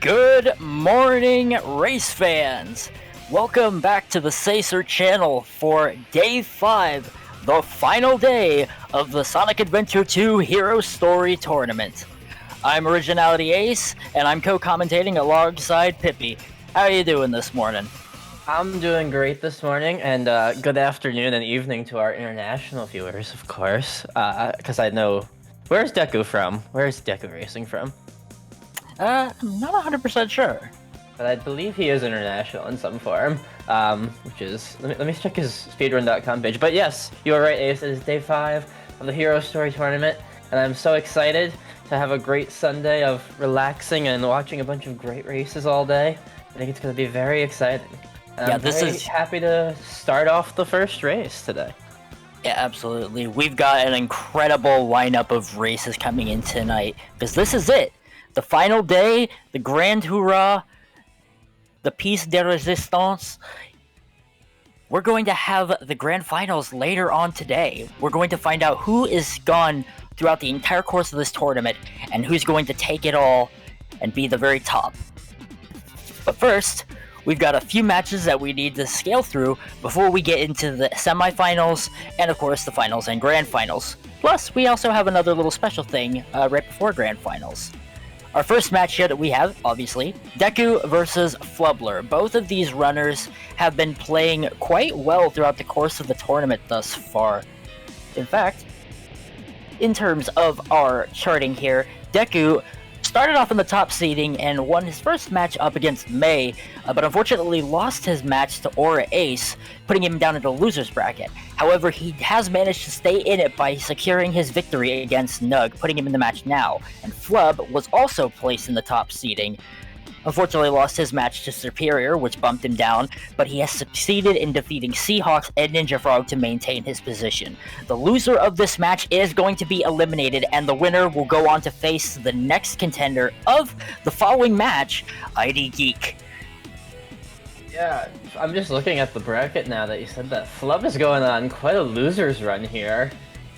Good morning, race fans! Welcome back to the Sacer channel for Day 5, the final day of the Sonic Adventure 2 Hero Story Tournament. I'm Originality Ace, and I'm co-commentating alongside Pippi. How are you doing this morning? I'm doing great this morning, and good afternoon and evening to our international viewers, of course. Because I know... Where's Deku from? Where's Deku racing from? I'm not 100% sure. But I believe he is international in some form, which is... Let me check his speedrun.com page. But yes, you are right, Ace. It is Day 5 of the Hero Story Tournament, and I'm so excited to have a great Sunday of relaxing and watching a bunch of great races all day. I think it's going to be very exciting. I'm very happy to start off the first race today. Yeah, absolutely. We've got an incredible lineup of races coming in tonight, because this is it. The final day, the Grand Hurrah, the Piece de Resistance. We're going to have the Grand Finals later on today. We're going to find out who is gone throughout the entire course of this tournament, and who's going to take it all and be the very top. But first, we've got a few matches that we need to scale through before we get into the semifinals, and of course the finals and grand finals. Plus, we also have another little special thing right before grand finals. Our first match here that we have, obviously, Deku versus Flubler. Both of these runners have been playing quite well throughout the course of the tournament thus far. In fact, in terms of our charting here, Deku started off in the top seeding and won his first match up against May, but unfortunately lost his match to Aura Ace, putting him down in the loser's bracket. However, he has managed to stay in it by securing his victory against Nug, putting him in the match now. And Flub was also placed in the top seeding. Unfortunately lost his match to Superior, which bumped him down, but he has succeeded in defeating Seahawks and Ninja Frog to maintain his position. The loser of this match is going to be eliminated, and the winner will go on to face the next contender of the following match, ID Geek. Yeah, I'm just looking at the bracket now that you said that. Flub is going on quite a loser's run here,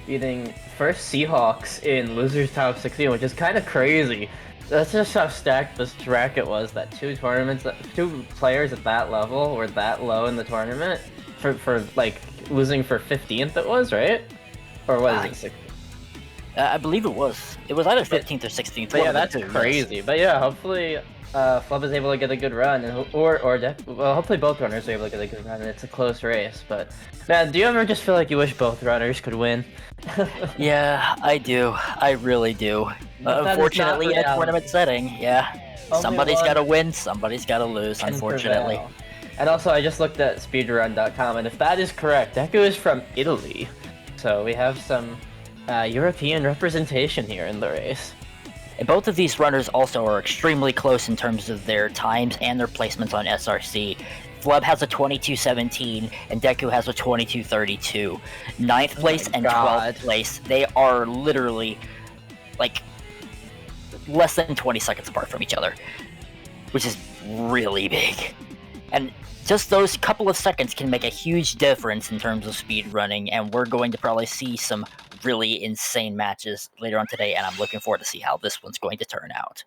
beating first Seahawks in losers top 16, which is kind of crazy. That's just how stacked this bracket was, that two players at that level were that low in the tournament for like losing for 15th it was, right? Or was it 16th? I believe it was. It was either 15th or 16th. But yeah, that's crazy. But yeah, hopefully Flub is able to get a good run, and well, hopefully both runners are able to get a good run, and it's a close race. But man, do you ever just feel like you wish both runners could win? Yeah, I do. I really do. Unfortunately, in a tournament setting, yeah. Somebody's got to win, somebody's got to lose, unfortunately. And also, I just looked at speedrun.com, and if that is correct, Deku is from Italy. So we have some European representation here in the race. And both of these runners also are extremely close in terms of their times and their placements on SRC. Flub has a 22:17 and Deku has a 22:32. 9th place and 12th place, they are literally like less than 20 seconds apart from each other, which is really big. And just those couple of seconds can make a huge difference in terms of speed running, and we're going to probably see some really insane matches later on today, and I'm looking forward to see how this one's going to turn out.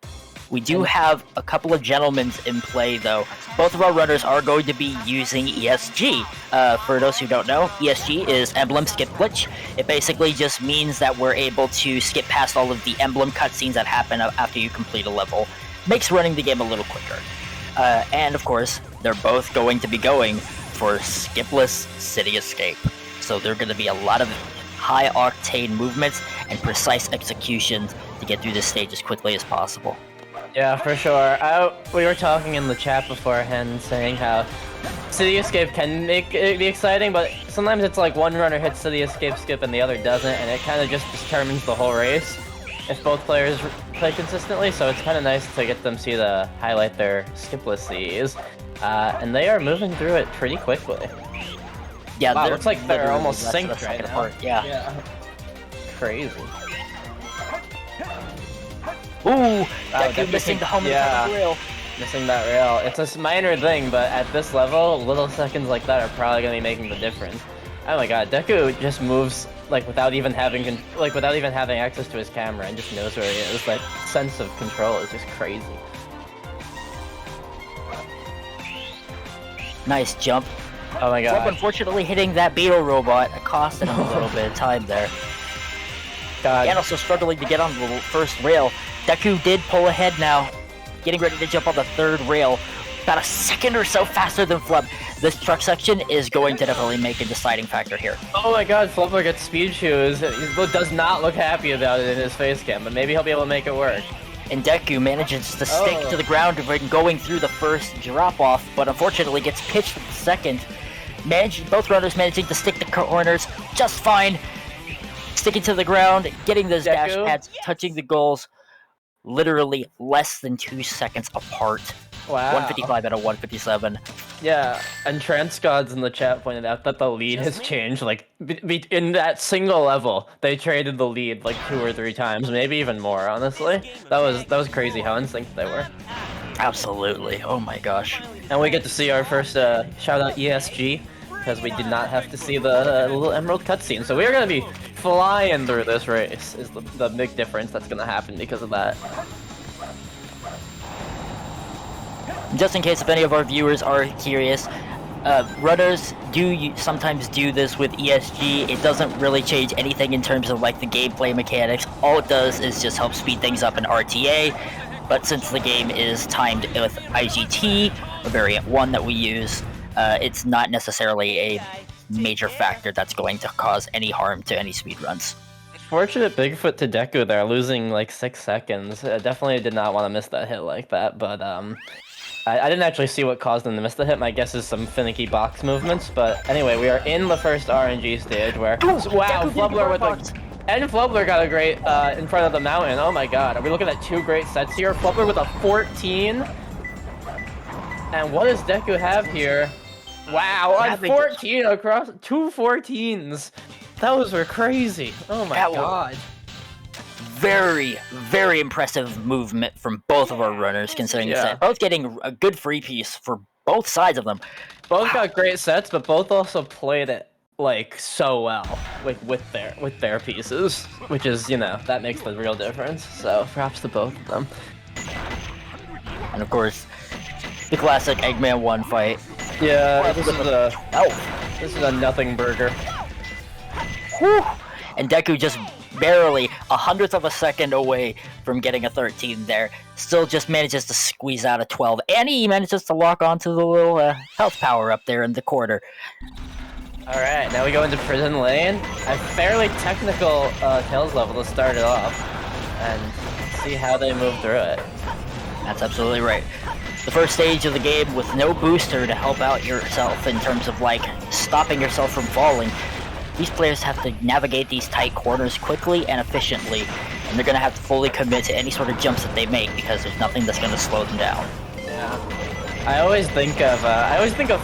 We do have a couple of gentlemen in play, though. Both of our runners are going to be using ESG. For those who don't know, ESG is Emblem Skip Glitch. It basically just means that we're able to skip past all of the emblem cutscenes that happen after you complete a level. Makes running the game a little quicker. And of course, they're both going to be going for skipless City Escape. So there are going to be a lot of high-octane movements and precise executions to get through this stage as quickly as possible. Yeah, for sure. We were talking in the chat beforehand, saying how City Escape can make it be exciting, but sometimes it's like one runner hits City Escape skip and the other doesn't, and it kind of just determines the whole race if both players play consistently, so it's kind of nice to get them to highlight their skipless Cs. And they are moving through it pretty quickly. Yeah, wow, looks like they're almost synced right now. Yeah. Crazy. Ooh, Deku missing the home rail. Missing that rail. It's a minor thing, but at this level, little seconds like that are probably going to be making the difference. Oh my god, Deku just moves like without even having access to his camera and just knows where he is. That sense of control is just crazy. Nice jump. Oh my Flub god. unfortunately hitting that beetle robot costed him a little bit of time there. God. And also struggling to get on the first rail. Deku did pull ahead now, getting ready to jump on the third rail. About a second or so faster than Flub. This truck section is going to definitely make a deciding factor here. Oh my god, Flubber gets speed shoes. He does not look happy about it in his face cam, but maybe he'll be able to make it work. And Deku manages to stick to the ground when going through the first drop-off, but unfortunately gets pitched at the second. Both runners managing to stick the corners just fine. Sticking to the ground, getting those dash pads, touching the goals, literally less than 2 seconds apart. Wow. 155 out of 157. Yeah, and Transgods in the chat pointed out that the lead has changed, like, in that single level, they traded the lead like 2 or 3 times, maybe even more, honestly. That was crazy how in sync they were. Absolutely, oh my gosh. And we get to see our first shout-out ESG, because we did not have to see the little Emerald cutscene, so we're gonna be flying through this race, is the big difference that's gonna happen because of that. Just in case if any of our viewers are curious, runners do sometimes do this with ESG. It doesn't really change anything in terms of like the gameplay mechanics. All it does is just help speed things up in RTA, but since the game is timed with IGT, a variant 1 that we use, it's not necessarily a major factor that's going to cause any harm to any speedruns. Fortunate Bigfoot to Deku there, losing like 6 seconds. Definitely did not want to miss that hit like that, but I didn't actually see what caused him to miss the hit. My guess is some finicky box movements, but anyway, we are in the first RNG stage where... Wow, Flubler with a... And Flubler got a great in front of the mountain. Oh my god, are we looking at 2 great sets here? Flubler with a 14. And what does Deku have here? Wow, a 14 across 2 14s. Those were crazy. Oh my god. Very, very impressive movement from both of our runners, considering that both getting a good free piece for both sides of them. Both got great sets, but both also played it like so well, like with their pieces, which is, you know, that makes the real difference. So props to both of them. And of course, the classic Eggman 1 fight. Yeah, this is a nothing burger. Whew. And Deku just barely 100th of a second away from getting a 13 there. Still just manages to squeeze out a 12. And he manages to lock onto the little health power up there in the corner. Alright, now we go into Prison Lane. A fairly technical Tails level to start it off. And see how they move through it. That's absolutely right. The first stage of the game with no booster to help out yourself in terms of like stopping yourself from falling. These players have to navigate these tight corners quickly and efficiently, and they're going to have to fully commit to any sort of jumps that they make because there's nothing that's going to slow them down. Yeah, I always think of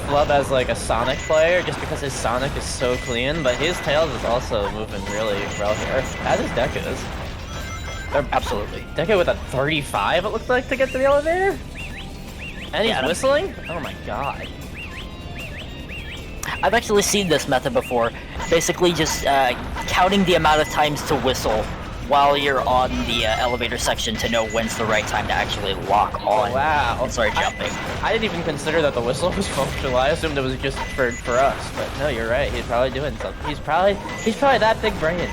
Flub as like a Sonic player just because his Sonic is so clean, but his Tails is also moving really well here, as is Deku's. Absolutely. Deku with a 35, it looks like, to get to the elevator, and he's whistling. Oh my god. I've actually seen this method before. Basically just counting the amount of times to whistle while you're on the elevator section to know when's the right time to actually lock on and start jumping. I didn't even consider that the whistle was functional. I assumed it was just for us, but no, you're right. He's probably doing something. He's probably that big brain.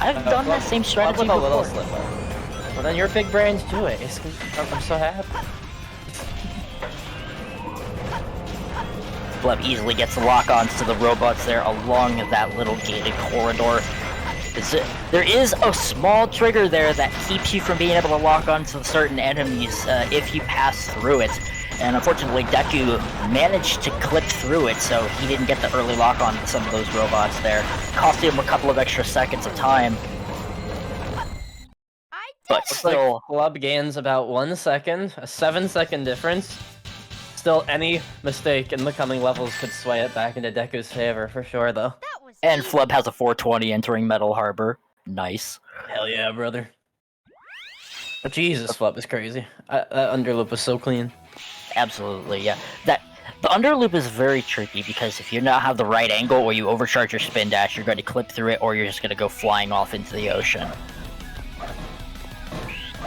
I've done that same strategy with a before. little slip up. Well, then your big brains do it. I'm so happy. Flub easily gets the lock-ons to the robots there along that little gated corridor. There is a small trigger there that keeps you from being able to lock onto certain enemies if you pass through it. And unfortunately, Deku managed to clip through it, so he didn't get the early lock-on to some of those robots there. Costing him a couple of extra seconds of time. But still... Like Flub gains about 1 second, a 7-second difference. Still, any mistake in the coming levels could sway it back into Deku's favor, for sure, though. And Flub has a 420 entering Metal Harbor. Nice. Hell yeah, brother. But Jesus, Flub is crazy. That underloop was so clean. Absolutely, yeah. The underloop is very tricky because if you not have the right angle or you overcharge your spin dash, you're going to clip through it or you're just going to go flying off into the ocean.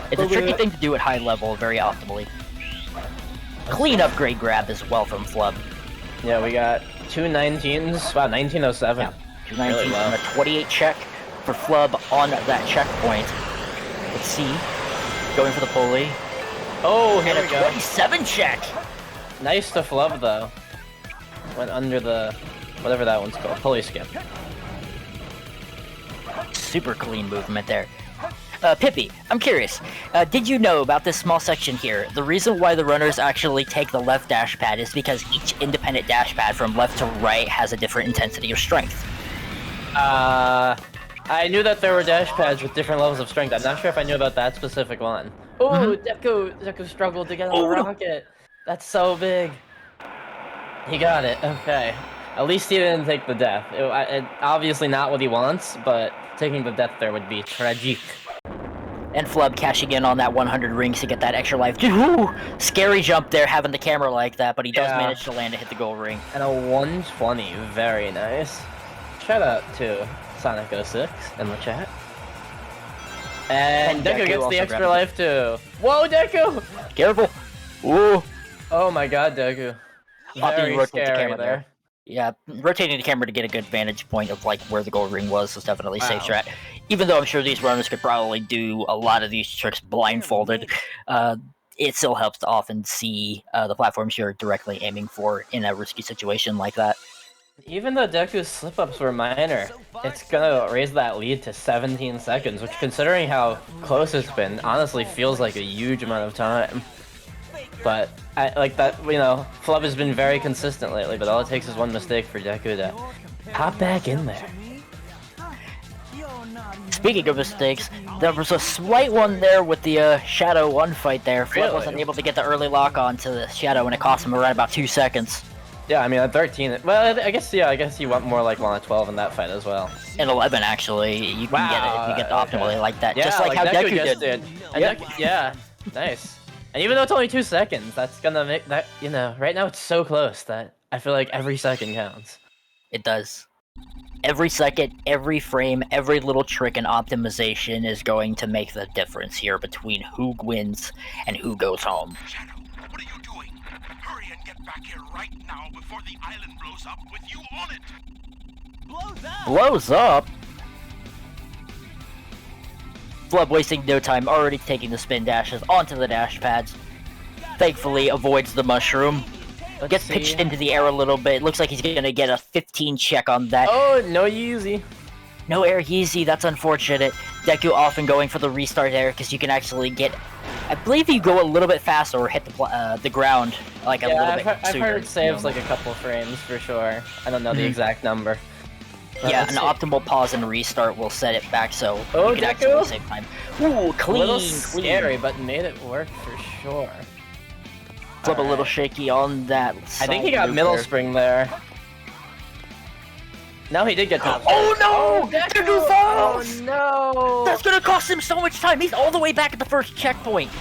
It's a tricky thing to do at high level very optimally. Clean upgrade grab as well from Flub. Yeah, we got 2 19s. Wow, 1907. Yeah, 219 Really low. and a 28 check for Flub on that checkpoint. Let's see. Going for the pulley. Oh, here And we a go. 27 check! Nice to Flub, though. Went under the... whatever that one's called. Pulley skip. Super clean movement there. Pippi, I'm curious. Did you know about this small section here? The reason why the runners actually take the left dash pad is because each independent dash pad from left to right has a different intensity of strength. I knew that there were dash pads with different levels of strength. I'm not sure if I knew about that specific one. Oh, Deku struggled to get on the rocket. That's so big. He got it. Okay. At least he didn't take the death. Obviously not what he wants, but taking the death there would be tragic. And Flub cashing in on that 100 rings to get that extra life. Ooh, scary jump there, having the camera like that, but he does manage to land to hit the goal ring. And a 120, very nice. Shout out to Sonic06 in the chat. And Deku gets the extra life too. Whoa, Deku! Careful! Ooh! Oh my god, Deku. Very scary there. Yeah, rotating the camera to get a good vantage point of like where the gold ring was definitely safe strat. Even though I'm sure these runners could probably do a lot of these tricks blindfolded, it still helps to often see the platforms you're directly aiming for in a risky situation like that. Even though Deku's slip-ups were minor, it's gonna raise that lead to 17 seconds, which, considering how close it's been, honestly feels like a huge amount of time. But, like that, you know, Flub has been very consistent lately, but all it takes is one mistake for Deku to hop back in there. Speaking of mistakes, there was a slight one there with the Shadow 1 fight there. Flub Really? wasn't able to get the early lock on to the Shadow, and it cost him around about 2 seconds. Yeah, I mean, at 13, well, I guess you want more like 1 at 12 in that fight as well. And 11, actually, you can get it if you get the optimally like that. Yeah, just like how Deku just did. And yeah, nice. And even though it's only 2 seconds, that's gonna make that, you know, right now it's so close that I feel like every second counts. It does. Every second, every frame, every little trick and optimization is going to make the difference here between who wins and who goes home. Shadow, what are you doing? Hurry and get back here right now before the island blows up with you on it! Blows up? Flub wasting no time, already taking the spin dashes onto the dash pads. Thankfully avoids the mushroom. Gets pitched into the air a little bit. Looks like he's gonna get a 15 check on that. Oh, no Yeezy. No air Yeezy, that's unfortunate. Deku often going for the restart there because you can actually get... I believe you go a little bit faster or hit the ground like a little bit I've sooner. heard it saves like a couple frames for sure. I don't know the exact number. But Yeah, let's an see. optimal pause and restart will set it back so Oh, you can Deku! actually save time. Ooh, clean, A little clean. scary, but made it work for sure. Flip a little Alright. shaky on that I think he side got move middle there. spring there. No, he did get top. Oh no! Deku falls! Oh no! That's gonna cost him so much time. He's all the way back at the first checkpoint. He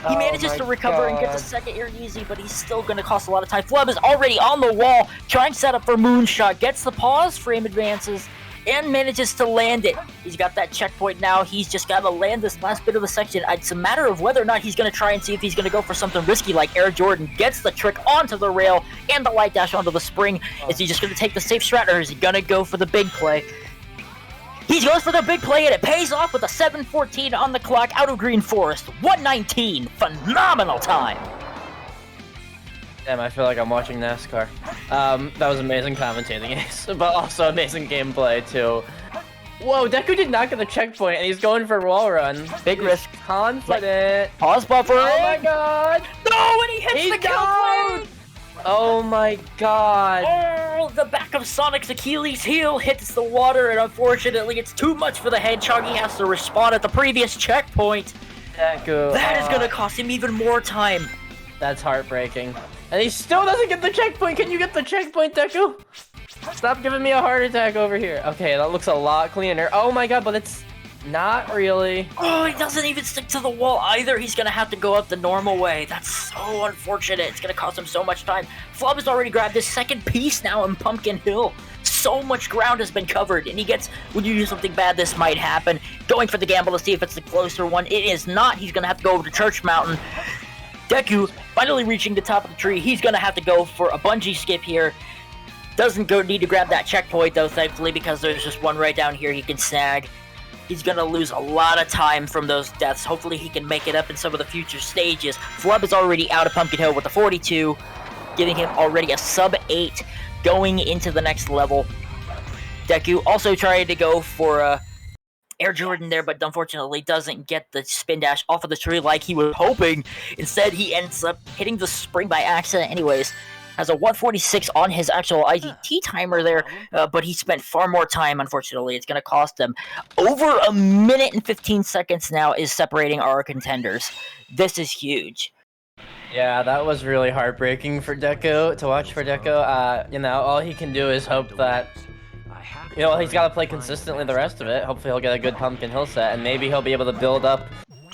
Oh manages my to recover and get the God. second air easy, but he's still gonna cost a lot of time. Flub is already on the wall, trying to set up for Moonshot, gets the pause, frame advances, and manages to land it. He's got that checkpoint now. He's just gotta land this last bit of the section. It's a matter of whether or not he's gonna try and see if he's gonna go for something risky like Air Jordan. Gets the trick onto the rail and the light dash onto the spring. Is he just gonna take the safe strat, or is he gonna go for the big play? He goes for the big play, and it pays off with a 7:14 on the clock out of Green Forest. 1:19. Phenomenal time. Damn, I feel like I'm watching NASCAR. That was amazing commentating, Ace, but also amazing gameplay too. Whoa, Deku did not get the checkpoint, and he's going for wall run. Big risk. Confident. Pause buffer. Oh my god! No, and he hits He's the kill down! play. Oh my god! Oh, the back of Sonic's Achilles heel hits the water, and unfortunately, it's too much for the Hedgehog. He has to respawn at the previous checkpoint. Deku. That is gonna cost him even more time. That's heartbreaking. And he still doesn't get the checkpoint. Can you get the checkpoint, Deku? Stop giving me a heart attack over here. Okay, that looks a lot cleaner. Oh my god, but it's not really. Oh, he doesn't even stick to the wall either. He's gonna have to go up the normal way. That's so unfortunate. It's gonna cost him so much time. Flub has already grabbed his second piece now in Pumpkin Hill. So much ground has been covered, and he gets, when you do something bad, this might happen. Going for the gamble to see if it's the closer one. It is not. He's gonna have to go over to Church Mountain. Deku finally reaching the top of the tree. He's gonna have to go for a bungee skip here. Doesn't need to grab that checkpoint though, thankfully, because there's just one right down here he can snag. He's gonna lose a lot of time from those deaths. Hopefully he can make it up in some of the future stages. Flub is already out of Pumpkin Hill with a 42, giving him already a sub 8 going into the next level. Deku also trying to go for Air Jordan there, but unfortunately doesn't get the spin dash off of the tree like he was hoping. Instead, he ends up hitting the spring by accident anyways. Has a 146 on his actual IDT timer there, but he spent far more time, unfortunately. It's going to cost him. Over a minute and 15 seconds now is separating our contenders. This is huge. Yeah, that was really heartbreaking for Deku, to watch for Deku. You know, all he can do is hope that, you know, he's got to play consistently the rest of it. Hopefully he'll get a good Pumpkin Hill set, and maybe he'll be able to build up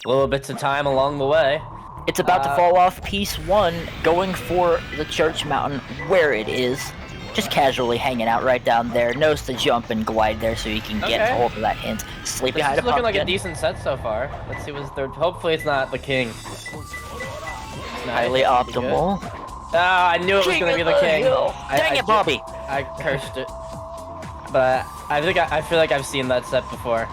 little bits of time along the way. It's about to fall off piece 1, going for the Church Mountain where it is. Just casually hanging out right down there. Knows to jump and glide there so you can get a hold of that hint. Sleep behind a pumpkin. Looking like a decent set so far. Let's see what's third. Hopefully it's not the king. Highly optimal. Ah, I knew it was going to be the king. Dang it, Bobby! I cursed it. But I feel like I've seen that set before.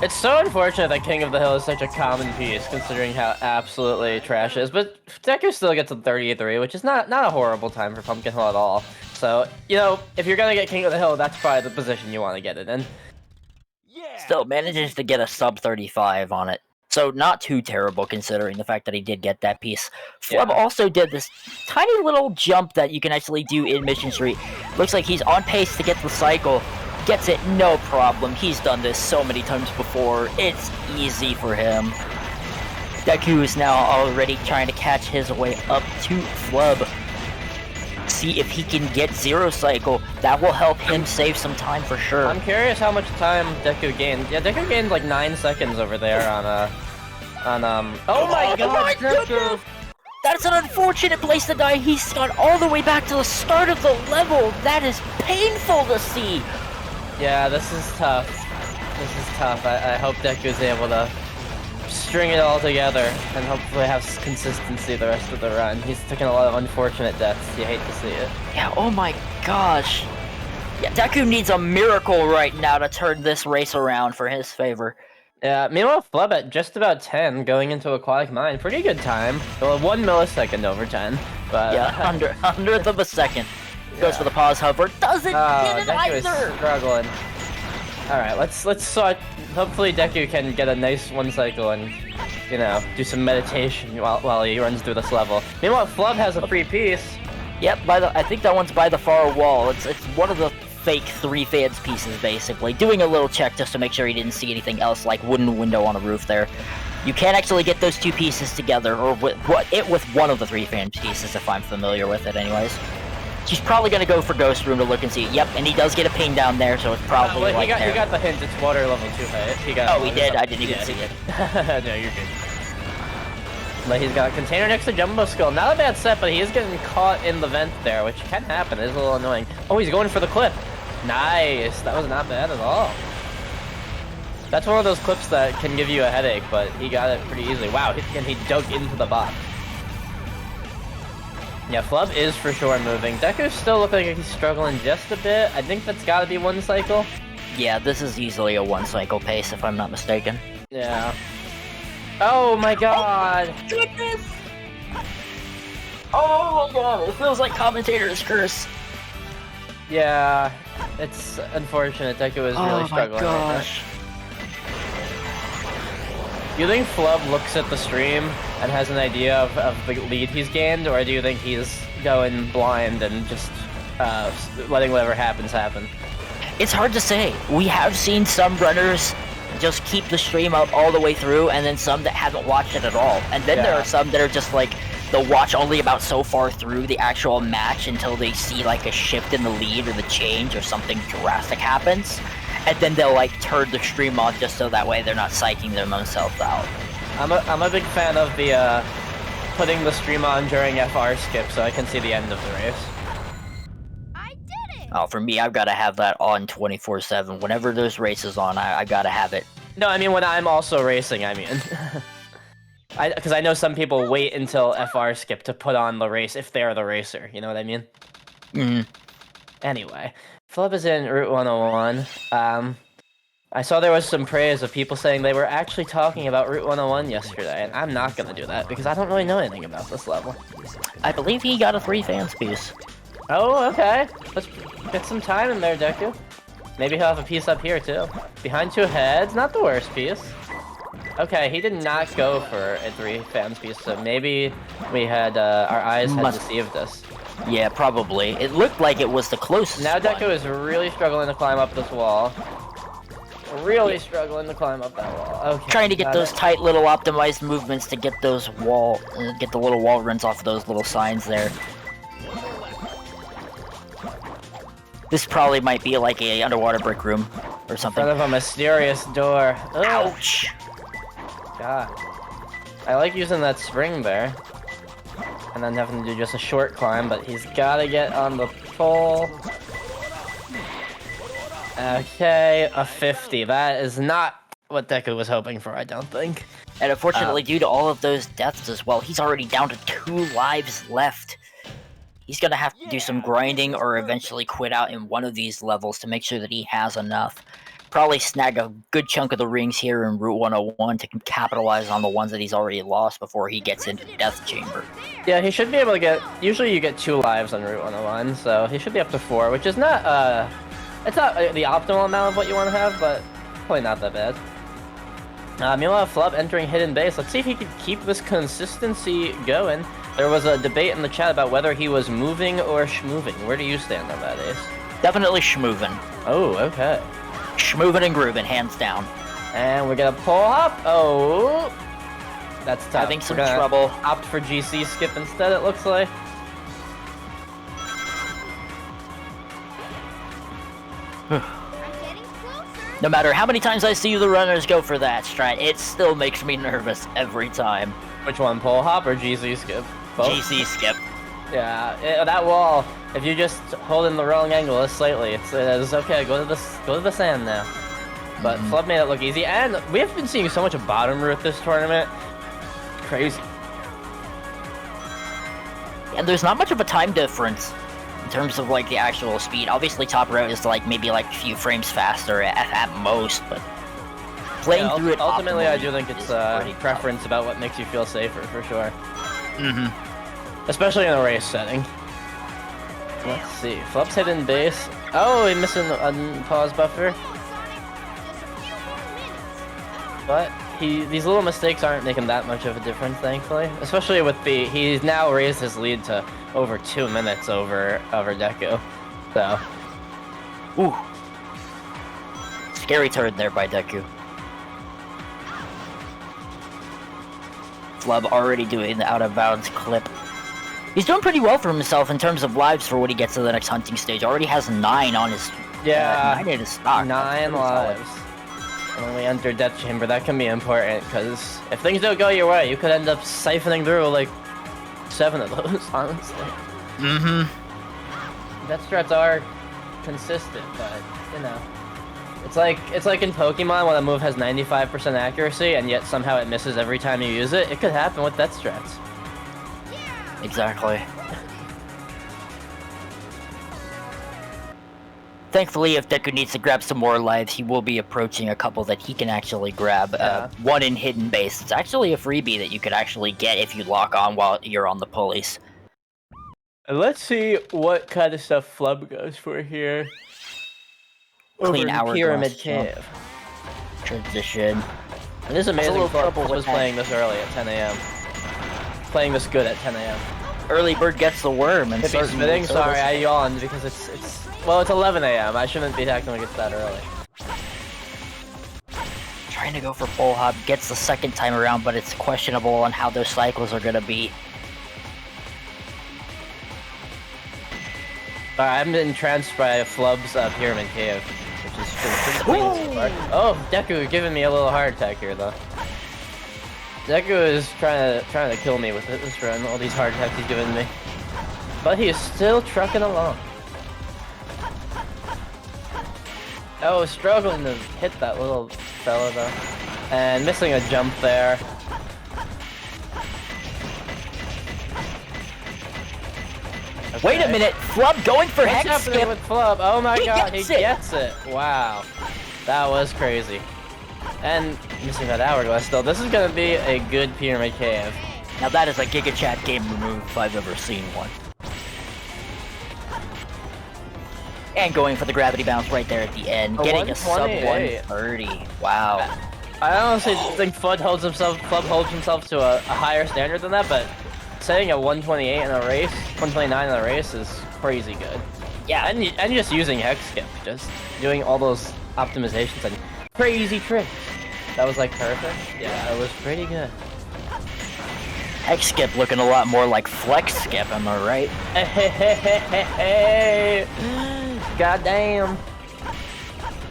It's so unfortunate that King of the Hill is such a common piece, considering how absolutely trash it is. But Deku still gets a 33, which is not a horrible time for Pumpkin Hill at all. So, you know, if you're gonna get King of the Hill, that's probably the position you want to get it in. Still manages to get a sub 35 on it. So not too terrible considering the fact that he did get that piece. Flub also did this tiny little jump that you can actually do in Mission Street. Looks like he's on pace to get the cycle. Gets it, no problem. He's done this so many times before. It's easy for him. Deku is now already trying to catch his way up to Flub. See if he can get 0 cycle. That will help him save some time for sure. I'm curious how much time Deku gained. Yeah, Deku gained like 9 seconds over there on oh my god, Deku! That's an unfortunate place to die. He's gone all the way back to the start of the level. That is painful to see. Yeah, this is tough. This is tough. I hope Deku's able to string it all together and hopefully have consistency the rest of the run. He's taken a lot of unfortunate deaths. You hate to see it. Yeah, oh my gosh. Yeah, Deku needs a miracle right now to turn this race around for his favor. Yeah, meanwhile, Flub at just about 10 going into Aquatic Mine. Pretty good time. Well, 1 millisecond over 10. But yeah, hundredth of a second. Goes for the pause hover. Doesn't get it Deku either. Is struggling. All right, let's sort. Hopefully Deku can get a nice 1 cycle and, you know, do some meditation while he runs through this level. Meanwhile, Flub has a free piece. Yep, I think that one's by the far wall. It's one of the fake 3 fans pieces basically. Doing a little check just to make sure he didn't see anything else like wooden window on a roof there. You can't actually get those 2 pieces together, or with one of the 3 fan pieces if I'm familiar with it anyways. He's probably going to go for Ghost Room to look and see. Yep, and he does get a ping down there, so it's probably he got the hint. It's water level 2, right? He did? I didn't even see it. No, you're good. But he's got a container next to Jumbo Skull. Not a bad set, but he is getting caught in the vent there, which can happen. It is a little annoying. Oh, he's going for the clip. Nice. That was not bad at all. That's one of those clips that can give you a headache, but he got it pretty easily. Wow, and he dug into the box. Yeah, Flub is for sure moving. Deku still looks like he's struggling just a bit. I think that's gotta be 1 cycle. Yeah, this is easily a 1 cycle pace if I'm not mistaken. Yeah. Oh my god! Oh, goodness! Oh my god, it feels like commentator's curse. Yeah, it's unfortunate. Deku is really struggling. Oh my gosh. Do you think Flub looks at the stream and has an idea of the lead he's gained, or do you think he's going blind and just letting whatever happens happen? It's hard to say. We have seen some runners just keep the stream up all the way through, and then some that haven't watched it at all. And then there are some that are just like, they'll watch only about so far through the actual match until they see like a shift in the lead or the change or something drastic happens. And then they'll like turn the stream off just so that way they're not psyching themselves out. I'm a big fan of the putting the stream on during FR skip so I can see the end of the race. I did it! Oh, for me, I've got to have that on 24/7. Whenever there's races on, I got to have it. No, I mean when I'm also racing, I mean. Because I know some people wait until FR skip to put on the race if they're the racer. You know what I mean? Mm. Anyway, Flub is in Route 101. I saw there was some praise of people saying they were actually talking about Route 101 yesterday, and I'm not gonna do that because I don't really know anything about this level. I believe he got a 3 fans piece. Oh, okay. Let's get some time in there, Deku. Maybe he'll have a piece up here too. Behind 2 heads, not the worst piece. Okay, he did not go for a 3 fans piece, so maybe we had our eyes had deceived us. Yeah, probably. It looked like it was the closest Now one. Deku is really struggling to climb up this wall. Really struggling to climb up that wall. Okay. Trying to get got those it. tight little optimized movements to get those get the little wall runs off of those little signs there. This probably might be like a underwater brick room or In something. front of a mysterious door. Ugh. Ouch! God. I like using that spring there. And then having to do just a short climb, but he's gotta get on the pole. Okay, a 50. That is not what Deku was hoping for, I don't think. And unfortunately, due to all of those deaths as well, he's already down to 2 lives left. He's gonna have to do some grinding or eventually quit out in one of these levels to make sure that he has enough. Probably snag a good chunk of the rings here in Route 101 to capitalize on the ones that he's already lost before he gets into Death Chamber. Yeah, he should be able to get... Usually you get 2 lives on Route 101, so he should be up to 4, which is not, it's not the optimal amount of what you want to have, but probably not that bad. Meanwhile, Flub entering Hidden Base. Let's see if he can keep this consistency going. There was a debate in the chat about whether he was moving or schmoving. Where do you stand on that, Ace? Definitely schmovin'. Oh, okay. Schmovin' and groovin', hands down. And we're gonna pull hop. Oh, that's tough. Having some We're gonna trouble. opt for GC skip instead, it looks like. I'm getting closer. No matter how many times I see the runners go for that strat, it still makes me nervous every time. Which one, pull hop or GC skip? Both? GC skip. Yeah, that wall. If you just hold in the wrong angle slightly, it's okay. Go to the sand now. But Flub made it look easy, and we have been seeing so much bottom route this tournament. Crazy. And there's not much of a time difference in terms of like the actual speed. Obviously, top route is like maybe like a few frames faster at most, but playing Yeah, through it ultimately, I do optimally think it's is pretty preference about what makes you feel safer for sure, tough. especially in a race setting. Let's see, Flub's hidden base. Oh, he missing a pause buffer. But these little mistakes aren't making that much of a difference, thankfully. Especially with he's now raised his lead to over 2 minutes over Deku. So, Ooh. Scary turn there by Deku. Flub already doing the out of bounds clip. He's doing pretty well for himself in terms of lives for when he gets to the next hunting stage. Already has 9 on his 9 in his stock. 9 lives. And when we enter Death Chamber, that can be important, because if things don't go your way, you could end up siphoning through like 7 of those, honestly. Death strats are consistent, but, you know. It's like in Pokemon when a move has 95% accuracy, and yet somehow it misses every time you use it. It could happen with Death strats. Exactly. Thankfully, if Deku needs to grab some more lives, he will be approaching a couple that he can actually grab. Yeah. One in Hidden Base. It's actually a freebie that you could actually get if you lock on while you're on the pulleys. And let's see what kind of stuff Flub goes for here. Clean Over in hourglass Pyramid jump. Cave. Transition. And this is amazing. little Flub trouble with was that. playing this early at 10 a.m. Playing this good at 10 a.m. Early bird gets the worm, and If he's certainly spitting, so sorry, does- I yawned because it's well, it's 11 a.m. I shouldn't be acting like it's that early. Trying to go for full hop, gets the second time around, but it's questionable on how those cycles are gonna be. I'm entranced by Flub's Pyramid Cave, which is pretty clean so far. Oh, Deku giving me a little heart attack here, though. Deku is trying to kill me with this run, all these heart attacks he's giving me. But he is still trucking along. Oh, struggling to hit that little fella, though. And missing a jump there. Wait a minute, Flub going for What's Hex happening Skip. with Flub? Oh my god, he gets it. gets it. Wow. That was crazy. And missing that hourglass still. This is gonna be a good pyramid cave. Now that is a Giga Chat game move if I've ever seen one. And going for the gravity bounce right there at the end, getting a sub 130. Wow. I honestly think Flub holds himself to a higher standard than that, but setting a 128 in a race, 129 in a race is crazy good. Yeah. And just using Hex Skip, just doing all those optimizations and crazy tricks. That was like perfect. Yeah, it was pretty good. Hex Skip looking a lot more like Flex Skip, am I right? Hey, god damn.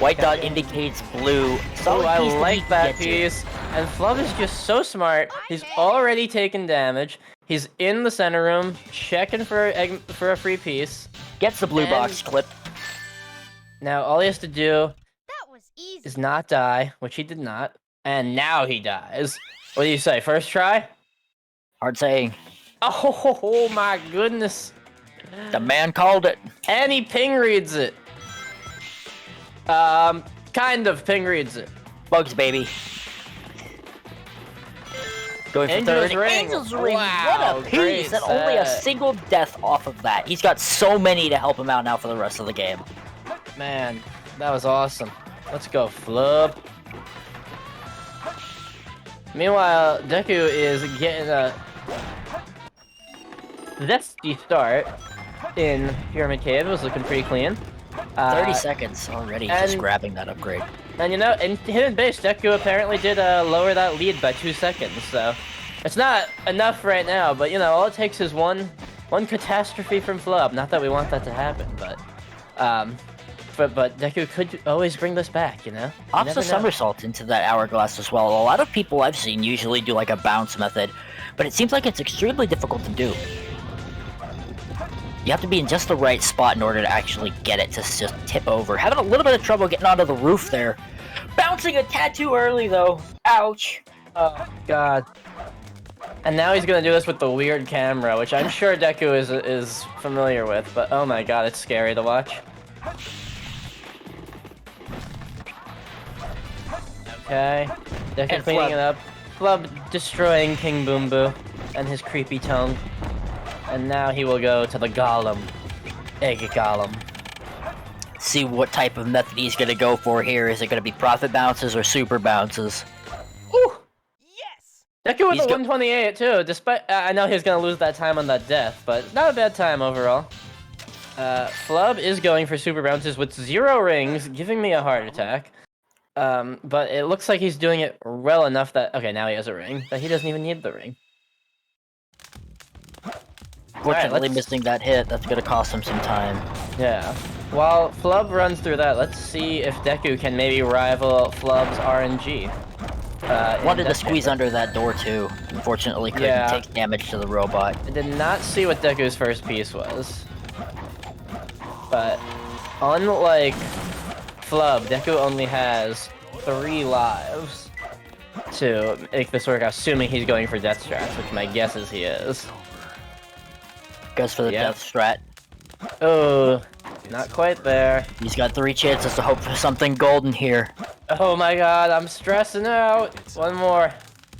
White dot indicates blue. Oh, I Solid piece like that get to. piece. And Flub is just so smart. He's already taken damage. He's in the center room, checking for a free piece. Gets the blue And- box clip. Now all he has to do That was easy. is not die, which he did not. And now he dies. What do you say? First try? Hard saying. Oh my goodness. The man called it. And he ping reads it. Kind of ping reads it. Bugs, baby. Going for Angel's third. Ring. Angel's Ring. Wow, What a great piece. And only a set. single death off of that. He's got so many to help him out now for the rest of the game. Man, that was awesome. Let's go, Flub. Meanwhile, Deku is getting a zesty start in Pyramid Cave. It was looking pretty clean. 30 seconds already just and- grabbing that upgrade. And you know, in Hidden Base, Deku apparently did lower that lead by 2 seconds, so it's not enough right now, but you know, all it takes is one catastrophe from Flub. Not that we want that to happen, but Deku could always bring this back, you know? You Ops never a know. somersault into that hourglass as well. A lot of people I've seen usually do like a bounce method, but it seems like it's extremely difficult to do. You have to be in just the right spot in order to actually get it to just tip over. Having a little bit of trouble getting onto the roof there. Bouncing a tad too early though. Ouch. Oh, God. And now he's gonna do this with the weird camera, which I'm sure Deku is familiar with, but oh my god, it's scary to watch. Okay. Deku And cleaning Flub. it up. Flub destroying King Boom Boo and his creepy tongue. And now he will go to the Golem. Egg Golem. See what type of method he's gonna go for here. Is it gonna be profit bounces or super bounces? Ooh! Yes! Deku with He's the 128 too, despite I know he's gonna lose that time on that death, but not a bad time overall. Flub is going for super bounces with 0 rings, giving me a heart attack. But it looks like he's doing it well enough that okay, now he has a ring, that he doesn't even need the ring. Fortunately, let's- missing that hit, that's gonna cost him some time. Yeah. While Flub runs through that, let's see if Deku can maybe rival Flub's RNG. Wanted to squeeze under that door too. Unfortunately, couldn't. Yeah. Take damage to the robot. I did not see what Deku's first piece was. But unlike Flub, Deku only has 3 lives to make this work, assuming he's going for death strats, which my guess is he is. Goes for the Yeah. death strat. Oh, not quite there. He's got 3 chances to hope for something golden here. Oh my god, I'm stressing out. One more.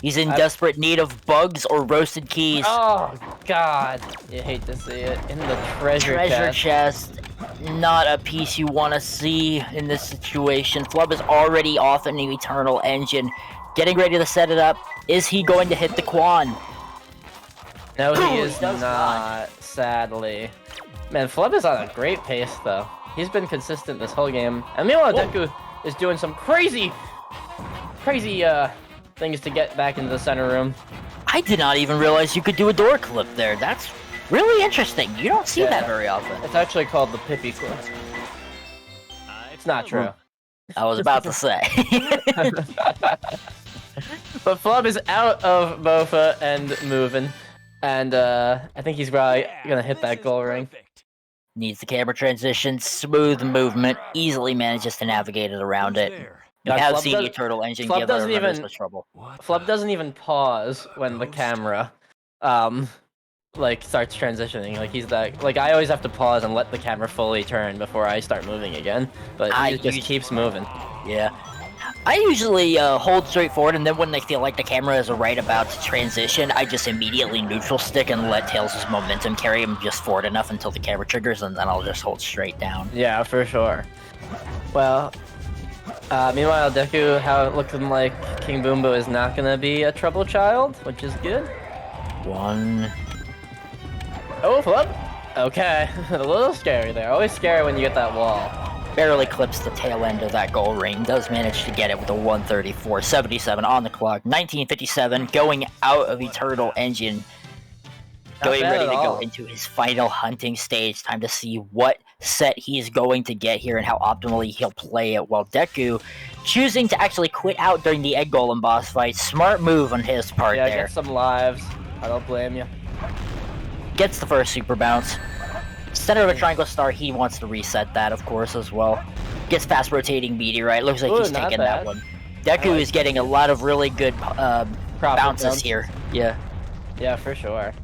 He's in desperate need of bugs or roasted keys. Oh god, you hate to see it. In the treasure chest. Not a piece you want to see in this situation. Flub is already off an eternal engine. Getting ready to set it up. Is he going to hit the Quan? No, he He is does not, sadly. Man, Flub is on a great pace, though. He's been consistent this whole game. And meanwhile, Deku is doing some crazy things to get back into the center room. I did not even realize you could do a door clip there. That's really interesting. You don't see Yeah. that very often. It's actually called the Pippi Clip. It's not true. I was about to say. But Flub is out of Bofa and moving. And I think he's probably gonna hit that goal ring. Needs the camera transition, smooth movement, easily manages to navigate it around it. You God, have Flub seen does- the Eternal Engine Flub give our doesn't runners even- much trouble. Flub doesn't even pause when the camera like starts transitioning. Like he's that. Like I always have to pause and let the camera fully turn before I start moving again. But he just keeps moving. Yeah. I usually hold straight forward, and then when I feel like the camera is right about to transition, I just immediately neutral stick and let Tails' momentum carry him just forward enough until the camera triggers, and then I'll just hold straight down. Yeah, for sure. Well, meanwhile, Deku, how it looking like King Boombo is not gonna be a trouble child, which is good. One. Oh, flip. Okay, a little scary there. Always scary when you get that wall. Barely clips the tail end of that goal ring. Does manage to get it with a 134.77 on the clock. 1957 going out of Eternal Engine. Going ready to go into his final hunting stage. Time to see what set he's going to get here and how optimally he'll play it. While Deku choosing to actually quit out during the Egg Golem boss fight. Smart move on his part there. Yeah, get some lives. I don't blame you. Gets the first super bounce. Center of a triangle star, he wants to reset that, of course, as well. Gets fast rotating meteorite. Looks like he's taking that one. Deku is getting a lot of really good bounces here. Yeah. Yeah, for sure.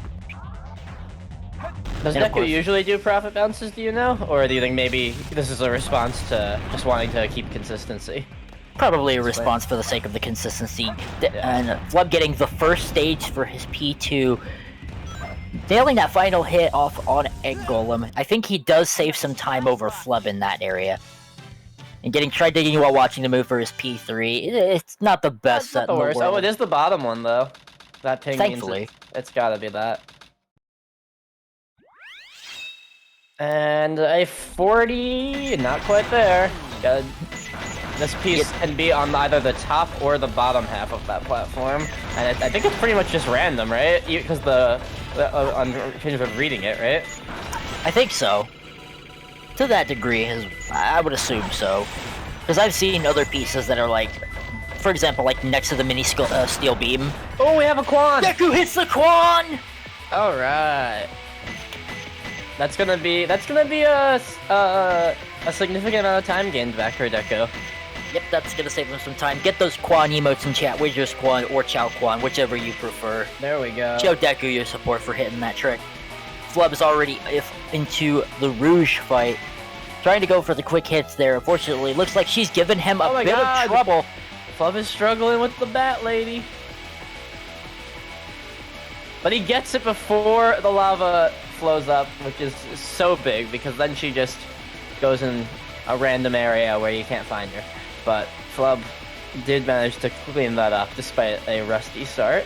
Does Deku usually do profit bounces, do you know? Or do you think maybe this is a response to just wanting to keep consistency? Probably a response for the sake of the consistency. And Flub getting the first stage for his P2. Nailing that final hit off on Egg Golem. I think he does save some time over Flub in that area. And getting tried digging while watching the move for his P3. It's not the best set in the world. Oh, it is the bottom one, though. That ping Thankfully. means it's gotta be that. And a 40, not quite there. This piece can be on either the top or the bottom half of that platform. And I think it's pretty much just random, right? Because on terms of reading it, right? I think so. To that degree, I would assume so. Because I've seen other pieces that are like, for example, like next to the mini steel beam. Oh, we have a Quan! Deku hits the Quan! Alright. That's gonna be a significant amount of time gained back for Deku. Yep, that's gonna save him some time. Get those Quan emotes in chat, Wizard's Quan or Chow Quan, whichever you prefer. There we go. Show Deku your support for hitting that trick. Flub is already into the Rouge fight. Trying to go for the quick hits there. Unfortunately, looks like she's given him a bit of trouble. Flub is struggling with the Bat Lady. But he gets it before the lava flows up, which is so big, because then she just goes in a random area where you can't find her. But Flub did manage to clean that up despite a rusty start.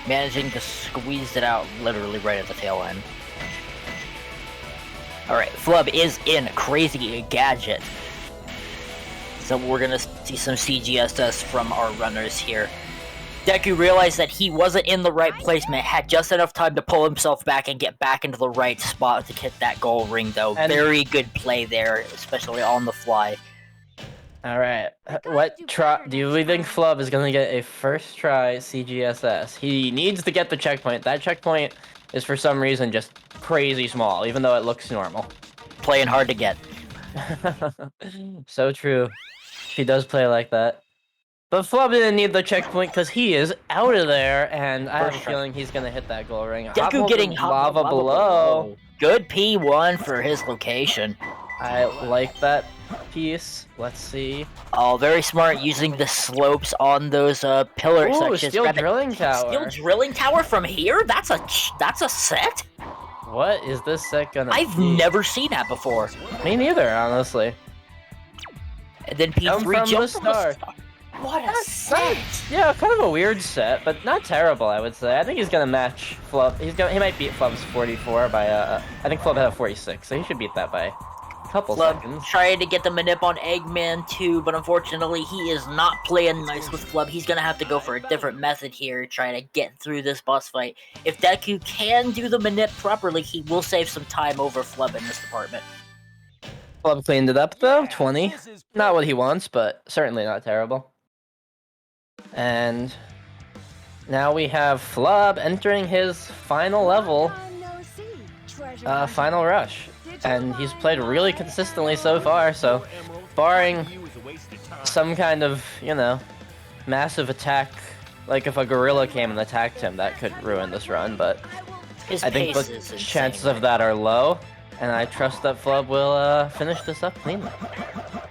Managing to squeeze it out literally right at the tail end. Alright, Flub is in Crazy Gadget. So we're gonna see some CGSS from our runners here. Deku realized that he wasn't in the right placement, had just enough time to pull himself back and get back into the right spot to hit that goal ring, though. And very good play there, especially on the fly. Alright, what do you think Flub is gonna get a first try CGSS? He needs to get the checkpoint. That checkpoint is for some reason just crazy small, even though it looks normal. Playing hard to get. So true. She does play like that. But Flub didn't need the checkpoint because he is out of there, and I have a feeling he's gonna hit that goal ring. Deku getting lava below. Good P1 for his location. I like that piece. Let's see. Oh, very smart using the slopes on those pillars. Ooh, steel drilling tower. Steel drilling tower from here? That's a set? What is this set gonna be? I've never seen that before. Me neither, honestly. And then P3 jump from the star. What a set! Yeah, kind of a weird set, but not terrible, I would say. I think he's gonna match Flub. He might beat Flub's 44 by I think Flub had a 46, so he should beat that by a couple seconds. Trying to get the manip on Eggman too, but unfortunately he is not playing nice with Flub. He's gonna have to go for a different method here, trying to get through this boss fight. If Deku can do the manip properly, he will save some time over Flub in this department. Flub cleaned it up though, 20. Not what he wants, but certainly not terrible. And now we have Flub entering his final level, Final Rush. And he's played really consistently so far, so barring some kind of, massive attack, like if a gorilla came and attacked him, that could ruin this run, but His I think pace the is insane chances right of that are low, and I trust that Flub will finish this up cleanly.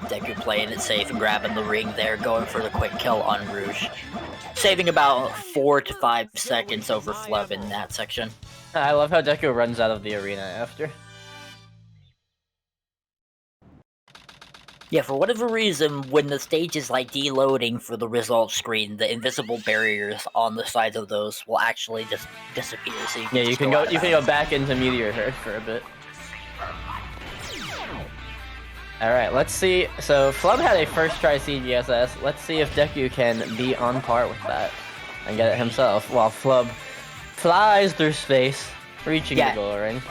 Deku playing it safe and grabbing the ring there, going for the quick kill on Rouge. Saving about 4 to 5 seconds over Flub in that section. I love how Deku runs out of the arena after. Yeah, for whatever reason, when the stage is like deloading for the results screen, the invisible barriers on the sides of those will actually just disappear. So you can Yeah, you can go back into Meteor Herd for a bit. Alright, let's see. So, Flub had a first try CGSS. Let's see if Deku can be on par with that and get it himself, while Flub flies through space, reaching the goal ring.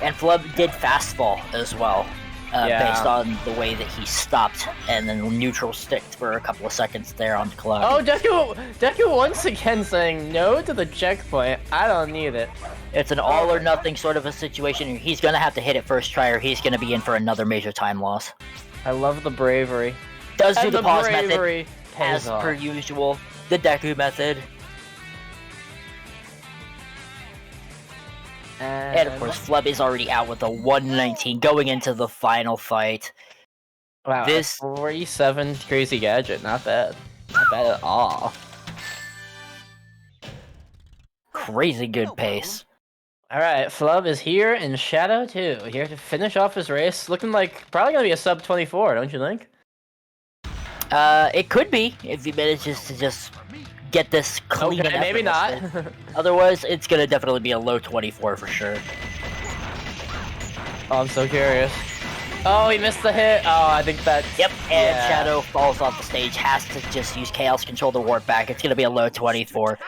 And Flub did fast fall as well, based on the way that he stopped and then neutral sticked for a couple of seconds there on the clock. Oh, Deku once again saying no to the checkpoint. I don't need it. It's an all or nothing sort of a situation. He's gonna have to hit it first try or he's gonna be in for another major time loss. I love the bravery. Does do And the pause method, pays as off. per usual. The Deku method. And of course, Flub is already out with a 119 going into the final fight. Wow, This 47 crazy gadget, not bad. Not bad at all. crazy good pace. Alright, Flub is here in Shadow 2, here to finish off his race. Looking like probably gonna be a sub 24, don't you think? It could be if he manages to just get this clean. Okay, and maybe not. Otherwise, it's gonna definitely be a low 24 for sure. Oh, I'm so curious. Oh, he missed the hit. Oh, I think that. Yep, and Yeah. Shadow falls off the stage, has to just use Chaos Control to warp back. It's gonna be a low 24.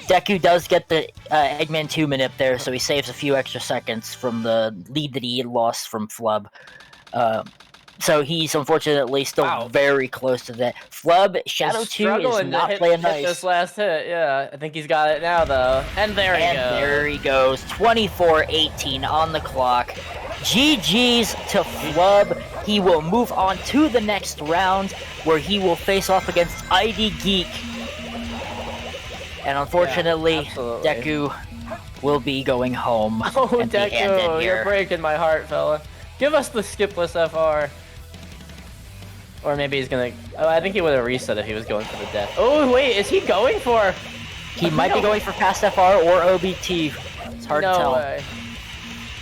Deku does get the Eggman 2 minute there, so he saves a few extra seconds from the lead that he lost from Flub. So he's unfortunately still very close to that. Flub, Shadow 2 is Struggling not to playing hit nice. this last hit, yeah. I think he's got it now, though. And there he goes. There he goes. 24-18 on the clock. GG's to Flub. He will move on to the next round, where he will face off against ID Geek. And unfortunately, absolutely. Deku will be going home. Oh, empty-handed Deku, here. you're breaking my heart, fella. Give us the skipless FR. Or maybe he's gonna... Oh, I think he would have reset if he was going for the death. Oh, wait, is he going for... He might be going for fast FR or OBT. It's hard to tell. No way.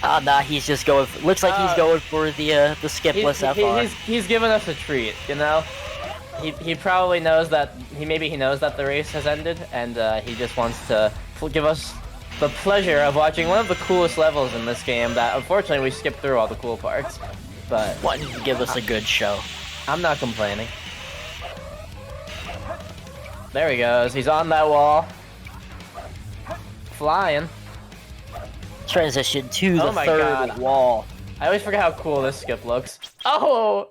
Nah, he's just going... Looks like he's going for the skipless FR. He's giving us a treat, you know? He probably knows that... Maybe he knows that the race has ended, and he just wants to give us the pleasure of watching one of the coolest levels in this game that, unfortunately, we skipped through all the cool parts. But... Wanting to give us a good show. I'm not complaining. There he goes. He's on that wall. Flying. Transition to the my third God. wall. I always forget how cool this skip looks. Oh!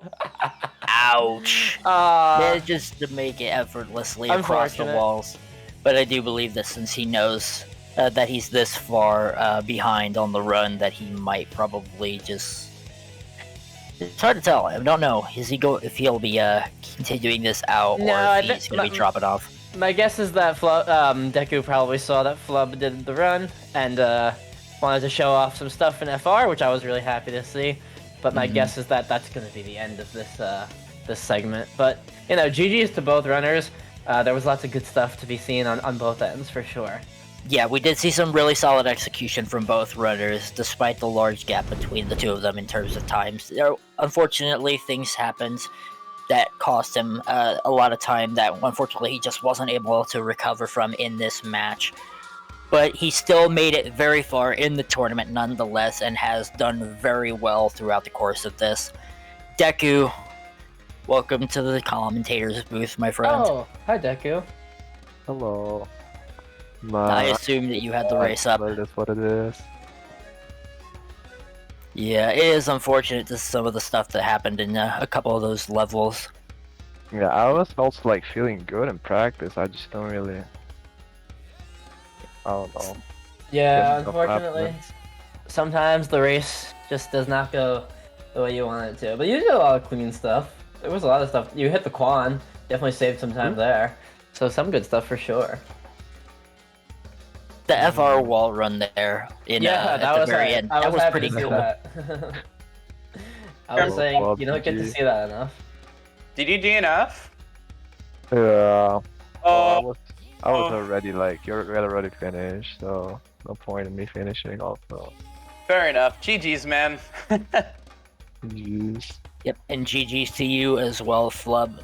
Ouch. Manages to make it effortlessly across the Unfortunate. walls. But I do believe that since he knows that he's this far behind on the run, that he might probably just... It's hard to tell. I don't know. If he'll be continuing this out, No, or if he's going to be dropping off. My guess is that Deku probably saw that Flub did the run and wanted to show off some stuff in FR, which I was really happy to see. But my guess is that that's going to be the end of this segment. But you know, GG's to both runners. There was lots of good stuff to be seen on both ends for sure. Yeah, we did see some really solid execution from both runners, despite the large gap between the two of them in terms of times. Unfortunately, things happened that cost him a lot of time that, unfortunately, he just wasn't able to recover from in this match. But he still made it very far in the tournament nonetheless, and has done very well throughout the course of this. Deku, welcome to the commentator's booth, my friend. Oh, hi Deku. Hello. I assume that you had the race up. It is what it is. Yeah, it is unfortunate to some of the stuff that happened in a couple of those levels. Yeah, I was also like feeling good in practice. I just don't really. I don't know. Yeah, Getting unfortunately, confidence. sometimes the race just does not go the way you want it to. But you did a lot of clean stuff. There was a lot of stuff. You hit the Quan, definitely saved some time there. So some good stuff for sure. The FR wall run there in Yeah, at that the was very end. I That was happy pretty to see cool. that. I was saying Well, you don't get to GG. see that enough. Did you DNF? Yeah. Oh, Well, I was already like, you're already finished, so no point in me finishing also. fair enough. GG's, man. Jeez. Yep, and GGCU as well, Flub.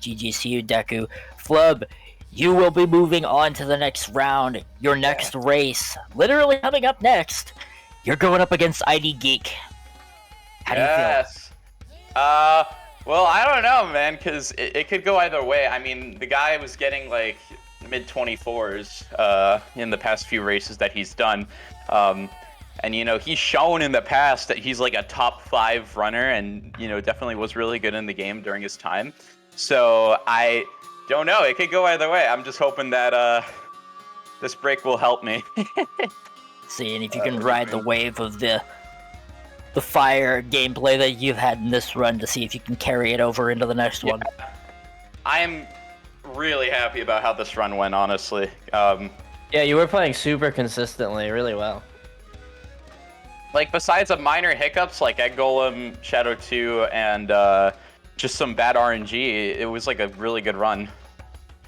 GGCU Deku. Flub, you will be moving on to the next round. Your next race, literally coming up next. You're going up against ID Geek. How do you feel? Yes. Well, I don't know, man, because it could go either way. I mean, the guy was getting like mid-24s in the past few races that he's done. And, you know, he's shown in the past that he's like a top 5 runner and, you know, definitely was really good in the game during his time. So I don't know. It could go either way. I'm just hoping that this break will help me. Seeing if you can ride the wave of the fire gameplay that you've had in this run to see if you can carry it over into the next one. I'm really happy about how this run went, honestly. Yeah, you were playing super consistently, really well. Like, besides the minor hiccups like Egg Golem, Shadow 2, and just some bad RNG, it was like a really good run.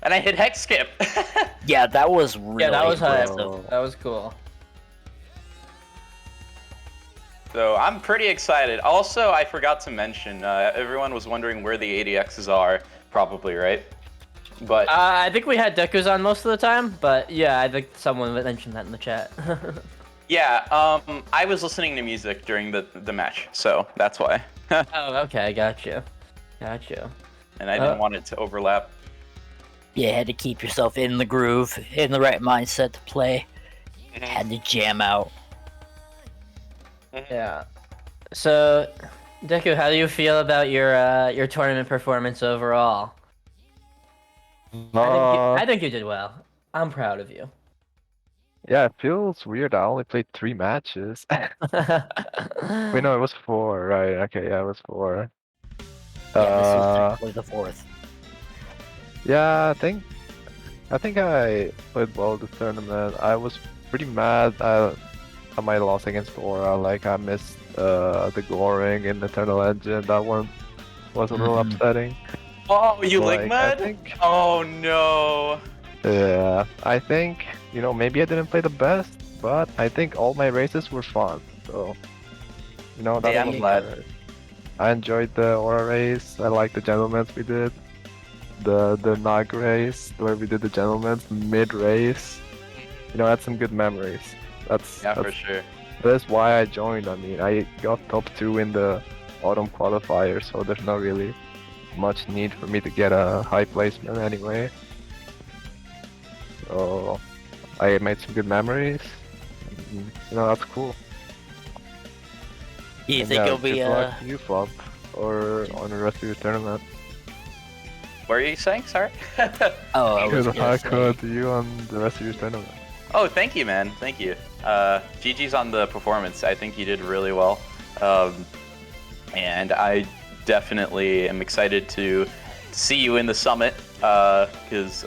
And I hit Hex Skip! Yeah, that was really Yeah, that was hype. impressive. That was cool. So I'm pretty excited. Also, I forgot to mention, everyone was wondering where the ADXs are, probably, right? But I think we had Deku's on most of the time, but yeah, I think someone mentioned that in the chat. yeah, I was listening to music during the match, so that's why. Oh, okay, gotcha. Gotcha. And I didn't want it to overlap. Yeah, had to keep yourself in the groove, in the right mindset to play. Had to jam out. Yeah. So, Deku, how do you feel about your tournament performance overall? I think you did well. I'm proud of you. Yeah, it feels weird. I only played 3 matches. Wait, no, it was 4, right? Okay, yeah, it was 4. Yeah, this is technically the 4th. Yeah, I think I played well this tournament. I was pretty mad at my loss against Aura. Like, I missed the Goring in Eternal Legend. That one was a little upsetting. Oh, you Like, like I mud? think- Oh no. Yeah, I think, you know, maybe I didn't play the best, but I think all my races were fun. So, you know, that Yeah, I'm was glad. good. I enjoyed the Aura race. I liked the Gentleman's we did. The Nog race where we did the Gentleman's mid race. You know, I had some good memories. Yeah, for sure. That's why I joined. I mean, I got top 2 in the autumn qualifier, so there's not really much need for me to get a high placement anyway. So I made some good memories. And, you know, that's cool. Do you And think yeah, it'll be good luck to you, Flop, or on the rest of your tournament. What are you saying? Sorry? Oh, I was Good gonna luck say, to you on the rest of your tournament. Oh, thank you, man. Thank you. GG's on the performance. I think you did really well. And I definitely am excited to see you in the summit, because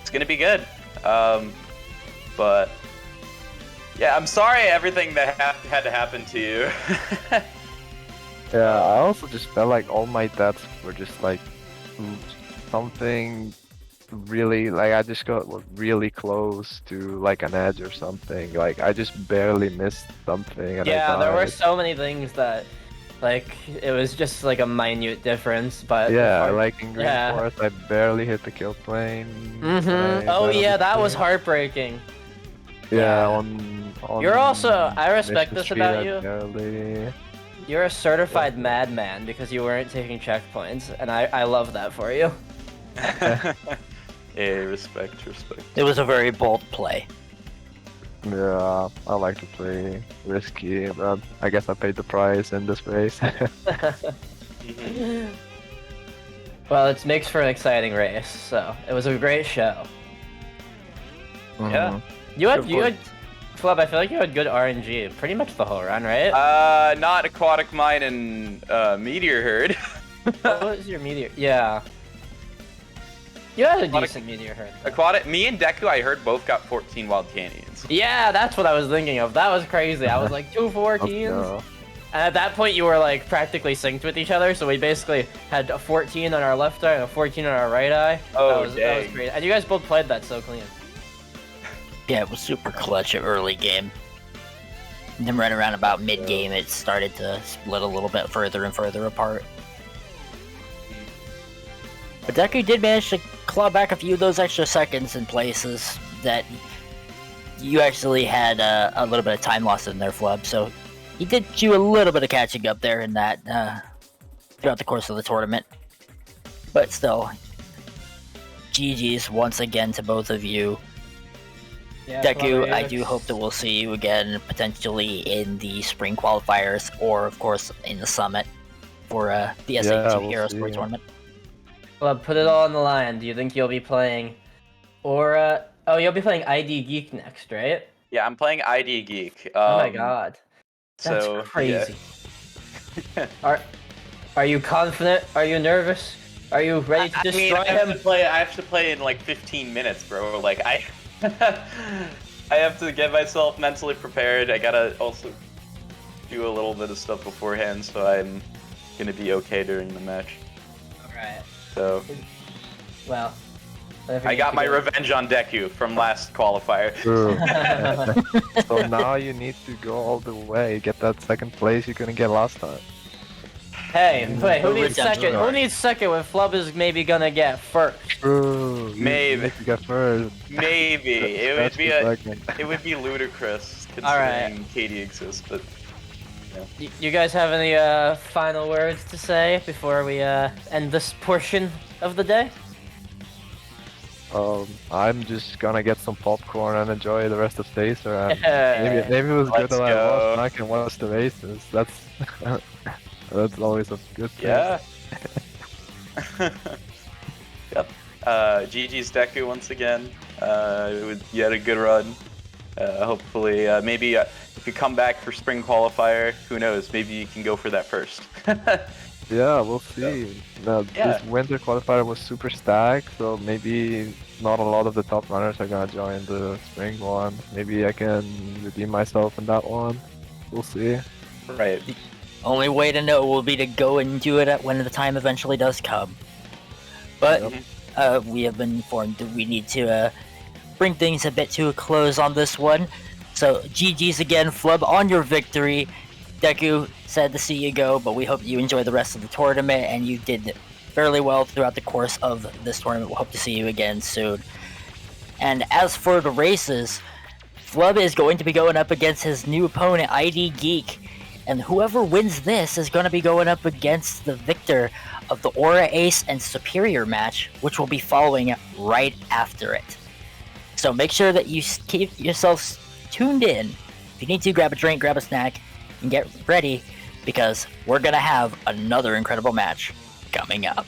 it's going to be good. But yeah, I'm sorry everything that had to happen to you. Yeah, I also just felt like all my deaths were just like something really, like I just got really close to like an edge or something. Like I just barely missed something and Yeah, I there were died. so many things that, like, it was just like a minute difference, but Yeah, before- like in Green yeah. Forest, I barely hit the kill plane. Mm-hmm. Oh yeah, that was heartbreaking. Yeah, yeah. on You're also- I respect Mission this Street, about I you. barely... You're a certified madman because you weren't taking checkpoints, and I love that for you. Hey, respect. it was a very bold play. Yeah, I like to play risky, but I guess I paid the price in this race. Well, it makes for an exciting race, so it was a great show. Yeah. You Of had, Flub, I feel like you had good RNG pretty much the whole run, right? Not Aquatic Mine and Meteor Herd. What was your meteor? Yeah. You had a Aquatic- decent meteor herd. Aquatic, me and Deku, I heard both got 14 Wild Canyons. Yeah, that's what I was thinking of. That was crazy. I was like 2 14s. No. And at that point, you were like practically synced with each other. So we basically had a 14 on our left eye and a 14 on our right eye. Oh, that was dang. great. And you guys both played that so clean. Yeah, it was super clutch at early game. And then right around about mid game, it started to split a little bit further and further apart. But Deku did manage to claw back a few of those extra seconds in places that you actually had a little bit of time lost in there, Flub. So he did do a little bit of catching up there in that throughout the course of the tournament. But still, GG's once again to both of you. Yeah, Deku, I Flubber, do hope that we'll see you again, potentially in the spring qualifiers, or of course in the summit for the SA2 we'll Hero see. Sport Tournament. Well, put it all on the line. Do you think you'll be playing Aura? Oh, you'll be playing ID Geek next, right? Yeah, I'm playing ID Geek. Oh my god. That's So, crazy. Yeah. Are you confident? Are you nervous? Are you ready to destroy I have him? I have to play in like 15 minutes, bro. Like I have to get myself mentally prepared. I gotta also do a little bit of stuff beforehand, so I'm gonna be okay during the match. Alright. So Well. whatever I you got need my to do. revenge on Deku from last qualifier. True. So now you need to go all the way, get that second place you couldn't get last time. Hey, wait, who The needs redemption second? Who arc. needs second when Flub is maybe gonna get first? True. You Maybe. need to get first. Maybe it would That's be the second. it would be ludicrous Alright. considering Katie exists, but You guys have any final words to say before we end this portion of the day? I'm just gonna get some popcorn and enjoy the rest of Spacer. And Yeah. maybe it was good Let's that I go. lost and I can watch the races. That's that's always a good thing. yeah. Yep. GG's Deku once again. You had a good run. Hopefully, maybe if you come back for spring qualifier, who knows? Maybe you can go for that first. Yeah, we'll see. No, Yeah. This winter qualifier was super stacked, so maybe not a lot of the top runners are gonna join the spring one. Maybe I can redeem myself in that one. We'll see. Right. Only way to know will be to go and do it when the time eventually does come. But we have been informed that we need to bring things a bit to a close on this one. So GG's again, Flub, on your victory. Deku, sad to see you go, but we hope you enjoy the rest of the tournament, and you did fairly well throughout the course of this tournament. We'll hope to see you again soon. And as for the races, Flub is going to be going up against his new opponent, ID Geek. And whoever wins this is going to be going up against the victor of the Aura Ace and Superior match, which will be following right after it. So make sure that you keep yourselves tuned in. If you need to, grab a drink, grab a snack, and get ready, because we're going to have another incredible match coming up.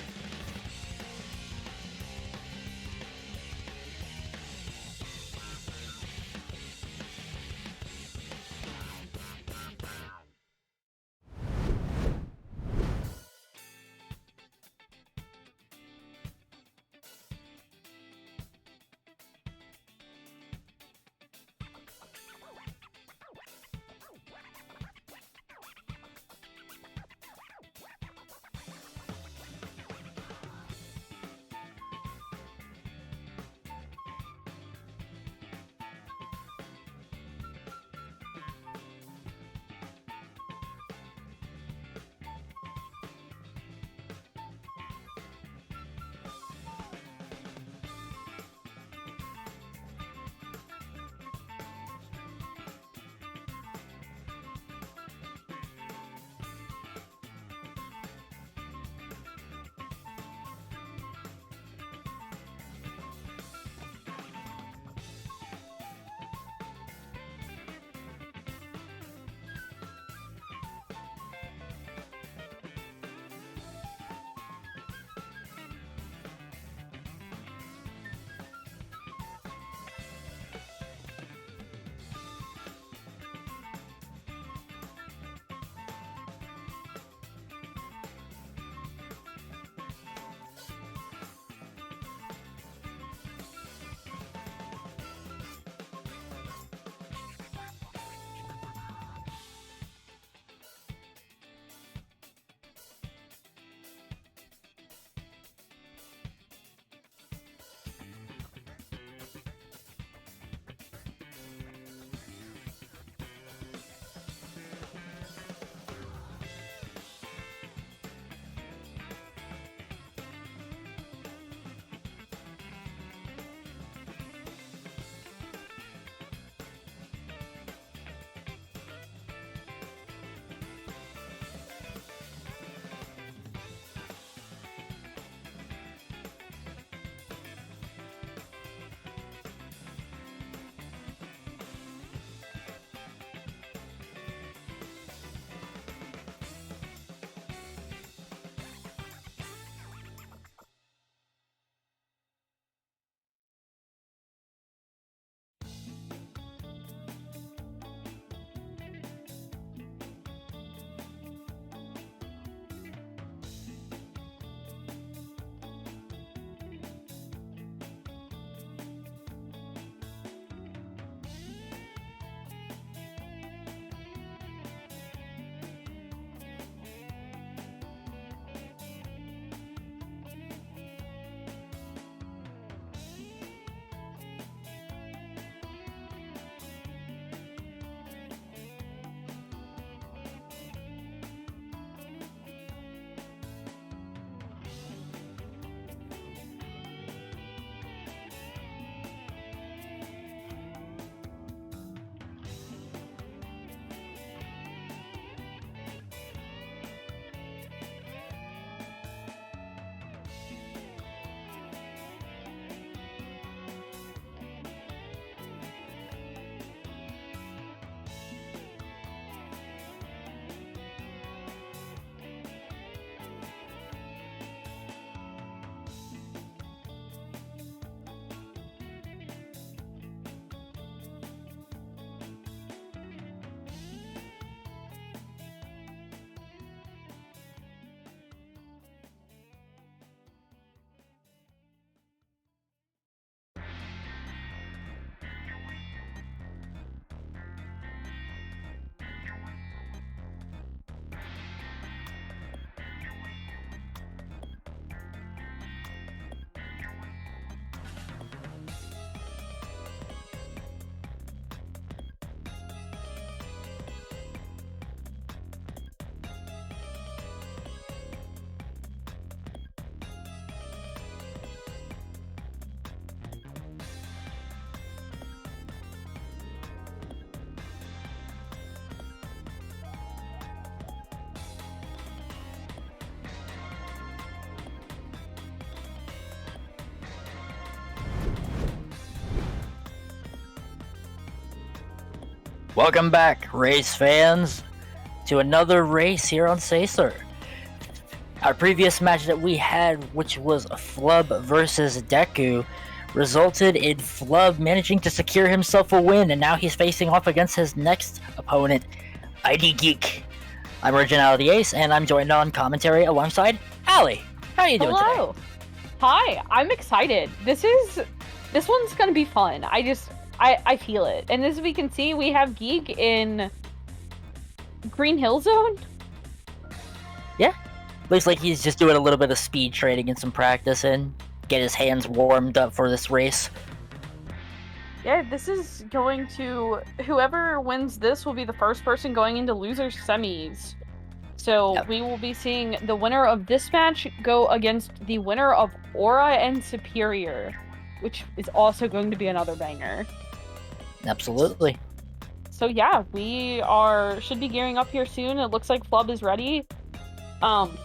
Welcome back, race fans, to another race here on Sacer. Our previous match that we had, which was Flub versus Deku, resulted in Flub managing to secure himself a win, and now he's facing off against his next opponent, ID Geek. I'm Originality Ace, and I'm joined on commentary alongside Allie. How are you doing Hello. today? Hi, I'm excited. This one's gonna be fun. I feel it. And as we can see, we have Geek in Green Hill Zone. Yeah. Looks like he's just doing a little bit of speed training and some practice and get his hands warmed up for this race. Yeah, this is going to... Whoever wins this will be the first person going into losers semis. So Yep. we will be seeing the winner of this match go against the winner of Aura and Superior, which is also going to be another banger. Absolutely. So yeah, we should be gearing up here soon. It looks like Flub is ready. And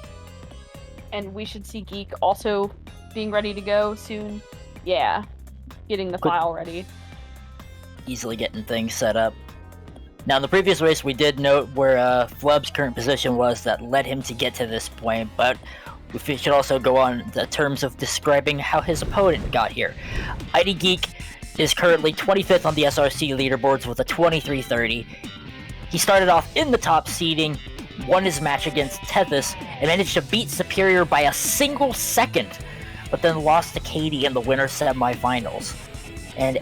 we should see Geek also being ready to go soon. Yeah, getting the file ready. Easily getting things set up. Now, in the previous race, we did note where Flub's current position was that led him to get to this point, but we should also go on the terms of describing how his opponent got here. ID Geek is currently 25th on the SRC leaderboards with a 23:30. He started off in the top seeding, won his match against Tethys, and managed to beat Superior by a single second, but then lost to Katie in the winter semifinals. And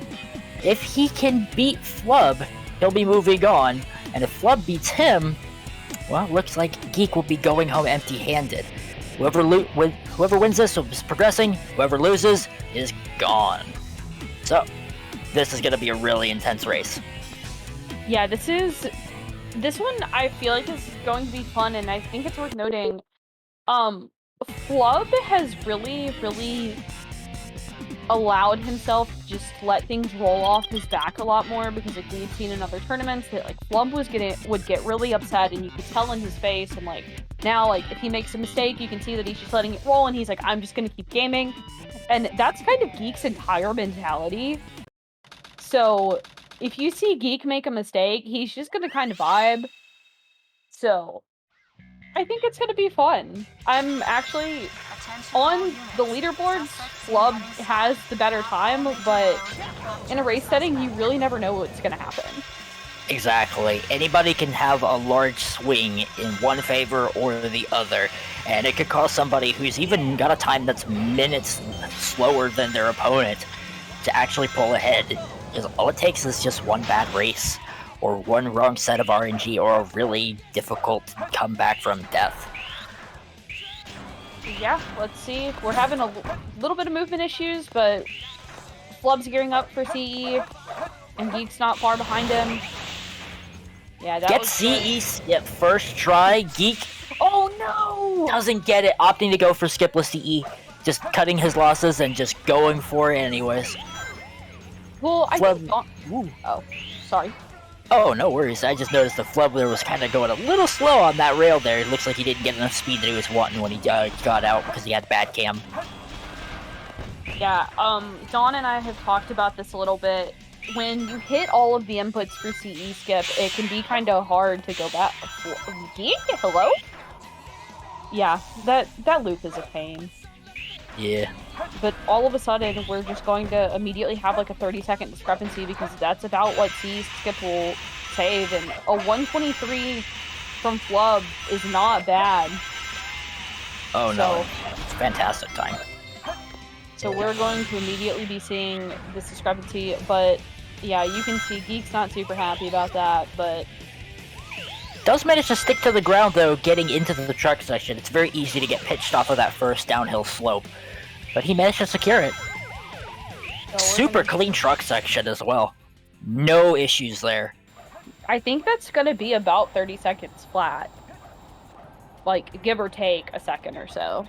if he can beat Flub, he'll be moving on, and if Flub beats him, well, looks like Geek will be going home empty-handed. Whoever wins this is progressing, whoever loses is gone. So, this is going to be a really intense race. Yeah, this one I feel like is going to be fun, and I think it's worth noting. Flub has really allowed himself to just let things roll off his back a lot more, because like we've seen in other tournaments that like Flub would get really upset, and you could tell in his face, and like now like if he makes a mistake, you can see that he's just letting it roll, and he's like, I'm just gonna keep gaming. And that's kind of Geek's entire mentality. So if you see Geek make a mistake, he's just gonna kind of vibe. So I think it's gonna be fun. I'm actually on the leaderboards. Flub has the better time, but in a race setting, you really never know what's gonna happen. Exactly. Anybody can have a large swing in one favor or the other, and it could cause somebody who's even got a time that's minutes slower than their opponent to actually pull ahead. Because all it takes is just one bad race, or one wrong set of RNG, or a really difficult comeback from death. Yeah, let's see. We're having a little bit of movement issues, but Flub's gearing up for CE, and Geek's not far behind him. Yeah, that Get was CE skip first try. Geek Oh no! doesn't get it, opting to go for skipless CE, just cutting his losses and just going for it anyways. Well, I Flub. think... Oh, sorry. Oh, no worries. I just noticed the Flub there was kind of going a little slow on that rail there. It looks like he didn't get enough speed that he was wanting when he got out because he had bad cam. Yeah, Dawn and I have talked about this a little bit. When you hit all of the inputs for CE skip, it can be kind of hard to go back. Geek? Hello? Yeah, that loop is a pain. Yeah. But all of a sudden, we're just going to immediately have like a 30-second discrepancy, because that's about what CE skip will save, and a 123 from Flub is not bad. Oh no, it's fantastic time. So we're going to immediately be seeing this discrepancy, but yeah, you can see Geek's not super happy about that, but... Does manage to stick to the ground though, getting into the truck section. It's very easy to get pitched off of that first downhill slope. But he managed to secure it. Super clean truck section as well. No issues there. I think that's gonna be about 30 seconds flat. Like, give or take a second or so.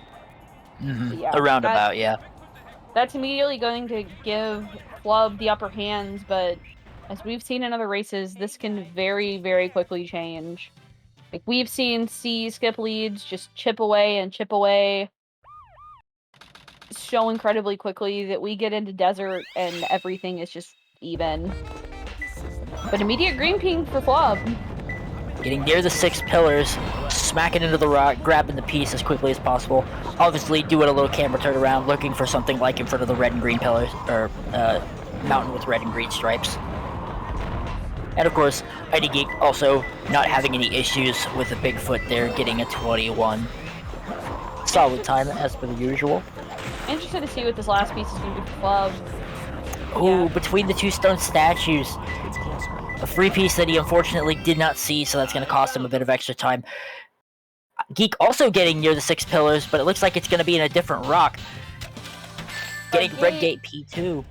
Mm-hmm. Yeah, Around about, yeah. That's immediately going to give Flub the upper hand, but as we've seen in other races, this can very, very quickly change. Like, we've seen C skip leads just chip away, so incredibly quickly that we get into desert and everything is just even. But immediate green ping for Flub. Getting near the 6 pillars, smacking into the rock, grabbing the piece as quickly as possible. Obviously, doing a little camera turnaround, looking for something like in front of the red and green pillars, or mountain with red and green stripes. And of course, ID Geek also not having any issues with the Bigfoot there, getting a 21. Solid time as per the usual. Interested to see what this last piece is going to do for Flub. Ooh, Yeah. between the 2 stone statues. A free piece that he unfortunately did not see, so that's going to cost him a bit of extra time. Geek also getting near the 6 pillars, but it looks like it's going to be in a different rock. Getting Red Gate P2.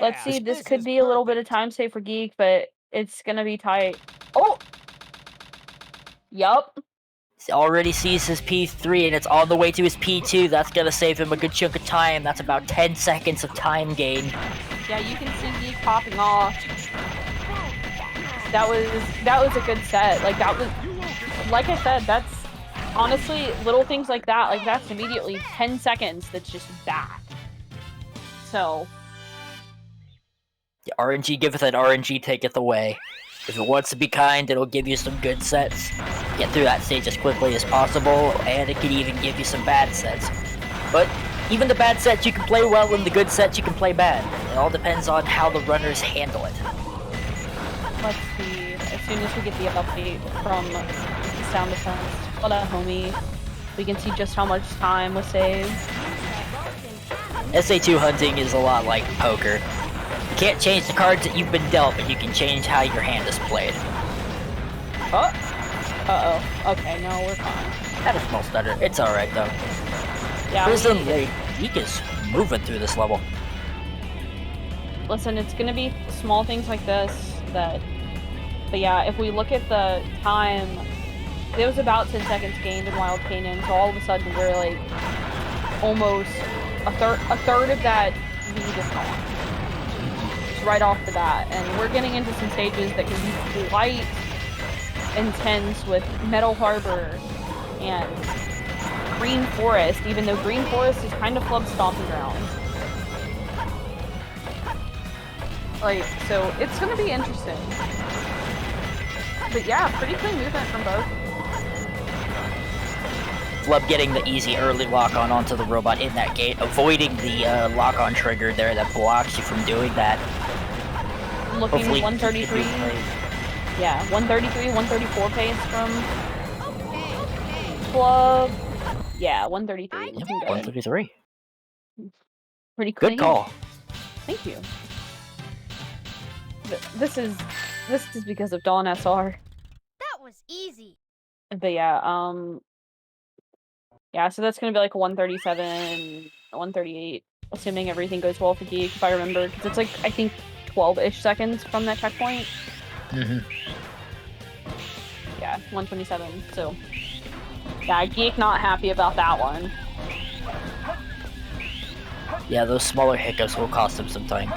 Let's see, this could be a little bit of time save for Geek, but it's going to be tight. Oh! Yup. He already sees his P3, and it's on the way to his P2. That's going to save him a good chunk of time. That's about 10 seconds of time gain. Yeah, you can see Geek popping off. That was a good set. Like I said, that's honestly little things like that. Like that's immediately 10 seconds. That's just back. So The RNG giveth and RNG taketh away. If it wants to be kind, it'll give you some good sets. Get through that stage as quickly as possible, and it can even give you some bad sets. But even the bad sets you can play well, and the good sets you can play bad. It all depends on how the runners handle it. let's see. As soon as we get the update from the sound defense, what a homie, we can see just how much time was saved. SA2 hunting is a lot like poker. You can't change the cards that you've been dealt, but you can change how your hand is played. Oh. Uh-oh. Okay, no, we're fine. Had a small stutter. It's alright though. Yeah, Prism Lake Geek is moving through this level. listen, it's gonna be small things like this that... But yeah, if we look at the time, it was about 10 seconds gained in Wild Canyon, so all of a sudden we're like almost a third of that lead is gone. Just right off the bat. And we're getting into some stages that can be quite intense with Meadow Harbor and Green Forest, even though Green Forest is kind of Flub's stomping ground. Like, so it's gonna be interesting. But yeah, pretty clean movement from both. Flub getting the easy early lock-on onto the robot in that gate, avoiding the lock-on trigger there that blocks you from doing that. Looking Hopefully 133. Yeah, 133, 134 pace from Flub. Yeah, 133. Yep, Looking good. 133. Pretty clean. Good call. Thank you. This is because of Dawn SR. That was easy. But yeah, yeah, so that's gonna be like a 137, 138, assuming everything goes well for Geek, if I remember, because it's like, I think, 12-ish seconds from that checkpoint. Mm-hmm. Yeah, 127, so... Yeah, Geek not happy about that one. Yeah, those smaller hiccups will cost him some time.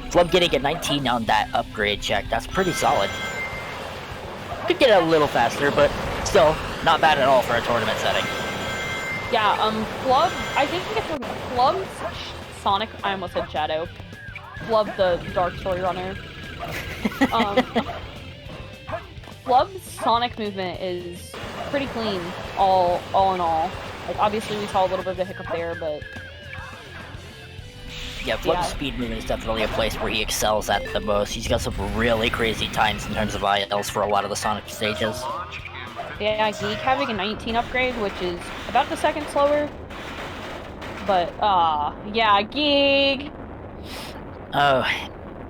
Flub getting a 19 on that upgrade check, that's pretty solid. Could get it a little faster, but still, not bad at all for a tournament setting. Yeah, Flub, I think it's Flub's Sonic, I almost said Shadow. Flub the Dark Story Runner. Flub's Sonic movement is pretty clean, all in all. Like, obviously we saw a little bit of a hiccup there, but... Yeah, Flub's speed movement is definitely a place where he excels at the most. He's got some really crazy times in terms of ILs for a lot of the Sonic stages. Yeah, Geek having a 19 upgrade, which is about the second slower. But, yeah, Geek! Oh,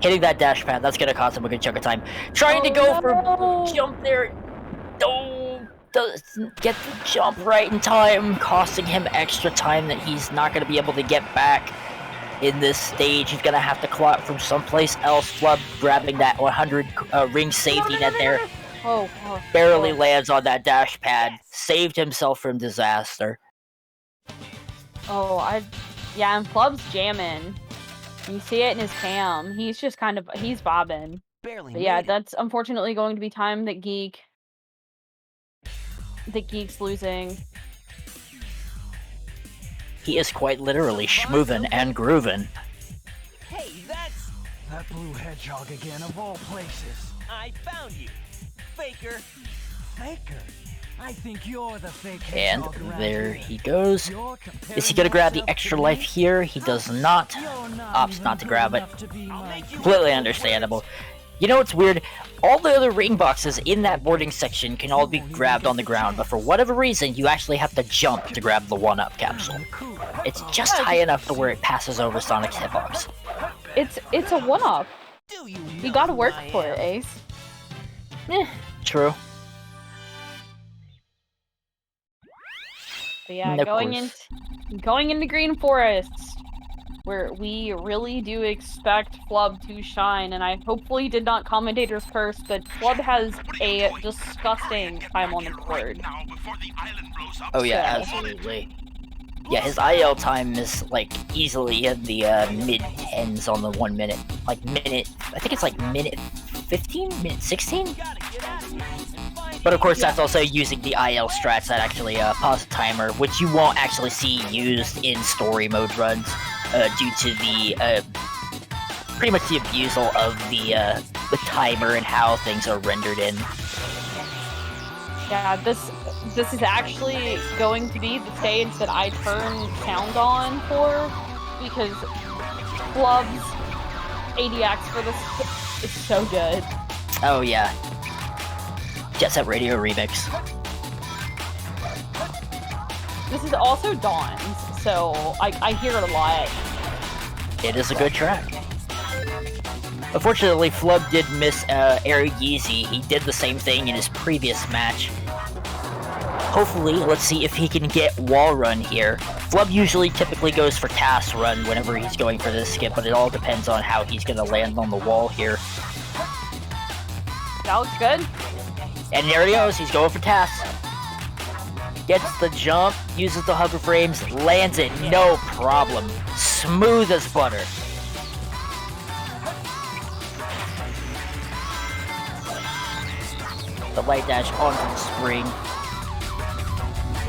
hitting that dash pad, that's gonna cost him a good chunk of time. Trying to go for jump there, doesn't get the jump right in time, costing him extra time that he's not gonna be able to get back in this stage. He's gonna have to claw it from someplace else. Flub grabbing that 100 ring safety net there. Barely lands on that dash pad. Saved himself from disaster. Yeah, and Flub's jamming. You see it in his cam. He's just he's bobbing. But yeah, that's unfortunately going to be time that Geek's losing. He is quite literally schmoovin' and groovin'. Hey, that's That blue hedgehog again, of all places. I found you, Faker. Faker? I think you're the fake And hedgehog around there here. he goes. You're Is he comparing gonna grab the yourself extra to life me? here? He does not. You're Opts even not to good grab it. enough to be my Completely understandable. You know what's weird? All the other ring boxes in that boarding section can all be grabbed on the ground, but for whatever reason, you actually have to jump to grab the 1-up capsule. It's just high enough to where it passes over Sonic's hitbox. It's a 1-up. Do You gotta work for it, Ace. True. But yeah, And of going course- into Green Forest, where we really do expect Flub to shine, and I hopefully did not commentators curse, but Flub has a disgusting time on the board. Now before the island blows up. Oh yeah, So- absolutely. Yeah, his IL time is like easily in the mid-10s on the 1 minute. Like minute, I think it's like minute 15, minute 16? But of course that's also using the IL strats that actually pause the timer, which you won't actually see used in story mode runs due to the pretty much the abusal of the timer and how things are rendered in. Yeah, this is actually going to be the stage that I turn sound on for, because Flub's ADX for this is so good. Oh yeah. Jet Set Radio Remix. This is also Dawn's, so I hear it a lot. It is a good track. Unfortunately, Flub did miss Air Yeezy. He did the same thing in his previous match. Hopefully, let's see if he can get wall run here. Flub usually typically goes for task run whenever he's going for this skip, but it all depends on how he's going to land on the wall here. That looks good. And there he goes, he's going for task. Gets the jump, uses the hover frames, lands it, no problem. Smooth as butter. The light dash onto the spring.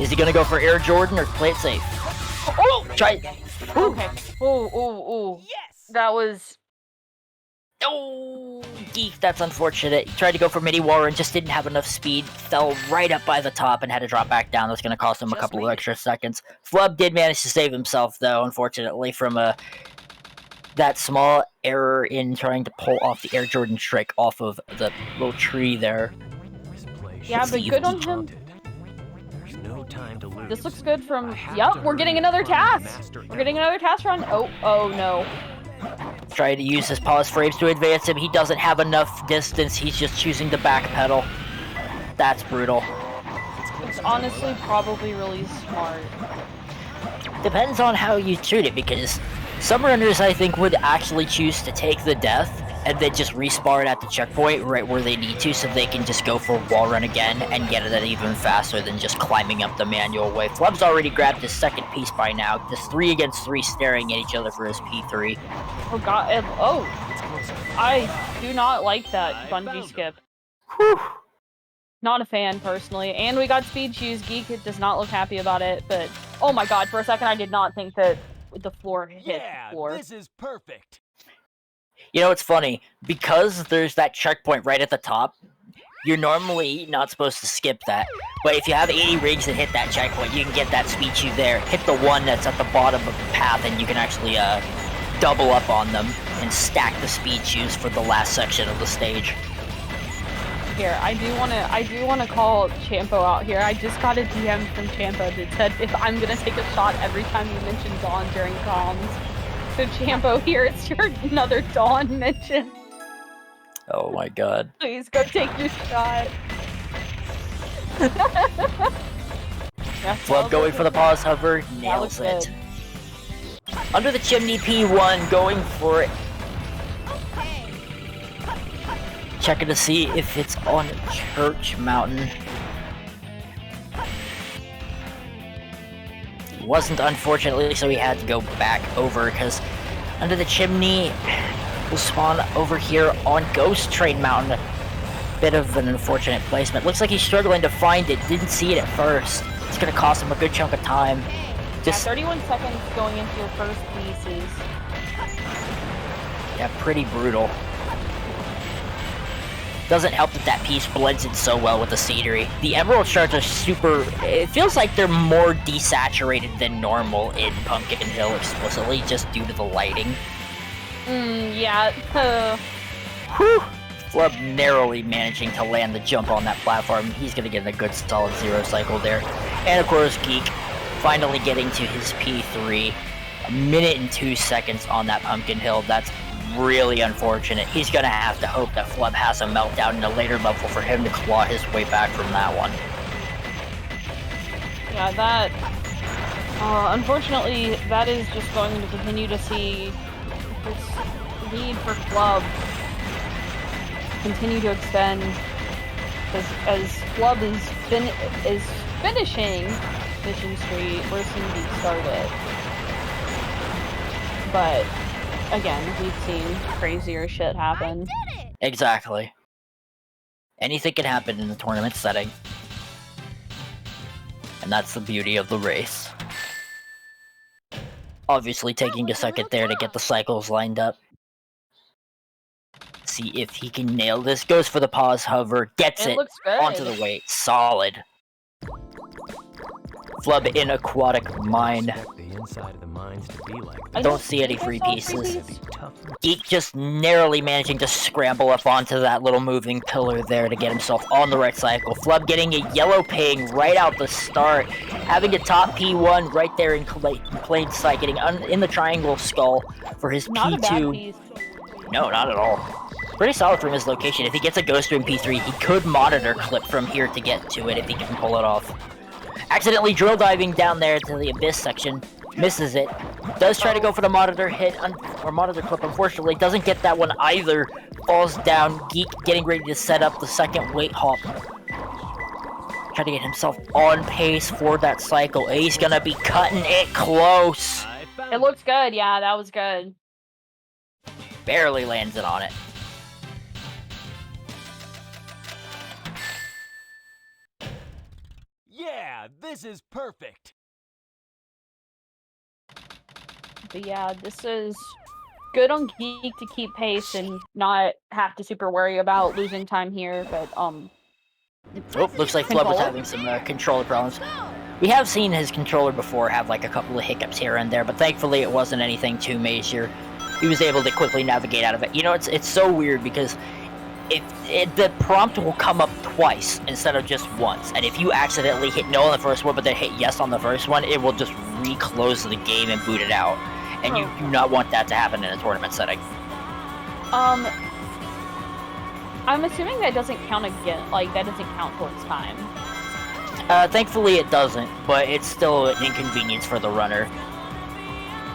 Is he gonna go for Air Jordan or play it safe? Oh! Try. Ooh. Okay. Ooh. Yes. That was... Oh, geek, that's unfortunate. He tried to go for mini wall and just didn't have enough speed. Fell right up by the top and had to drop back down. That's going to cost him a couple of extra seconds. Flub did manage to save himself, though, unfortunately, from that small error in trying to pull off the Air Jordan trick off of the little tree there. Yeah, but good on him. This looks good from... Yup, we're getting another task! We're getting another task run. Oh no. Trying to use his pause frames to advance him. He doesn't have enough distance. He's just choosing to backpedal. That's brutal. It's honestly probably really smart. Depends on how you shoot it, because some runners, I think, would actually choose to take the death and then just respawn at the checkpoint right where they need to, so they can just go for wall run again and get it even faster than just climbing up the manual way. Flub's already grabbed his second piece by now. Just 3 against 3 staring at each other for his P3. Oh god, I do not like that bungee skip. Whew. Not a fan, personally. And we got speed shoes. Geek does not look happy about it, but oh my god, for a second I did not think that the floor hit the floor. This is perfect. You know, it's funny, because there's that checkpoint right at the top, you're normally not supposed to skip that. But if you have 80 rigs that hit that checkpoint, you can get that speed shoe there, hit the one that's at the bottom of the path, and you can actually double up on them and stack the speed shoes for the last section of the stage. Here, I do wanna call Champo out here. I just got a DM from Champo that said if I'm gonna take a shot every time you mention Dawn during comms. So Champo, here it's your another Dawn mention. Oh my god. Please go take your shot. Flub going for the pause hover, nails it. Under the chimney P1, going for it. Checking to see if it's on Church Mountain. Wasn't, unfortunately, so he had to go back over, because under the chimney will spawn over here on Ghost Train Mountain. Bit of an unfortunate placement. Looks like he's struggling to find it. Didn't see it at first. It's gonna cost him a good chunk of time. Just 31 seconds going into your first pieces. Yeah, pretty brutal. Doesn't help that that piece blends in so well with the scenery. The emerald shards are super... It feels like they're more desaturated than normal in Pumpkin Hill explicitly, just due to the lighting. Yeah. Whew! Flub narrowly managing to land the jump on that platform. He's gonna get a good solid 0 cycle there. And of course, Geek finally getting to his P3. 1 minute and 2 seconds on that Pumpkin Hill. That's really unfortunate. He's gonna have to hope that Flub has a meltdown in a later level for him to claw his way back from that one. Yeah, that... unfortunately, that is just going to continue to see this lead for Flub continue to extend as Flub is finishing Mission Street where Cindy started. But again, we've seen crazier shit happen. Exactly. Anything can happen in a tournament setting. And that's the beauty of the race. Obviously taking a second there to get the cycles lined up. See if he can nail this. Goes for the pause hover. Gets it looks good. onto the weight. Solid. Flub in Aquatic Mine. The inside of the mines to be like I don't see any free pieces. Geek just narrowly managing to scramble up onto that little moving pillar there to get himself on the right cycle. Flub getting a yellow ping right out the start. Having a top P1 right there in plain sight. Getting in the triangle skull for his Not a bad P2. piece. No, not at all. Pretty solid from his location. If he gets a Ghost Ring P3, he could monitor clip from here to get to it if he can pull it off. Accidentally drill diving down there to the abyss section. Misses it. Does try to go for the monitor hit, or monitor clip, unfortunately. Doesn't get that one either. Falls down. Geek getting ready to set up the second weight hop. Trying to get himself on pace for that cycle. He's gonna be cutting it close. It looks good, yeah, that was good. Barely lands it on it. Yeah, this is perfect. But yeah, this is good on Geek to keep pace and not have to super worry about losing time here, but Oh, looks like Flub was having some controller problems. We have seen his controller before have like a couple of hiccups here and there, but thankfully it wasn't anything too major. He was able to quickly navigate out of it. You know, it's so weird because the prompt will come up twice instead of just once, and if you accidentally hit no on the first one but then hit yes on the first one, it will just reclose the game and boot it out. And you do not want that to happen in a tournament setting. I'm assuming that doesn't count again, like that doesn't count towards time. Thankfully it doesn't, but it's still an inconvenience for the runner.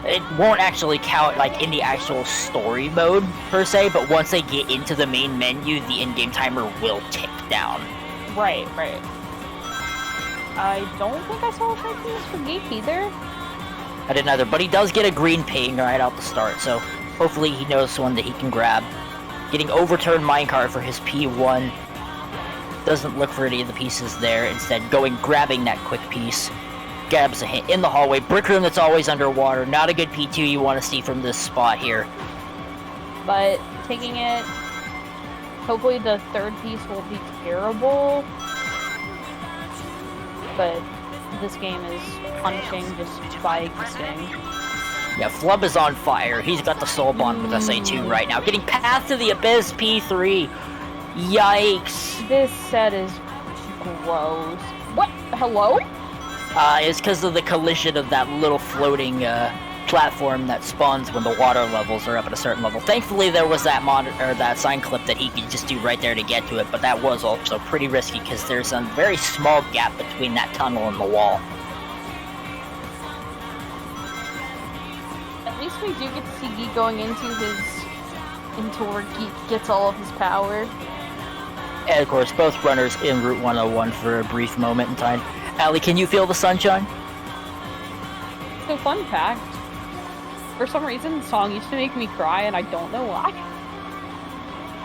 It won't actually count like in the actual story mode per se, but once they get into the main menu, the in-game timer will tick down. Right. I don't think I saw a trade piece for Geek either. I didn't either, but he does get a green ping right out the start, so hopefully he knows one that he can grab. Getting overturned minecart for his P1. Doesn't look for any of the pieces there, instead grabbing that quick piece. Grabs a hit in the hallway. Brick room that's always underwater. Not a good P2 you want to see from this spot here. But taking it, hopefully the third piece will be terrible. But this game is punishing just by existing. Yeah, Flub is on fire. He's got the soul bond with SA2 right now. Getting Path to the Abyss P3. Yikes. This set is gross. What? Hello? It's because of the collision of that little floating platform that spawns when the water levels are up at a certain level. Thankfully, there was that that sign clip that he could just do right there to get to it, but that was also pretty risky because there's a very small gap between that tunnel and the wall. At least we do get to see Geek going into where Geek gets all of his power. And of course, both runners in Route 101 for a brief moment in time. Allie, can you feel the sunshine? So fun fact, for some reason the song used to make me cry and I don't know why.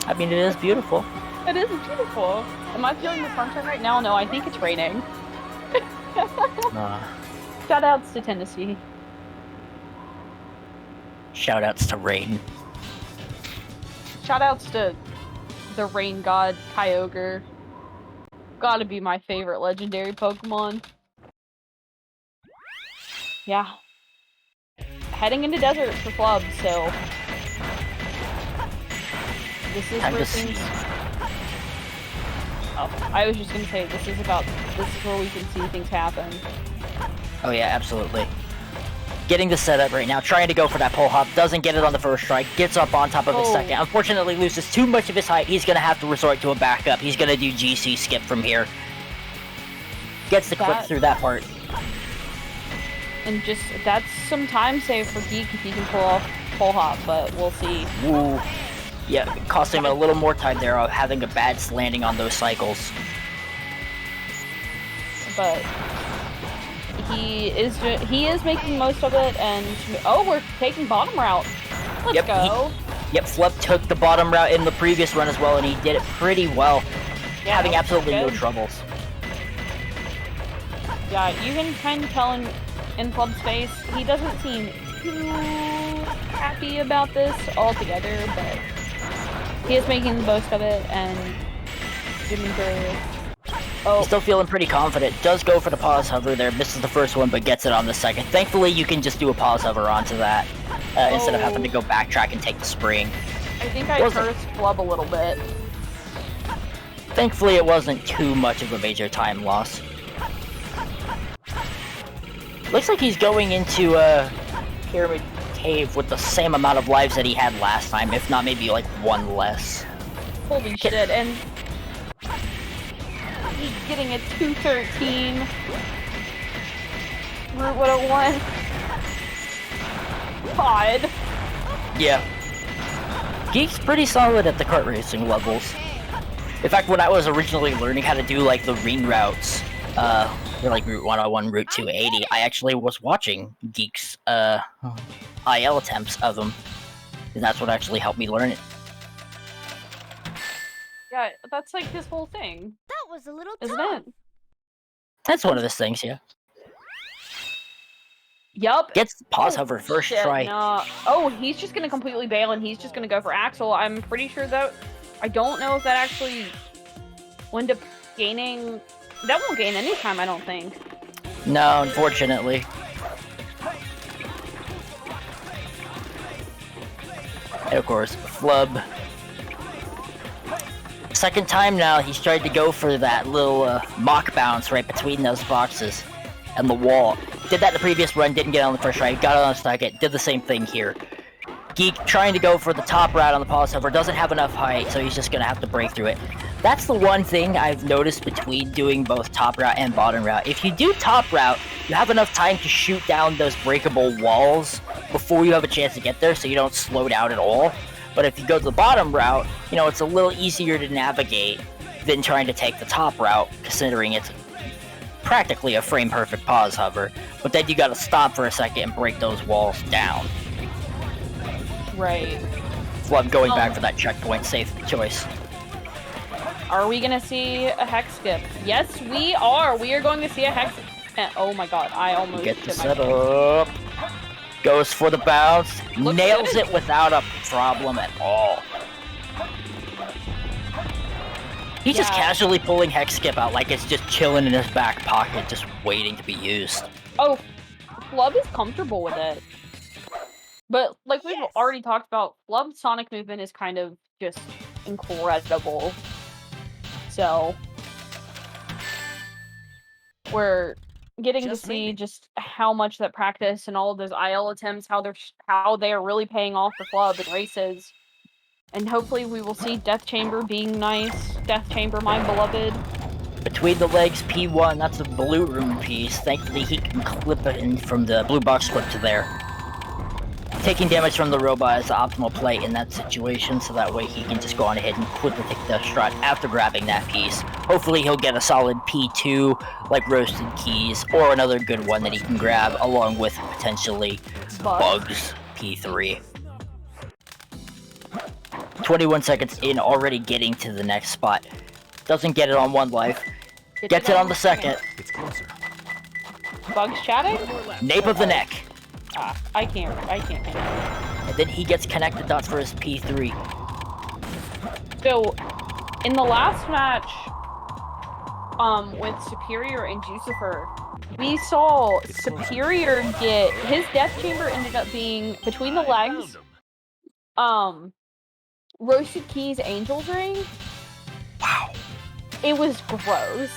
I mean, it is beautiful. It is beautiful. Am I feeling the sunshine right now? No, I think it's raining. Shoutouts to Tennessee. Shoutouts to rain. Shoutouts to the Rain God, Kyogre. Gotta be my favorite legendary Pokemon. Yeah. Heading into desert for Flub, so this is where things. Oh, I was just gonna say this is where we can see things happen. Oh yeah, absolutely. Getting the setup right now, trying to go for that pole hop, doesn't get it on the first try, gets up on top of his second. Unfortunately, loses too much of his height. He's gonna have to resort to a backup. He's gonna do GC skip from here. Gets the clip through that part. And just, that's some time save for Geek if he can pull off pole hop, but we'll see. Ooh. Yeah, it cost him a little more time there of having a bad landing on those cycles. But he is making most of it, and oh, we're taking bottom route. Let's go. Flub took the bottom route in the previous run as well, and he did it pretty well, having absolutely no troubles. Yeah, you can kind of tell in Flub's face, he doesn't seem too happy about this altogether, but he is making the most of it, and Jimmy Bird. Oh. He's still feeling pretty confident. Does go for the pause hover there, misses the first one, but gets it on the second. Thankfully, you can just do a pause hover onto that, instead of having to go backtrack and take the spring. I think I cursed Flub a little bit. Thankfully, it wasn't too much of a major time loss. Looks like he's going into Pyramid Cave with the same amount of lives that he had last time, if not maybe like one less. Holy shit, and he's getting a 213. Route 101. God. Yeah. Geek's pretty solid at the kart racing levels. In fact, when I was originally learning how to do like the ring routes, like Route 101, Route 280, I actually was watching Geek's IL attempts of them, and that's what actually helped me learn it. Yeah, that's like his whole thing. That was a little Isn't tough. it? That's one of his things, yeah. Yup. Gets the pause hover first try. No. Oh, he's just gonna completely bail, and he's just gonna go for Axel. I'm pretty sure that... I don't know if that actually wound up gaining... That won't gain any time, I don't think. No, unfortunately. And of course, Flub. Second time now, he's tried to go for that little mock bounce right between those boxes and the wall. Did that in the previous run, didn't get on the first try, got it on the second, did the same thing here. Geek trying to go for the top route on the pause hover, doesn't have enough height, so he's just gonna have to break through it. That's the one thing I've noticed between doing both top route and bottom route. If you do top route, you have enough time to shoot down those breakable walls before you have a chance to get there, so you don't slow down at all. But if you go to the bottom route, you know, it's a little easier to navigate than trying to take the top route, considering it's practically a frame-perfect pause hover. But then you gotta stop for a second and break those walls down. Right. Flub going back for that checkpoint, safe choice. Are we gonna see a hex skip? Yes, we are! We are going to see a hex... Oh my god, I almost Get the hit my setup. Goes for the bounce. Looks Nails good. it without a problem at all. He's just casually pulling hex skip out like it's just chilling in his back pocket, just waiting to be used. Oh, Flub is comfortable with it. But, like we've already talked about, Flub's sonic movement is kind of just incredible. So, we're getting to see just how much that practice and all of those IL attempts, how they are really paying off for Flub in races. And hopefully we will see Death Chamber being nice. Death Chamber, my beloved. Between the legs, P1, that's a blue room piece. Thankfully he can clip it in from the blue box clip to there. Taking damage from the robot is the optimal play in that situation, so that way he can just go on ahead and quickly take the strut after grabbing that piece. Hopefully he'll get a solid P2, like Roasted Keys, or another good one that he can grab, along with potentially Bugs P3. 21 seconds in, already getting to the next spot. Doesn't get it on one life. Gets it on the second. It's closer. Bugs chatting? Nape of the neck. I can't. And then he gets connected dots for his P3. So, in the last match, with Superior and Jucifer, we saw Superior get his death chamber ended up being between the legs. Roasted Keys Angel's Ring. Wow. It was gross.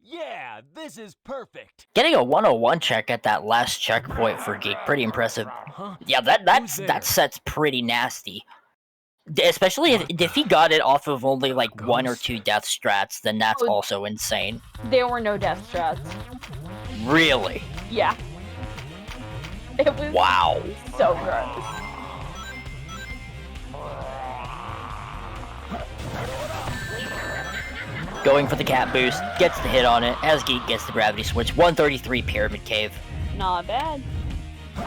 Yeah, this is perfect. Getting a 101 check at that last checkpoint for Geek, pretty impressive. Huh? Yeah, that set's pretty nasty. Especially if he got it off of only like 1 or 2 death strats, then that's also insane. There were no death strats. Really? Yeah. It was Wow. so gross. Going for the cat boost, gets the hit on it, as Geek gets the gravity switch. 133 Pyramid Cave. Not bad.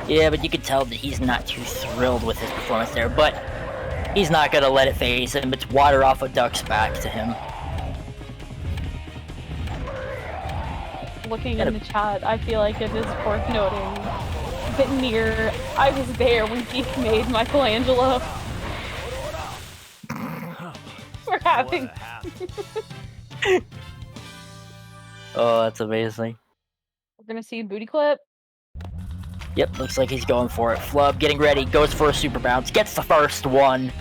Yeah, but you can tell that he's not too thrilled with his performance there, but he's not gonna let it phase him. It's water off a duck's back to him. Looking in the chat, I feel like it is worth noting that I was there when Geek made Michelangelo. We're having... Oh, that's amazing. We're gonna see booty clip. Yep, looks like he's going for it. Flub getting ready, goes for a super bounce, gets the first one.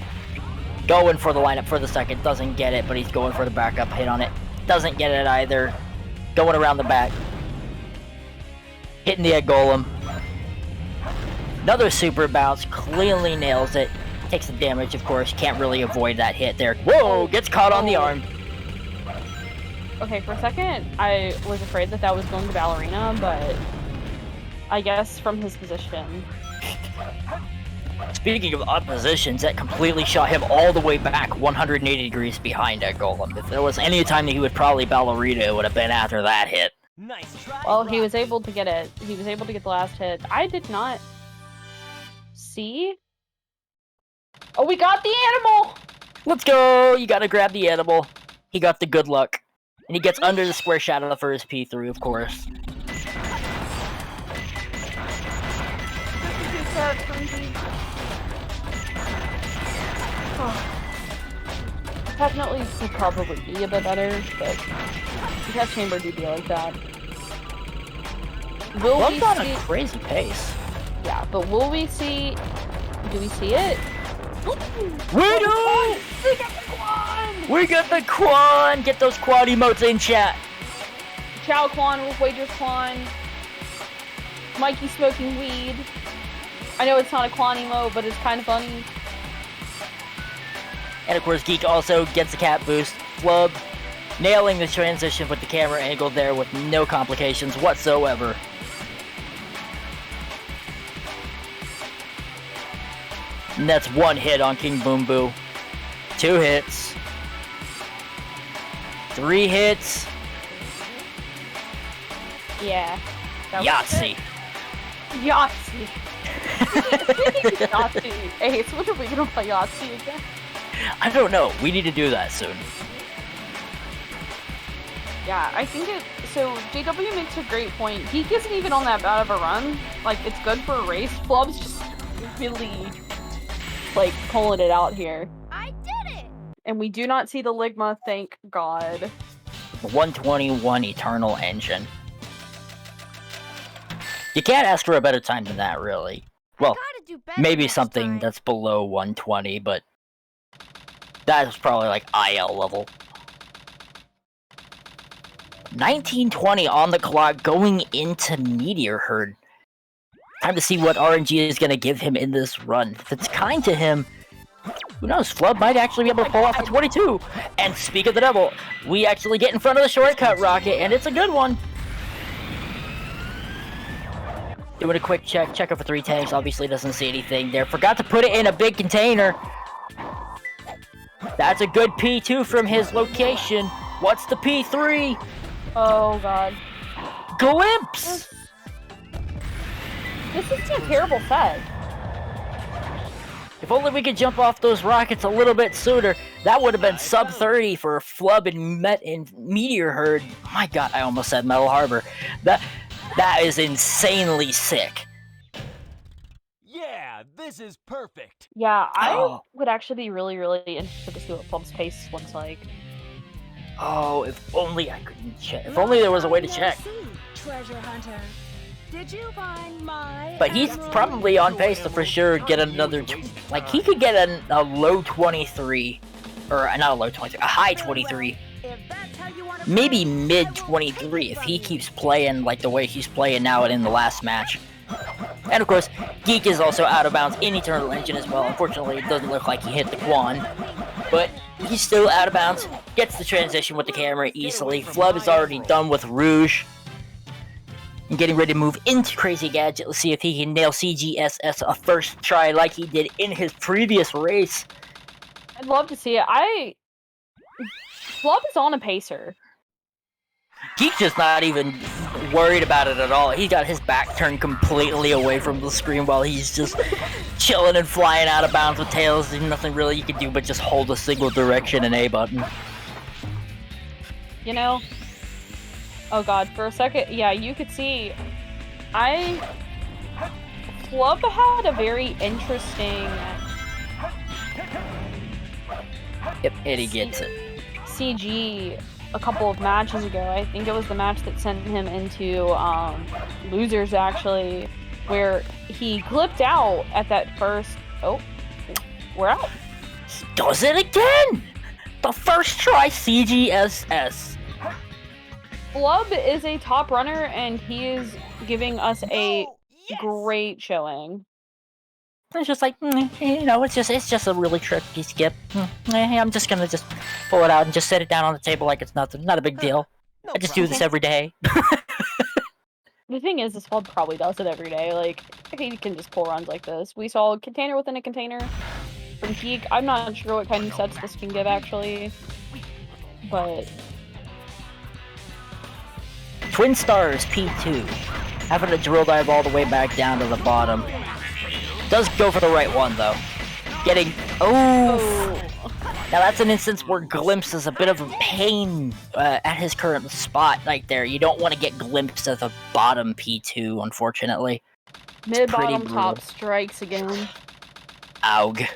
Going for the lineup for the second, doesn't get it, but he's going for the backup hit on it. Doesn't get it either. Going around the back. Hitting the egg golem. Another super bounce, cleanly nails it. Takes the damage, of course, can't really avoid that hit there. Whoa, gets caught on the arm. Okay, for a second, I was afraid that was going to Ballerina, but I guess from his position. Speaking of oppositions, that completely shot him all the way back 180 degrees behind that golem. If there was any time that he would probably Ballerina, it would have been after that hit. Nice try. Well, he was able to get it. He was able to get the last hit. I did not see. Oh, we got the animal! Let's go! You gotta grab the animal. He got the good luck. And he gets under the square shadow for his P3, of course. Definitely could probably be a bit better, but that chamber do be like that. Will we on see... a crazy pace. Yeah, but will we see... Do we see it? We do! We got the Quan! We got the Quan! Get those quad emotes in chat. Chow Quan, Wolf Wager Quan. Mikey smoking weed. I know it's not a Quan emote, but it's kind of funny. And of course, Geek also gets the cat boost. Flub nailing the transition with the camera angle there with no complications whatsoever. And that's 1 hit on King Boom Boo. 2 hits. 3 hits. Yeah. Yahtzee. Yahtzee. Yahtzee. Ace, when are we gonna play Yahtzee again? I don't know. We need to do that soon. Yeah, I think it... So, JW makes a great point. Geek isn't even on that bad of a run. Like, it's good for a race. Flub's just really, like, pulling it out here. I did it! And we do not see the Ligma, thank God. 121 Eternal Engine. You can't ask for a better time than that, really. Well, Gotta do better maybe next something time. that's below 120, but that's probably like IL level. 1920 on the clock going into Meteor Herd. Time to see what RNG is going to give him in this run. If it's kind to him, who knows, Flub might actually be able to pull off a 22. And speak of the devil, we actually get in front of the shortcut rocket, and it's a good one. Doing a quick check out for 3 tanks, obviously doesn't see anything there. Forgot to put it in a big container. That's a good P2 from his location. What's the P3? Oh, God. Glimpse! This is a terrible set. If only we could jump off those rockets a little bit sooner, that would have been sub 30 for Flub and Meteor Herd. My God, I almost said Metal Harbor. That is insanely sick. Yeah, this is perfect. Yeah, I Oh. would actually be really, really interested to see what Flub's pace looks like. Oh, if only I could check. If only there was a way to check. Treasure hunter. Did you find my But he's probably on pace to for sure get another. Like, he could get a low 23. Or not a low 23, a high 23. Maybe mid 23 if he keeps playing like the way he's playing now and in the last match. And of course, Geek is also out of bounds in Eternal Engine as well. Unfortunately, it doesn't look like he hit the Quan. But he's still out of bounds. Gets the transition with the camera easily. Flub is already done with Rouge. And getting ready to move into Crazy Gadget. Let's see if he can nail CGSS a first try like he did in his previous race. I'd love to see it. Flub is on a pacer. Geek's just not even worried about it at all. He got his back turned completely away from the screen while he's just chilling and flying out of bounds with tails. There's nothing really you can do but just hold a single direction and A button. You know? Oh god, for a second, yeah, you could see... Flub had a very interesting... Yep, and he gets it. CG a couple of matches ago. I think it was the match that sent him into losers actually, where he clipped out at that first. Oh, we're out. Does it again? The first try CGSS. Flub is a top runner, and he is giving us a great showing. It's just like, you know, it's just a really tricky skip. I'm just gonna pull it out and just set it down on the table like it's nothing. Not a big deal. I just do this every day. The thing is, this Flub probably does it every day. Like, he can just pull runs like this. We saw a container within a container from Geek. I'm not sure what kind of sets this can give, actually. But... Twin Stars P2. Having to drill dive all the way back down to the bottom. Does go for the right one, though. Getting... Oh! Now that's an instance where Glimpse is a bit of a pain at his current spot right there. You don't want to get glimpsed at the bottom P2, unfortunately. Mid-bottom top strikes again. Aug.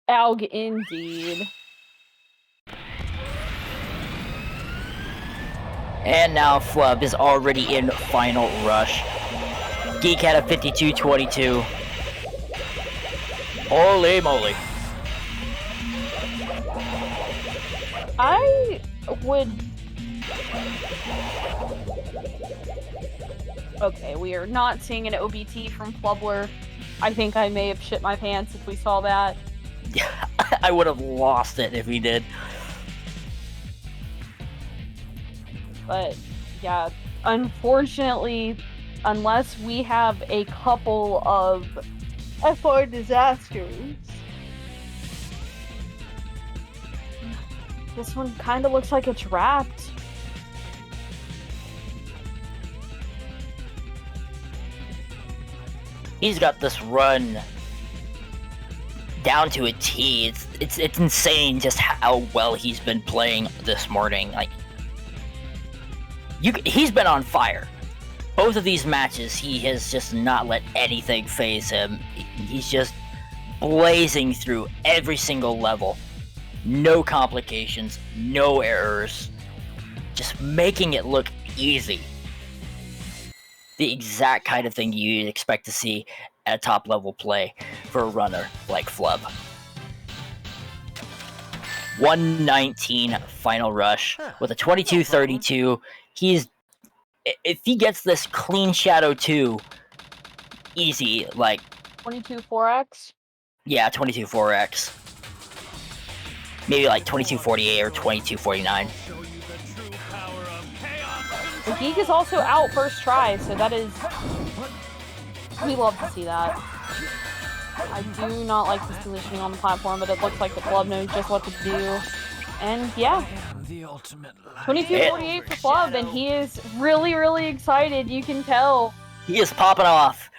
Aug indeed. And now Flub is already in Final Rush. Geek had a 52-22. Holy moly. I would... Okay, we are not seeing an OBT from Flubler. I think I may have shit my pants if we saw that. I would have lost it if he did. But, yeah, unfortunately, unless we have a couple of FR disasters, this one kind of looks like it's wrapped. He's got this run down to a T. It's insane just how well he's been playing this morning. Like, he's been on fire. Both of these matches, he has just not let anything faze him. He's just blazing through every single level. No complications, no errors. Just making it look easy. The exact kind of thing you'd expect to see at top level play for a runner like Flub. 119 Final Rush with a 22-32. If he gets this clean Shadow 2, easy, like... 22-4X? Yeah, 22-4X. Maybe like 22-48 or 22-49. The Geek is also out first try, so that is... We love to see that. I do not like this positioning on the platform, but it looks like the Flub knows just what to do. And yeah, 22-48 for Flub, and he is really, really excited, you can tell. He is popping off.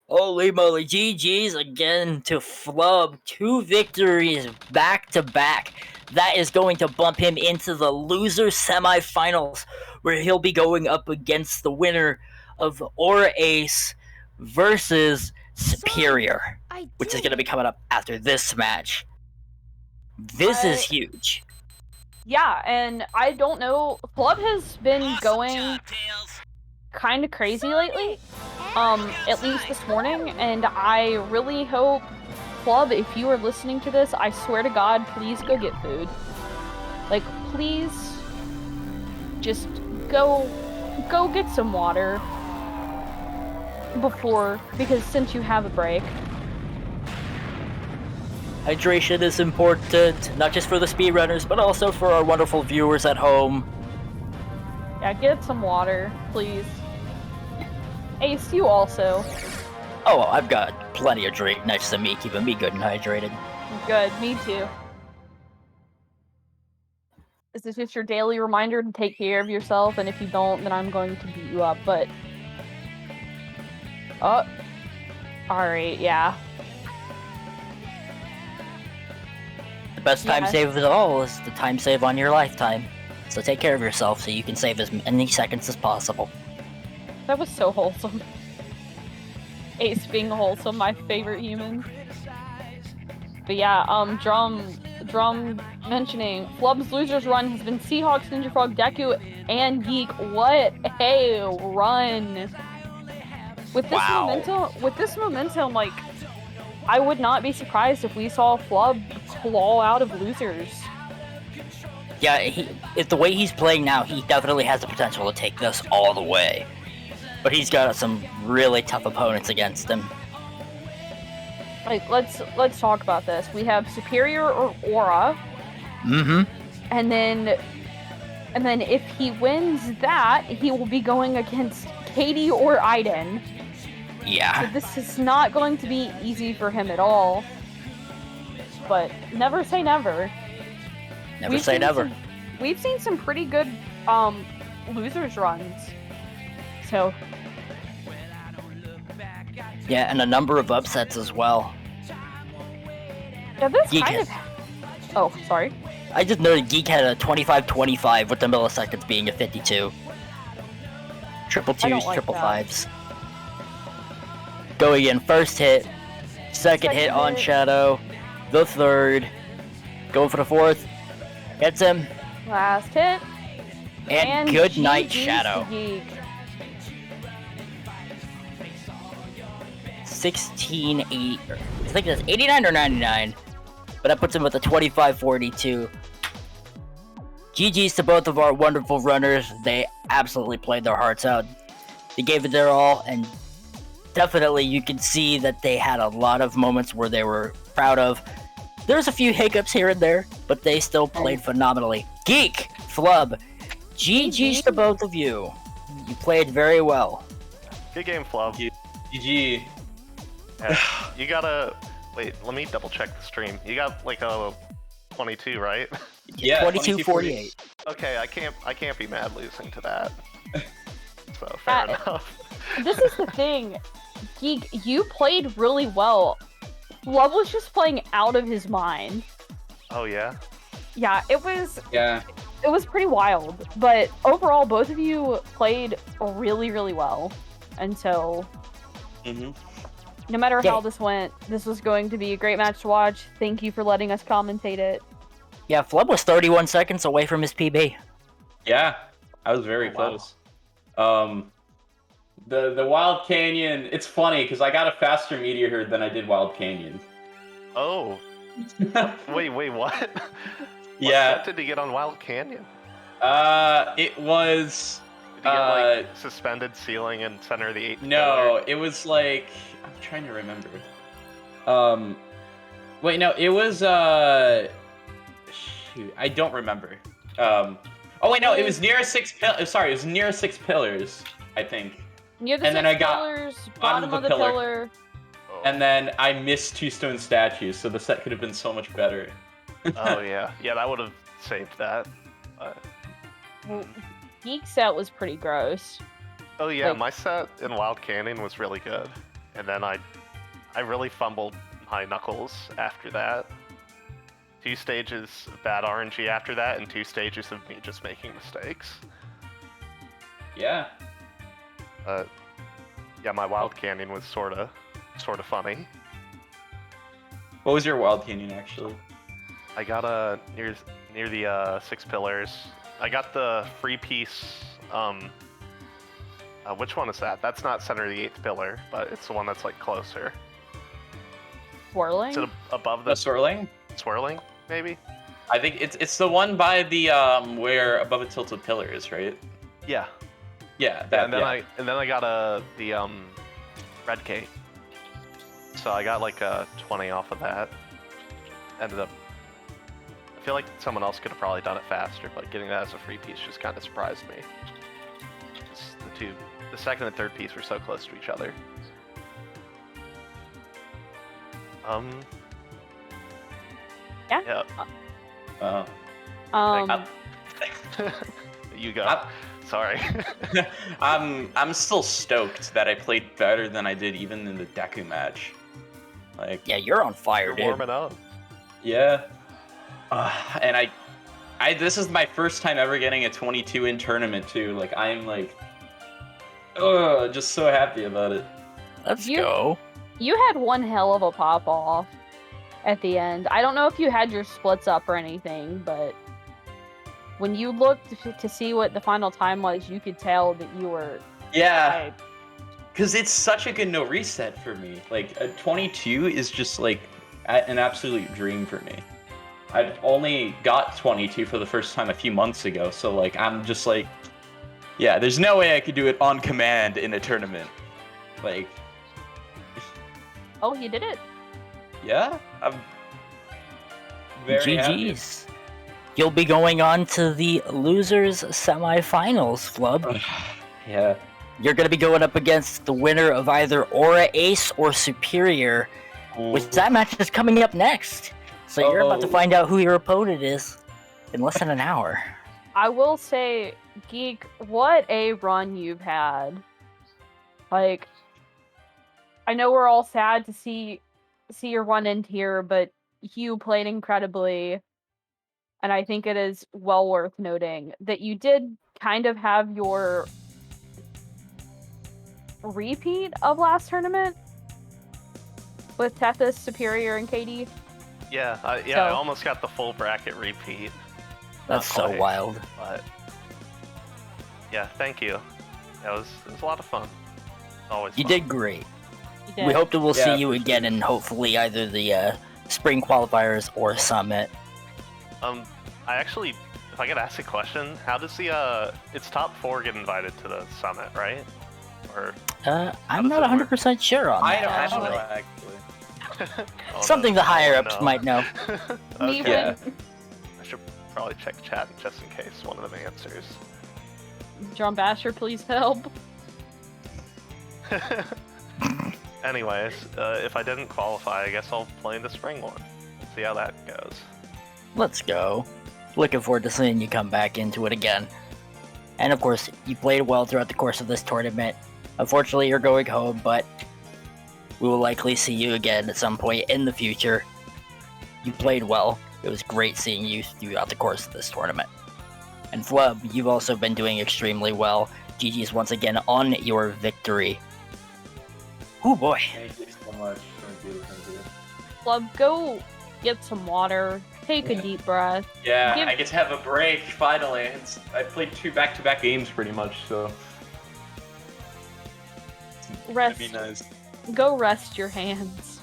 Holy moly, GG's again to Flub. 2 victories back to back. That is going to bump him into the loser semifinals, where he'll be going up against the winner of Aura Ace versus Superior, I which is did going to be it. coming up after this match. This is huge. Yeah, and I don't know. Flub has been going kind of crazy lately. At least this morning, and I really hope, Flub, if you are listening to this, I swear to God, please go get food. Like, please, just go get some water because since you have a break. Hydration is important, not just for the speedrunners, but also for our wonderful viewers at home. Yeah, get some water, please. Ace, you also. Oh, I've got plenty of drink next to me, keeping me good and hydrated. Good, me too. This is just your daily reminder to take care of yourself, and if you don't, then I'm going to beat you up, but... Oh. Alright, yeah. The best time save of all is the time save on your lifetime. So take care of yourself so you can save as many seconds as possible. That was so wholesome. Ace being wholesome, my favorite human. But yeah, Drum mentioning, Flub's losers run has been Seahawks, Ninja Frog, Deku, and Geek. What a run! With this momentum, like, I would not be surprised if we saw Flub claw out of losers. Yeah, if the way he's playing now, he definitely has the potential to take this all the way. But he's got some really tough opponents against him. Like, let's talk about this. We have Superior or Aura. Mm-hmm. And then if he wins that, he will be going against Katie or Aiden. Yeah. So this is not going to be easy for him at all. But never say never. Never say never. We've seen some pretty good losers runs. So yeah, and a number of upsets as well. Yeah, this kind of... Oh, sorry. I just noted Geek had a 25-25 with the milliseconds being a 52. Triple twos, triple fives. Going in first hit, second hit on Shadow, the third, going for the fourth, hits him. Last hit. And good night, Shadow. 16-8, I think that's 89 or 99, but that puts him with a 25-42. GG's to both of our wonderful runners. They absolutely played their hearts out. They gave it their all, and definitely you can see that they had a lot of moments where they were proud of. There's a few hiccups here and there, but they still played phenomenally. Geek, Flub, GG's to both of you. You played very well. Good game, Flub. GG. Yeah, you gotta... Wait, let me double check the stream. You got like a 22, right? Yeah, 22-48. Okay, I can't be mad losing to that. So fair enough. This is the thing. Geek, you played really well. Love was just playing out of his mind. Oh yeah? Yeah, it was... Yeah. It was pretty wild. But overall, both of you played really, really well. And so... No matter how this went, this was going to be a great match to watch. Thank you for letting us commentate it. Yeah, Flub was 31 seconds away from his PB. Yeah, I was very close. The Wild Canyon, it's funny because I got a faster Meteor Herd than I did Wild Canyon. Oh. wait, what? Yeah. What did he get on Wild Canyon? It was... Did he get like suspended ceiling and center of the 8th No, it was like... I'm trying to remember. Wait, no, it was... Shoot, I don't remember. Oh wait, no, it was near 6 pillars. Sorry, it was near 6 pillars, I think. Near the and 6 then I got pillars, bottom of the pillar. And then I missed 2 stone statues, so the set could have been so much better. Oh yeah, that would have saved that. Well, Geek set was pretty gross. Oh yeah, like... my set in Wild Canyon was really good, and then I really fumbled my knuckles after that. 2 stages of bad RNG after that, and 2 stages of me just making mistakes. Yeah. Yeah, my Wild Canyon was sort of funny. What was your Wild Canyon actually? I got near the 6 pillars. I got the free piece. Which one is that? That's not center of the 8th pillar, but it's the one that's like closer. Swirling? Is it above The swirling? swirling? Maybe. I think it's the one by the where above a tilted pillar is, right? Yeah. Yeah. And then I got the red cake. So I got like a 20 off of that. Ended up. I feel like someone else could have probably done it faster, but getting that as a free piece just kind of surprised me. Just the second and third piece were so close to each other. Yeah. Yeah. You go. Sorry. I'm still stoked that I played better than I did even in the Deku match. Like, Yeah, you're on fire, You're dude. warming up. yeah. And I this is my first time ever getting a 22 in tournament too. Like, I'm like, just so happy about it. Let's go. You had one hell of a pop off at the end. I don't know if you had your splits up or anything, but when you looked to see what the final time was, you could tell that you were. Yeah. Because it's such a good no reset for me. Like, a 22 is just like an absolute dream for me. I only got 22 for the first time a few months ago, so like I'm just like, yeah, there's no way I could do it on command in a tournament. Like, Oh, you did it. yeah, I'm very happy. GG's. You'll be going on to the losers semifinals, Flub. Yeah. You're going to be going up against the winner of either Aura Ace or Superior, which that match is coming up next. So you're about to find out who your opponent is in less than an hour. I will say, Geek, what a run you've had. Like, I know we're all sad to see your run end here, but you played incredibly. And I think it is well worth noting that you did kind of have your repeat of last tournament with Tethys, Superior, and KD. Yeah, I almost got the full bracket repeat. That's so wild. But yeah, thank you. It was a lot of fun. Always. You fun. did great. You did. We hope that we'll see you again in hopefully either the spring qualifiers or summit. I actually, if I could ask a question, how does the it's top 4 get invited to the summit, right? Or I'm not 100% sure on that. I don't know, actually. actually. Something the higher ups might know. Okay. Yeah. I should probably check chat just in case one of them answers. John Basher, please help. Anyways, if I didn't qualify, I guess I'll play in the spring one. See how that goes. Let's go. Looking forward to seeing you come back into it again. And of course, you played well throughout the course of this tournament. Unfortunately, you're going home, but we will likely see you again at some point in the future. You played well. It was great seeing you throughout the course of this tournament. And Flub, you've also been doing extremely well. GG's once again on your victory. Oh boy. Thank you so much. Thank you. Flub, go get some water. Take a deep breath. Yeah, I get to have a break, finally. I played 2 back-to-back games pretty much, so... Rest. That'd be nice. Go rest your hands.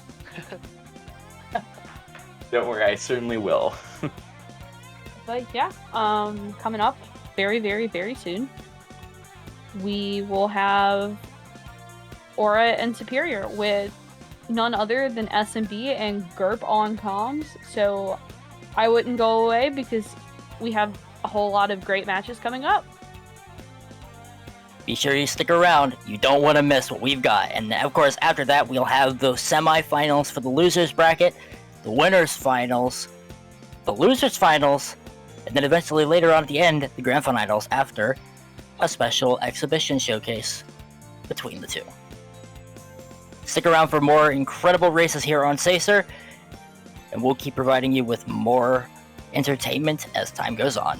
Don't worry, I certainly will. But yeah, coming up very, very, very soon, we will have Aura and Superior with none other than SMB and GURP on comms. So I wouldn't go away because we have a whole lot of great matches coming up. Be sure you stick around. You don't want to miss what we've got. And of course, after that, we'll have the semifinals for the losers bracket, the winners finals, the losers finals, and then eventually later on at the end, the grand finals after a special exhibition showcase between the two. Stick around for more incredible races here on Sacer, and we'll keep providing you with more entertainment as time goes on.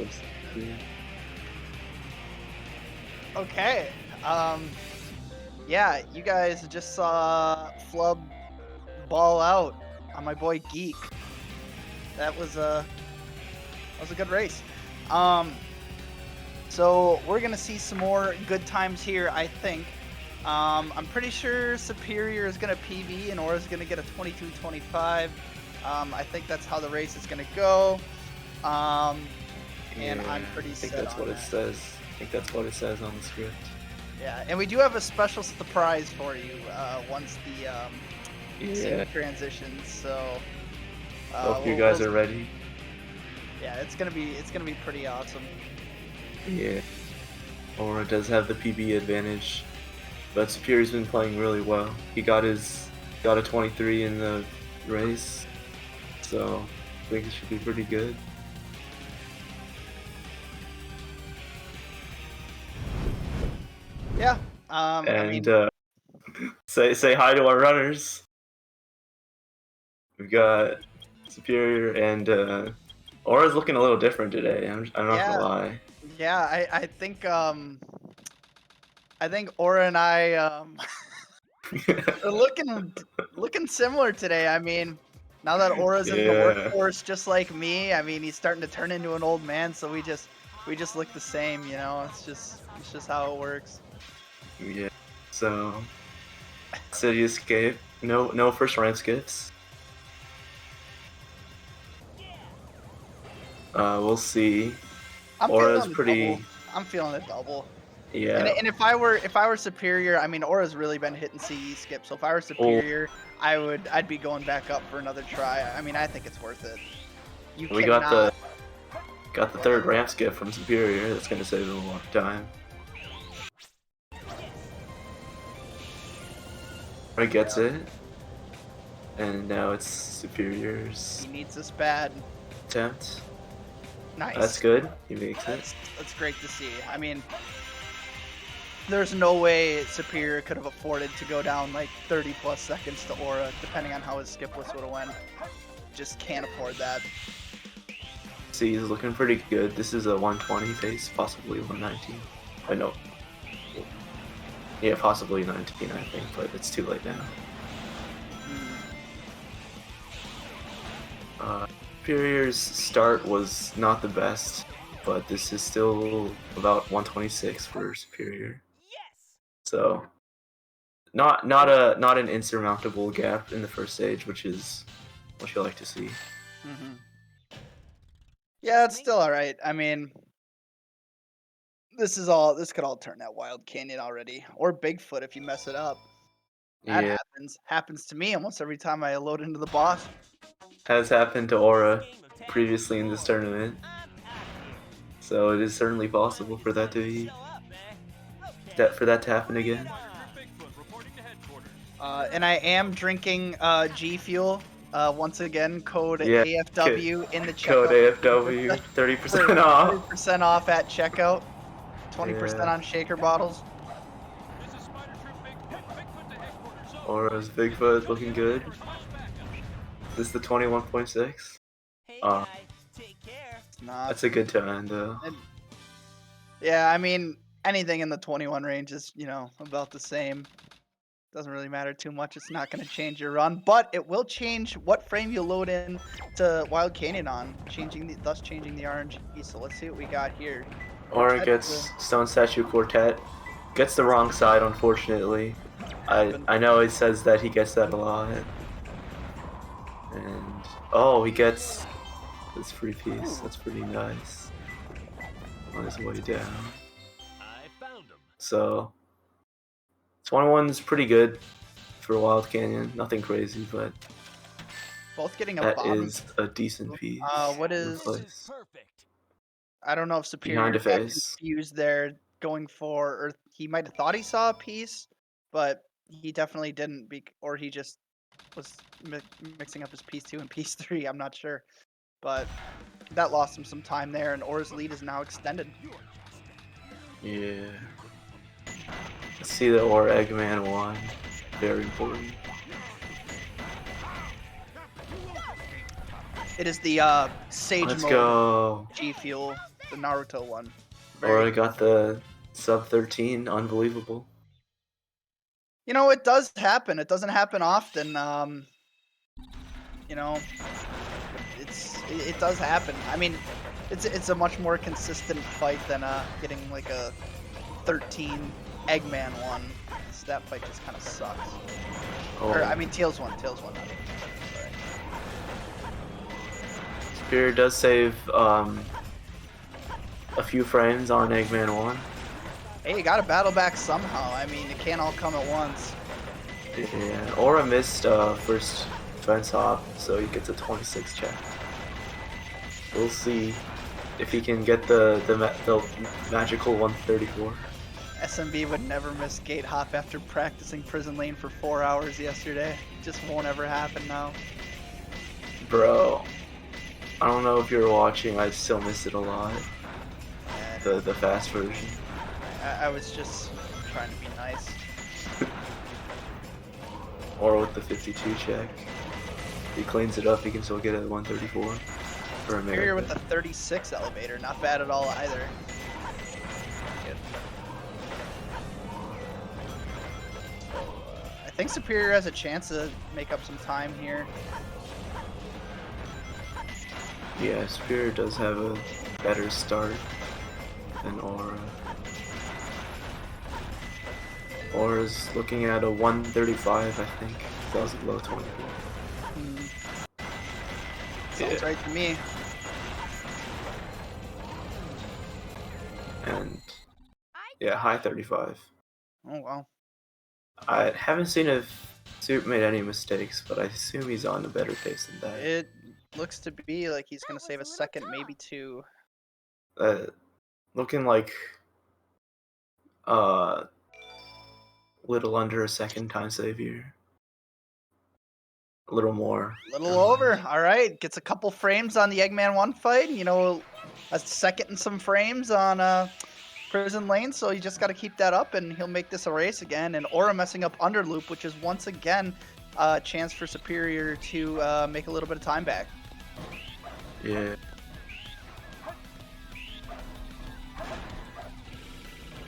was clear. Okay. Yeah, you guys just saw Flub ball out on my boy Geek. That was a good race. So we're gonna see some more good times here, I think. I'm pretty sure Superior is gonna PB and Aura's gonna get a 22-25. I think that's how the race is gonna go. And I'm pretty set on that. I think that's what it says. I think that's what it says on the script. Yeah, and we do have a special surprise for you once the scene transitions. So hope you guys are ready. Yeah, it's gonna be pretty awesome. Yeah, Aura does have the PB advantage, but Superior's been playing really well. He got a 23 in the race, so I think it should be pretty good. Yeah. Say hi to our runners. We've got Superior and Aura's looking a little different today. I'm not gonna lie. Yeah, I think Aura and I are looking similar today. I mean, now that Aura's in the workforce just like me, I mean, he's starting to turn into an old man, so we just look the same, you know. It's just how it works. Yeah. So City Escape, no first round skips. We'll see. Aura's pretty. I'm feeling a double. Yeah. And if I were Superior, I mean, Aura's really been hitting CE skip. So if I were Superior, I'd be going back up for another try. I mean, I think it's worth it. We got the third ramp skip from Superior. That's gonna save a lot of time. Aura gets it, and now it's Superior's. He needs this bad. Attempt. Nice. That's good. He makes it. That's great to see. I mean, there's no way Superior could have afforded to go down like 30 plus seconds to Aura, depending on how his skip list would have went. Just can't afford that. See, he's looking pretty good. This is a 120 face, possibly 119. I know. Yeah, possibly 19, I think, but it's too late now. Superior's start was not the best, but this is still about 126 for Superior. So, not an insurmountable gap in the first stage, which is what you like to see. Yeah, it's still all right. I mean, this could all turn at Wild Canyon already, or Bigfoot if you mess it up. That happens to me almost every time I load into the boss. Has happened to Aura previously in this tournament, so it is certainly possible for that to happen again. And I am drinking G Fuel once again. Code AFW in the checkout. Code AFW, 30% off. 30% off at checkout. 20% on shaker bottles. Aura's Bigfoot looking good. Is this the 21.6? That's a good time though. Yeah, I mean, anything in the 21 range is, about the same. Doesn't really matter too much. It's not going to change your run, but it will change what frame you load in to Wild Canyon on, thus changing the RNG. So let's see what we got here. Aura gets Stone Statue Quartet. Gets the wrong side, unfortunately. I know he says that he gets that a lot. And he gets this free piece. That's pretty nice. On his way down. So 21's pretty good for Wild Canyon. Nothing crazy, but both getting a that bomb. is a decent piece. What is? I don't know if Superior Behind a got face. confused there, going for, or he might have thought he saw a piece, but he definitely didn't. Or he just was mixing up his piece 2 and piece 3. I'm not sure, but that lost him some time there, and Aura's lead is now extended. Yeah. Let's see the Aura Eggman won. Very important. It is the Sage Let's mode go. G Fuel. the Naruto one. Or I got the sub 13, unbelievable. You know, it does happen. It doesn't happen often. You know, it does happen. I mean, it's a much more consistent fight than getting like a 13 Eggman one. So that fight just kind of sucks. Oh. Or I mean, Tails one. Sorry. Superior does save a few frames on Eggman 1. Hey, you gotta battle back somehow. I mean, it can't all come at once. Yeah, Aura missed first defense hop, so he gets a 26 check. We'll see if he can get the magical 134. SMB would never miss gate hop after practicing prison lane for 4 hours yesterday. Just won't ever happen now. Bro, I don't know if you're watching, I still miss it a lot. The fast version. I was just trying to be nice. Or with the 52 check. If he cleans it up, he can still get a 134. For a Superior mega. with the 36 elevator, not bad at all either. I think Superior has a chance to make up some time here. Yeah, Superior does have a better start than Aura. Aura's looking at a 135, I think. That was a low 24. Sounds right to me. And yeah, high 35. Oh wow. I haven't seen if Soup made any mistakes, but I assume he's on a better pace than that. It looks to be like he's gonna save a second, maybe two. Looking like little under a second time save here. A little more. A little over. All right, gets a couple frames on the Eggman 1 fight. You know, a second and some frames on Prison Lane. So you just got to keep that up, and he'll make this a race again. And Aura messing up Underloop, which is once again a chance for Superior to make a little bit of time back. Yeah.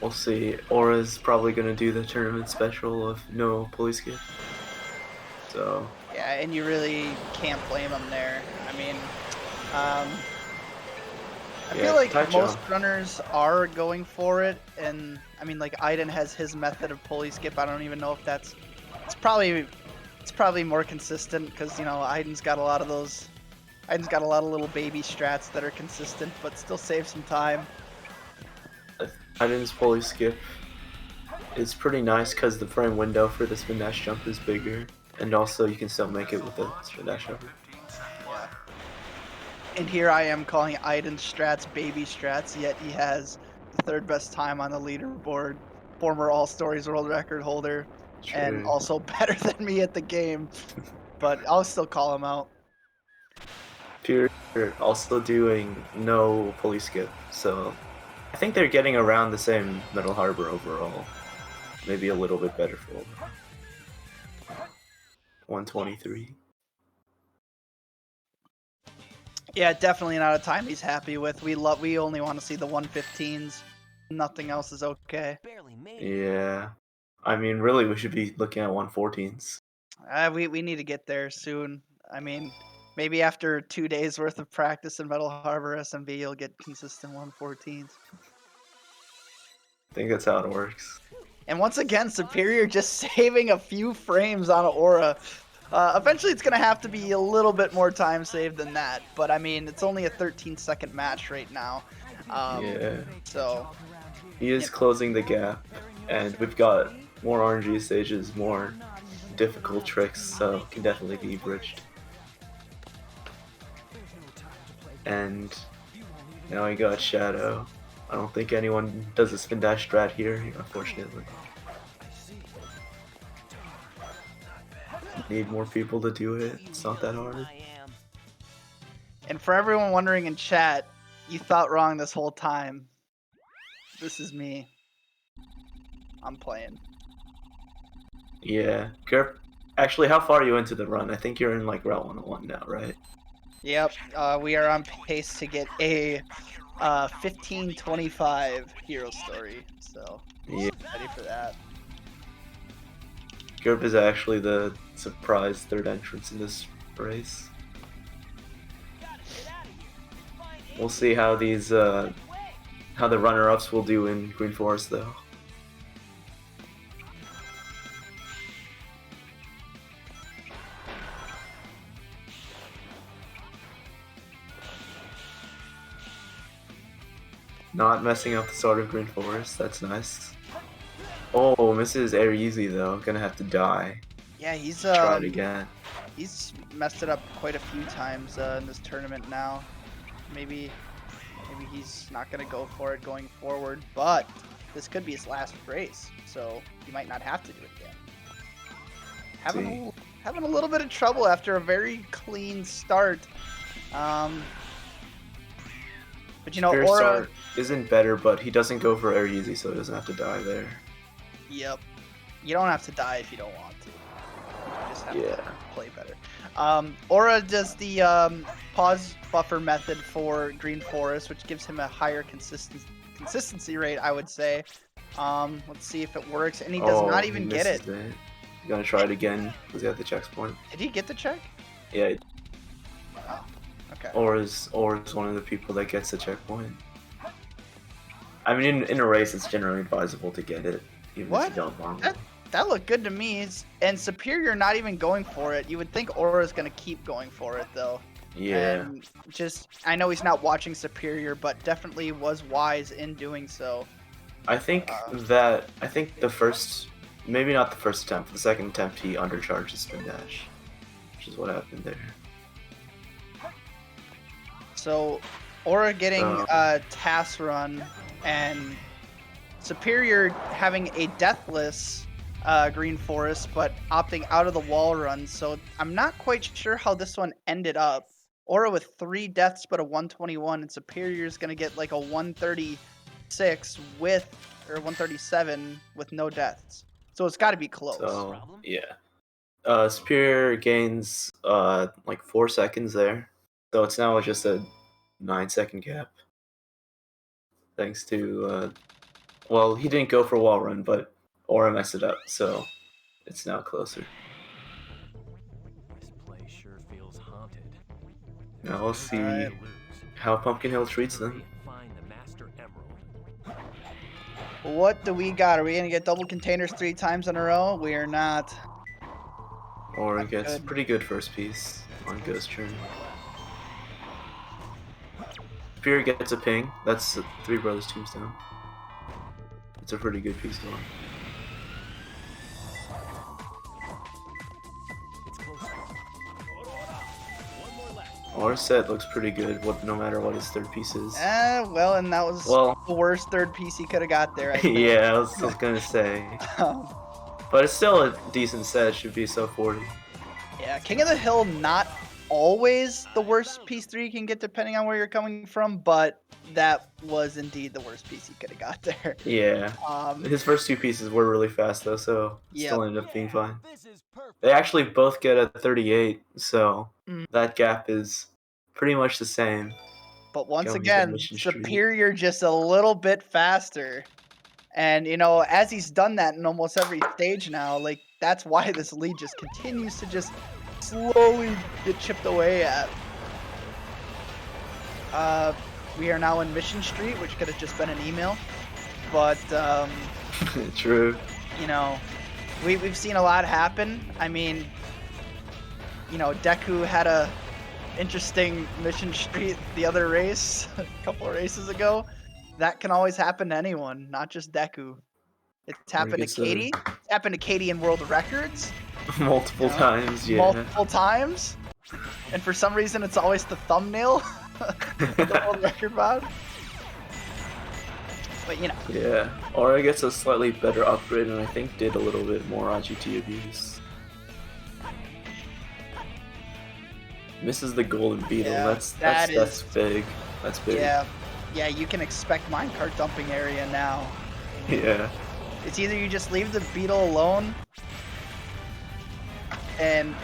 We'll see. Aura's probably gonna do the tournament special of no pulley skip. So. Yeah, and you really can't blame him there. I mean, I feel like most runners are going for it, and I mean, like Aiden has his method of pulley skip. I don't even know if it's probably more consistent because you know Aiden's got a lot of those. Aiden's got a lot of little baby strats that are consistent, but still save some time. Aiden's pulley skip is pretty nice because the frame window for the spin dash jump is bigger, and also you can still make it with the spin dash jump. Yeah. And here I am calling Aiden's strats baby strats, yet he has the third best time on the leaderboard, former All Stories world record holder, and also better than me at the game. But I'll still call him out. Pure also doing no pulley skip, so I think they're getting around the same Metal Harbor overall. Maybe a little bit better for 123. Yeah, definitely not a time he's happy with. We only want to see the 115s. Nothing else is okay. Yeah. I mean, really, we should be looking at 114s. We need to get there soon. I mean, maybe after 2 days worth of practice in Metal Harbor SMB, you'll get consistent 114s. I think that's how it works. And once again, Superior just saving a few frames on Aura. Eventually, it's going to have to be a little bit more time saved than that. But, I mean, it's only a 13-second match right now. Yeah. So he is closing the gap. And we've got more RNG stages, more difficult tricks, so it can definitely be bridged. And now we got Shadow. I don't think anyone does a spin dash strat here, unfortunately. Need more people to do it. It's not that hard. And for everyone wondering in chat, you thought wrong this whole time. This is me. I'm playing. Yeah. Actually, how far are you into the run? I think you're in like Route 101 now, right? Yep. We are on pace to get a 1525 hero story. So Yeah. ready for that. Gerb is actually the surprise third entrance in this race. We'll see how these how the runner-ups will do in Green Forest though. Not messing up the start of Green Forest, that's nice. Oh, misses Air Easy though, gonna have to die. Yeah, he's Try it again. He's messed it up quite a few times in this tournament now. Maybe he's not gonna go for it going forward, but this could be his last race, so he might not have to do it again. Having a little bit of trouble after a very clean start. But you know, Fair Aura start isn't better, but he doesn't go for Air Easy, so he doesn't have to die there. Yep. You don't have to die if you don't want to. You just have to play better. Aura does the pause buffer method for Green Forest, which gives him a higher consistency rate, I would say. Let's see if it works, and he does not even get it. He's gonna try it again because he had the checkpoint. Did he get the check? Yeah. Oh, okay. Or is one of the people that gets the checkpoint. I mean, in a race, it's generally advisable to get it, even if you don't want it. That looked good to me. And Superior not even going for it. You would think Aura's gonna keep going for it though. Yeah. And I know he's not watching Superior, but definitely was wise in doing so. I think the first, maybe not the first attempt, the second attempt he undercharged the spin dash, which is what happened there. So, Aura getting a TAS run and Superior having a deathless Green Forest, but opting out of the wall run. So I'm not quite sure how this one ended up. Aura with 3 deaths but a 121, and Superior is gonna get like a 136 or 137 with no deaths. So it's got to be close. So yeah, Superior gains like 4 seconds there, so it's now just a 9-second gap. Thanks to well, he didn't go for wall run, but Aura messed it up, so it's now closer. This place sure feels haunted. Now we'll see how Pumpkin Hill treats them. Find the Master Emerald. What do we got? Are we gonna get double containers 3 times in a row? We are not. Aura gets pretty good first piece on Ghost Turn. Superior gets a ping. That's 3 Brothers Tombstone. It's a pretty good piece going. Our set looks pretty good, no matter what his third piece is. Well, and that was the worst third piece he could have got there, I think. Yeah, I was gonna say. But it's still a decent set, it should be sub 40. Yeah, King of the Hill, not always the worst piece 3 you can get depending on where you're coming from, but that was indeed the worst piece he could have got there. Yeah. His first 2 pieces were really fast though, so still ended up being fine. They actually both get a 38, so that gap is pretty much the same. But once again, Superior just a little bit faster. And, you know, as he's done that in almost every stage now, like, that's why this lead just continues to just slowly get chipped away at. We are now in Mission Street, which could have just been an email. But, True. You know, we've seen a lot happen. I mean, you know, Deku had a interesting Mission Street the other race, a couple of races ago. That can always happen to anyone, not just Deku. It's happened to Katie. It's happened to Katie in World Records. Multiple times, yeah. Multiple times. And for some reason, it's always the thumbnail of the World Record mod. But, you know. Yeah. Aura gets a slightly better upgrade and I think did a little bit more IGT abuse. Misses the golden beetle. Yeah, that's big. That's big. Yeah, you can expect minecart dumping area now. Yeah. It's either you just leave the beetle alone and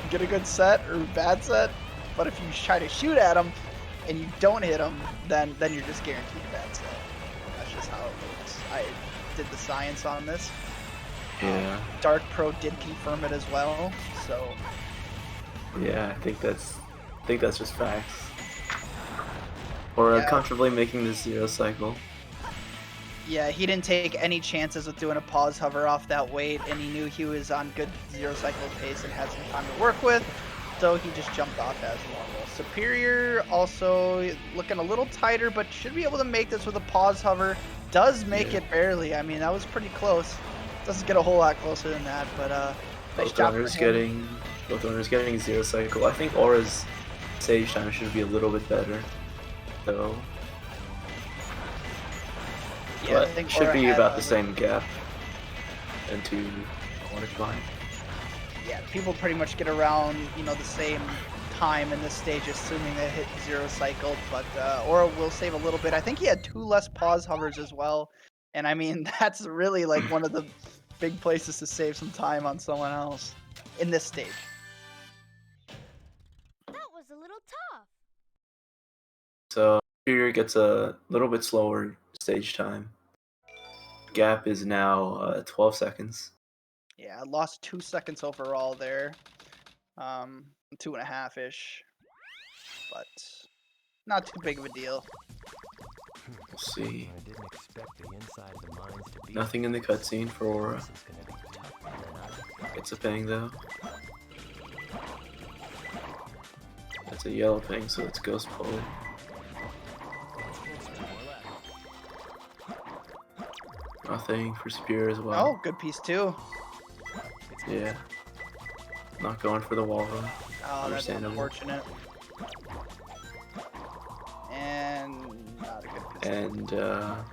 get a good set or bad set, but if you try to shoot at him and you don't hit him, then you're just guaranteed that. So that's just how it works. I did the science on this. Yeah. Dark Pro did confirm it as well. So yeah, I think that's just facts. Or comfortably making the 0 cycle. yeah, he didn't take any chances with doing a pause hover off that weight, and he knew he was on good 0 cycle pace and had some time to work with, so he just jumped off as normal. Superior also looking a little tighter, but should be able to make this with a pause hover. Does make it barely. I mean, that was pretty close. Doesn't get a whole lot closer than that, but nice job for him. Both runners getting 0 cycle. I think Aura's stage time should be a little bit better, though. Yeah, but I think should Aura be had about the same gap into qualifying. Yeah, people pretty much get around, the same time in this stage, assuming they hit 0 cycle, but Aura will save a little bit. I think he had 2 less pause hovers as well, and I mean, that's really like one of the big places to save some time on someone else in this stage. That was a little tough. So Superior gets a little bit slower stage time. Gap is now 12 seconds. Yeah, I lost 2 seconds overall there. 2.5-ish. But not too big of a deal. We'll see. I didn't expect the inside of the mines to be. Nothing in the cutscene for Aura. This is gonna be tough. It's a ping though. That's a yellow ping, so it's Ghost Pole. Nothing for Superior as well. Oh, good piece too. Yeah. Not going for the wall run. Oh, that's unfortunate. And not a good piece. And I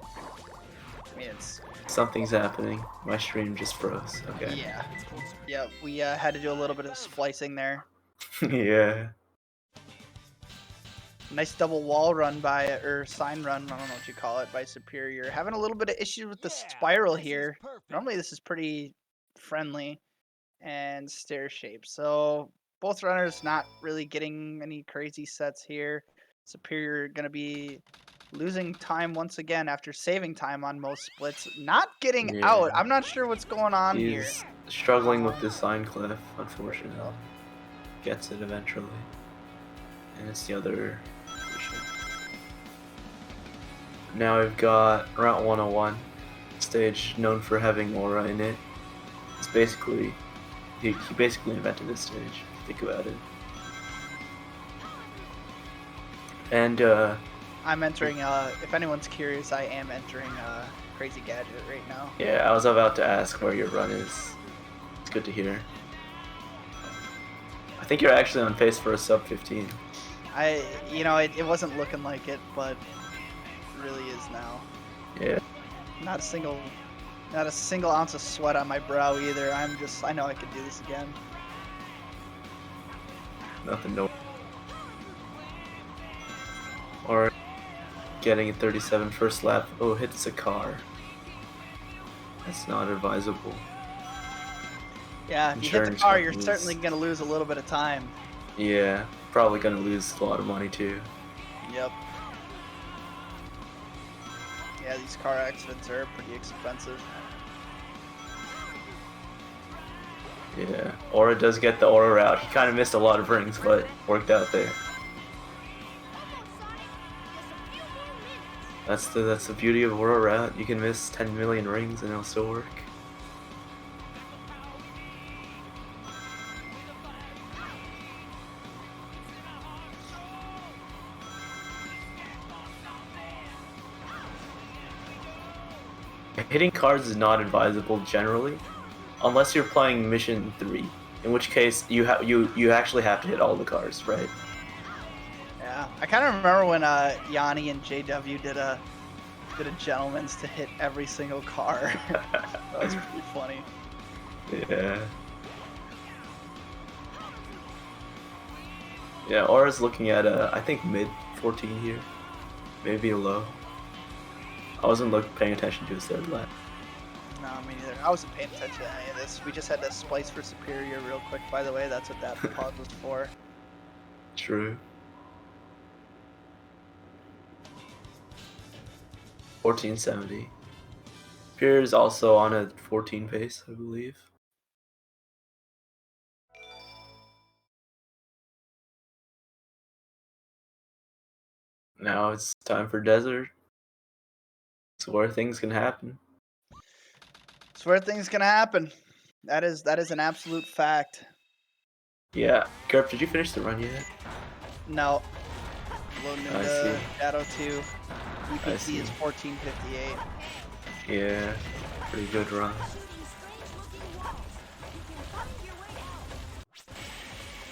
mean, it's something's happening. My stream just froze. Okay. yeah. Yeah, we had to do a little bit of splicing there. Yeah. Nice double wall run or sign run, I don't know what you call it, by Superior. Having a little bit of issues with the spiral here. Normally this is pretty friendly and stair shape. So both runners not really getting any crazy sets here. Superior gonna be losing time once again after saving time on most splits. Not getting out. I'm not sure what's going on here. He's struggling with this sign cliff, unfortunately. Gets it eventually. And it's the other position. Now we've got Route 101, stage known for having Aura in it. It's basically, he basically invented this stage, if you think about it. And I'm entering, if anyone's curious, I am entering Crazy Gadget right now. yeah, I was about to ask where your run is. It's good to hear. I think you're actually on pace for a sub 15. It wasn't looking like it, but it really is now. Yeah. Not a single ounce of sweat on my brow either. I know I could do this again. Nothing no. Or getting a 37 first lap. Oh, hits a car. That's not advisable. Yeah, if you hit the Insurance car, you're companies. certainly going to lose a little bit of time. Yeah, probably gonna lose a lot of money too. Yep. Yeah, these car accidents are pretty expensive. Yeah, Aura does get the Aura route. He kind of missed a lot of rings, but worked out there. That's the beauty of Aura route. You can miss 10 million rings and it'll still work. Hitting cars is not advisable generally, unless you're playing Mission 3, in which case you actually have to hit all the cars, right? Yeah, I kind of remember when Yanni and JW did a gentleman's to hit every single car. That was pretty funny. Yeah. Yeah, Aura's looking at I think mid 14 here, maybe a low. I wasn't paying attention to his third lap. No, me neither. I wasn't paying attention to any of this. We just had to splice for Superior real quick, by the way. That's what that pause was for. True. 1470. Superior is also on a 14 pace, I believe. Now it's time for Desert. It's where things can happen. It's where things can happen. That is an absolute fact. Yeah. Garp, did you finish the run yet? No. Loading I into see. Shadow 2. I EPT see. is 1458. Yeah. Pretty good run.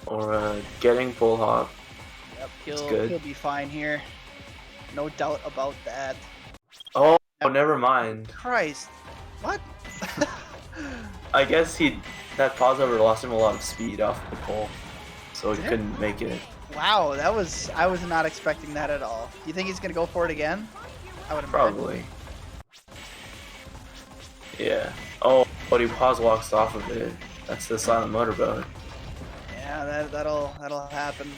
Or getting full hop. Yep, It's good. he'll be fine here. No doubt about that. Oh, never mind. Christ. What? I guess that pause over lost him a lot of speed off the pole, so he Did it? couldn't make it. Wow, I was not expecting that at all. Do you think he's gonna go for it again? I would imagine. Probably. Yeah. Oh, but he pause walks off of it. That's the silent motorboat. Yeah, that'll happen.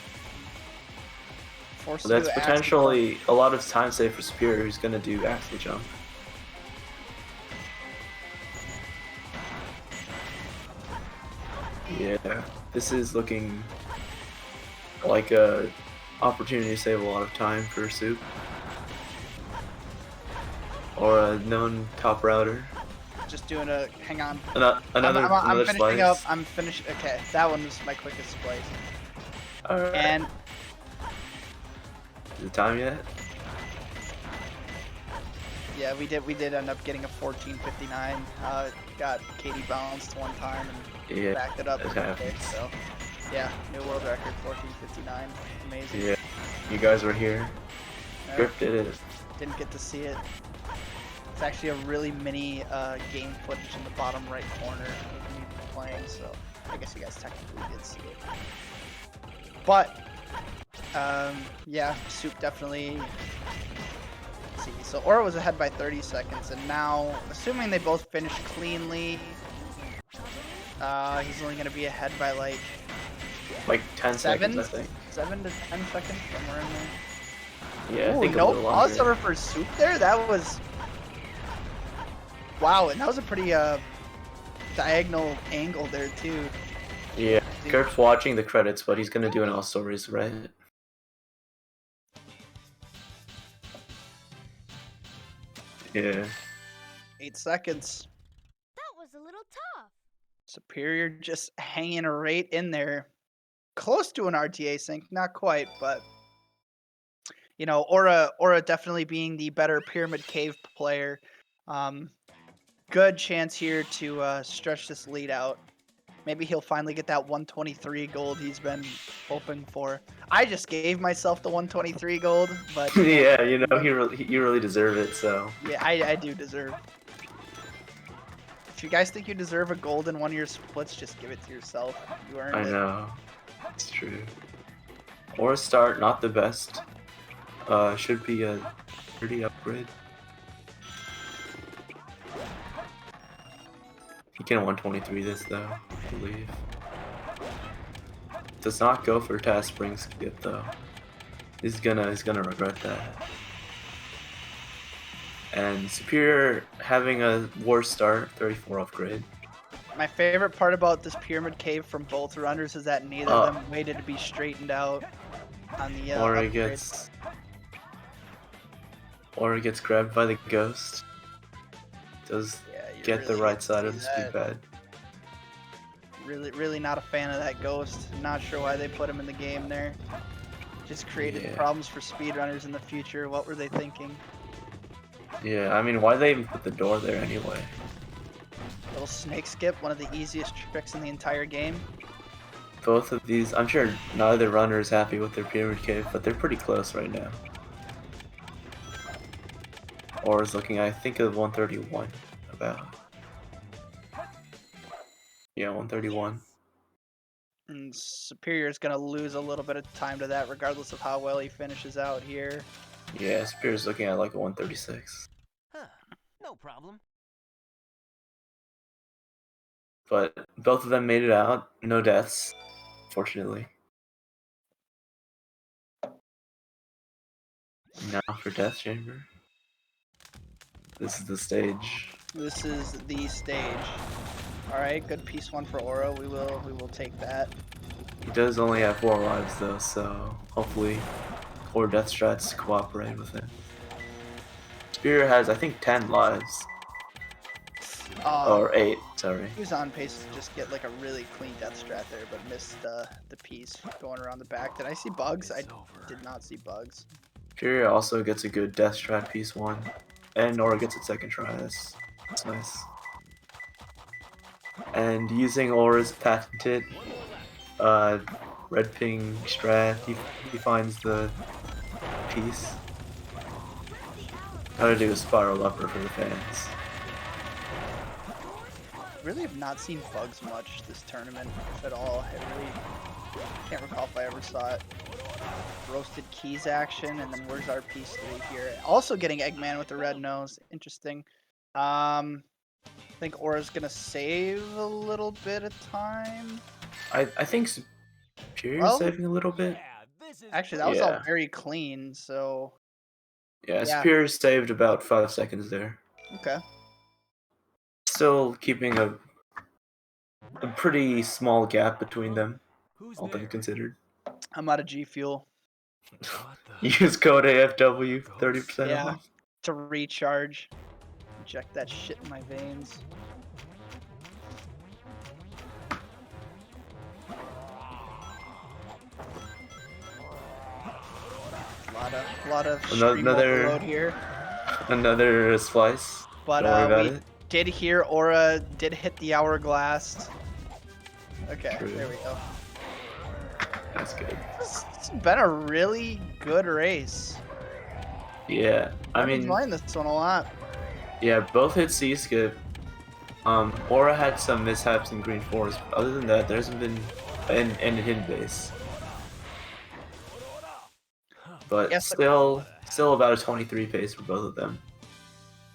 Force So that's you to potentially a lot of time save for Superior, who's gonna do axle jump. Yeah, this is looking like a opportunity to save a lot of time for Soup. Or a known top router. just doing a hang on. Another I'm finishing slice. up. I'm finished. Okay, that one was my quickest splice. Alright. And Is it time yet? yeah, we did end up getting a 1459. Got Katie bounced one time and Yeah, backed it up. it happens. So yeah, new world record 1459. Amazing. Yeah, you guys were here. Grip did it. Didn't get to see it. It's actually a really mini game footage in the bottom right corner of me playing, so I guess you guys technically did see it. But yeah, Soup definitely. Let's see, so Aura was ahead by 30 seconds, and now, assuming they both finish cleanly, he's only gonna be ahead by like 10 seconds, I think. 7 to 10 seconds, somewhere in there. Yeah, I Ooh, think a nope, little longer. crossover for Soup there. That was wow, and that was a pretty diagonal angle there too. Yeah, Gerp's watching the credits, but he's gonna do an all stories, right? Yeah. 8 seconds. That was a little tough. Superior just hanging right in there, close to an RTA sync, not quite, but you know, Aura definitely being the better Pyramid Cave player. Good chance here to stretch this lead out. Maybe he'll finally get that 123 gold he's been hoping for. I just gave myself the 123 gold, but Yeah, you know, you really deserve it, so. yeah, I do deserve. If you guys think you deserve a gold in one of your splits, just give it to yourself. You earned it. I know. It's true. Or a start, not the best. Should be a pretty upgrade. He can 123 this though, I believe. Does not go for task spring skip though. He's gonna regret that. And Superior having a worse start, 34 upgrade. My favorite part about this Pyramid Cave from both runners is that neither of them waited to be straightened out on the Or upgrade. it gets grabbed by the ghost. Does get really the right hate to side of see the speed that. pad. Really not a fan of that ghost. Not sure why they put him in the game there. Just created problems for speedrunners in the future. What were they thinking? Yeah, I mean, why they even put the door there anyway? Little snake skip, one of the easiest tricks in the entire game. Both of these, I'm sure neither runner is happy with their Pyramid Cave, but they're pretty close right now. Or is looking, I think, of 131 about. Yeah, 131. And Superior is going to lose a little bit of time to that, regardless of how well he finishes out here. Yeah, Superior's looking at like a 136. Huh, no problem. But both of them made it out. No deaths, fortunately. Now for Death Chamber. This is the stage. This is the stage. All right, good piece 1 for Aura. We will take that. He does only have 4 lives though, so hopefully core death strats cooperate with it. Spear has, I think, 10 lives. Or 8, sorry. He was on pace to just get like a really clean death strat there, but missed the piece going around the back. Did I see bugs? I did not see bugs. Furia also gets a good death strat piece 1. And Nora gets it second try. That's nice. And using Aura's patented red ping strat, he finds the piece. How to do a spiral upper for the fans. Really have not seen bugs much this tournament, if at all. I really can't recall if I ever saw it. Roasted keys action, and then where's our piece 3 here? Also getting Eggman with the red nose. Interesting. I think Aura's gonna save a little bit of time. I think Superior's saving a little bit. Actually, that was all very clean, so... Yeah, Superior saved about 5 seconds there. Okay. Still keeping a pretty small gap between them, all things considered. I'm out of G Fuel. Use code AFW, 30% off. To recharge. Inject that shit in my veins. Lot of stream overload here. Another slice. But we did hear Aura did hit the hourglass. Okay, there we go. That's good. It's been a really good race. Yeah, I'm enjoying this one a lot. Yeah, both hit C-skip. Aura had some mishaps in Green Forest, but other than that, there hasn't been and hidden base. But still about a 23 pace for both of them.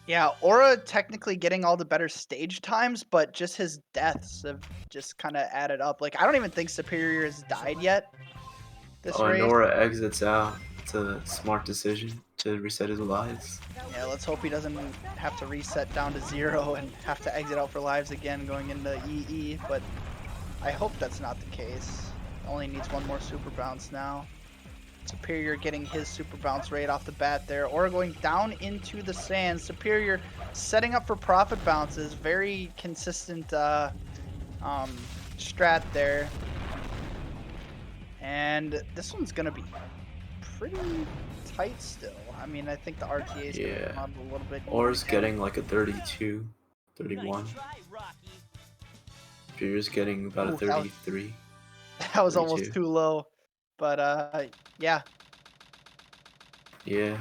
Yeah, Aura technically getting all the better stage times, but just his deaths have just kind of added up. Like, I don't even think Superior has died yet this race. And Aura exits out. It's a smart decision to reset his lives. Yeah, let's hope he doesn't have to reset down to 0 and have to exit out for lives again going into EE, but I hope that's not the case. Only needs 1 more super bounce now. Superior getting his super bounce right off the bat there. Aura going down into the sand. Superior setting up for profit bounces. Very consistent strat there. And this one's going to be pretty tight still. I mean, I think the RTA is going to come out a little bit. Aura's getting like a 32, 31. Superior's getting about a 33. That was almost too low. But yeah. Yeah.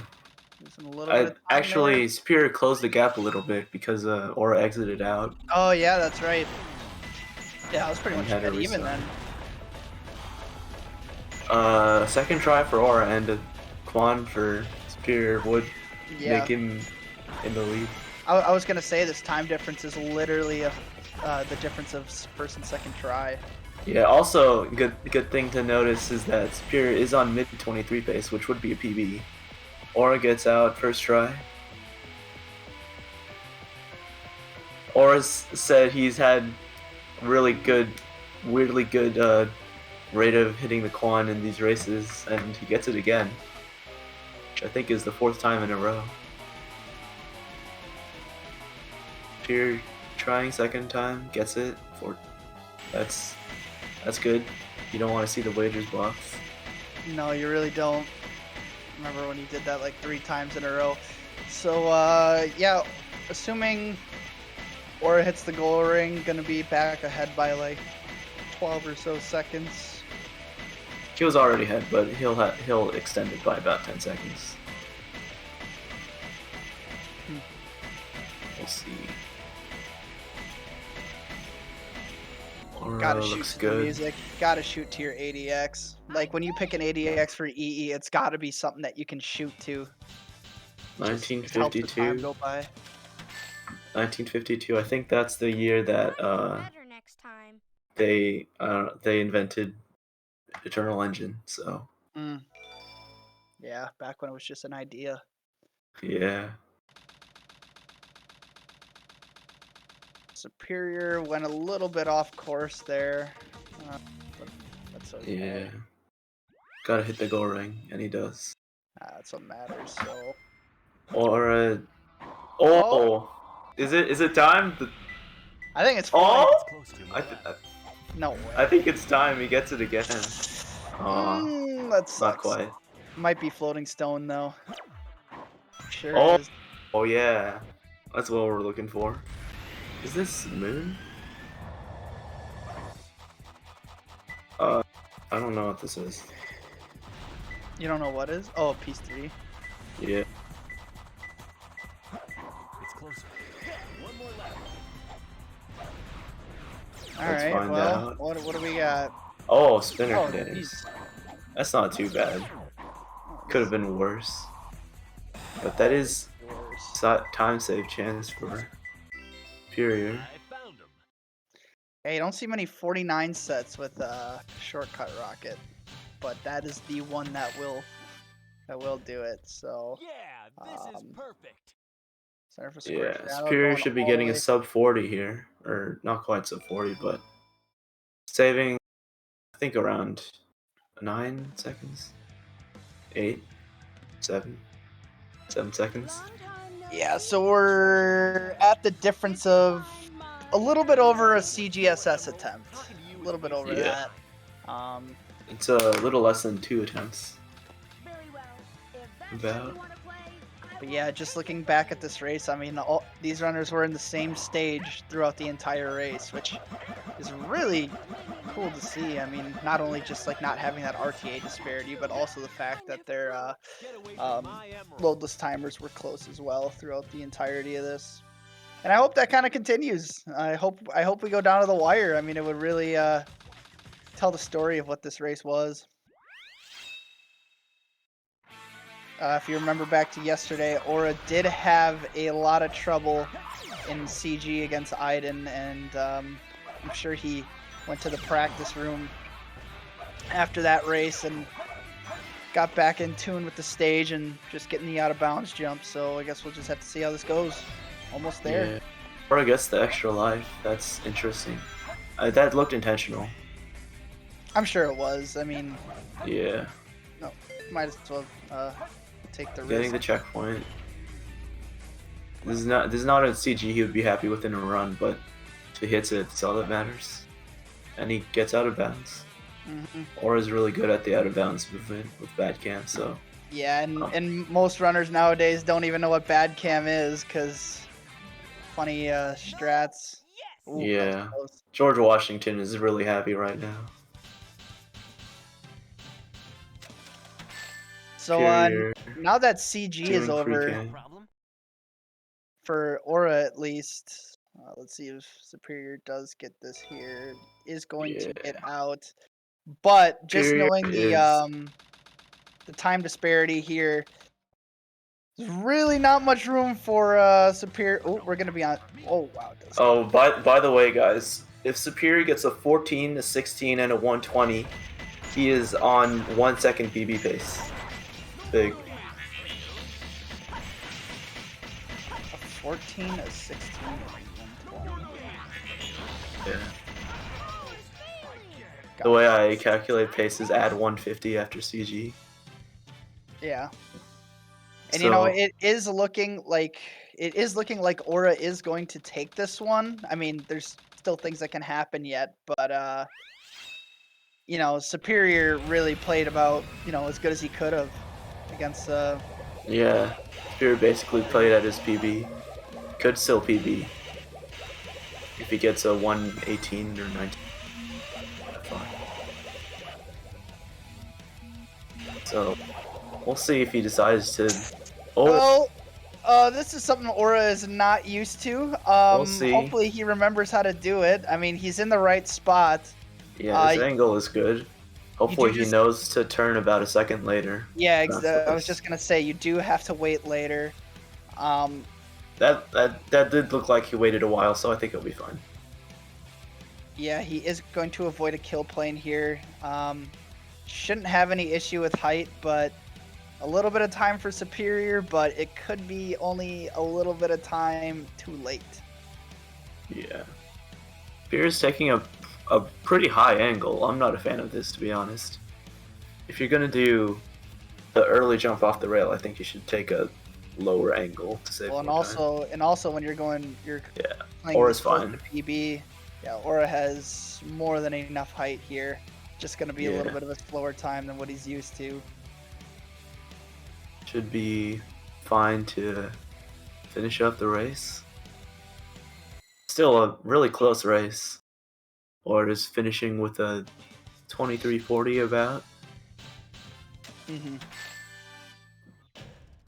A little bit of actually, Superior closed the gap a little bit because Aura exited out. Oh yeah, that's right. Yeah, I was pretty much dead even then. Second try for Aura and a Quan for Superior would make him in the lead. I was gonna say this time difference is literally the difference of first and second try. Yeah, also, good thing to notice is that Superior is on mid 23 pace, which would be a PB. Aura gets out first try. Aura's said he's had really good, weirdly good rate of hitting the Quan in these races, and he gets it again. Which I think is the 4th time in a row. Superior trying second time, gets it. That's good. You don't want to see the wagers box. No, you really don't. Remember when he did that like 3 times in a row. So, yeah, assuming Aura hits the goal ring, gonna be back ahead by like 12 or so seconds. He was already ahead, but he'll extend it by about 10 seconds. We'll see. Gotta shoot to the music. Gotta shoot to your ADX. Like when you pick an ADX for EE, it's gotta be something that you can shoot to. 1952. Go by. 1952. I think that's the year that they invented Eternal Engine. So. Yeah, back when it was just an idea. Yeah. Superior went a little bit off course there. But that's okay. Yeah. Gotta hit the goal ring, and he does. That's what matters. So. Or is it time? I think it's fine. No way. I think it's time. He gets it again. That sucks. Not quite. Might be floating stone though. Sure Oh, is. oh yeah, that's what we're looking for. Is this moon? I don't know what this is. You don't know what is? Oh, piece 3. Yeah. It's closer. One more lap. Alright, find well, out. what do we got? Oh, spinner Oh, containers. That's not too bad. Could have been worse. But that is time save chance for Superior. Hey, you don't see many 49 sets with shortcut rocket, but that is the one that will do it. So yeah, this is perfect. Center for Square Yeah, Shadow Superior going should be all getting the a way- sub 40 here, or not quite sub 40, but saving, I think, around 9 seconds, 8, 7 seconds. Yeah, so we're at the difference of a little bit over a CGSS attempt. A little bit over Yeah. that. It's a little less than 2 attempts. About. But yeah, just looking back at this race, I mean, all these runners were in the same stage throughout the entire race, which is really cool to see. I mean, not only just like not having that RTA disparity, but also the fact that their loadless timers were close as well throughout the entirety of this. And I hope that kind of continues. I hope we go down to the wire. I mean, it would really tell the story of what this race was. If you remember back to yesterday, Aura did have a lot of trouble in CG against Aiden, and I'm sure he went to the practice room after that race and got back in tune with the stage and just getting the out of bounds jump. So I guess we'll just have to see how this goes. Almost there. Yeah. Or gets the extra life. That's interesting. That looked intentional. I'm sure it was. I mean, Yeah. no, might as well take the risk. Getting the checkpoint. This is not a CG he would be happy with in a run, but if he hits it, it's all that matters. And he gets out of bounds. Or is really good at the out of bounds movement with bad cam, so. Yeah, and most runners nowadays don't even know what bad cam is because funny strats. Ooh, Yeah. George Washington is really happy right now. So now that CG is over, for Aura at least, let's see if Superior does get this here. Is going to get out, but just Superior knowing the time disparity here, there's really not much room for Superior. Oh, we're gonna be on. Oh wow. Oh, by the way, guys, if Superior gets a 14, a 16, and a 120, he is on 1 second PB pace. Big. A 14, a 16, and a 120. Yeah. The way I calculate pace is add 150 after CG. Yeah. And So- you know, it is looking like Aura is going to take this one. I mean, there's still things that can happen yet, but you know, Superior really played about, you know, as good as he could have against Yeah. Superior basically played at his PB. Could still PB. If he gets a 118 or 19. That's fine. So, we'll see if he decides to. Oh, Well, this is something Aura is not used to. We'll see. Hopefully he remembers how to do it. I mean, he's in the right spot. yeah, his angle is good. Hopefully he just- knows to turn about a second later. Yeah, That's I was nice. just gonna say you do have to wait later. That did look like he waited a while, so I think he'll be fine. Yeah, he is going to avoid a kill plane here. Shouldn't have any issue with height, but a little bit of time for Superior, but it could be only a little bit of time too late. Yeah. Superior's taking a pretty high angle. I'm not a fan of this, to be honest. If you're gonna do the early jump off the rail, I think you should take a lower angle to save Well, more time. and also when you're playing Aura's this close fine. to PB, yeah, Aura has more than enough height here. Just gonna be a little bit of a slower time than what he's used to. Should be fine to finish up the race. Still a really close race. Or is finishing with a 23:40 about.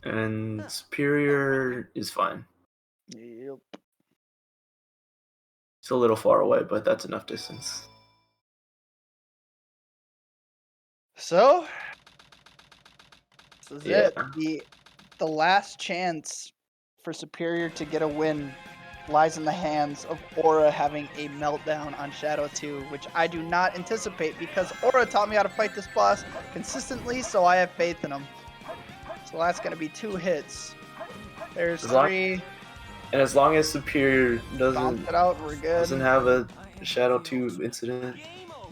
And Superior is fine. Yep. It's a little far away, but that's enough distance. So this is it. The last chance for Superior to get a win lies in the hands of Aura having a meltdown on Shadow 2, which I do not anticipate because Aura taught me how to fight this boss consistently, so I have faith in him. So that's going to be 2 hits. There's 3. And as long as Superior doesn't have a Shadow 2 incident,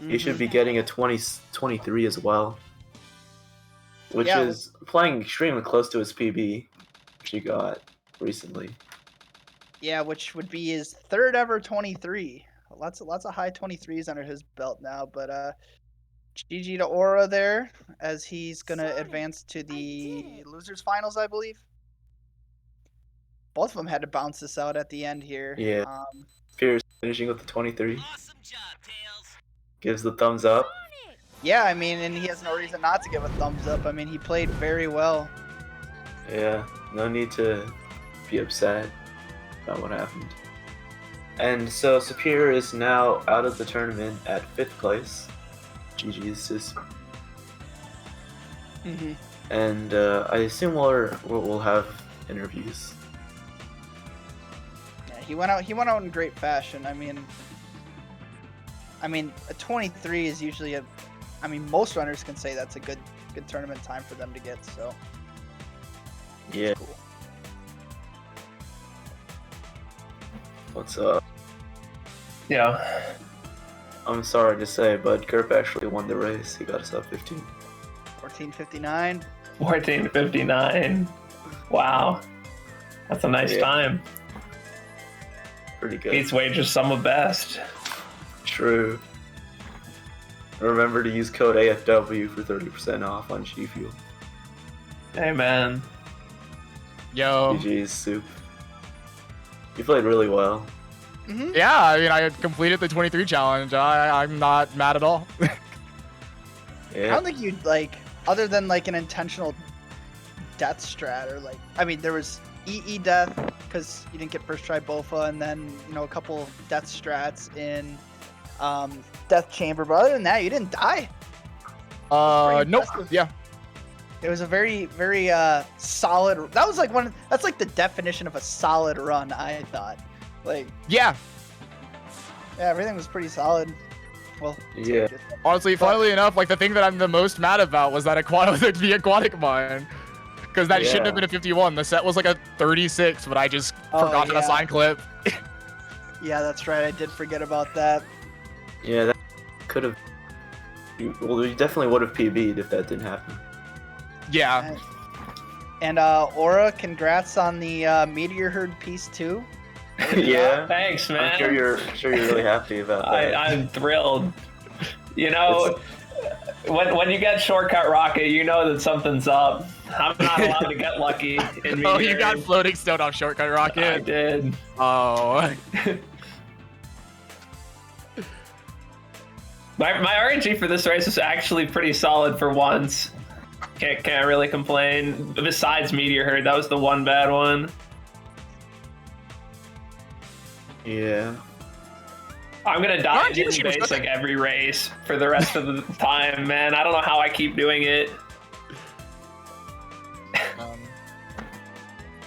he should be getting a 23 as well. Which is playing extremely close to his PB, which he got recently. Yeah, which would be his 3rd ever 23. Lots of high 23s under his belt now, but GG to Aura there, as he's gonna advance to the losers finals, I believe. Both of them had to bounce this out at the end here. Yeah. Pierce finishing with the 23. Awesome job, Tails. Gives the thumbs up. Yeah, I mean, and he has no reason not to give a thumbs up. I mean, he played very well. Yeah, no need to be upset about what happened. And so Superior is now out of the tournament at 5th place. GG's just. And I assume we'll have interviews. Yeah, he went out in great fashion. I mean, a 23 is usually most runners can say that's a good tournament time for them to get. So. Yeah. Cool. What's up? Yeah. I'm sorry to say, but Gerp actually won the race. He got us up 15. 14:59. 14:59. Wow. That's a nice time. Pretty good. Beats wages some of best. True. Remember to use code AFW for 30% off on G Fuel. Hey, man. Yo. GG's, Soup. You played really well. Yeah, I mean, I completed the 23 challenge. I'm not mad at all. I don't think you'd other than an intentional death strat or there was EE death because you didn't get first try Bofa, and then a couple death strats in Death Chamber. But other than that, you didn't die. Nope. Yeah. It was a very, very solid. That was that's the definition of a solid run, I thought. Yeah, everything was pretty solid. Well, yeah. Honestly, funnily enough, the thing that I'm the most mad about was that the aquatic mine, because that shouldn't have been a 51. The set was a 36, but I just forgot to assign clip. Yeah, that's right. I did forget about that. Yeah, that could have. Well, we definitely would have PB'd if that didn't happen. Yeah. And Aura, congrats on the Meteor Herd piece too. Yeah. Thanks, man. I'm sure you're really happy about that. I'm thrilled. When you get shortcut rocket, you know that something's up. I'm not allowed to get lucky. Oh, you got floating stone off shortcut rocket? I did. Oh. My RNG for this race is actually pretty solid for once. Can't really complain. Besides Meteor Herd, that was the one bad one. Yeah. I'm gonna die in base every race for the rest of the time, man. I don't know how I keep doing it.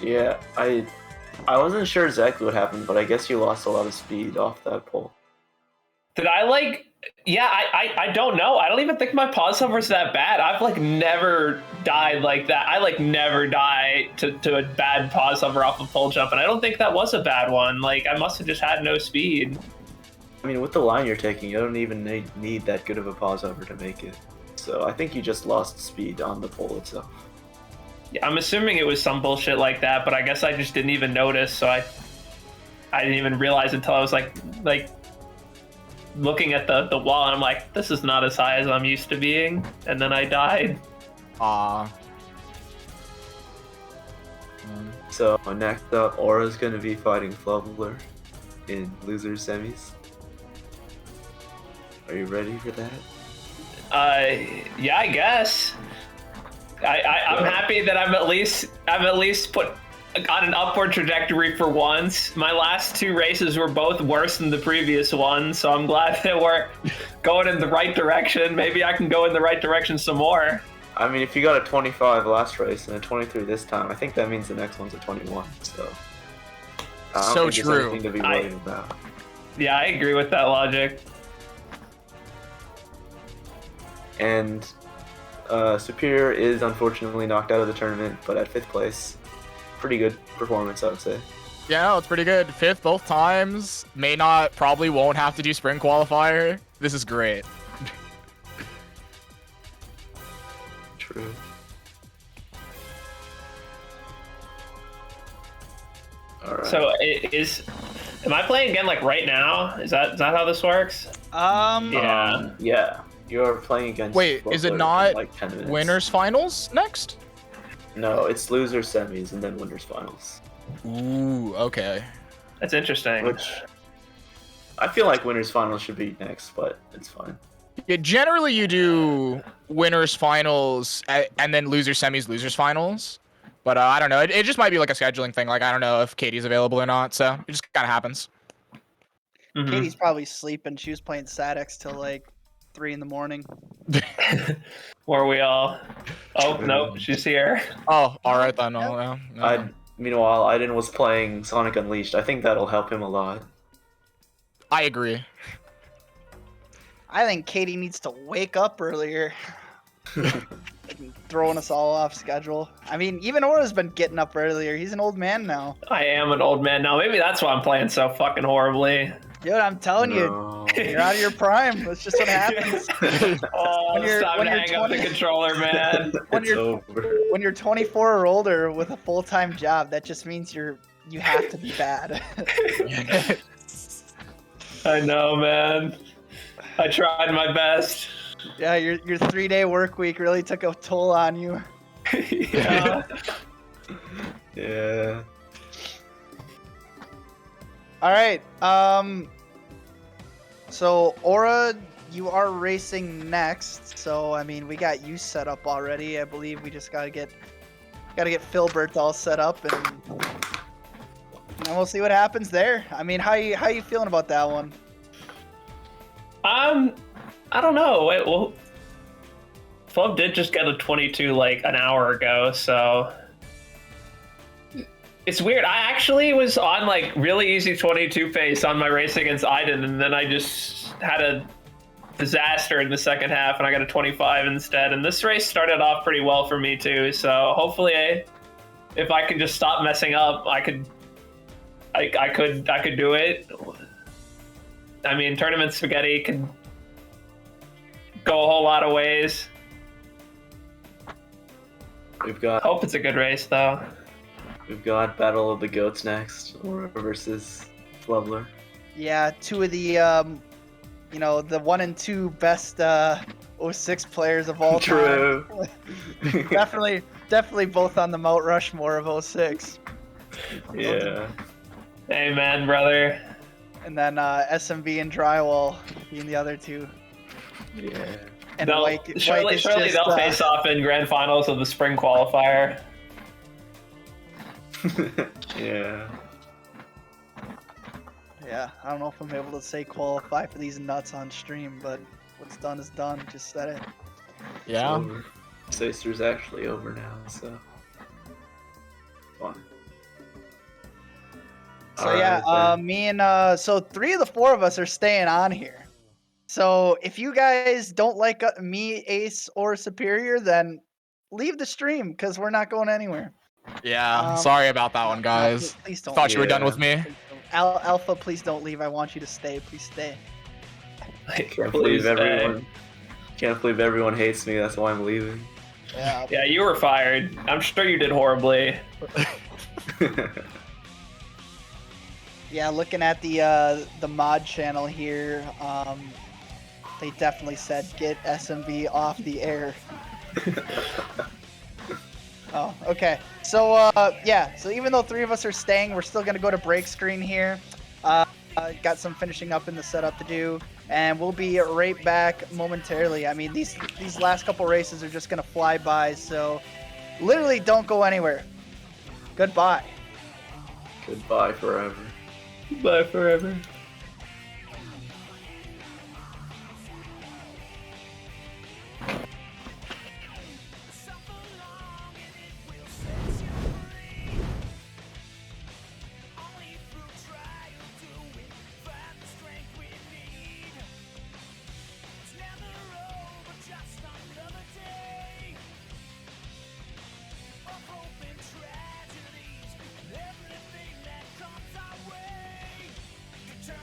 Yeah, I wasn't sure exactly what happened, but I guess you lost a lot of speed off that pole. Did I like? Yeah, I don't know. I don't even think my pause hover's that bad. I've like never died like that. I like never die to a bad pause hover off a pole jump, and I don't think that was a bad one. Like I must have just had no speed. I mean, with the line you're taking, you don't even need that good of a pause over to make it. So I think you just lost speed on the pole itself. Yeah, I'm assuming it was some bullshit like that, but I guess I just didn't even notice. So I didn't even realize until I was like looking at the wall, and I'm like, this is not as high as I'm used to being, and then I died. So next up, Aura's gonna be fighting Flubler in losers semis. Are you ready for that? Yeah, I guess. I'm happy that I'm at least put on an upward trajectory for once. My last two races were both worse than the previous one, so I'm glad that we're going in the right direction. Maybe I can go in the right direction some more. I mean, if you got a 25 last race and a 23 this time, I think that means the next one's a 21. So, I don't think there's anything to be worried about. Yeah, I agree with that logic. And Superior is unfortunately knocked out of the tournament, but at 5th place. Pretty good performance, I would say. Yeah, no, it's pretty good. 5th both times. Probably won't have to do spring qualifier. This is great. True. All right. So am I playing again like right now? Is that how this works? Yeah. Yeah. You're playing against. Wait, is it not like 10 minutes. winners finals next? No, it's losers semis and then winners finals. Ooh, okay. That's interesting. Which I feel like winners finals should be next, but it's fine. Yeah, generally you do winners finals and then losers semis, losers finals. But I don't know. It just might be like a scheduling thing. Like I don't know if Katie's available or not. So it just kind of happens. Mm-hmm. Katie's probably sleeping. She was playing Sadex till like 3 in the morning. Were we all? Oh no, she's here. Oh, all right then. No. Meanwhile, Aiden was playing Sonic Unleashed. I think that'll help him a lot. I agree. I think Katie needs to wake up earlier. Throwing us all off schedule. I mean, even Aura's been getting up earlier. He's an old man now. I am an old man now. Maybe that's why I'm playing so fucking horribly. Dude, I'm telling you, you're out of your prime. That's just what happens. It's time to hang up the controller, man. When you're 24 or older with a full-time job, that just means you have to be bad. I know, man. I tried my best. Yeah, your 3-day work week really took a toll on you. Yeah. Yeah. All right. So Aura, you are racing next. So I mean, we got you set up already. I believe we just gotta get Filbert all set up, and we'll see what happens there. I mean, how you feeling about that one? I don't know. Wait, well, Flub did just get a 22 like an hour ago, so it's weird. I actually was on like really easy 22 pace on my race against Aiden, and then I just had a disaster in the second half, and I got a 25 instead. And this race started off pretty well for me too. So hopefully, if I can just stop messing up, I could do it. I mean, tournament spaghetti could go a whole lot of ways. Hope it's a good race though. We've got Battle of the Goats next, Aura versus Flubler. Yeah, two of the the 1 and 2 best 06 players of all time. True. definitely both on the Mount Rushmore of 06. Yeah. Amen, brother. And then SMB and Drywall being the other two. Yeah. And surely they'll face off in grand finals of the spring qualifier. Yeah. Yeah, I don't know if I'm able to say qualify for these nuts on stream, but what's done is done. Just said it. Yeah. Sacer's actually over now, so fun. So yeah, me and so 3 of the 4 of us are staying on here. So if you guys don't like me, Ace, or Superior, then leave the stream because we're not going anywhere. Yeah, sorry about that one, guys. Please don't. Thought you were done with me. Alpha, please don't leave. I want you to stay. Please stay. Can't believe everyone. Can't believe everyone hates me. That's why I'm leaving. Yeah. Yeah, you were fired. I'm sure you did horribly. Yeah, looking at the mod channel here, they definitely said get SMB off the air. Oh, okay. So yeah, so even though 3 of us are staying, we're still gonna go to break screen here. Got some finishing up in the setup to do, and we'll be right back momentarily. I mean, these last couple races are just gonna fly by, so literally don't go anywhere. Goodbye. Goodbye forever. Goodbye forever. Turn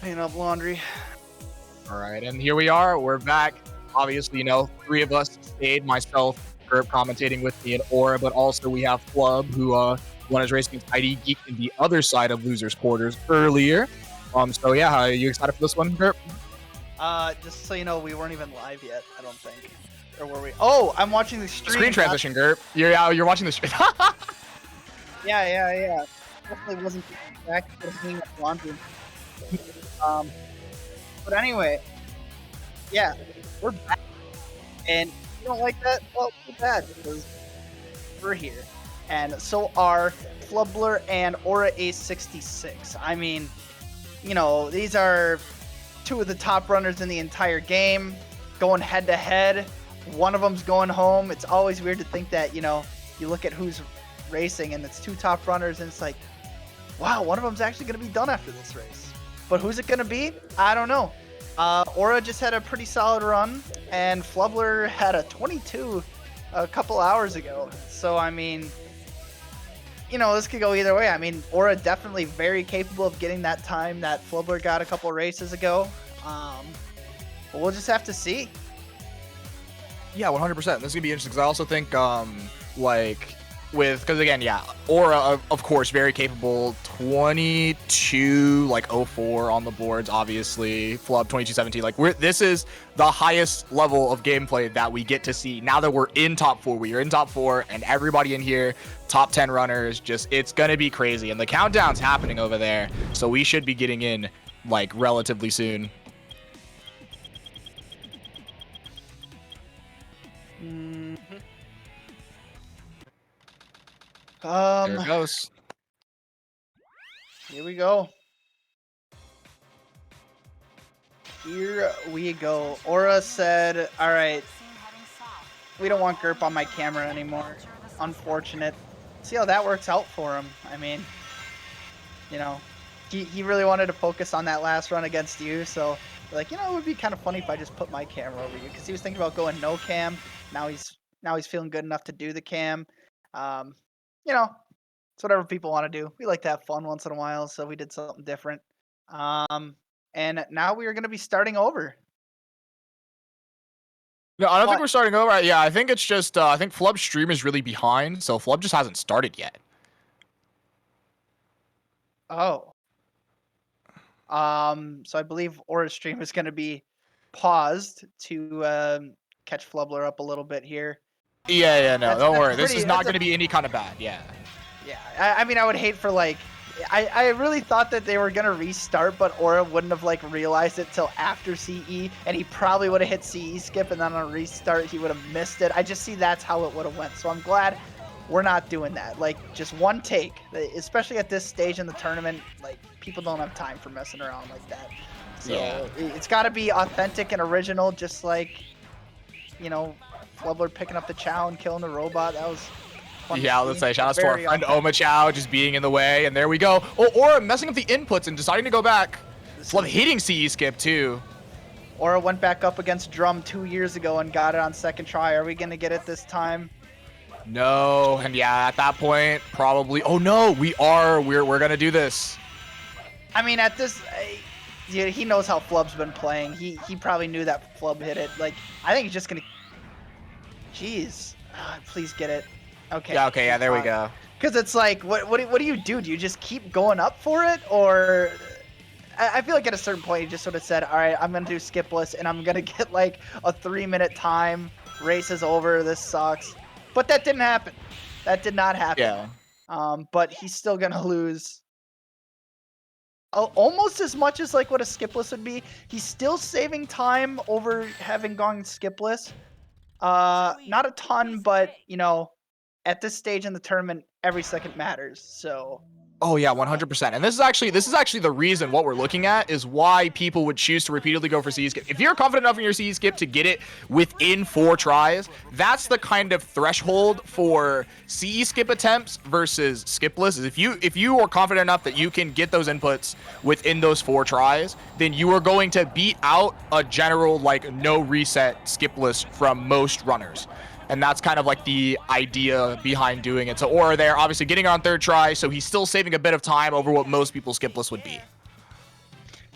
Clean up laundry. All right, and here we are. We're back. Obviously, 3 of us stayed. Myself, Gerb commentating with me, and Aura, but also we have Flub, who won his race against ID Geek in the other side of losers' quarters earlier. So yeah, are you excited for this one, Gerb? Just so you know, we weren't even live yet. I don't think, or were we? Oh, I'm watching the stream. Screen transition, Gerb. You're watching the stream. Yeah. Definitely wasn't back to cleaning up laundry. But anyway, yeah, we're back. And if you don't like that, well, too bad, because we're here. And so are Flubler and Aura A66. I mean, these are 2 of the top runners in the entire game, going head to head. One of them's going home. It's always weird to think that, you look at who's racing and it's 2 top runners and it's like, wow, one of them's actually going to be done after this race. But who's it going to be? I don't know. Aura just had a pretty solid run, and Flubler had a 22 a couple hours ago. So, I mean, this could go either way. I mean, Aura definitely very capable of getting that time that Flubler got a couple races ago. But we'll just have to see. Yeah, 100%. This is going to be interesting because I also think, because again, yeah, Aura, of course, very capable, 22.04 on the boards, obviously, Flub 22.17. This is the highest level of gameplay that we get to see now that we're in top 4. We are in top 4, and everybody in here, top 10 runners, it's gonna be crazy, and the countdown's happening over there, so we should be getting in relatively soon. There it goes. Here we go. Here we go. Aura said, all right, we don't want Gerp on my camera anymore. Unfortunate. See how that works out for him. I mean, he really wanted to focus on that last run against you, so it would be kind of funny if I just put my camera over you, because he was thinking about going no cam. Now he's feeling good enough to do the cam. It's whatever people want to do. We like to have fun once in a while, so we did something different. And now we are going to be starting over. No, I don't think we're starting over. Yeah, I think it's just, I think Flub's stream is really behind, so Flub just hasn't started yet. Oh. So I believe Aura's stream is going to be paused to catch Flubler up a little bit here. Yeah, no, don't worry. This is not going to be any kind of bad, yeah. Yeah, I mean, I would hate for, I really thought that they were going to restart, but Aura wouldn't have, realized it till after CE, and he probably would have hit CE skip, and then on a restart, he would have missed it. I just see that's how it would have went, so I'm glad we're not doing that. Just one take, especially at this stage in the tournament, people don't have time for messing around like that. So it's got to be authentic and original, just Flubler picking up the Chow and killing the robot. That was fun. Yeah, let's say shout out to our friend Oma Chow just being in the way, and there we go. Oh, Aura messing up the inputs and deciding to go back. Flub hitting CE skip too. Aura went back up against Drum 2 years ago and got it on second try. Are we gonna get it this time? No, and yeah, at that point, probably. Oh no, we are. We're gonna do this. I mean, at this, he knows how Flub's been playing. He probably knew that Flub hit it. I think he's just gonna. Jeez, please get it. Okay. Yeah. Okay. Yeah. There we go. Because it's what do you do? Do you just keep going up for it, or? I feel like at a certain point he just sort of said, all right, I'm gonna do skipless and I'm gonna get a 3-minute time. Race is over. This sucks. But that didn't happen. That did not happen. Yeah. But he's still gonna lose almost as much as what a skipless would be. He's still saving time over having gone skipless. Not a ton, but at this stage in the tournament, every second matters. So. Oh yeah, 100%. And this is actually the reason what we're looking at is why people would choose to repeatedly go for CE skip. If you're confident enough in your CE skip to get it within 4 tries, that's the kind of threshold for CE skip attempts versus skipless. Is if you are confident enough that you can get those inputs within those 4 tries, then you are going to beat out a general no reset skipless from most runners. And that's kind of the idea behind doing it. So Aura there, obviously getting on 3rd try, so he's still saving a bit of time over what most people's skipless would be.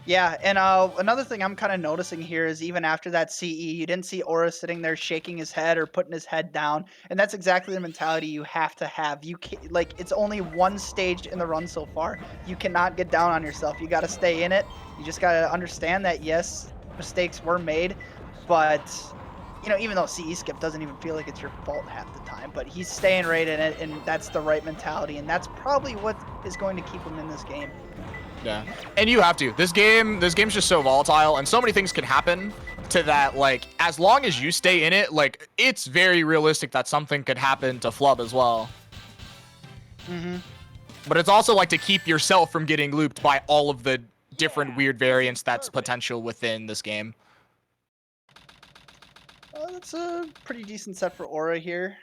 Yeah, and another thing I'm kind of noticing here is even after that CE, you didn't see Aura sitting there shaking his head or putting his head down, and that's exactly the mentality you have to have. You can like it's only one stage in the run so far. You cannot get down on yourself. You got to stay in it. You just got to understand that yes, mistakes were made, but you know, even though CE skip doesn't even feel like it's your fault half the time, but he's staying right in it, and that's the right mentality, and that's probably what is going to keep him in this game. Yeah, and you have to. This game's just so volatile, and so many things can happen to that. Like, as long as you stay in it, like, it's very realistic that something could happen to Flub as well. But it's also like to keep yourself from getting looped by all of the different weird variants that's potential within this game. That's a pretty decent set for Aura here.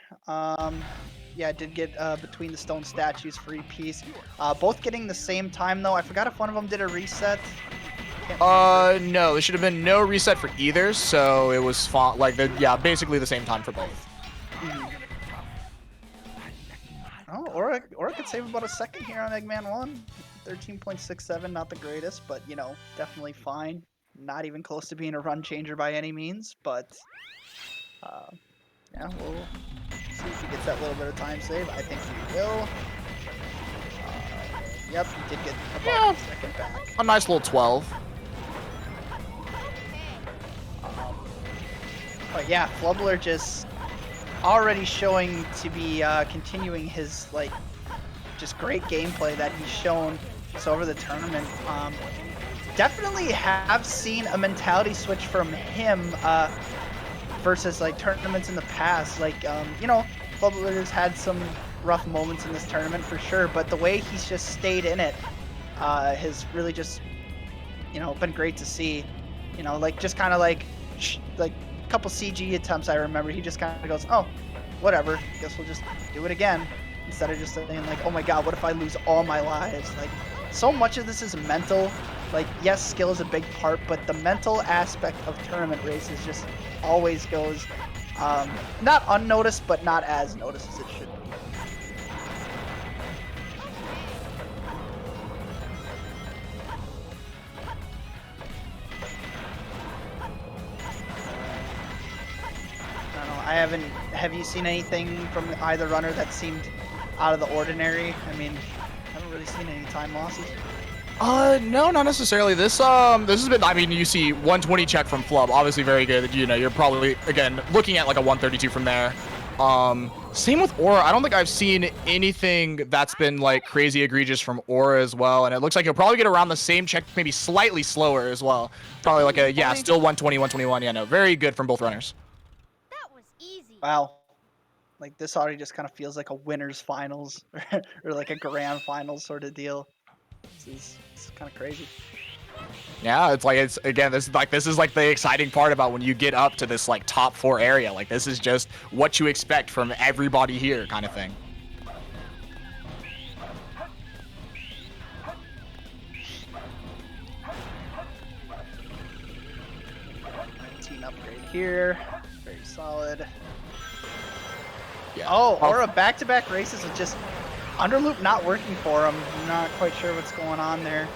Yeah, I did get Between the Stone Statues free piece. Both getting the same time though. I forgot if one of them did a reset. No, there should have been no reset for either, so it was like basically the same time for both. Oh, Aura could save about a second here on Eggman 1. 13.67, not the greatest, but you know, definitely fine. Not even close to being a run changer by any means, but yeah, we'll see if he gets that little bit of time save. I think he will. Yep, he did get about a second back. A nice little 12. But yeah, Flubler just already showing to be continuing his like just great gameplay that he's shown so over the tournament. Definitely have seen a mentality switch from him versus like tournaments in the past. Like you know, Flubler's had some rough moments in this tournament for sure, but the way he's just stayed in it has really just, you know, been great to see. You know, like just kind of like a couple CG attempts I remember, he just kind of goes, oh, whatever, guess we'll just do it again, instead of just saying like, oh my god, what if I lose all my lives? Like, so much of this is mental. Like, yes, skill is a big part, but the mental aspect of tournament races just always goes not unnoticed, but not as noticed as it should be. Have you seen anything from either runner that seemed out of the ordinary? I mean, I haven't really seen any time losses. No, not necessarily. This has been, I mean, you see 120 check from Flub, obviously very good. You know, you're probably, again, looking at like a 132 from there. Same with Aura. I don't think I've seen anything that's been like crazy egregious from Aura as well. And it looks like he'll probably get around the same check, maybe slightly slower as well. Probably like a, yeah, still 120, 121. Yeah, no, very good from both runners. That was easy. Wow. Like, this already just kind of feels like a winner's finals or like a grand finals sort of deal. This is kind of crazy. Yeah, it's like, this is like the exciting part about when you get up to this like top 4 area. Like, this is just what you expect from everybody here kind of thing. Team upgrade here. Very solid. Yeah. Oh, Aura back-to-back races with just underloop not working for him. I'm not quite sure what's going on there.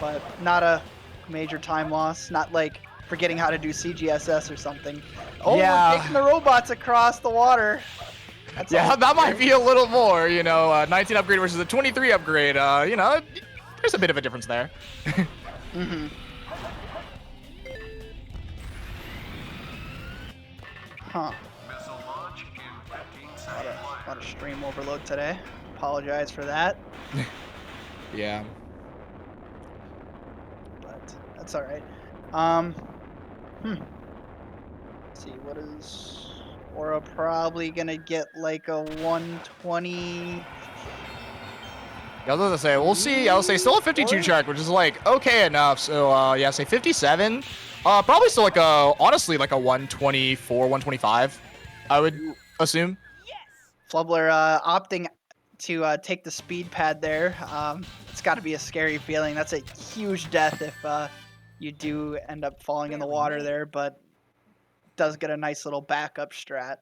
But not a major time loss. Not like forgetting how to do CGSS or something. Oh, yeah. We're taking the robots across the water. That's that might be a little more, you know, 19 upgrade versus a 23 upgrade. You know, there's a bit of a difference there. Huh. A lot of stream overload today. Apologize for that. Yeah. But that's all right. Let's see, what is Aura probably gonna get like a 120? I was gonna say, we'll see. I'll say still a 52 check, which is like okay enough. So yeah, say 57. Probably still like a, honestly, like a 124, 125, I would assume. Flubler opting to take the speed pad there. It's got to be a scary feeling. That's a huge death if you do end up falling in the water there, but does get a nice little backup strat.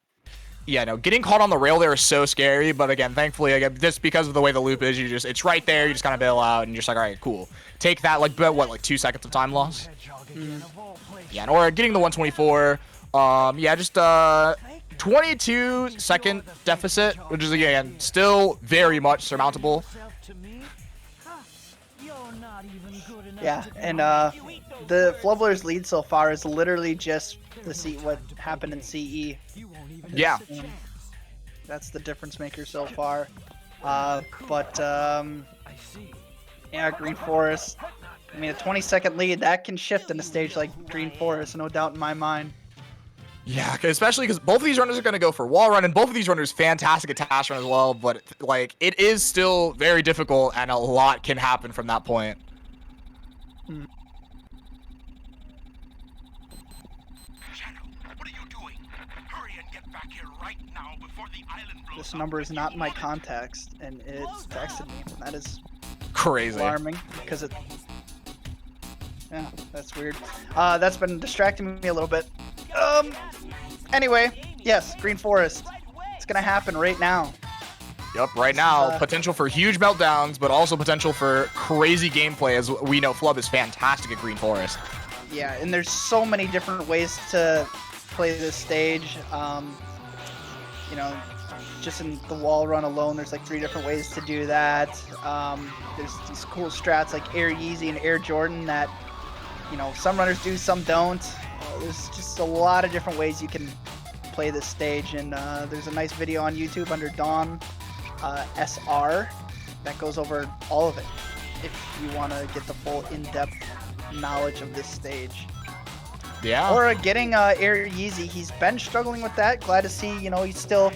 Yeah, no, getting caught on the rail there is so scary, but again, thankfully, again, just because of the way the loop is, it's right there, you just kind of bail out, and you're just like, all right, cool. Take that, like, what, like 2 seconds of time loss? Yeah, or getting the 124, yeah, just, 22-second deficit, which is, again, still very much surmountable. Yeah, and, the Flubler's lead so far is literally just what happened in CE. Yeah. That's the difference maker so far. Yeah, Green Forest. I mean, a 20-second lead, that can shift in a stage like Green Forest, no doubt in my mind. Yeah, especially because both of these runners are going to go for wall run, and both of these runners fantastic attachment as well, but, like, it is still very difficult, and a lot can happen from that point. This number is not in my contacts, and it's texted me. That is crazy. Alarming, because it... Yeah, that's weird. That's been distracting me a little bit. Anyway, yes, Green Forest. It's gonna happen right now. Yep, right now, potential for huge meltdowns, but also potential for crazy gameplay, as we know Flub is fantastic at Green Forest. Yeah, and there's so many different ways to play this stage. You know, just in the wall run alone, there's like 3 different ways to do that. There's these cool strats like Air Yeezy and Air Jordan that, you know, some runners do, some don't. There's just a lot of different ways you can play this stage, and there's a nice video on YouTube under Dawn SR that goes over all of it if you want to get the full in-depth knowledge of this stage. Yeah. Or getting Air Yeezy, he's been struggling with that. Glad to see, you know, he's still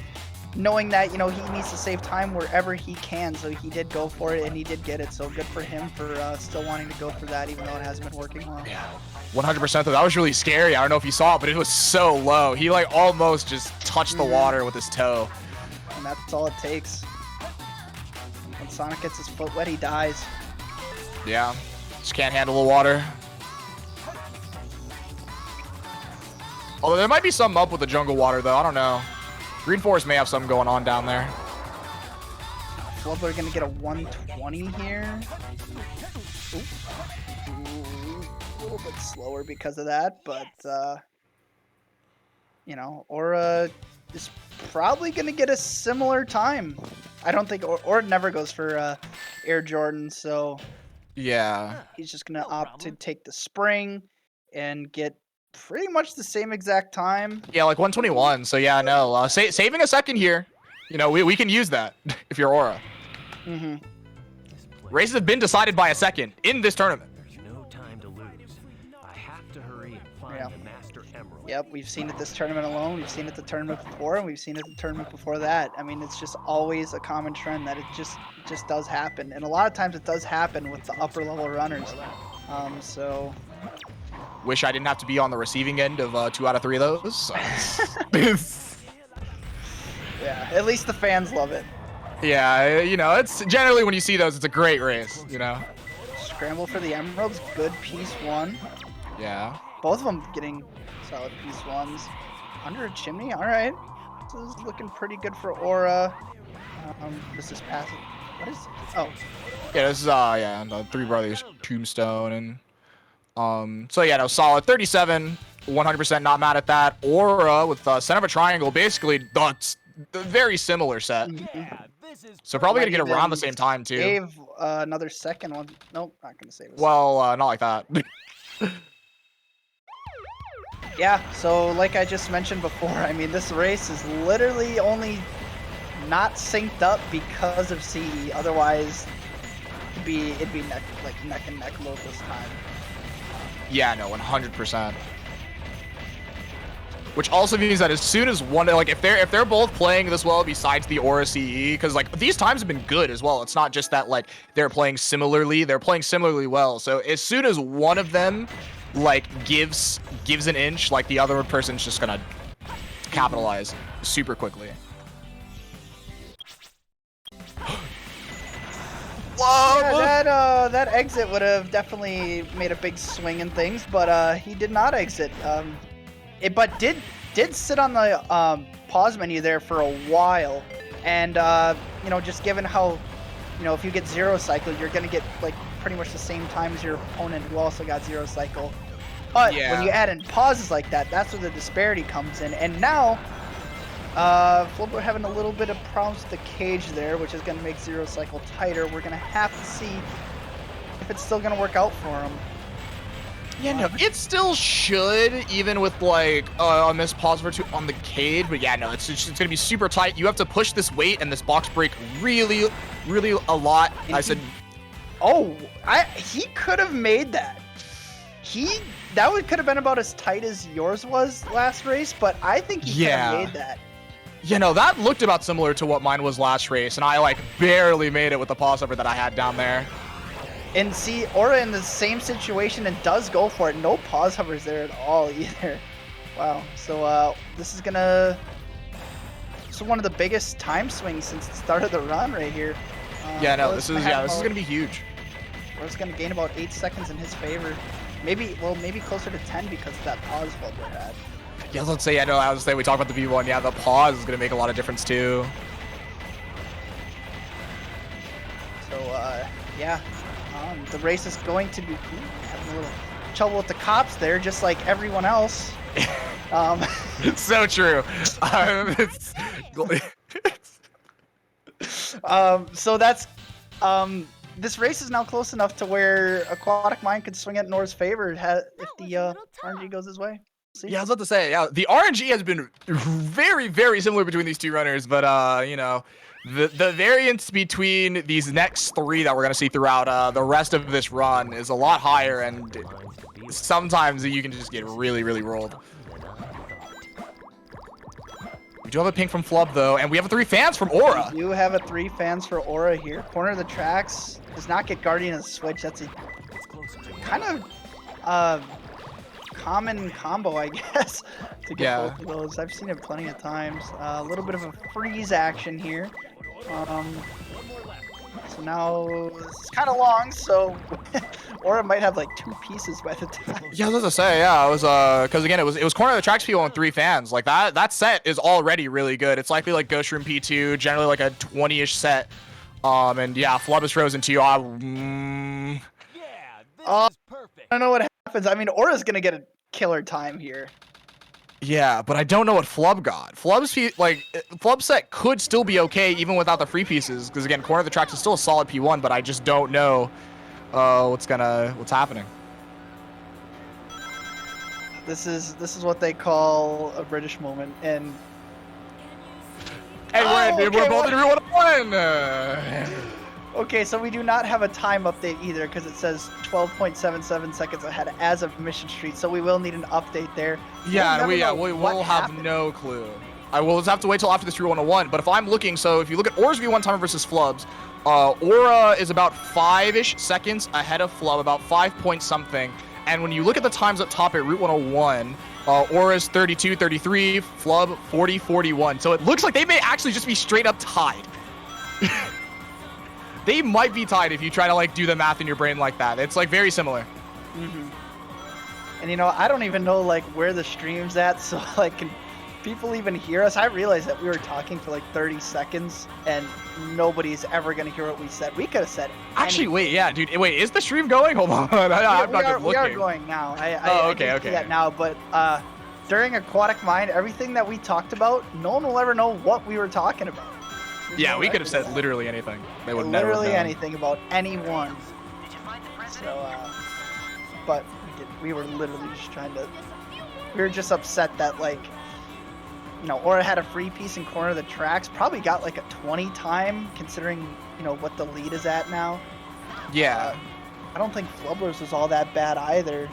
knowing that, you know, he needs to save time wherever he can, so he did go for it and he did get it, so good for him for still wanting to go for that even though it hasn't been working well. Yeah, 100% though. That was really scary. I don't know if you saw it, but it was so low. He like almost just touched the water with his toe. And that's all it takes. When Sonic gets his foot wet, he dies. Yeah, just can't handle the water. Although there might be something up with the jungle water though, I don't know. Green Forest may have something going on down there. Flubber gonna get a 120 here. Ooh, a little bit slower because of that, but you know, Aura is probably gonna get a similar time. I don't think Aura never goes for Air Jordan, so yeah, he's just gonna opt to take the spring and get pretty much the same exact time. Yeah, like 121. So yeah, no, saving a second here. You know, we can use that if you're Aura. Mm-hmm. Races have been decided by a second in this tournament. There's no time to lose. I have to hurry and find the Master Emerald. Yep, we've seen it this tournament alone. We've seen it the tournament before, and we've seen it the tournament before that. I mean, it's just always a common trend that it just does happen, and a lot of times it does happen with the upper level runners. So. Wish I didn't have to be on the receiving end of 2 out of 3 of those. So. Yeah, at least the fans love it. Yeah, you know, it's generally when you see those, it's a great race, you know. Scramble for the emeralds, good piece 1. Yeah. Both of them getting solid piece 1s. Under a chimney, all right. This is looking pretty good for Aura. This is passive. What is? Oh. Yeah, this is yeah, the Three Brothers Tombstone, and so yeah, no, solid 37, 100% not mad at that. Aura with center of a triangle, basically the very similar set. So probably gonna get around the same time too. Save another second one. Nope, not gonna save. Well, not like that. Yeah, so like I just mentioned before, I mean this race is literally only not synced up because of CE. Otherwise, it'd be neck and neck load this time. Yeah, no, 100%. Which also means that as soon as one, like if they're both playing this well besides the Aura CE, because like these times have been good as well. It's not just that like they're playing similarly well. So as soon as one of them like gives an inch, like the other person's just gonna capitalize super quickly. Whoa! Yeah, that exit would have definitely made a big swing in things, but he did not exit. But did did sit on the pause menu there for a while, and you know, just given how, you know, if you get 0 cycle, you're gonna get like pretty much the same time as your opponent who also got 0 cycle. But when you add in pauses like that, that's where the disparity comes in. And now, Flip, we're having a little bit of problems with the cage there, which is going to make 0 cycle tighter. We're going to have to see if it's still going to work out for him. Yeah, no, it still should, even with like a missed pause for 2 on the cage. But yeah, no, it's going to be super tight. You have to push this weight and this box break really, really a lot. And he could have made that. That could have been about as tight as yours was last race, but I think he could have made that. You know, that looked about similar to what mine was last race, and I like barely made it with the pause hover that I had down there. And see, Aura in the same situation and does go for it. No pause hovers there at all either. Wow. So this is gonna. This is one of the biggest time swings since the start of the run right here. Yeah, no, this is gonna be huge. Aura's gonna gain about 8 seconds in his favor. Maybe closer to 10 because of that pause Flubber had. Yeah, let's say, I was saying we talked about the V1. Yeah, the pause is gonna make a lot of difference too. So yeah, the race is going to be having a little trouble with the cops there, just like everyone else. So true. So that's this race is now close enough to where Aquatic Mind could swing it in Nora's favor if the RNG goes his way. See? Yeah, I was about to say, yeah, the RNG has been very, very similar between these 2 runners, but you know, the variance between these next 3 that we're gonna see throughout the rest of this run is a lot higher, and sometimes you can just get really, really rolled. We do have a ping from Flub though, and we have 3 fans from Aura. We do have 3 fans for Aura here. Corner of the tracks does not get Guardian of the Switch. That's a kind of common combo, I guess, to get both of those. I've seen it plenty of times. A little bit of a freeze action here. So now this is kind of long, so Aura might have like 2 pieces by the time. Yeah, I was gonna say, yeah, it was because again, it was corner of the tracks people and 3 fans. Like that set is already really good. It's likely like Ghost Room P2, generally like a 20-ish set. And yeah, Flub is frozen too. I don't know what happens. I mean, Aura's gonna get a killer time here. Yeah, but I don't know what Flub got. Flub's set could still be okay even without the free pieces, because again, corner of the tracks is still a solid P1, but I just don't know what's happening. This is what they call a British moment, and hey, we're both in 1-1. Okay, so we do not have a time update either because it says 12.77 seconds ahead as of Mission Street, so we will need an update there. Yeah, we'll have no clue. I will just have to wait till after this 3-1-1. But if I'm looking, so if you look at Aura's V1 timer versus Flub's, Aura is about 5-ish seconds ahead of Flub, about 5 point something. And when you look at the times up top at Route 101, Aura's 32-33, Flub 40-41. So it looks like they may actually just be straight up tied. They might be tied if you try to like do the math in your brain like that. It's like very similar. And you know, I don't even know like where the stream's at, so like can people even hear us? I realized that we were talking for like 30 seconds and nobody's ever gonna hear what we said. We could have said anything. Actually, wait, yeah, dude. Wait, is the stream going? Hold on. I'm not looking. We are going now. Okay. I that now, but during Aquatic Mind, everything that we talked about, no one will ever know what we were talking about. Yeah, we could have said literally anything. They would never literally anything about anyone. So, but we were literally just trying to. We were just upset that like, you know, Aura had a free piece in corner of the tracks. Probably got like a 20 time considering you know what the lead is at now. Yeah. I don't think Flubber's was all that bad either.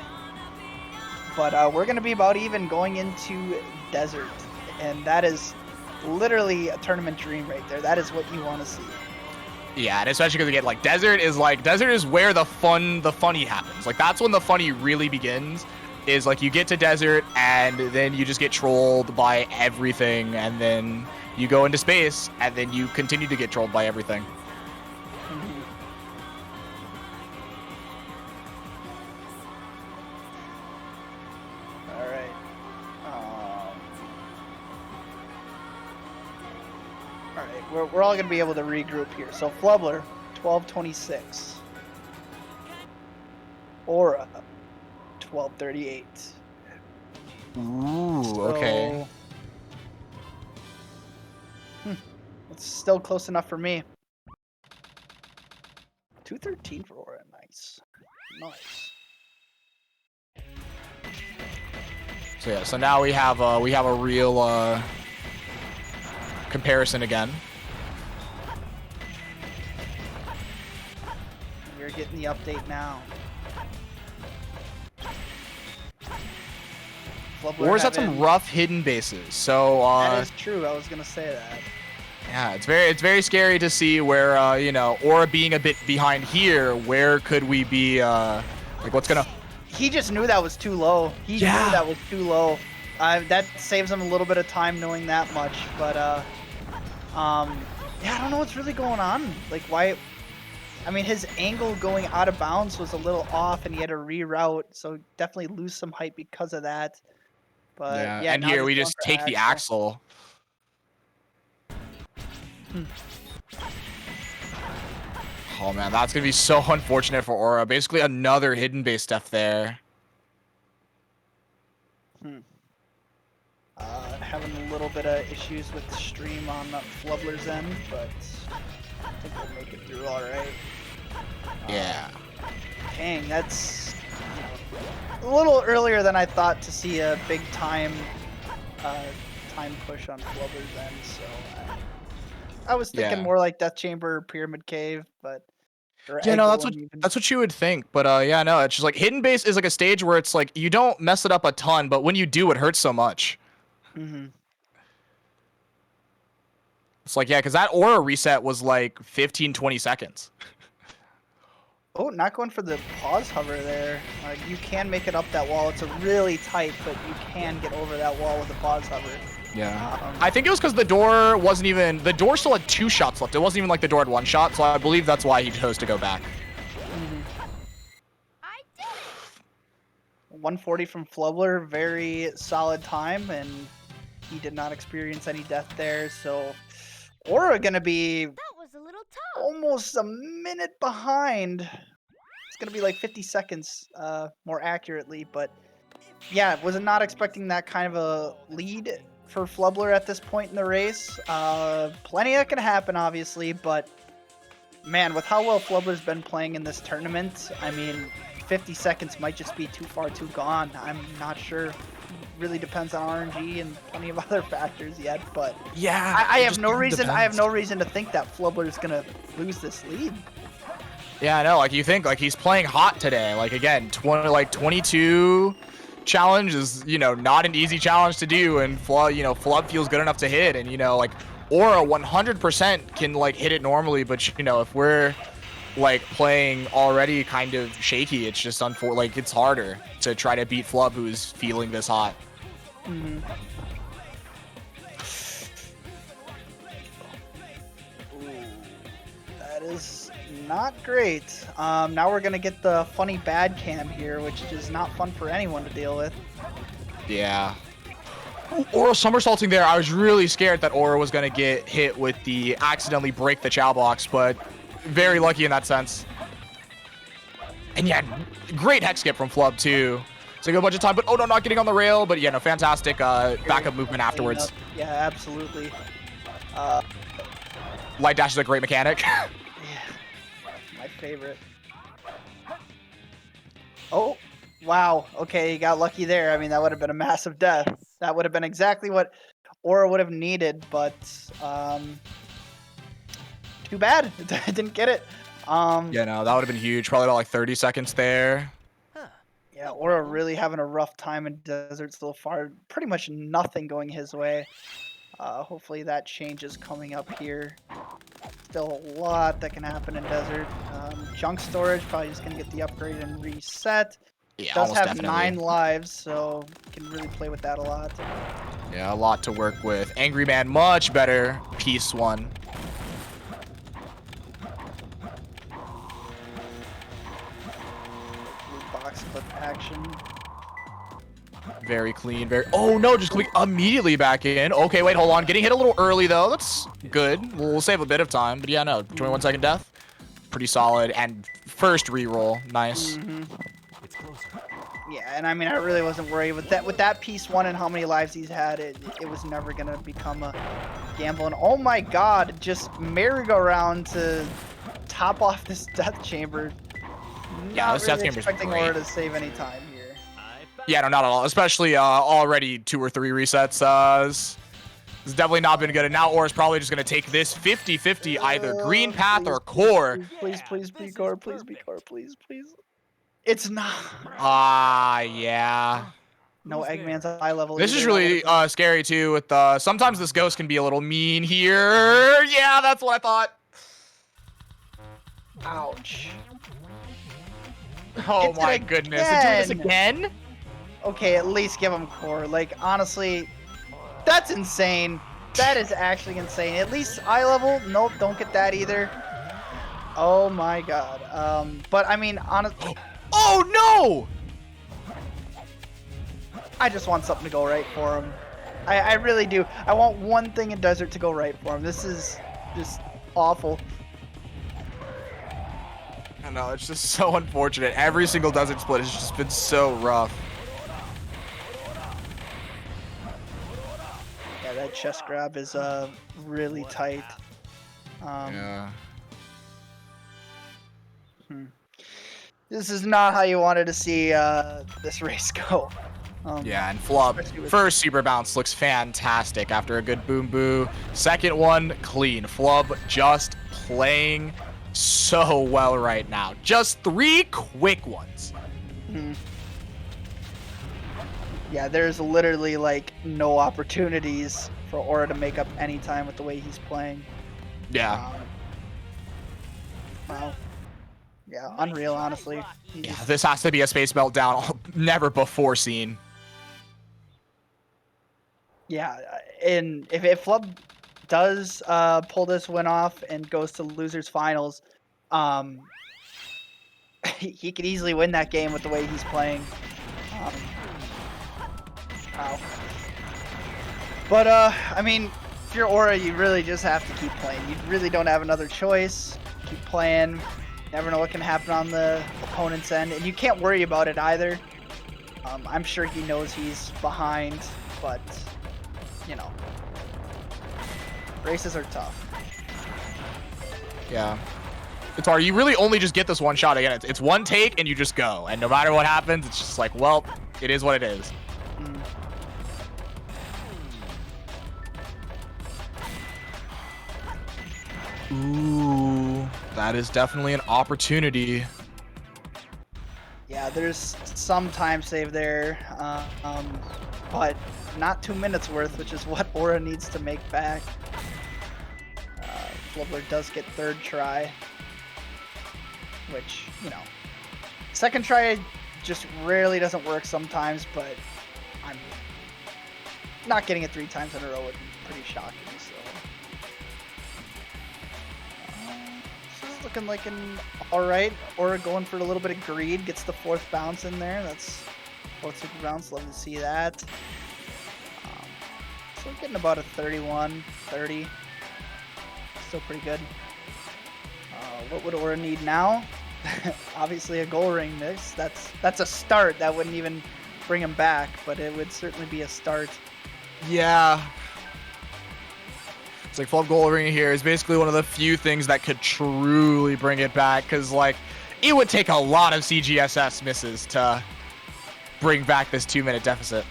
But we're gonna be about even going into Desert, and that is literally a tournament dream right there. That is what you want to see. Yeah, and especially because again, like Desert is where the funny happens. Like that's when the funny really begins. Is like you get to Desert and then you just get trolled by everything, and then you go into space and then you continue to get trolled by everything. we're all gonna be able to regroup here. So Flubler, 1226. Aura, 1238. Ooh, okay. It's still close enough for me. 213 for Aura, nice. Nice. So yeah, so now we have a real comparison again. We're getting the update now. Aura's had some rough hidden bases, so that is true. I was gonna say that. Yeah, it's very scary to see where you know, Aura being a bit behind here. Where could we be? Like, what's gonna? He just knew that was too low. He knew that was too low. That saves him a little bit of time knowing that much. But yeah, I don't know what's really going on. Like, why? I mean, his angle going out of bounds was a little off, and he had to reroute. So definitely lose some height because of that. But yeah, and here we just take the axle. Oh man, that's gonna be so unfortunate for Aura. Basically, another hidden base stuff there. Having a little bit of issues with the stream on Flubler's end, but I think we'll make it through all right. Yeah. Dang, that's a little earlier than I thought to see a big time push on Flubber's end. So I was thinking more like Death Chamber, or Pyramid Cave, but yeah, no, that's what you would think. But yeah, no, it's just like hidden base is like a stage where it's like you don't mess it up a ton, but when you do, it hurts so much. It's like, yeah, because that Aura reset was like 15-20 seconds. Oh, not going for the pause hover there. You can make it up that wall. It's a really tight, but you can get over that wall with the pause hover. Yeah. I think it was because the door wasn't even... The door still had 2 shots left. It wasn't even like the door had 1 shot, so I believe that's why he chose to go back. 140 from Flubler, very solid time, and he did not experience any death there, so... Aura gonna be almost a minute behind. It's gonna be like 50 seconds more accurately, but yeah, was not expecting that kind of a lead for Flubler at this point in the race. Plenty that can happen, obviously, but man, with how well Flubler's been playing in this tournament, I mean, 50 seconds might just be too far too gone. I'm not sure. Really depends on RNG and plenty of other factors yet, but yeah, I have no reason. Depends. I have no reason to think that Flubler is gonna lose this lead. Yeah, I know. Like you think, like he's playing hot today. Like again, 22 challenge is not an easy challenge to do, and Flub feels good enough to hit, and like Aura 100% can like hit it normally, but if we're like playing already kind of shaky, it's just like it's harder to try to beat Flub who's feeling this hot. Ooh, that is not great. Now we're gonna get the funny bad cam here, which is not fun for anyone to deal with. Yeah. Aura somersaulting there. I was really scared that Aura was gonna get hit with the accidentally break the chow box, but very lucky in that sense. And yeah, great hex skip from Flub too. Took a bunch of time, but oh no, not getting on the rail. But yeah, no, fantastic backup movement afterwards. Yeah, absolutely. Light dash is a great mechanic. Yeah, my favorite. Oh, wow. Okay, you got lucky there. I mean, that would have been a massive death. That would have been exactly what Aura would have needed, but too bad. I didn't get it. Yeah, no, that would have been huge. Probably about like 30 seconds there. Yeah, Aura really having a rough time in Desert so far. Pretty much nothing going his way. Hopefully that changes coming up here. Still a lot that can happen in Desert. Junk storage, probably just going to get the upgrade and reset. Yeah, does have definitely. 9 lives, so can really play with that a lot. Yeah, a lot to work with. Angry Man, much better. Piece 1. Box clip action. Very clean, very... Oh, no, just coming immediately back in. Okay, wait, hold on. Getting hit a little early, though. That's good. We'll save a bit of time. But yeah, no, 21-second death. Pretty solid. And first reroll. Nice. Yeah, and I mean, I really wasn't worried with that. With that piece one and how many lives he's had, it was never going to become a gamble. And oh my god, just merry-go-round to top off this death chamber. Yeah, this death really chamber's expecting great. Aura to save any time here. Yeah, no, not at all. Especially already 2 or 3 resets. This has definitely not been good. And now Aura's probably just going to take this 50-50, either green path or core. Please be core. Please be core. Please. It's not. Yeah. No Eggman's eye level. This is either. really scary, too, with sometimes this ghost can be a little mean here. Yeah, that's what I thought. Ouch. Oh my goodness. They're doing this again? Okay, at least give him core. Like, honestly, that's insane. That is actually insane. At least eye level. Nope, don't get that either. Oh my god. But I mean, honestly. Oh no! I just want something to go right for him. I really do. I want one thing in Desert to go right for him. This is just awful. I know, it's just so unfortunate. Every single Desert split has just been so rough. Yeah, that chest grab is really tight. Yeah. This is not how you wanted to see this race go. Yeah, and Flub, first super bounce looks fantastic after a good boom boo. Second one, clean. Flub just playing so well right now. Just 3 quick ones. Yeah, there's literally like no opportunities for Aura to make up any time with the way he's playing. Yeah. Wow. Yeah, unreal, honestly. Yeah, this has to be a space meltdown never before seen. Yeah, and if Flub does pull this win off and goes to losers finals, he could easily win that game with the way he's playing. Wow. But I mean, if you're Aura, you really just have to keep playing. You really don't have another choice. Keep playing. Never know what can happen on the opponent's end, and you can't worry about it either. I'm sure he knows he's behind, but you know, races are tough. Yeah. It's hard. You really only just get this one shot again. It's one take and you just go. And no matter what happens, it's just like, well, it is what it is. Ooh, that is definitely an opportunity. Yeah, there's some time save there, but not 2 minutes worth, which is what Aura needs to make back. Flubler does get third try, which, you know, second try just rarely doesn't work sometimes, but I'm not getting it 3 times in a row would be pretty shocking. So this is looking like an alright. Aura going for a little bit of greed, gets the 4th bounce in there. That's 4th super bounce, love to see that. So we're getting about a 31, 30. Still pretty good. What would Aura need now? Obviously a goal ring miss. That's a start. That wouldn't even bring him back, but it would certainly be a start. Yeah. It's like Flub goal ring here is basically one of the few things that could truly bring it back, because like it would take a lot of CGSS misses to bring back this 2-minute deficit.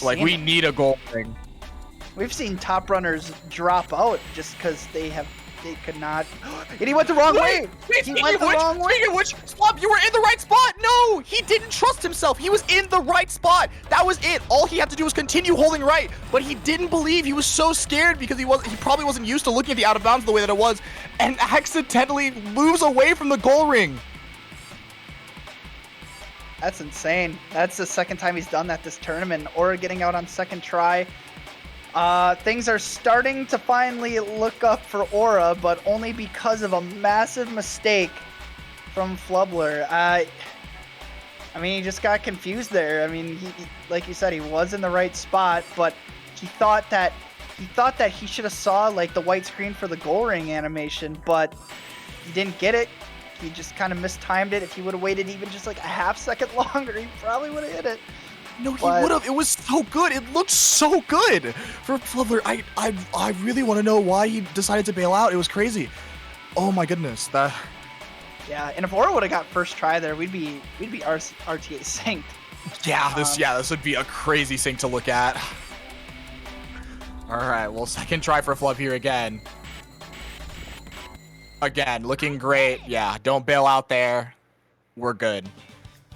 Like we need a goal ring. We've seen top runners drop out just because they could not. And he went the wrong way. He went the wrong way. Speaking of which, Swap, you were in the right spot. No, he didn't trust himself. He was in the right spot. That was it. All he had to do was continue holding right. But he didn't believe. He was so scared because he probably wasn't used to looking at the out of bounds the way that it was, and accidentally moves away from the goal ring. That's insane. That's the second time he's done that this tournament. Aura getting out on second try. Things are starting to finally look up for Aura, but only because of a massive mistake from Flubler. I mean, he just got confused there. I mean, he like you said, he was in the right spot, but he thought that he should have saw like the white screen for the goal ring animation, but he didn't get it. He just kind of mistimed it. If he would have waited even just like a half second longer, he probably would have hit it. No, he would have. It was so good. It looked so good for Flubler. I really want to know why he decided to bail out. It was crazy. Oh my goodness. Yeah, and if Aura would have got first try there, we'd be RTA synced. Yeah, this would be a crazy sync to look at. All right, well, second try for Flub here again. Again, looking great. Yeah, don't bail out there. We're good.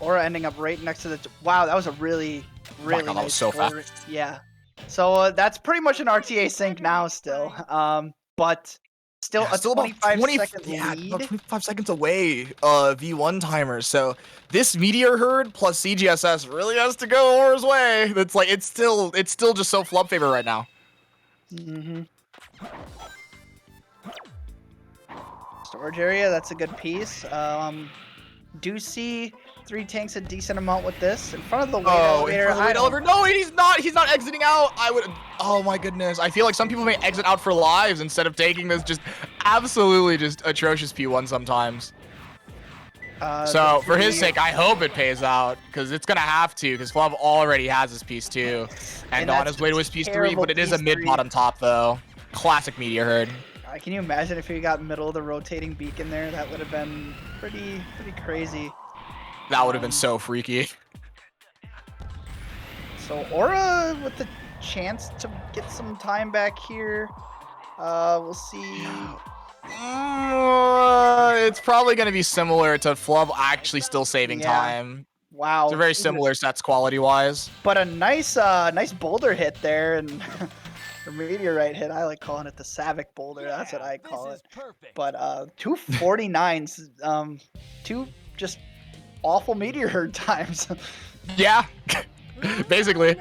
Aura ending up right next to the... Wow, that was a really God, that nice was so goal. fast. Yeah. So that's pretty much an RTA sync now still. But still a Still 25 second yeah, lead. about 25 seconds away, V1 timer. So this Meteor Herd plus CGSS really has to go Aura's way. It's like it's still just so Flub favor right now. Mm-hmm. Storage area, that's a good piece. Do see 3 tanks a decent amount with this in front of the weight elevator. No, he's not exiting out. Oh my goodness. I feel like some people may exit out for lives instead of taking this just absolutely just atrocious P1 sometimes. So for his sake, I hope it pays out because it's gonna have to because Flub already has his piece 2 and on his way to his piece 3, but it is a mid bottom top though. Classic Meteor Herd. Can you imagine if he got middle of the rotating beacon there? That would have been pretty crazy. That would have been so freaky. So Aura with the chance to get some time back here. We'll see. It's probably going to be similar to Flub actually still saving time. Wow. They're very similar sets quality-wise. But a nice boulder hit there, and or meteorite hit. I like calling it the Savick boulder. That's what I call it. But 249s, 2 just awful meteor herd times. Yeah, basically.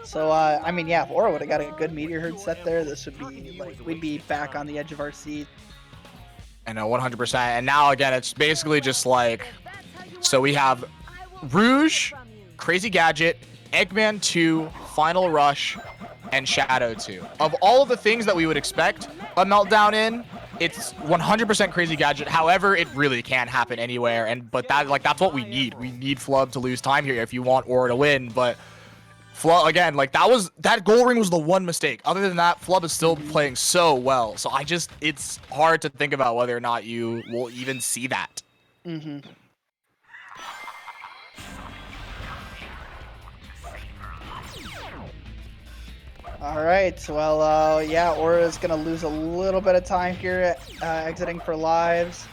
So I mean, yeah, if Aura would have got a good meteor herd set there, this would be like we'd be back on the edge of our seat. I know, 100%. And now again, it's basically just like, so we have Rouge, Crazy Gadget, Eggman 2, Final Rush, and Shadow 2. Of all of the things that we would expect a meltdown in, it's 100% Crazy Gadget. However, it really can happen anywhere. But that's what we need. We need Flub to lose time here if you want Aura to win. But Flub, again, like that goal ring was the one mistake. Other than that, Flub is still playing so well. So it's hard to think about whether or not you will even see that. Mm-hmm. All right, well, yeah, Aura's gonna lose a little bit of time here, exiting for lives.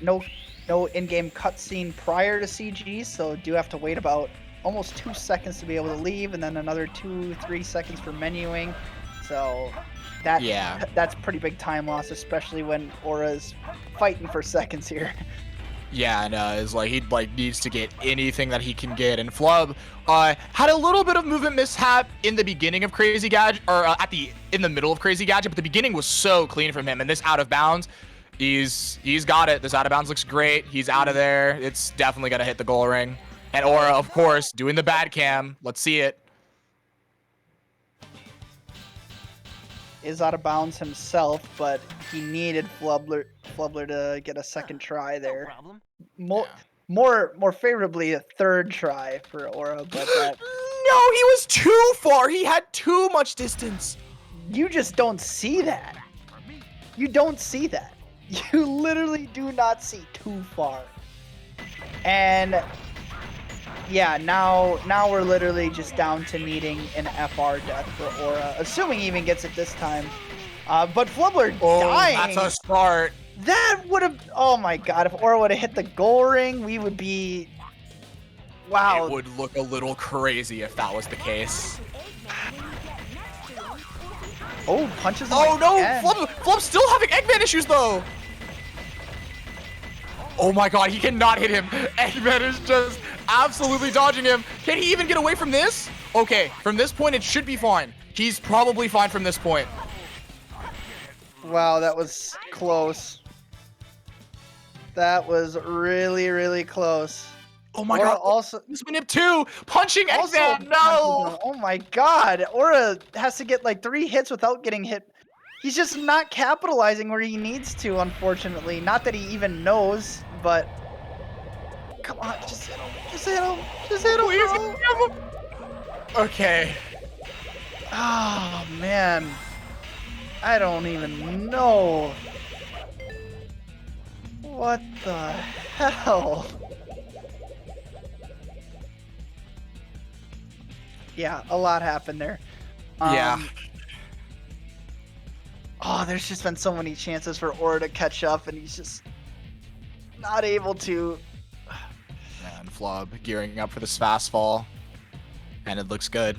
No in-game cutscene prior to CG, so do have to wait about almost 2 seconds to be able to leave, and then another 2-3 seconds for menuing. So that's pretty big time loss, especially when Aura's fighting for seconds here. Yeah, and is like he needs to get anything that he can get, and Flub had a little bit of movement mishap in the beginning of Crazy Gadget, or in the middle of Crazy Gadget, but the beginning was so clean from him, and this out of bounds, he's got it. This out of bounds looks great. He's out of there. It's definitely gonna hit the goal ring, and Aura, of course, doing the bad cam. Let's see it. Is out of bounds himself, but he needed Flubler to get a second try there. More favorably a third try for Aura, but that... No, he was too far. He had too much distance. You just don't see that. You don't see that. You literally do not see too far. And yeah, now we're literally just down to needing an FR death for Aura, assuming he even gets it this time. But Flubler dying. That's a start. That would have. Oh my God! If Aura would have hit the goal ring, we would be. Wow. It would look a little crazy if that was the case. Oh, punches him. Oh no! Again. Flub's still having Eggman issues though. Oh my God, he cannot hit him. Eggman is just absolutely dodging him. Can he even get away from this? Okay, from this point, it should be fine. He's probably fine from this point. Wow, that was close. That was really, really close. Oh my Aura god! Also, this Manip 2 punching also Eggman. No. Oh my god! Aura has to get like 3 hits without getting hit. He's just not capitalizing where he needs to, unfortunately. Not that he even knows, but come on, just hit him. Just hit him. Just hit him. Please Bro. hit him. Okay. Oh man. I don't even know. What the hell? Yeah, a lot happened there. Yeah. Oh, there's just been so many chances for Aura to catch up, and he's just not able to. And Flub gearing up for this fast fall, and it looks good.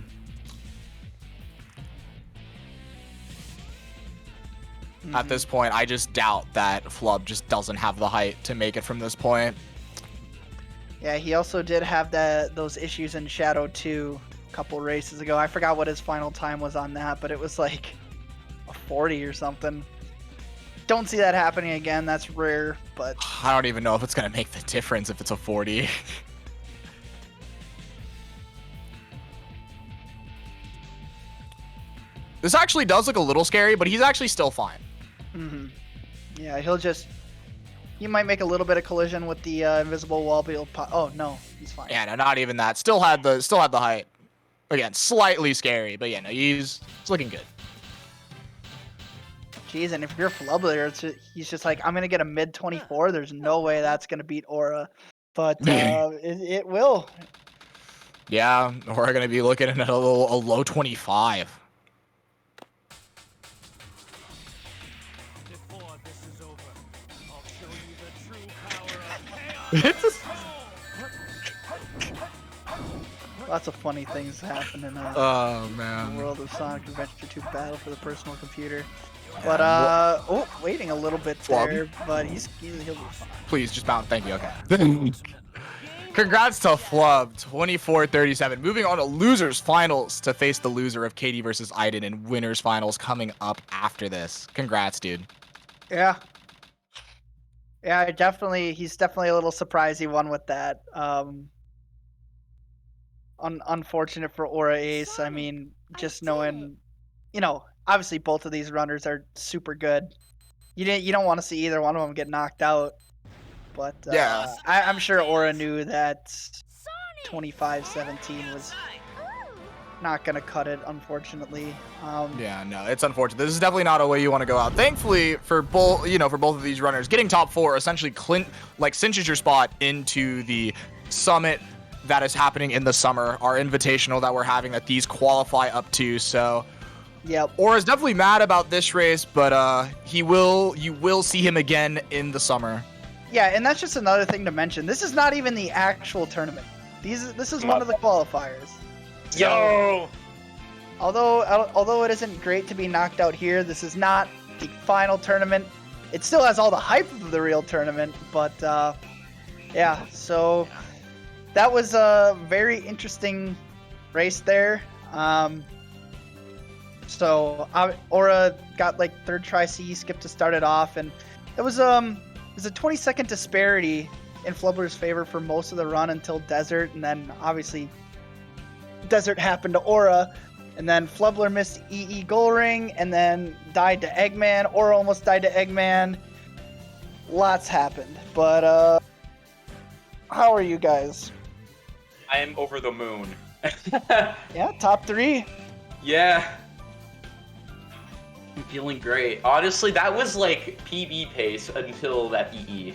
At this point, I just doubt that Flub just doesn't have the height to make it from this point. Yeah, he also did have those issues in Shadow 2 a couple races ago. I forgot what his final time was on that, but it was like a 40 or something. Don't see that happening again. That's rare, but I don't even know if it's going to make the difference if it's a 40. This actually does look a little scary, but he's actually still fine. Yeah, he might make a little bit of collision with the invisible wall, but he'll oh no, he's fine. Yeah, no, not even that. Still had the height. Again, slightly scary, but yeah, no, it's looking good. Jeez, and if you're Flubler, he's just like, I'm gonna get a mid 24. There's no way that's gonna beat Aura, but it will. Yeah, we're gonna be looking at a low 25. Lots of funny things happen in the world of Sonic Adventure 2 Battle for the Personal Computer. But waiting a little bit there, but he'll be fine. Please just bounce. Thank you. Okay. Congrats to Flub, 24-37. Moving on to losers finals to face the loser of Katie versus Aiden in winners finals coming up after this. Congrats, dude. Yeah. Yeah, he's definitely a little surprised he won with that. Unfortunate for Aura Ace. I mean, just knowing, obviously both of these runners are super good. You don't want to see either one of them get knocked out. But yeah, I'm sure Aura knew that 25-17 was not gonna cut it, unfortunately. Yeah, no, it's unfortunate. This is definitely not a way you want to go out. Thankfully, for both of these runners, getting top 4 essentially cinches your spot into the summit that is happening in the summer, our invitational that we're having that these qualify up to. So, yep. Aura's definitely mad about this race, but you will see him again in the summer. Yeah, and that's just another thing to mention. This is not even the actual tournament. This is one of the qualifiers. Yo! Although it isn't great to be knocked out here, this is not the final tournament. It still has all the hype of the real tournament, but yeah, so that was a very interesting race there. So Aura got like third try CE skip to start it off, and it was a 20-second disparity in Flubler's favor for most of the run until Desert, and then obviously Desert happened to Aura, and then Flubler missed EE goal ring, and then died to Eggman. Aura almost died to Eggman. Lots happened, but how are you guys? I am over the moon. Yeah, top 3. Yeah. I'm feeling great. Honestly, that was like PB pace until that EE.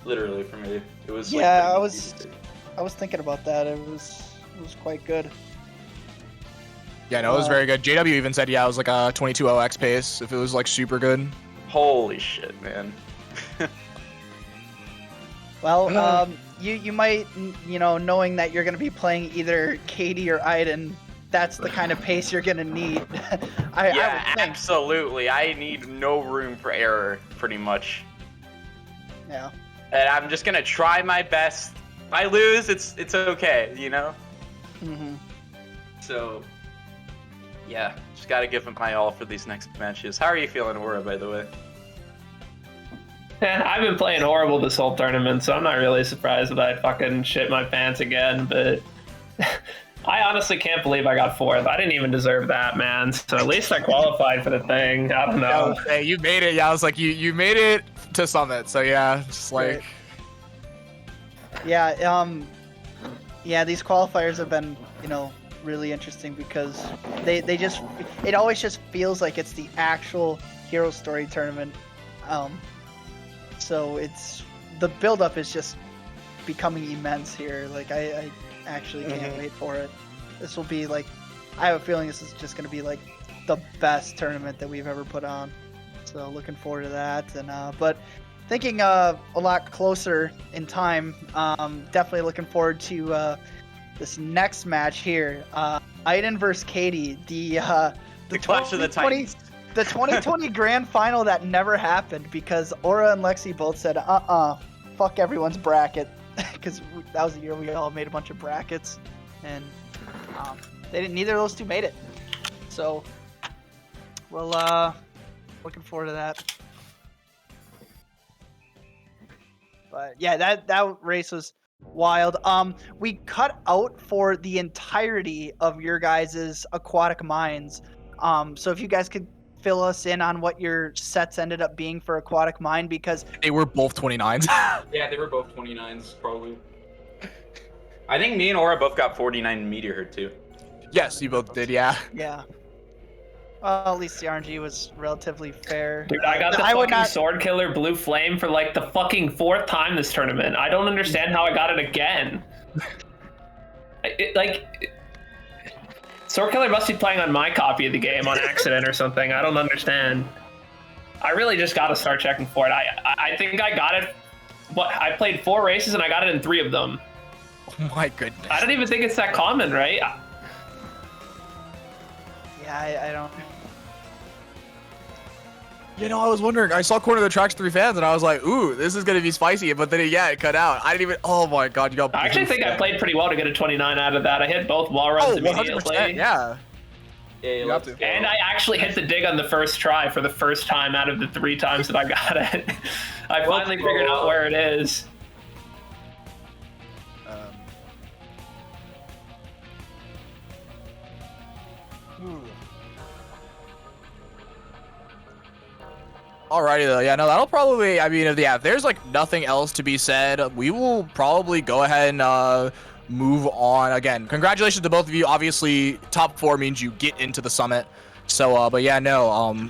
Literally for me. It was like I was thinking about that. It was quite good. Yeah, no, it was very good. JW even said, yeah, it was like a 22.0x pace if it was like super good. Holy shit, man. Well, you might, knowing that you're going to be playing either Katie or Aiden, that's the kind of pace you're going to need. I would think. Absolutely. I need no room for error, pretty much. Yeah. And I'm just going to try my best. If I lose, it's okay, Mm-hmm. So, yeah, just got to give it my all for these next matches. How are you feeling, Aura, by the way? I've been playing horrible this whole tournament, so I'm not really surprised that I fucking shit my pants again, but I honestly can't believe I got 4th. I didn't even deserve that, man. So at least I qualified for the thing. I don't know. Hey, you made it. Yeah, I was like, you made it to Summit. So yeah, just like. Yeah, yeah, these qualifiers have been, really interesting because they just, it always just feels like it's the actual Hero Story tournament. So the build-up is just becoming immense here. Like, I actually can't wait for it. This will be like, I have a feeling this is just going to be like the best tournament that we've ever put on. So looking forward to that. And but thinking a lot closer in time, definitely looking forward to this next match here. Aiden versus Katie, the Clash of the Titans. The 2020 grand final that never happened because Aura and Lexi both said, fuck everyone's bracket. Because that was the year we all made a bunch of brackets. And neither of those two made it. So, well, looking forward to that. But yeah, that race was wild. We cut out for the entirety of your guys' aquatic mines. So if you guys could fill us in on what your sets ended up being for aquatic mine, because they were both 29s. Yeah, they were both 29s, probably. I think me and Aura both got 49 meteor too. Yes, you both did, yeah. Yeah. Well, at least the RNG was relatively fair. Dude, I got the fucking Sword Killer Blue Flame for like the fucking 4th time this tournament. I don't understand how I got it again. Sword Killer must be playing on my copy of the game on accident or something. I don't understand. I really just got to start checking for it. I think I got it. I played 4 races and I got it in 3 of them. Oh my goodness. I don't even think it's that common, right? Yeah, I don't. I was wondering. I saw Corner of the Tracks 3 fans, and I was like, "Ooh, this is gonna be spicy." But then, it cut out. I didn't even. Oh my god, you got. I actually think I played pretty well to get a 29 out of that. I hit both wall runs immediately. 100%, yeah. Yeah, you have to. And I actually hit the dig on the first try for the first time out of the 3 times that I got it. I finally figured out where it is. Alrighty though, yeah, no, that'll probably, I mean, if there's like nothing else to be said, we will probably go ahead and move on. Again, congratulations to both of you. Obviously, top 4 means you get into the summit. So, but yeah, no,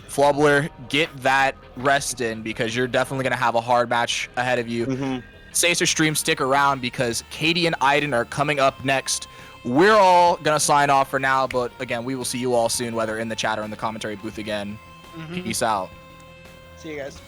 Flubler, get that rest in because you're definitely gonna have a hard match ahead of you. Sacer Stream, stick around because Katie and Aiden are coming up next. We're all gonna sign off for now, but again, we will see you all soon, whether in the chat or in the commentary booth again. Peace out. See you guys.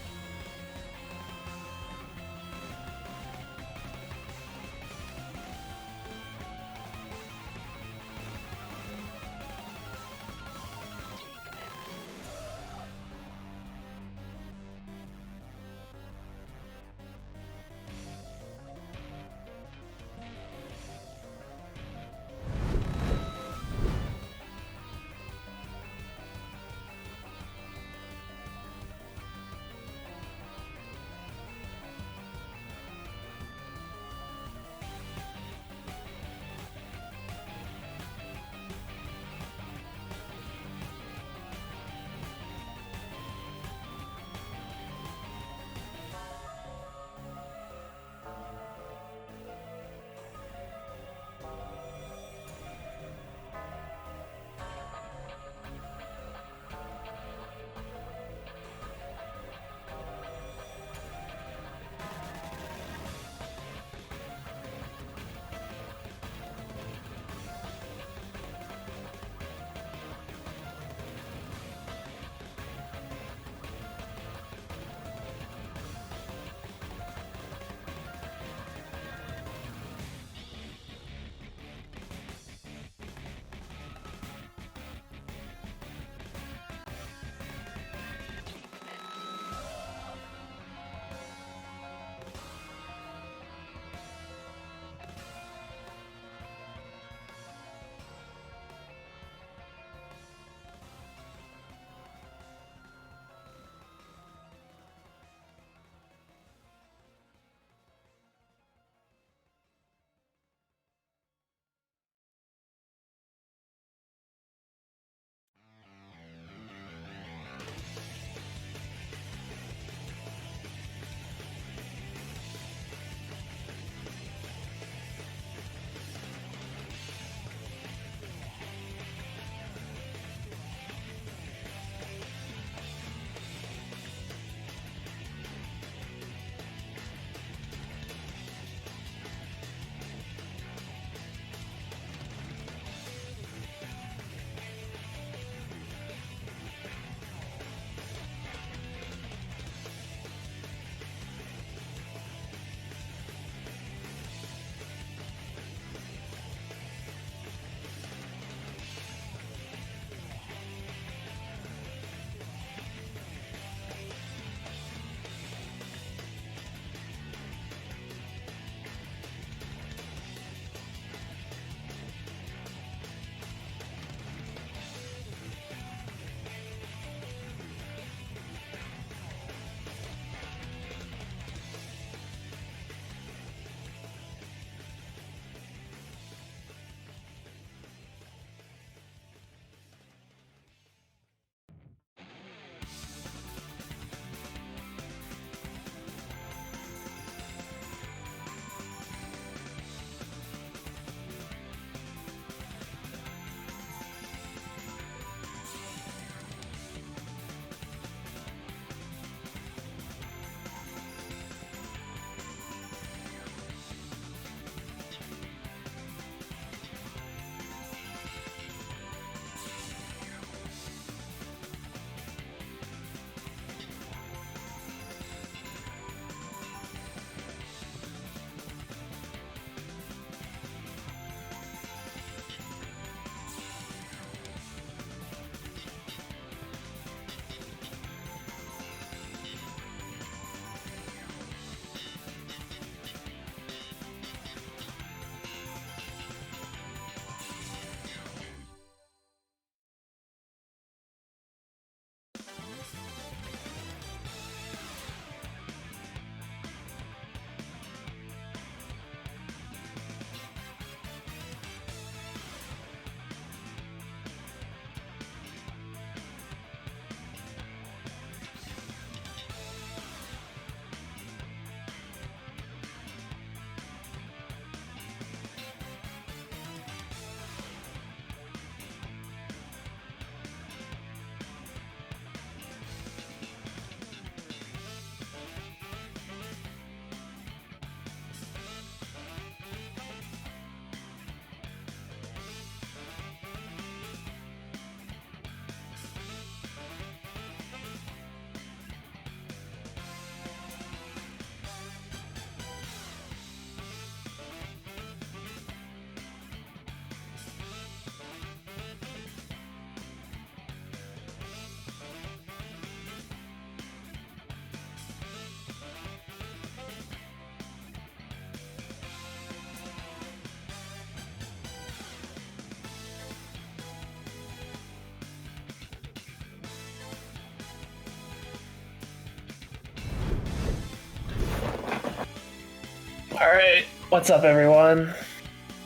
Alright, what's up, everyone?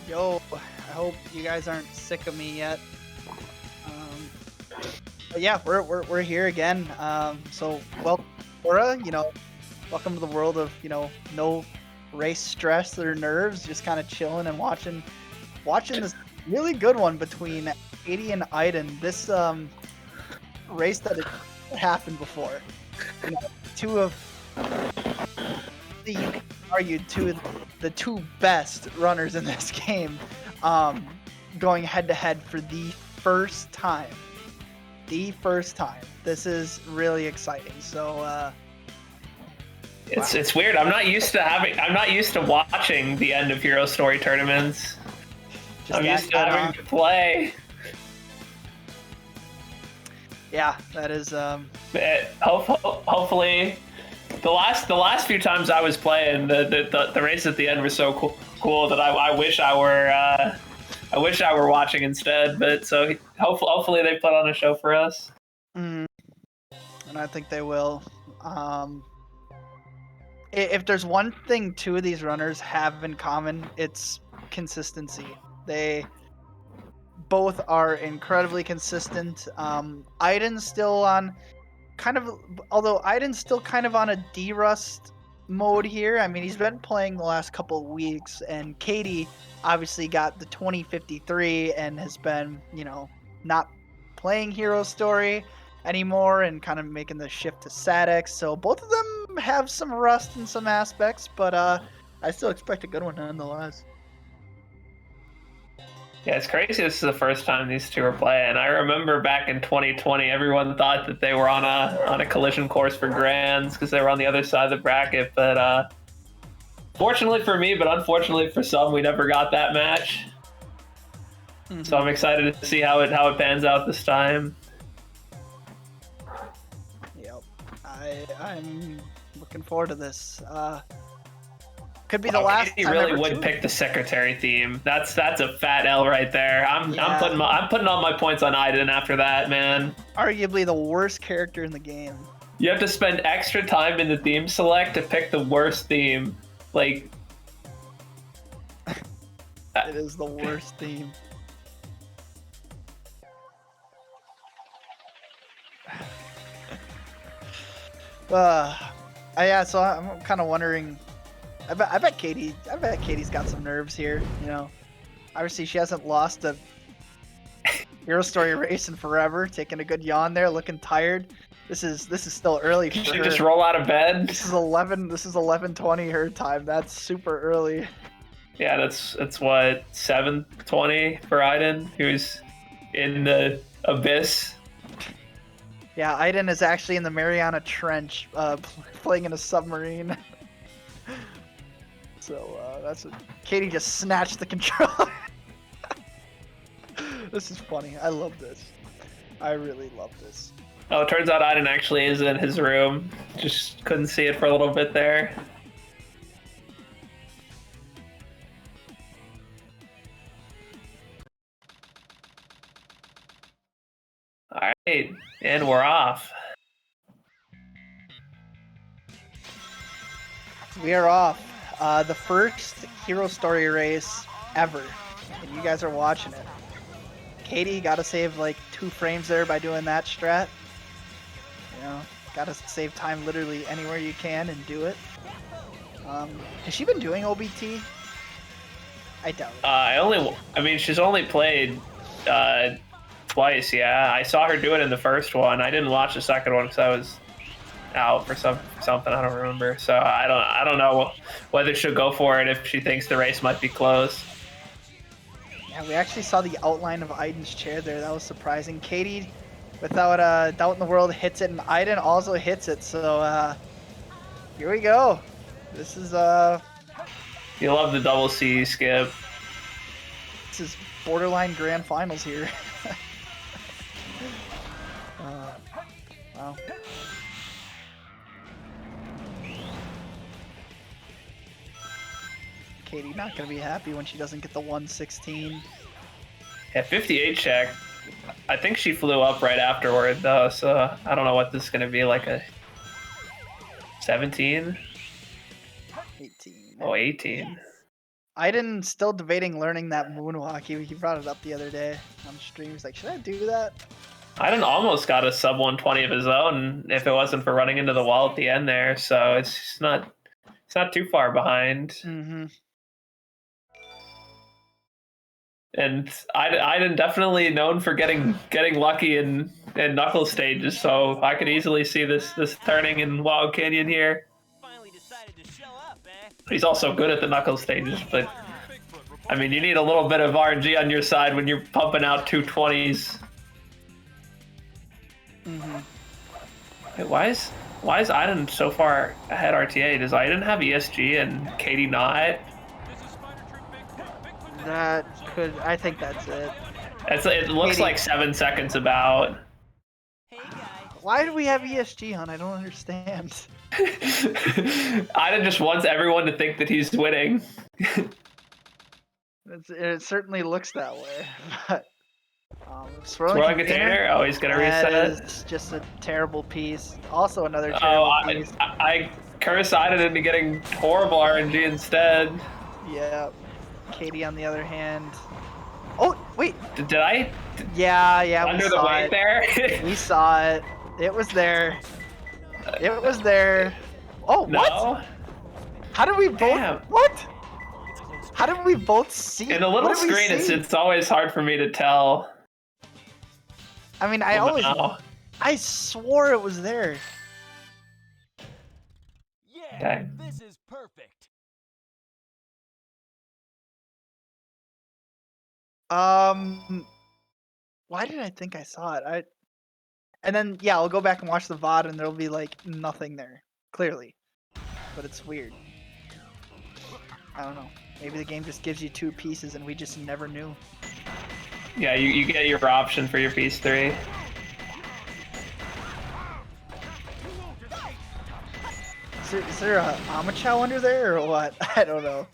Yo, I hope you guys aren't sick of me yet. But yeah, we're here again. So, well, Laura, welcome to the world of, no race stress or nerves, just kind of chilling and watching this really good one between Katie and Aiden. This race that had happened before. Two of the the two best runners in this game, going head to head for the first time. This is really exciting. So it's weird. I'm not used to watching the end of Hero Story tournaments. I'm used to having to play. Yeah, that is hopefully the last few times I was playing, the race at the end was so cool that I wish I were watching instead. But so hopefully they put on a show for us. And I think they will. If there's one thing two of these runners have in common, it's consistency. They both are incredibly consistent. Aiden's still on Aiden's still kind of on a D-Rust mode here. I mean, he's been playing the last couple of weeks, and Katie obviously got the 2053 and has been, not playing Hero Story anymore and kind of making the shift to Sadex. So both of them have some rust in some aspects, but I still expect a good one nonetheless. Yeah, it's crazy. This is the first time these two are playing. I remember back in 2020, everyone thought that they were on a collision course for grands because they were on the other side of the bracket. But fortunately for me, but unfortunately for some, we never got that match. Mm-hmm. So I'm excited to see how it pans out this time. Yep, I'm looking forward to this. Could be the last. He really would pick the secretary theme. That's a fat L right there. I'm putting all my points on Aiden after that, man. Arguably the worst character in the game. You have to spend extra time in the theme select to pick the worst theme. Like, it is the worst theme. Yeah. So I'm kind of wondering. I bet Katie's got some nerves here. Obviously she hasn't lost a Hero Story race in forever. Taking a good yawn there, looking tired. This is still early for her. She just roll out of bed. This is 11:20 her time. That's super early. Yeah, that's what 7:20 for Aiden, who's in the abyss. Yeah, Aiden is actually in the Mariana Trench, playing in a submarine. So that's what Katie just snatched the controller. This is funny. I love this. I really love this. Oh, it turns out Aiden actually is in his room. Just couldn't see it for a little bit there. All right, and we're off. We are off. The first Hero Story race ever, and you guys are watching it. Katie, gotta save like 2 frames there by doing that strat. Gotta save time literally anywhere you can and do it. Has she been doing OBT? I doubt it. She's only played twice. Yeah, I saw her do it in the first one. I didn't watch the second one because I was out for something I don't remember. So I don't know whether she'll go for it if she thinks the race might be close. Yeah, we actually saw the outline of Aiden's chair there. That was surprising. Katie, without a doubt in the world, hits it, and Aiden also hits it. So here we go. This is You love the double C skip. This is borderline grand finals here. Wow. Katie not gonna be happy when she doesn't get the 116. Yeah, 58 check. I think she flew up right afterward though, so I don't know what this is gonna be, like a 17? 18. Oh, 18. Aiden still debating learning that moonwalk. He brought it up the other day on stream. He's like, should I do that? Aiden almost got a sub 120 of his own if it wasn't for running into the wall at the end there. So it's not too far behind. Mm-hmm. And Aiden definitely known for getting lucky in knuckle stages. So I could easily see this turning in Wild Canyon here. He's also good at the knuckle stages, but I mean, you need a little bit of RNG on your side when you're pumping out 220s. Mm-hmm. Wait, why is Aiden so far ahead RTA? Does Aiden have ESG and Katie not? I think that's it. It looks Katie. like 7 seconds about. Why do we have ESG on? I don't understand. Aiden just wants everyone to think that he's winning. It certainly looks that way. But Swirling container? Oh, he's gonna reset it. It's just a terrible piece. Also another terrible piece. I cursed Aiden into getting horrible RNG instead. Yeah. Katie on the other hand. Oh wait. Did I? Yeah. Under the weight there. We saw it. It was there. It was there. Oh, no. What? How did we both? Damn. What? How did we both see? In a little screen, it's always hard for me to tell. I mean, I swore it was there. Yeah, okay. This is perfect. Why did I think I saw it? And then yeah, I'll go back and watch the VOD, and there'll be like nothing there, clearly. But it's weird. I don't know. Maybe the game just gives you 2 pieces, and we just never knew. Yeah, you get your option for your piece 3. Is there a Amachow under there, or what? I don't know.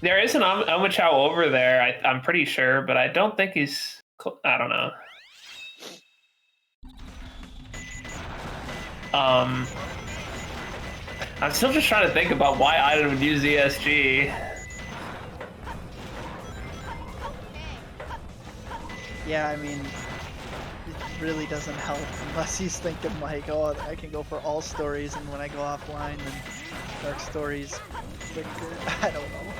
There is an Omachow over there, I'm pretty sure, but I don't think he's... I don't know. I'm still just trying to think about why Aiden would use ESG. Yeah, I mean, it really doesn't help unless he's thinking like, oh, I can go for all stories, and when I go offline, then dark stories quicker. I don't know.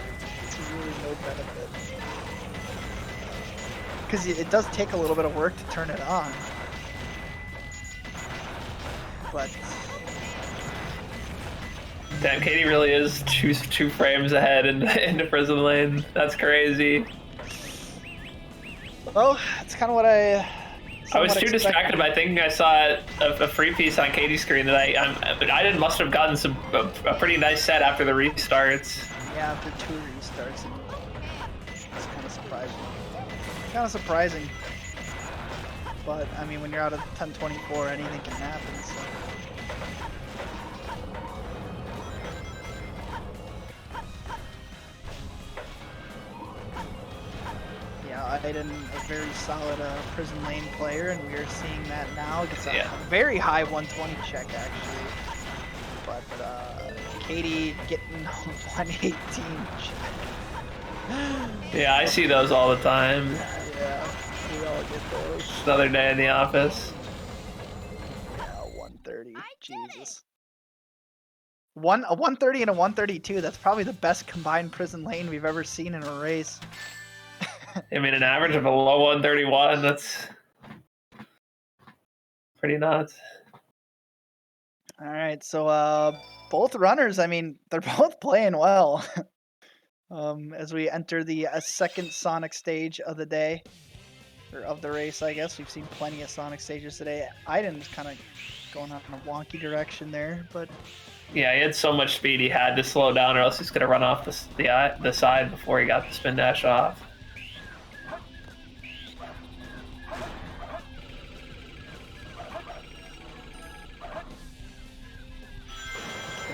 It's really no benefit. Because it does take a little bit of work to turn it on. But Damn, Katie really is two frames ahead into prison lane. That's crazy. well, it's kind of what I was too distracted by thinking I saw a free piece on Katie's screen that I must have gotten a pretty nice set after the restarts. Yeah, after 2 restarts, it's kind of surprising. Kind of surprising. But I mean, when you're out of 1024, anything can happen. So. Yeah, Aiden, a very solid prison lane player, and we are seeing that now. Gets a very high 120 check actually, but Katie getting 118 check. Yeah, I see those all the time. Yeah, we all get those. Another day in the office. Yeah, 130. Jesus. A 130 and a 132. That's probably the best combined prison lane we've ever seen in a race. I mean, an average of a low 131, that's pretty nuts. All right, so both runners, I mean, they're both playing well. As we enter the second Sonic stage of the day, or of the race, I guess. We've seen plenty of Sonic stages today. Aiden's kind of going on a wonky direction there, but... Yeah, he had so much speed he had to slow down, or else he's going to run off the side before he got the spin dash off.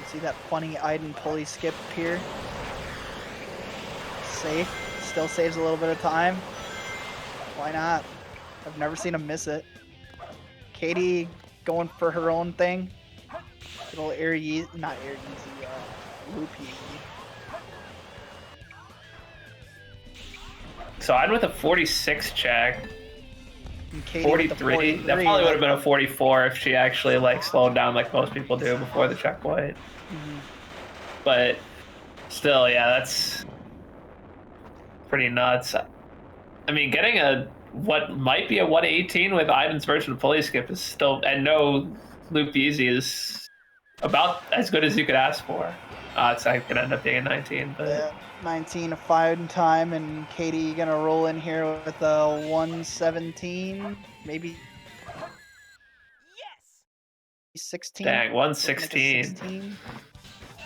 See that funny Aiden pulley skip here. Safe. Still saves a little bit of time. Why not? I've never seen him miss it. Katie going for her own thing. Little not air easy, loopy. So I'm with a 46 check. And Katie with the 43. That probably would have been a 44 if she actually like slowed down like most people do before the checkpoint. But still, yeah, that's pretty nuts. I mean, getting a what might be a 118 with Iden's version of pulley skip is still, and no loop easy is about as good as you could ask for. It's like gonna end up being a 19, but yeah, 19 a 5 in time, and Katie gonna roll in here with a 117, maybe 16. dang, 116.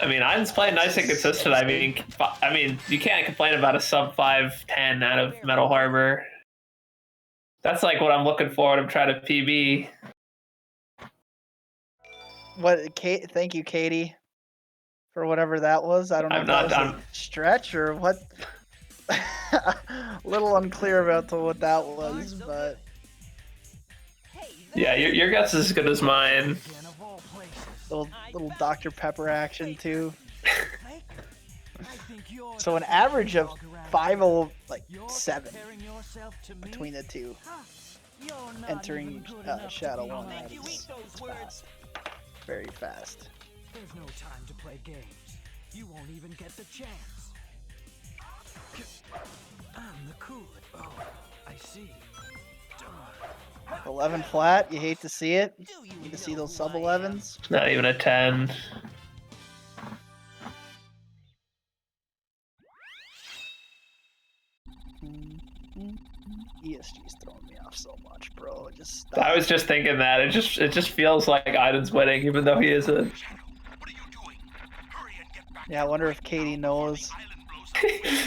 I mean, Iden's playing nice and consistent. I mean, you can't complain about a sub 510 out of Metal Harbor. That's like what I'm looking for when I'm trying to PB. What, Kate? Thank you, Katie, for whatever that was. I don't know if that was a stretch or what. A little unclear about what that was, but yeah, your guess is as good as mine. Little Dr. Pepper action too. So an average of 507 between the two. Entering Shadow 1 is fast. Very fast. There's no time to play games. You won't even get the chance. I'm the coolest. Oh, I see. 11 flat, you hate to see it. You need to see those sub 11s. Not even a 10. ESG's throwing me off so much, bro. I was just thinking that it just feels like Iden's winning, even though he isn't. Yeah, I wonder if Katie knows.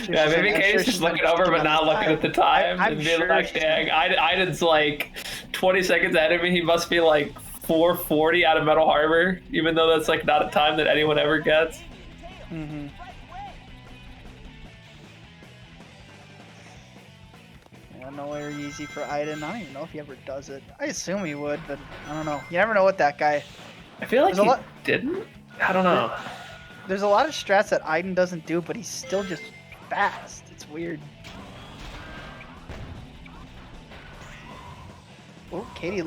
Yeah, maybe Katie's just looking over but not looking at the time. I'm and being sure like, dang, Iden's like 20 seconds ahead of me. He must be like 440 out of Metal Harbor, even though that's like not a time that anyone ever gets. Mm-hmm. Yeah, nowhere easy for Iden. I don't even know if he ever does it. I assume he would, but I don't know. You never know with that guy. I feel like he didn't. I don't know. There's a lot of strats that Iden doesn't do, but he's still just fast. It's weird. Oh, Katie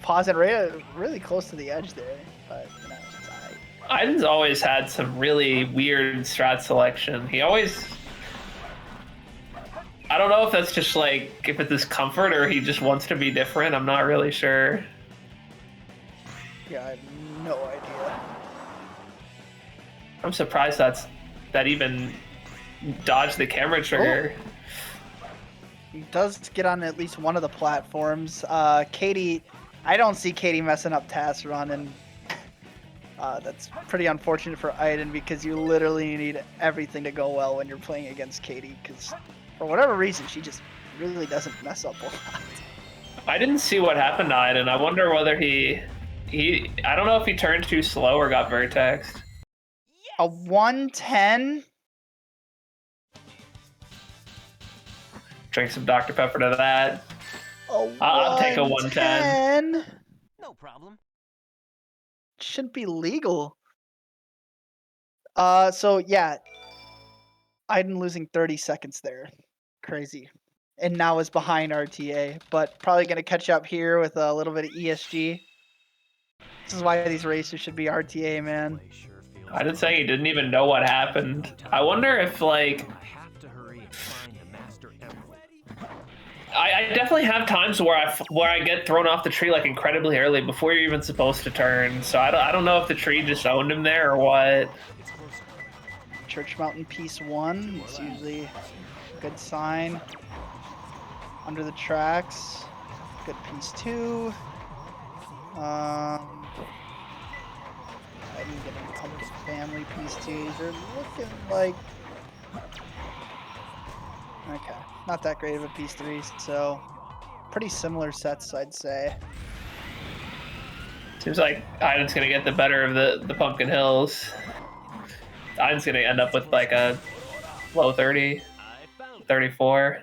pausing really close to the edge there, but you know, it's alright. Iden's always had some really weird strat selection. He always... I don't know if that's just like, if it's his comfort or he just wants to be different. I'm not really sure. Yeah, I have no idea. I'm surprised that even dodged the camera trigger. Oh. He does get on at least one of the platforms. Katie, I don't see Katie messing up Task Run, and that's pretty unfortunate for Iden because you literally need everything to go well when you're playing against Katie, because for whatever reason, she just really doesn't mess up a lot. I didn't see what happened to Iden. I wonder whether I don't know if he turned too slow or got vertexed. A 110? Drink some Dr. Pepper to that. I'll take a 110. No problem. Shouldn't be legal. So yeah, Iden losing 30 seconds there. Crazy. And now is behind RTA, but probably going to catch up here with a little bit of ESG. This is why these races should be RTA, man. I didn't say he didn't even know what happened. I wonder if, like... I definitely have times where I get thrown off the tree like incredibly early before you're even supposed to turn. So I don't know if the tree just owned him there or what. Church Mountain Piece 1. It's usually a good sign. Under the tracks. Good Piece 2. I didn't get a Pumpkin Family Piece 2s. They're looking like... Okay, not that great of a Piece 3s, so pretty similar sets, I'd say. Seems like Iden's going to get the better of the Pumpkin Hills. Iden's going to end up with like a low 30, 34.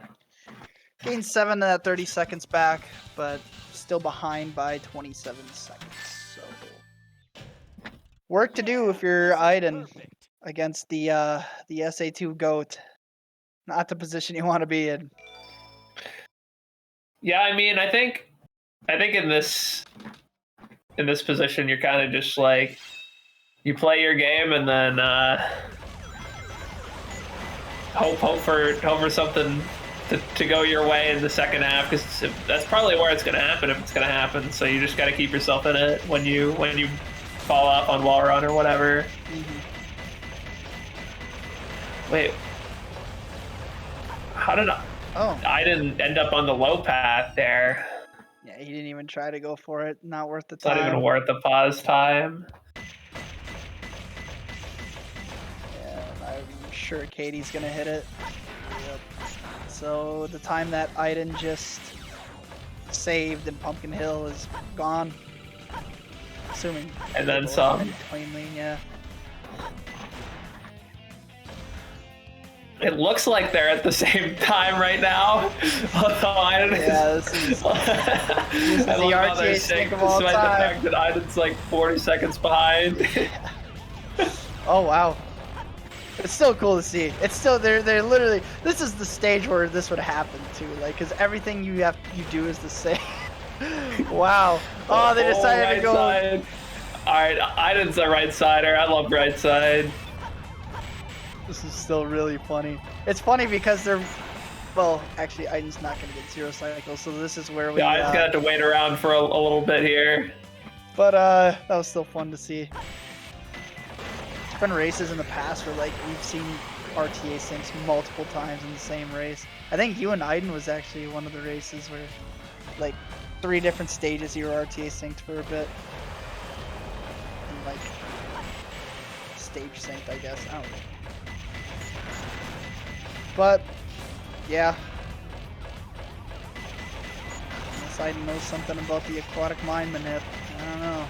Gained 7 to that 30 seconds back, but still behind by 27 seconds. So work to do if you're Iden. against the SA2 GOAT. Not the position you want to be in. Yeah, I mean, I think in this position, you're kind of just like, you play your game and then hope for something to go your way in the second half, because that's probably where it's going to happen if it's going to happen. So you just got to keep yourself in it when you fall off on wall run or whatever. Wait, how did I didn't end up on the low path there? Yeah, he didn't even try to go for it. Not worth the It's time. not even worth the pause time. Yeah, I'm sure Katie's gonna hit it. Yep. So the time that Aiden just saved in Pumpkin Hill is gone. Assuming. And then some. Cleanly, yeah. It looks like they're at the same time right now. Yeah, this is the RTA sync of all despite time. the fact that Aiden's like 40 seconds behind. Oh wow. It's still cool to see. It's still they're literally, this is the stage where this would happen too, like, because everything you do is the same. Wow. Oh, they decided right to go. Side. All right, Aiden's the right sider. I love right side. This is still really funny. It's funny because they're, well, actually, Aiden's not gonna get 0 cycles, so this is where we. Yeah, Aiden's gonna have to wait around for a little bit here. But that was still fun to see. There's been races in the past where like we've seen RTA syncs multiple times in the same race. I think you and Aiden was actually one of the races where like 3 different stages you were RTA synced for a bit. And like stage synced, I guess. I don't know. But yeah. Unless Aiden knows something about the aquatic mine manip. I don't know.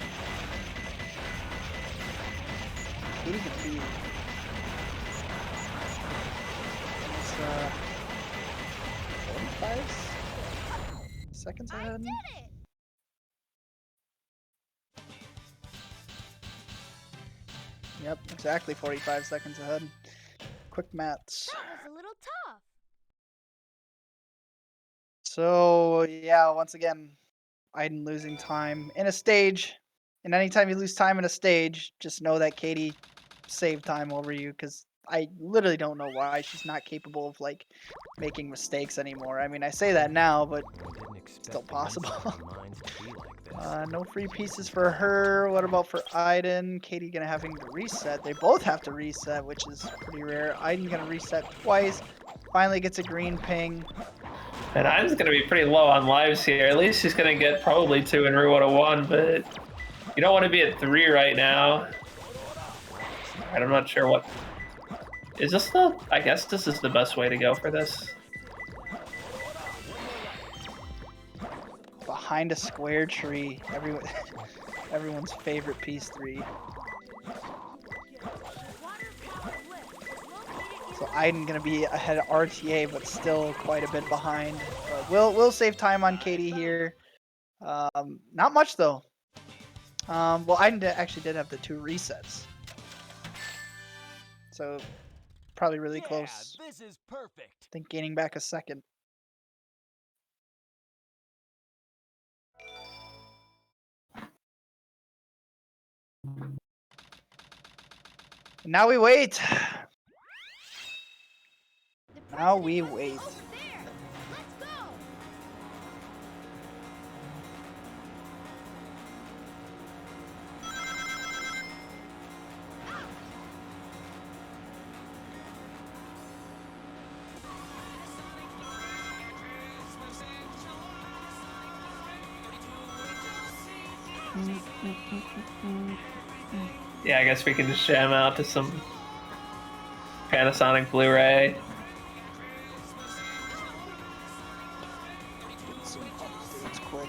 Katie could be. It's 45 seconds ahead. Yep, exactly 45 seconds ahead. Quick maths. That was a little tough. So yeah, once again, Aiden losing time in a stage. And anytime you lose time in a stage, just know that Katie saved time over you, because I literally don't know why she's not capable of like making mistakes anymore. I mean, I say that now, but it's still possible. No free pieces for her. What about for Aiden? Katie gonna having to reset. They both have to reset, which is pretty rare. Aiden gonna reset twice. Finally gets a green ping. And Aiden's gonna be pretty low on lives here. At least he's gonna get probably 2 in Route 101, but you don't want to be at 3 right now. I'm not sure what. Is this the? I guess this is the best way to go for this. Behind a square tree, everyone's favorite piece 3. So Aiden gonna be ahead of RTA, but still quite a bit behind. We'll save time on Katie here. Not much though. Well, Aiden actually did have the 2 resets, so probably really close. This is perfect. I think gaining back a second. And now we wait. Now we wait. Yeah, I guess we can just jam out to some Panasonic Blu-ray. Some updates quick.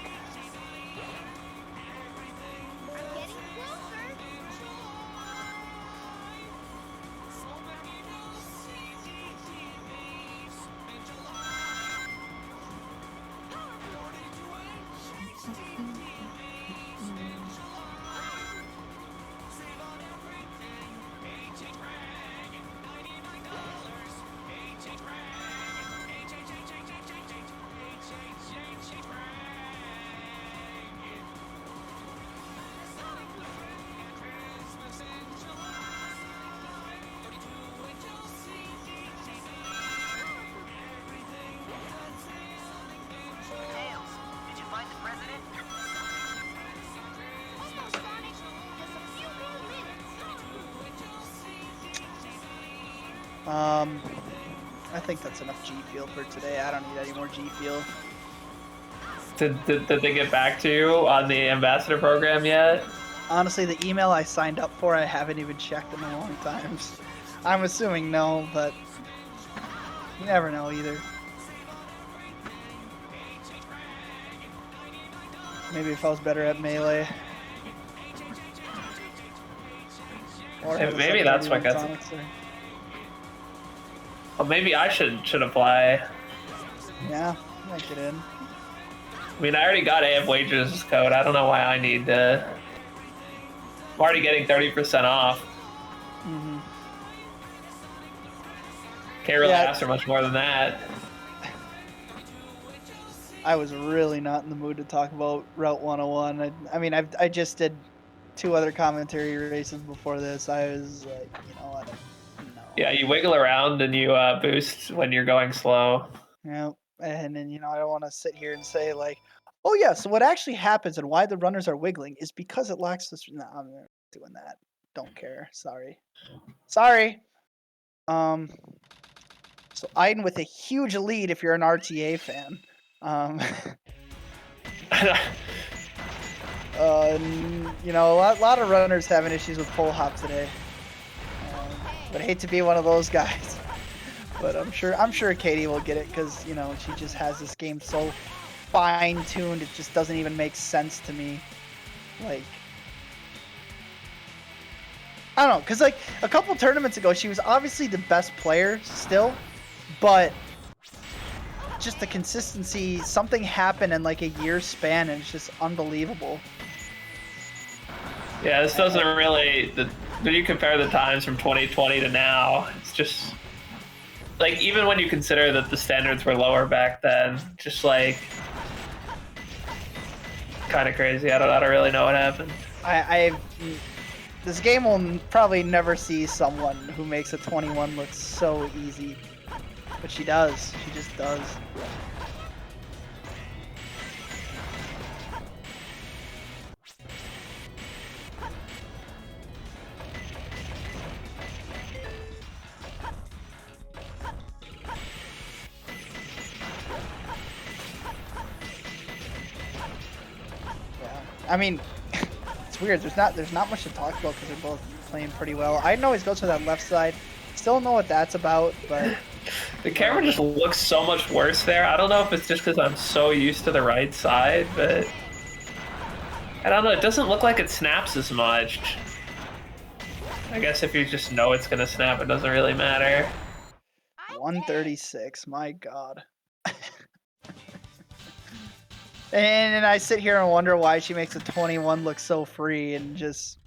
I think that's enough G Fuel for today. I don't need any more G Fuel. Did they get back to you on the ambassador program yet? Honestly, the email I signed up for, I haven't even checked in a long time. I'm assuming no, but you never know either. Maybe if I was better at Melee. Or Maybe that's what gets it. Well, maybe I should apply. Yeah, might get in. I mean, I already got AF Wages code. I don't know why I need to. I'm already getting 30% off. Mm-hmm. Can't really ask for much more than that. I was really not in the mood to talk about Route 101. I mean, I just did 2 other commentary races before this. I was like, you know what? Yeah, you wiggle around and you boost when you're going slow. Yeah, and then, you know, I don't want to sit here and say like, oh yeah, so what actually happens and why the runners are wiggling is because it lacks this. No, I'm not doing that. Don't care. Sorry. So Aiden with a huge lead if you're an RTA fan. You know, a lot of runners having issues with pole hop today. But I hate to be one of those guys. But I'm sure Katie will get it because, you know, she just has this game so fine-tuned, it just doesn't even make sense to me. Like, I don't know, because like a couple tournaments ago, she was obviously the best player still, but just the consistency, something happened in like a year span, and it's just unbelievable. Yeah, this doesn't really. When you compare the times from 2020 to now, it's just like even when you consider that the standards were lower back then, just like kind of crazy. I don't really know what happened. This game will probably never see someone who makes a 21 look so easy, but she does. She just does. I mean, it's weird. There's not much to talk about because they're both playing pretty well. I always go to that left side. Still don't know what that's about, but the camera just looks so much worse there. I don't know if it's just because I'm so used to the right side, but I don't know. It doesn't look like it snaps as much. I guess if you just know it's gonna snap, it doesn't really matter. 136. My God. And I sit here and wonder why she makes a 21 look so free and just,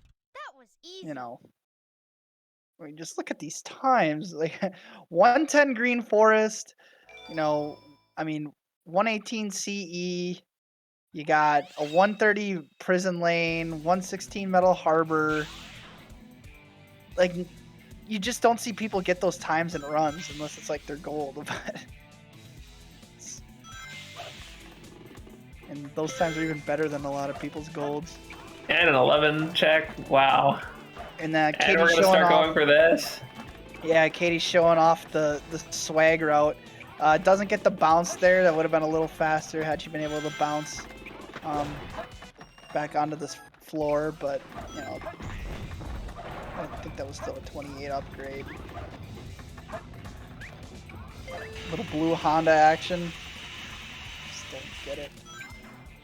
you know, I mean, just look at these times. Like 110 Green Forest, you know, I mean, 118 CE, you got a 130 Prison Lane, 116 Metal Harbor. Like, you just don't see people get those times in runs unless it's like their gold. And those times are even better than a lot of people's golds. And an 11 check. Wow. And Katie's Katie's we're gonna start going for this. Yeah, Katie's showing off the swag route. Doesn't get the bounce there. That would have been a little faster had she been able to bounce back onto this floor. But, you know, I think that was still a 28 upgrade. Little blue Honda action. Just don't get it.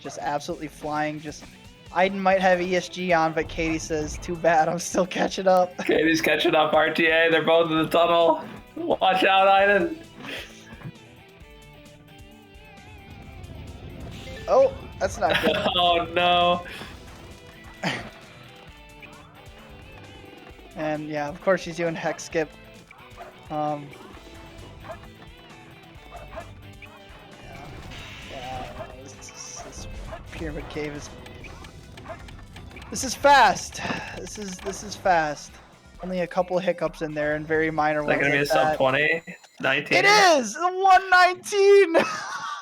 Just absolutely flying. Just Aiden might have ESG on, but Katie says, too bad, I'm still catching up. Katie's catching up RTA. They're both in the tunnel. Watch out, Aiden. Oh, that's not good. Oh, no. And yeah, of course she's doing hex skip. This pyramid cave is. This is fast. This is fast. Only a couple of hiccups in there and very minor ones. Is that gonna be a sub 20? 19? It is 119.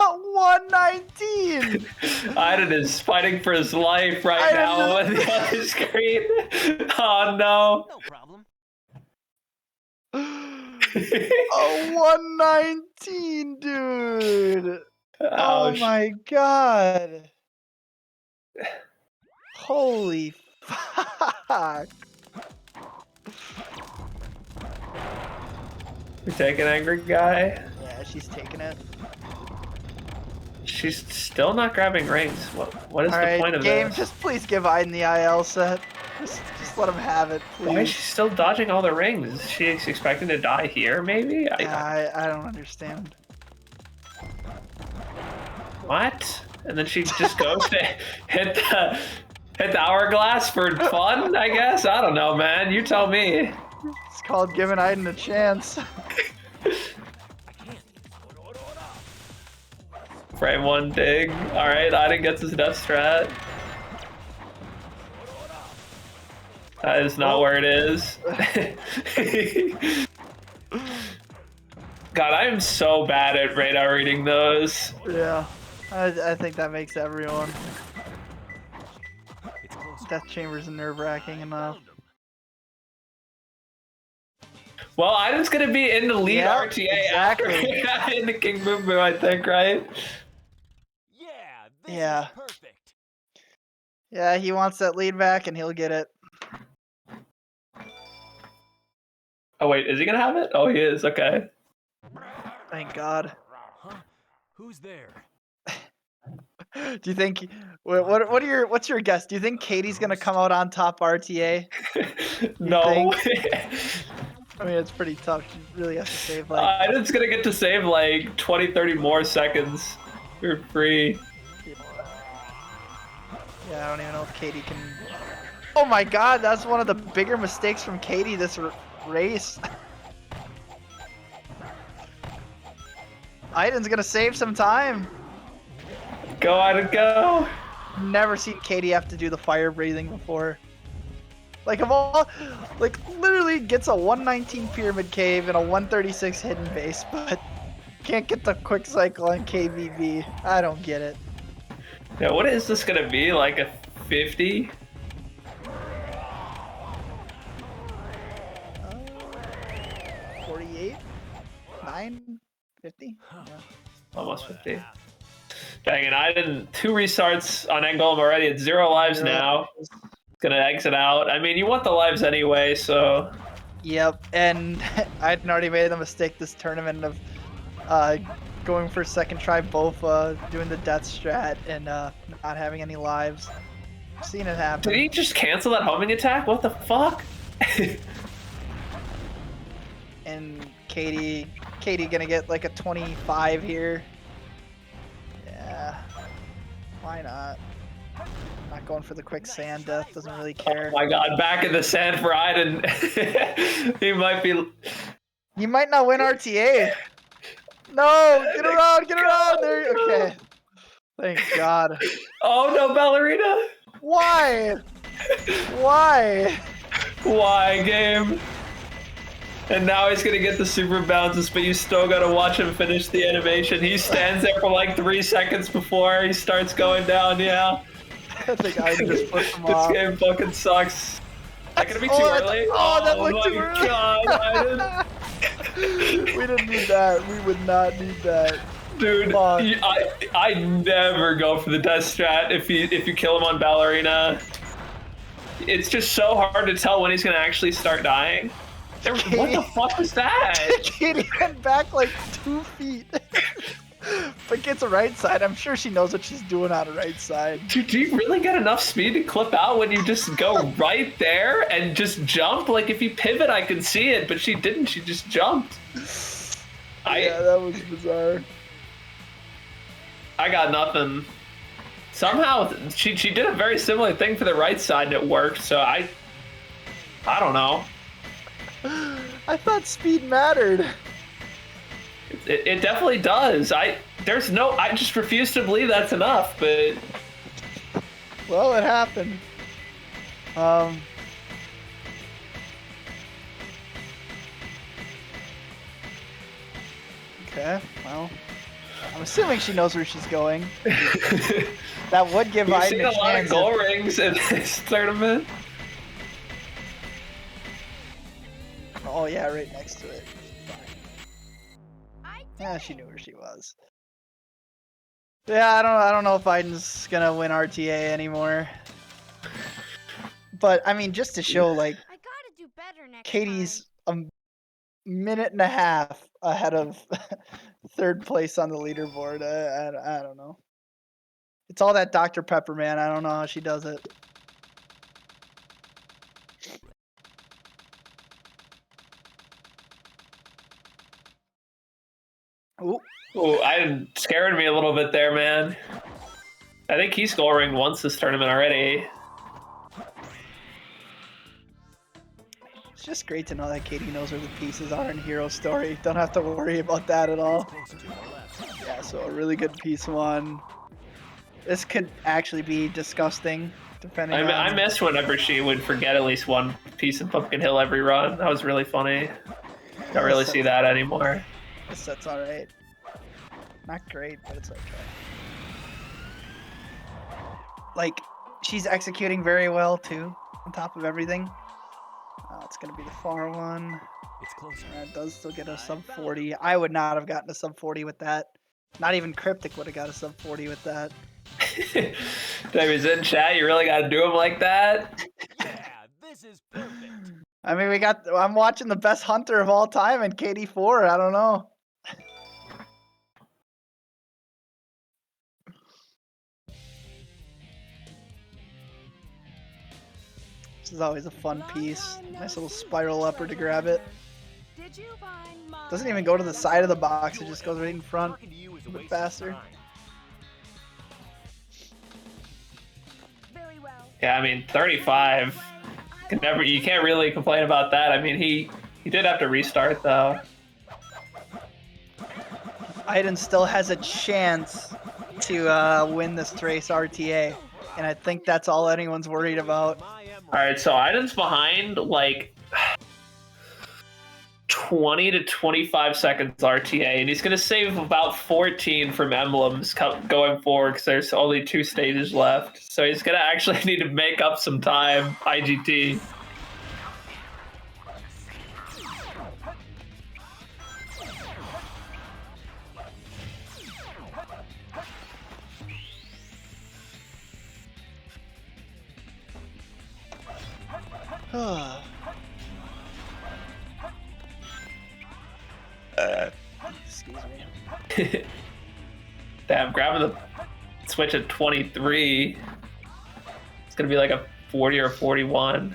119. Aiden is fighting for his life right now on the other screen. Oh no. No problem. Oh, 119, dude. Oh Ouch. my god. Holy fuck. We take an angry guy. Yeah, she's taking it. She's still not grabbing rings. What is All the right, point of game, this? just please give Aiden the IL set. Just let him have it, please. Why is she still dodging all the rings? Is she expecting to die here, maybe? I don't understand. What? And then she just goes to hit the hourglass for fun, I guess? I don't know, man. You tell me. It's called giving Aiden a chance. Frame 1 dig. Alright, Aiden gets his death strat. That is not where it is. God, I am so bad at radar reading those. Yeah, I think that makes everyone. Death Chamber's nerve-wracking enough. Well, Aiden's gonna be in the lead Yep, RTA exactly. after in the King Boom Boom, I think, right? Yeah. Yeah, he wants that lead back and he'll get it. Oh wait, is he gonna have it? Oh, he is. Okay. Thank God. Who's there? Do you think what's your guess? Do you think Katie's gonna come out on top RTA? No. I mean, it's pretty tough. She really has to save like. Aiden's gonna get to save like 20, 30 more seconds for free. Yeah, I don't even know if Katie can. Oh my God, that's one of the bigger mistakes from Katie this race. Aiden's gonna save some time. Go, Aiden, go. Never seen Katie have to do the fire breathing before. Like of all, like literally gets a 119 pyramid cave and a 136 hidden base, but can't get the quick cycle on KVB. I don't get it. Yeah, what is this gonna be? Like a 50? 48? 9? 50? Yeah. Almost 50. Dang it, Aiden, 2 restarts on End Golem already at 0 lives now. Gonna exit out. I mean, you want the lives anyway, so. Yep, and I'd already made the mistake this tournament of going for second try both doing the death strat and not having any lives. I've seen it happen. Did he just cancel that homing attack? What the fuck? And Katie gonna get like a 25 here. Yeah, why not? Not going for the quick sand death, doesn't really care. Oh my God, back in the sand for Aiden. He might be. You might not win RTA. No, get around, there. Okay. Thank God. Oh no, ballerina. Why? Why? Why, game? And now he's gonna get the super bounces, but you still gotta watch him finish the animation. He stands there for like 3 seconds before he starts going down, yeah. I think I just put him This off. game fucking sucks. That gonna be too early? That looked too early. God, Aiden. We didn't need that. We would not need that. Dude, I never go for the death strat if you kill him on ballerina. It's just so hard to tell when he's gonna actually start dying. What the fuck was that? Katie went back like 2 feet. But gets a right side. I'm sure she knows what she's doing on the right side. Dude, do you really get enough speed to clip out when you just go right there and just jump? Like, if you pivot, I can see it, but she didn't. She just jumped. Yeah, that was bizarre. I got nothing. Somehow, she did a very similar thing for the right side and it worked, so I don't know. I thought speed mattered. It definitely does. I just refuse to believe that's enough, but. Well, it happened. Okay, well, I'm assuming she knows where she's going. That would give We've Aiden seen a a lot of chance. goal rings in this tournament. Oh yeah, right next to it. Yeah, she knew where she was. Yeah, I don't know if Aiden's gonna win RTA anymore. But I mean, just to show like I gotta do better next Katie's a minute and a half ahead of third place on the leaderboard. I don't know. It's all that Dr. Pepper, man. I don't know how she does it. Ooh. Ooh, Aiden scared me a little bit there, man. I think he's scoring once this tournament already. It's just great to know that Katie knows where the pieces are in Hero Story. Don't have to worry about that at all. Yeah, so a really good piece one. This could actually be disgusting, depending on... I missed whenever she would forget at least one piece of Pumpkin Hill every run. That was really funny. Don't really see that anymore. This set's alright. Not great, but it's okay. Like, she's executing very well, too, on top of everything. It's going to be the far one. It's closer. It does still get a sub 40. I would not have gotten a sub 40 with that. Not even Cryptic would have got a sub 40 with that. David's in chat. You really got to do him like that? Yeah, this is perfect. I mean, I'm watching the best hunter of all time in KD4. I don't know. This is always a fun piece. Nice little spiral upper to grab it. Doesn't even go to the side of the box. It just goes right in front. A bit faster. Yeah, I mean, 35. You can't really complain about that. I mean, he did have to restart, though. Aiden still has a chance to win this race RTA, and I think that's all anyone's worried about. All right, so Aiden's behind like 20 to 25 seconds RTA, and he's going to save about 14 from emblems going forward because there's only 2 stages left. So he's going to actually need to make up some time, IGT. Excuse me. Damn, grabbing the switch at 23. It's gonna be like a 40 or 41.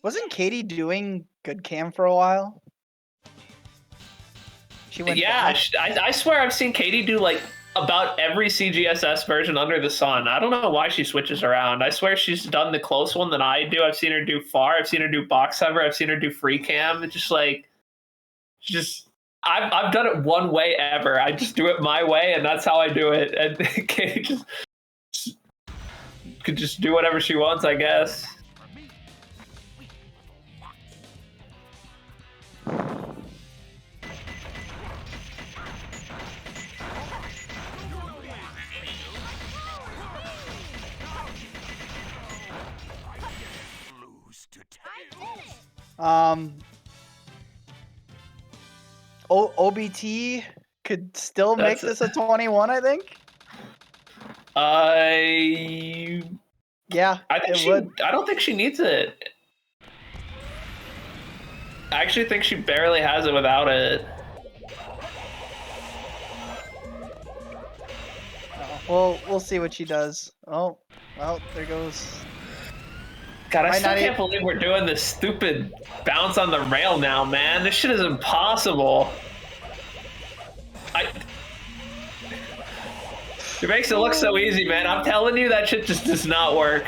Wasn't Katie doing good cam for a while? She went I swear I've seen Katie do like about every CGSS version under the sun. I don't know why she switches around. I swear she's done the close one that I do. I've seen her do far. I've seen her do box hover. I've seen her do free cam. It's just like, I've done it one way ever. I just do it my way, and that's how I do it. And Katie just could just do whatever she wants, I guess. OBT could still make this a 21, I think. Yeah, I think it would. I don't think she needs it. I actually think she barely has it without it. Well, we'll see what she does. Oh, well, there goes. God, I still can't believe we're doing this stupid bounce on the rail now, man. This shit is impossible. It makes it look so easy, man. I'm telling you, that shit just does not work.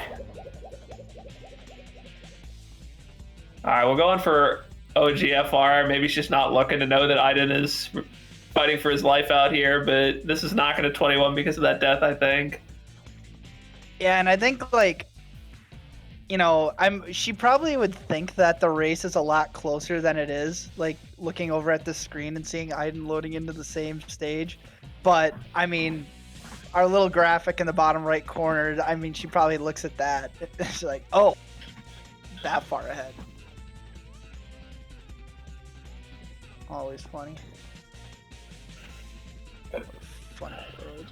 Alright, we're going for OGFR. Maybe she's just not looking to know that Aiden is fighting for his life out here, but this is not going to 21 because of that death, I think. Yeah, and I think, like, you know, she probably would think that the race is a lot closer than it is, like looking over at the screen and seeing Aiden loading into the same stage. But I mean, our little graphic in the bottom right corner, I mean, she probably looks at that. She's like, oh, that far ahead. Always funny. What a funny world.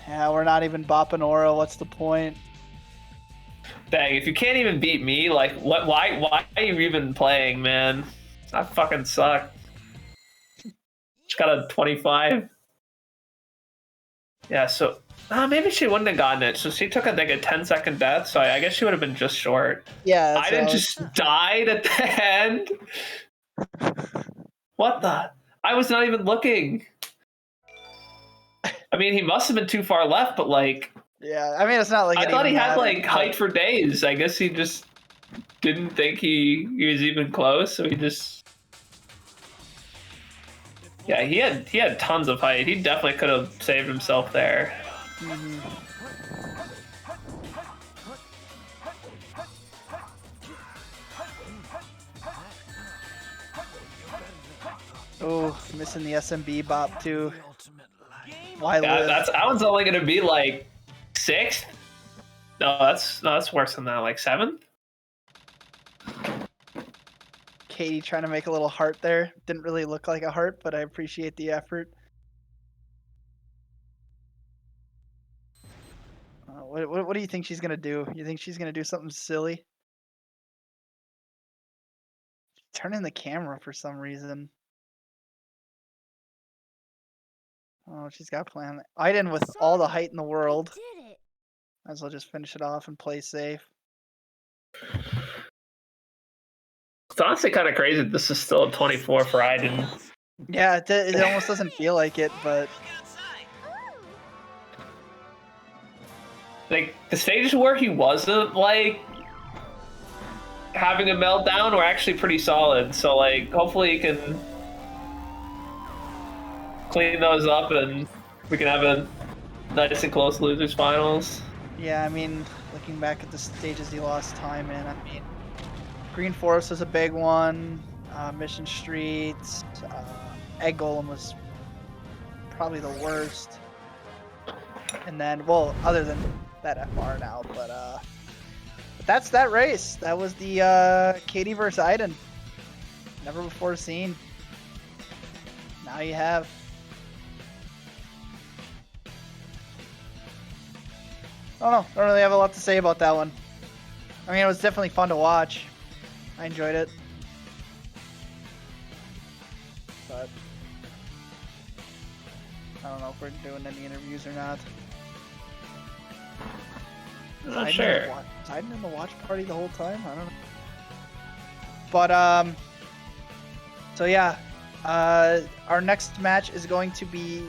Yeah, we're not even bopping Aura. What's the point? Dang, if you can't even beat me, like, what? Why are you even playing, man? I fucking suck. She got a 25. Yeah, so maybe she wouldn't have gotten it. So she took like a 10-second death. So I guess she would have been just short. Yeah, I didn't just died at the end. What the? I was not even looking. I mean, he must have been too far left, but like. Yeah, I mean, it's not like I thought he had like height for days. I guess he just didn't think he was even close, so he just. Yeah, he had tons of height. He definitely could have saved himself there. Mm-hmm. Oh, missing the SMB bop too. Why live? That one's only gonna be like 6th. No, that's worse than that. Like 7th. Katie trying to make a little heart there. Didn't really look like a heart, but I appreciate the effort. What do you think she's gonna do? You think she's gonna do something silly? Turning the camera for some reason. Oh, she's got a plan. Aiden with all the height in the world. Might as well just finish it off and play safe. It's honestly kind of crazy that this is still a 24 for Aiden. Yeah, it almost doesn't feel like it, but... Like, the stages where he wasn't, like, having a meltdown were actually pretty solid. So, like, hopefully he can clean those up and we can have a nice and close losers finals. Yeah, I mean, looking back at the stages he lost time in, I mean, Green Forest was a big one, Mission Street, Egg Golem was probably the worst. And then, well, other than that FR now, but that's that race. That was the Katie versus Aiden. Never before seen. Now you have. I don't know. Don't really have a lot to say about that one. I mean, it was definitely fun to watch. I enjoyed it. But I don't know if we're doing any interviews or not. Not sure. Hiding in the watch party the whole time? I don't know. But so yeah, our next match is going to be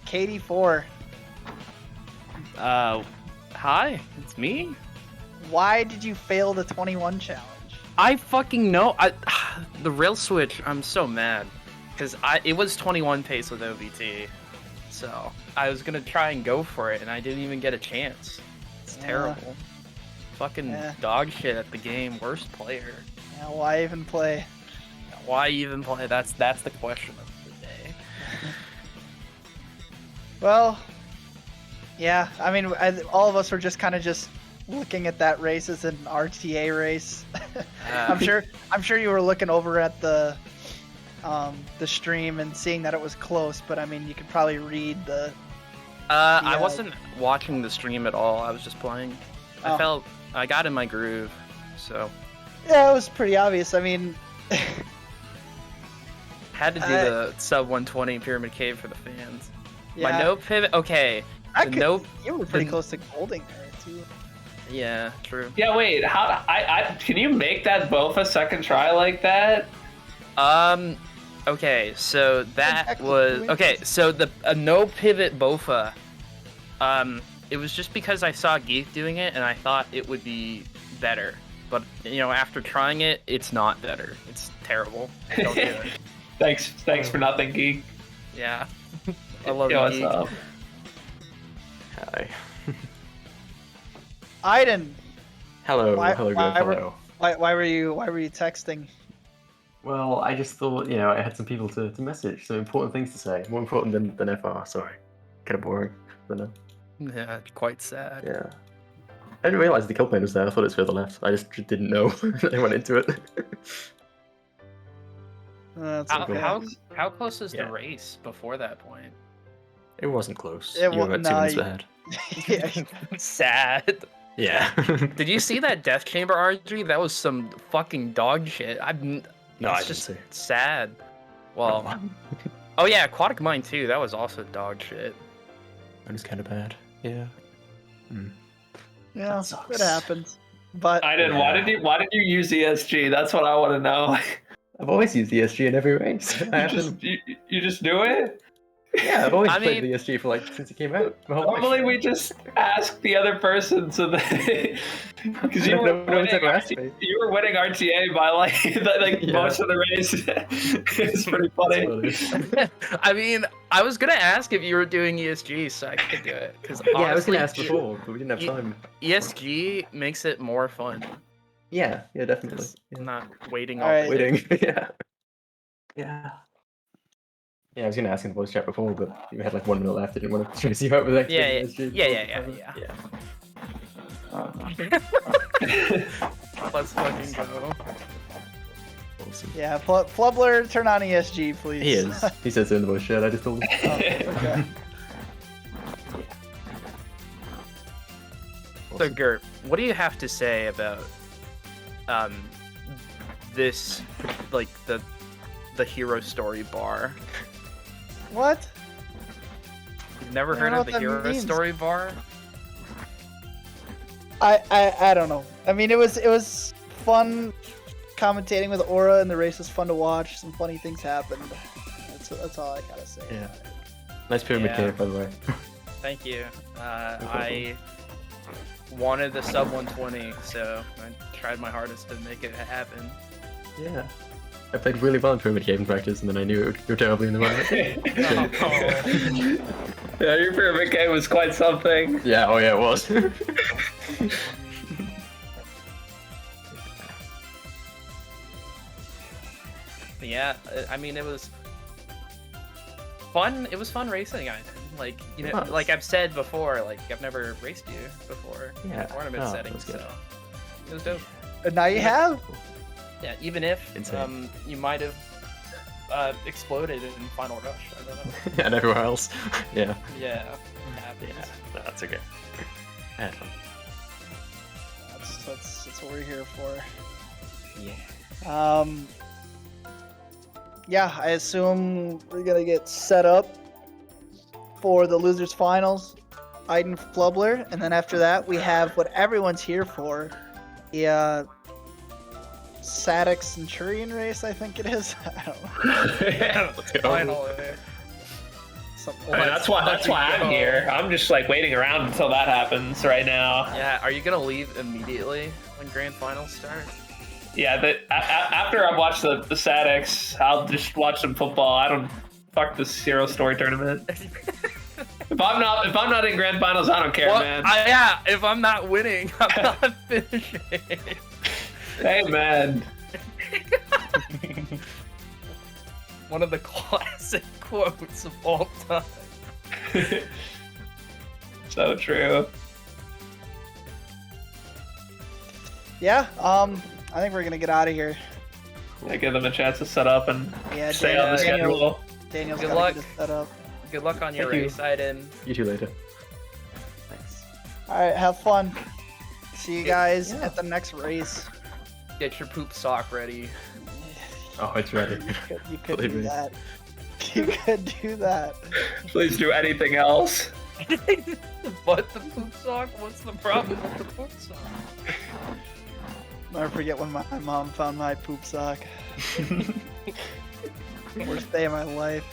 Katie 4. Hi, it's me. Why did you fail the 21 challenge? I fucking know. The rail switch. I'm so mad because it was 21 pace with OVT, so I was gonna try and go for it, and I didn't even get a chance. It's terrible. Fucking dog shit at the game. Worst player. Yeah, why even play? Why even play? That's the question of the day. Well, yeah. I mean, all of us were just kind of just looking at that race as an RTA race. I'm sure you were looking over at the stream and seeing that it was close, but I mean, you could probably read the. I wasn't watching the stream at all. I was just playing. I got in my groove, so. Yeah, it was pretty obvious. I mean. Had to do the sub 120 Pyramid Cave for the fans. Yeah. My no pivot. Okay. You were pretty close to holding there too. Yeah, true. Yeah, wait. How? Can you make that both a second try like that? Okay, so that was So the no pivot Bofa. It was just because I saw Geek doing it and I thought it would be better. but after trying it, it's not better. It's terrible. Don't do it. Thanks for nothing, Geek. Yeah. I love Yo, you, what's Geek. up? Hi. Aiden. Hello. Why, hello. why, Hello. why were you texting? Well, I just thought, I had some people to message, some important things to say. More important than FR, sorry. Kind of boring, but no. Yeah, quite sad. Yeah. I didn't realize the kill plane was there. I thought it was further left. I just didn't know. I went into it. That's How close is Yeah. the race before that point? It wasn't close. It You were about 2 minutes ahead. Sad. Yeah. Did you see that death chamber RG? That was some fucking dog shit. No, I it's didn't just see. sad. Well, oh yeah, aquatic mine too. That was also dog shit. That was kind of bad. Yeah. Yeah, it happens. But I didn't. Why did you use ESG? That's what I want to know. I've always used ESG in every race. You just do it? Yeah, I've always played the ESG for since it came out. My whole life. Normally we just ask the other person so that because you, No one's ever asked me. you were winning RTA by most of the race. It's pretty funny. I mean, I was gonna ask if you were doing ESG, so I could do it. Because Yeah, I was gonna ask before, but we didn't have time. ESG makes it more fun. Yeah, definitely. I'm not waiting All all right. day. Waiting. Yeah. Yeah, I was gonna ask in the voice chat before, but you had 1 minute left. I didn't want to trace you out with that. Yeah. Let's fucking go. Awesome. yeah, Flubler, turn on ESG, please. He is. He says it in the voice chat. I just told him. Okay. So Gert, what do you have to say about this the hero story bar? What? You've never I heard don't of know the what that hero means. story bar? I don't know. I mean, it was fun commentating with Aura, and the race was fun to watch. Some funny things happened. That's all I gotta say. Yeah. Nice pyramid cave, by the way. Thank you. I wanted the sub 120, so I tried my hardest to make it happen. Yeah. I played really well in pyramid cave in practice, and then I knew it would go terribly in the run. Yeah, your pyramid game was quite something. Yeah, oh yeah, it was. Yeah, I mean, it was fun. It was fun racing, I think. Like I've said before, I've never raced you before in Yeah. a tournament Oh, setting, that's good. so it was dope. And now you have. Yeah, even if Insane. you might have exploded in Final Rush. I don't know. And everywhere else. Yeah. Yeah, it happens. No, that's okay. I had fun. That's what we're here for. Yeah. Yeah, I assume we're gonna get set up for the losers finals, Aiden Flubler, and then after that we have what everyone's here for, the Sadix Centurion race, I think it is. I don't know. Yeah, let's go. Final. I mean, that's why I'm here. I'm just waiting around until that happens right now. Yeah, are you gonna leave immediately when Grand Finals start? Yeah, after I watch the Sadix, I'll just watch some football. I don't fuck this Hero Story tournament. If I'm not in Grand Finals, I don't care, man. Yeah, if I'm not winning, I'm not finishing. Hey, man. One of the classic quotes of all time. So true. Yeah, I think we're gonna get out of here. I give them a chance to set up and Yeah, stay on the schedule. Daniel's Good gotta luck. get us set up. Good luck on your Thank you. race, Aiden. You too later. Thanks. Alright, have fun. See you guys at the next race. Get your poop sock ready. Oh, it's ready. You could Believe do me. that. You could do that. Please do anything else. But the poop sock? What's the problem with the poop sock? Never forget when my mom found my poop sock. Worst day of my life.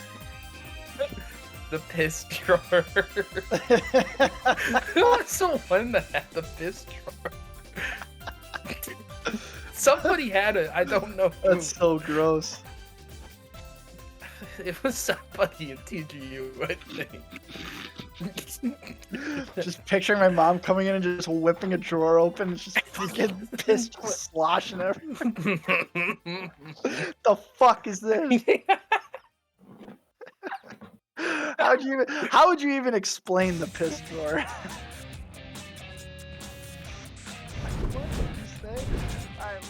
The piss drawer. Who was the one that had the piss drawer? Somebody had it. I don't know who. That's so gross. It was somebody in TGU, I think. Just picturing my mom coming in and just whipping a drawer open, and just freaking piss just sloshing everywhere. The fuck is this? How would you even explain the piss drawer? What did you say? Alright.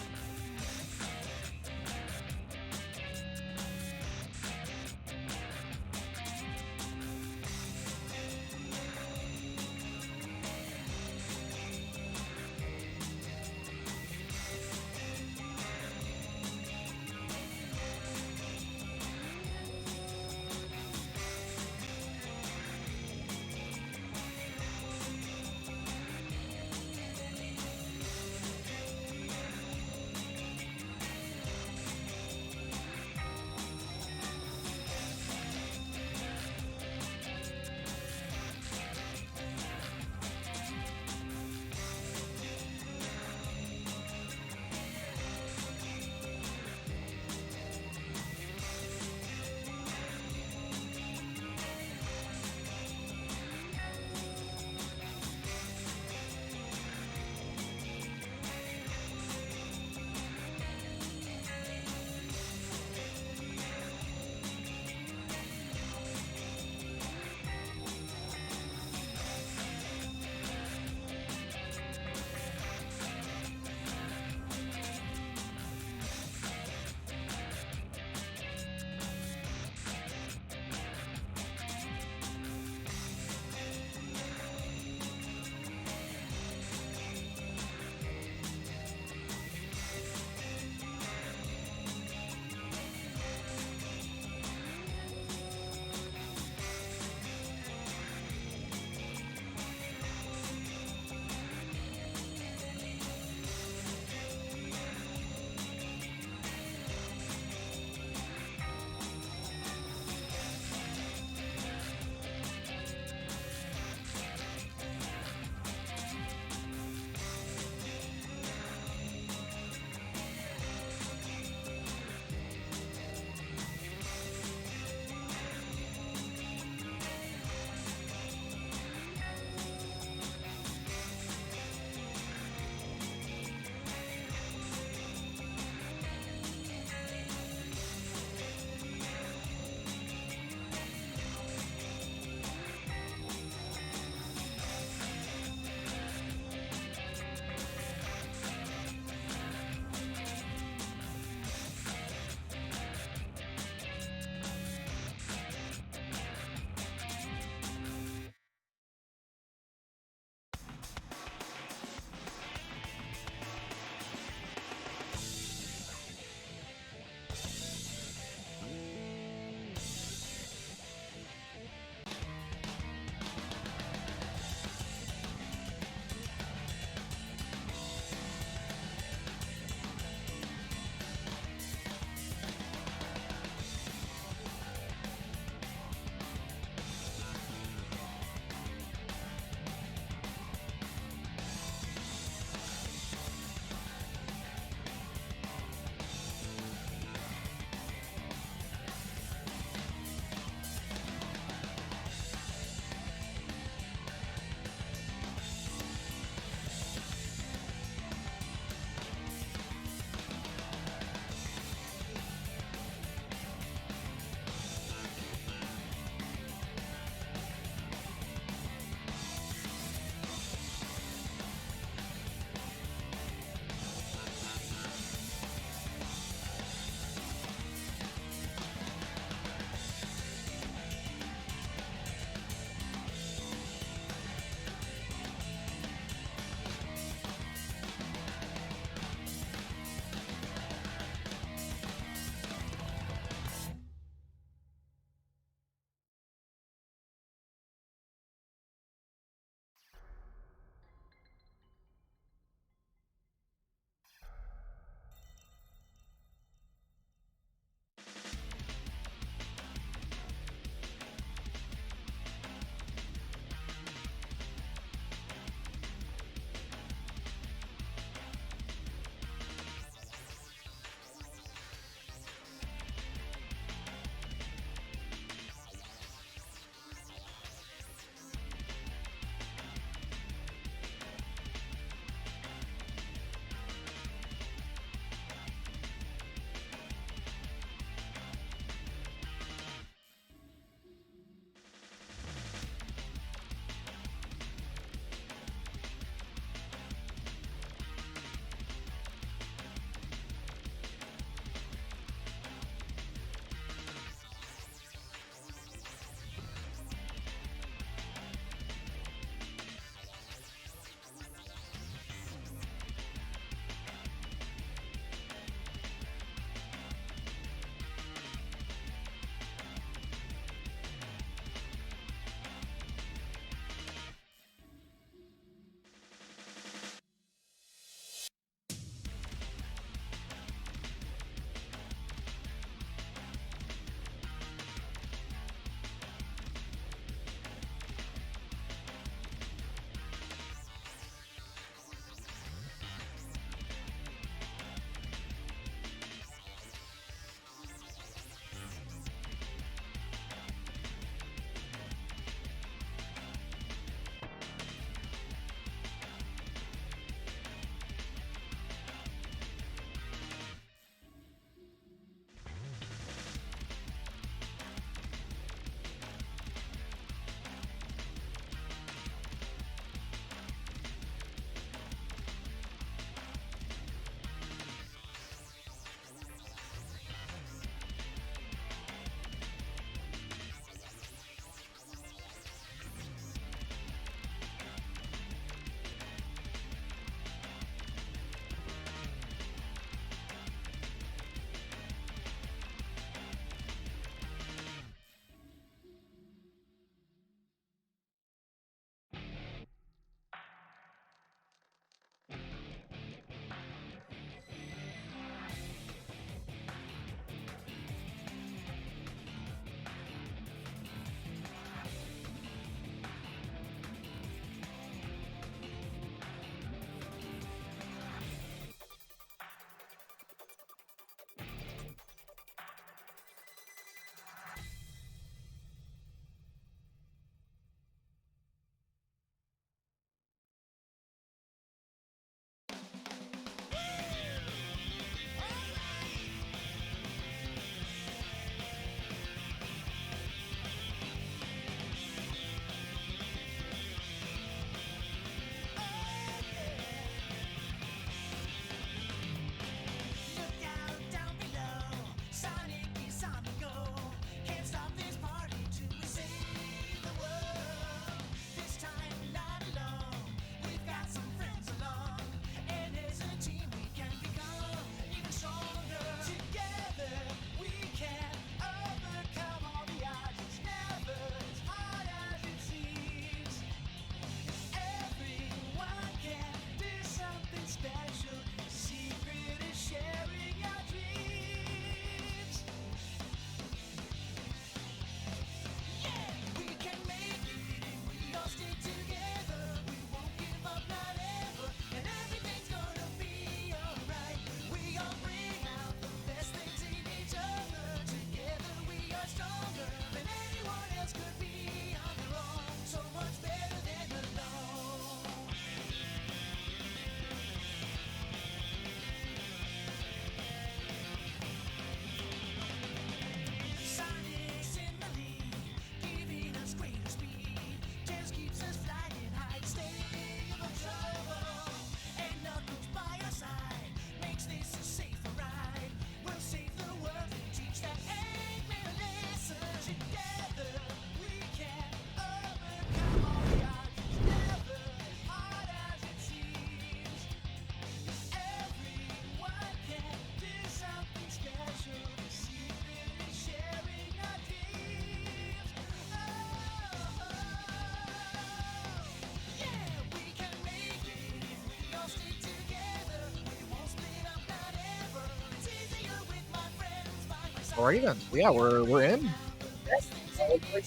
Alrighty then. Yeah, we're in.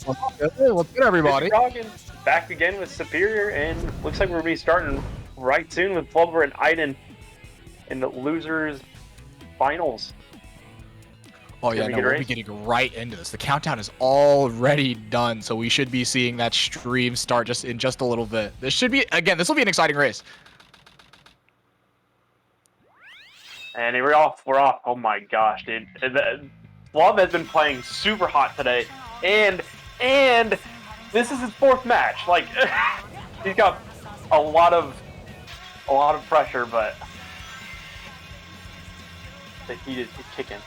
What's good, everybody? Back again with Superior, and looks like we're gonna be starting right soon with Flubber and Aiden in the losers finals. Oh yeah, no, we'll be getting right into this. The countdown is already done, so we should be seeing that stream start in just a little bit. This will be an exciting race. And we're off. Oh my gosh, dude. Flub has been playing super hot today, and this is his 4th match. Like, he's got a lot of pressure, but the heat is kicking.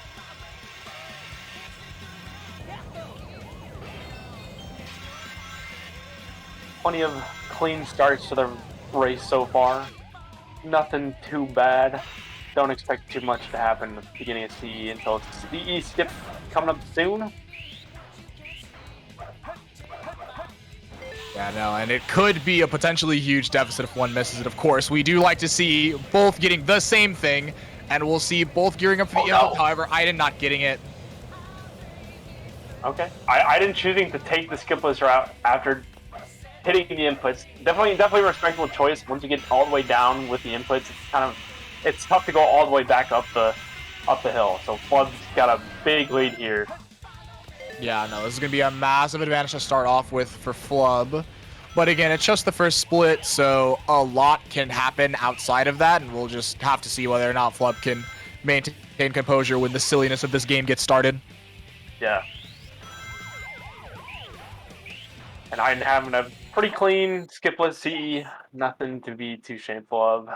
Plenty of clean starts to the race so far. Nothing too bad. Don't expect too much to happen at the beginning of CE until CE skip coming up soon. Yeah, no, and it could be a potentially huge deficit if one misses it, of course. We do like to see both getting the same thing, and we'll see both gearing up for the input. However, Aiden not getting it. Okay. Aiden choosing to take the skipless route after hitting the inputs. Definitely a respectable choice. Once you get all the way down with the inputs, it's tough to go all the way back up the hill. So Flub's got a big lead here. Yeah, no, this is going to be a massive advantage to start off with for Flub. But again, it's just the first split, so a lot can happen outside of that, and we'll just have to see whether or not Flub can maintain composure when the silliness of this game gets started. Yeah. And I'm having a pretty clean skipless CE, nothing to be too shameful of.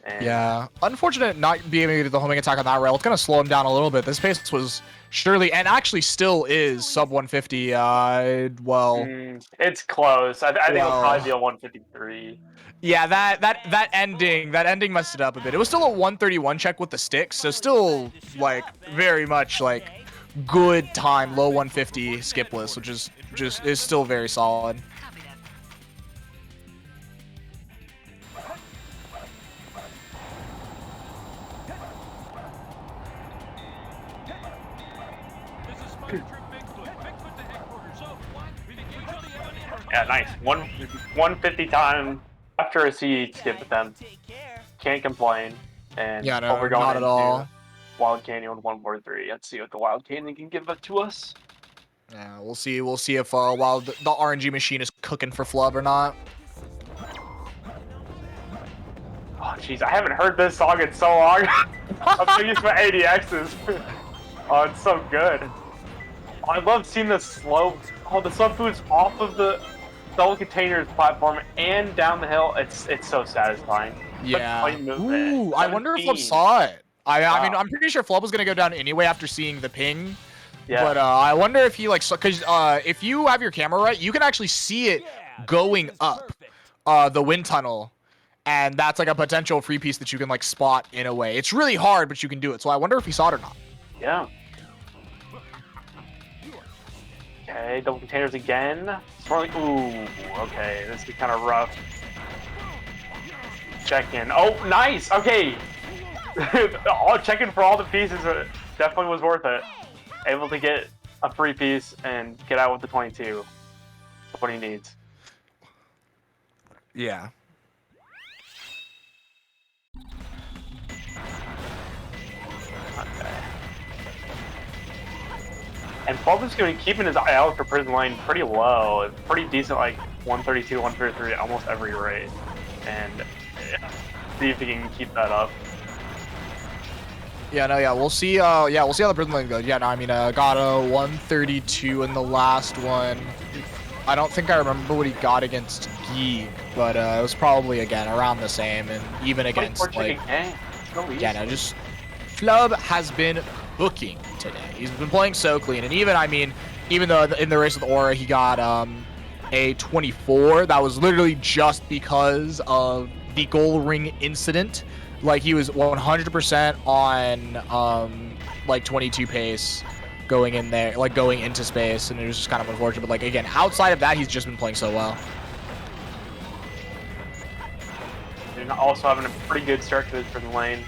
And yeah, unfortunate not being able to do the homing attack on that rail. It's going to slow him down a little bit. This pace was surely, and actually still is, sub 150. It's close. I think it'll probably be a 153. Yeah, that ending messed it up a bit. It was still a 131 check with the sticks, so still like very much like good time, low 150 skipless, which is still very solid. Yeah, nice. 150 time after a CE skip with them. Can't complain. And yeah, no, we're going not at all. Wild Canyon 143. Let's see what the Wild Canyon can give it to us. Yeah, we'll see if while the RNG machine is cooking for Flub or not. Oh jeez, I haven't heard this song in so long. I'm so used to my ADXs. Oh, it's so good. I love seeing the slope. Oh, the sub foods off of the double containers platform and down the hill. It's so satisfying. Yeah. Ooh, I wonder if Flub saw it. I mean, I'm pretty sure Flub was gonna go down anyway after seeing the ping. Yeah. But I wonder if he because if you have your camera right, you can actually see it going up the wind tunnel, and that's like a potential free piece that you can like spot in a way. It's really hard, but you can do it. So I wonder if he saw it or not. Yeah. Okay, double containers again. Ooh, okay, this is kind of rough. Check in. Oh, nice. Okay. Checking for all the pieces definitely was worth it. Able to get a free piece and get out with the 22. That's what he needs. Yeah. Okay. And Flub is going to be keeping his eye out for prison lane pretty low. It's pretty decent, like 132, 133 almost every race. And see if he can keep that up. Yeah, no, yeah, we'll see. We'll see how the prison lane goes. Yeah, no, I mean, got a 132 in the last one. I don't think I remember what he got against Geek, but it was probably again around the same, and even against like. Yeah, no, just Flub has been booking today. He's been playing so clean, and even though in the race with Aura he got a 24, that was literally just because of the goal ring incident. Like he was 100% on like 22 pace going in there, like going into space, and it was just kind of unfortunate. But like again, outside of that, he's just been playing so well. And also having a pretty good start to his prison lane.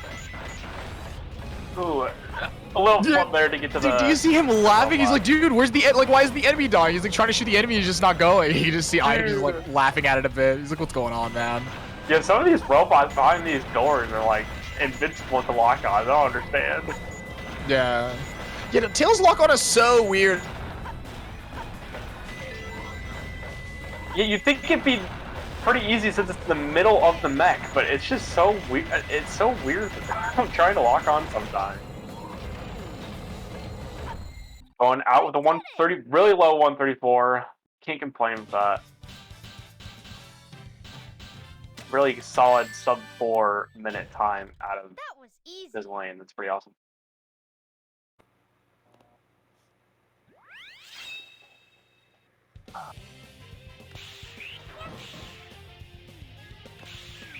Ooh, A little flip there to get to the. Dude, do you see him laughing? He's like, dude, where's the like? Why is the enemy dying? He's like trying to shoot the enemy, he's just not going. You just see Iden just like laughing at it a bit. He's like, what's going on, man? Yeah, some of these robots behind these doors are like invincible to lock on. I don't understand. Yeah. Yeah, the Tails lock on is so weird. Yeah, you'd think it'd be pretty easy since it's the middle of the mech, but it's just so weird. It's so weird that I'm trying to lock on sometimes. Going out with a 130, really low 134. Can't complain with that. Really solid sub 4 minute time out of this lane. That's pretty awesome.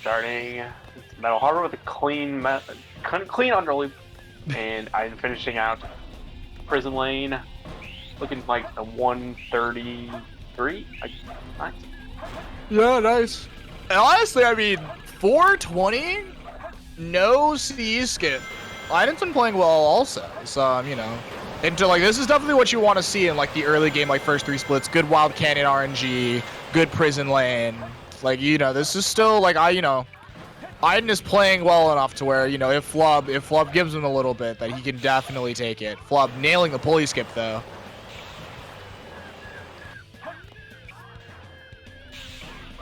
Starting Metal Harbor with a clean underloop, and I'm finishing out Prison Lane, looking like a 133. Nice. Yeah, nice. And honestly, I mean, 420, no CE skip. Iden's been playing well also, so you know, into like this is definitely what you want to see in like the early game, like first 3 splits. Good Wild Canyon RNG, good Prison Lane. Like, you know, this is still like Iden is playing well enough to where, you know, if Flub gives him a little bit, that he can definitely take it. Flub nailing the pulley skip though.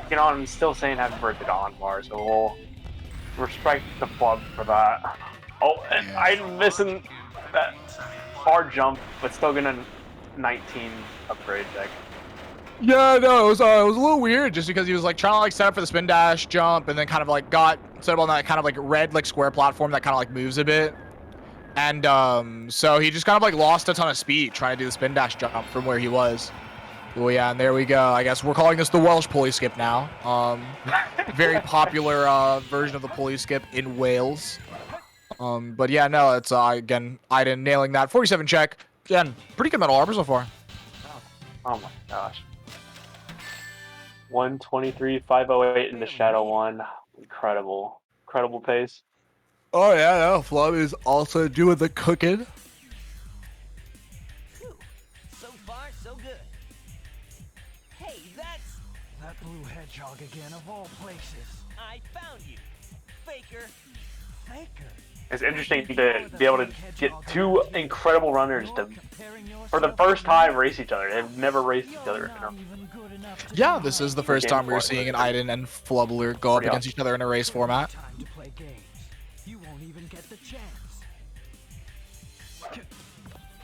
You know, I'm still saying happy birthday to Anwar, so we'll respect the Flub for that. Oh, and I'm missing that hard jump, but still gonna 19 upgrade deck. Yeah, no, it was a little weird just because he was like trying to like set up for the spin dash jump and then kind of like got set up on that kind of like red like square platform that kind of like moves a bit. And so he just kind of like lost a ton of speed trying to do the spin dash jump from where he was. Oh yeah, and there we go. I guess we're calling this the Welsh pulley skip now. Very popular version of the pulley skip in Wales. But yeah, no, it's again Iden nailing that 47 check. Again, pretty good Metal Harbor so far. Oh my gosh. 123, 508 in the Shadow 1. Incredible. Incredible pace. Oh yeah, no, Flub is also doing the cooking. So far, so good. Hey, that's... That blue hedgehog again, of all places. I found you. Faker. Faker? It's interesting to be able to get 2 incredible runners to, for the first time, race each other. They've never raced each other. You know? Yeah, this is the first time we're seeing an Iden and Flubler go up against each other in a race format. Time to play games. You won't even get the chance.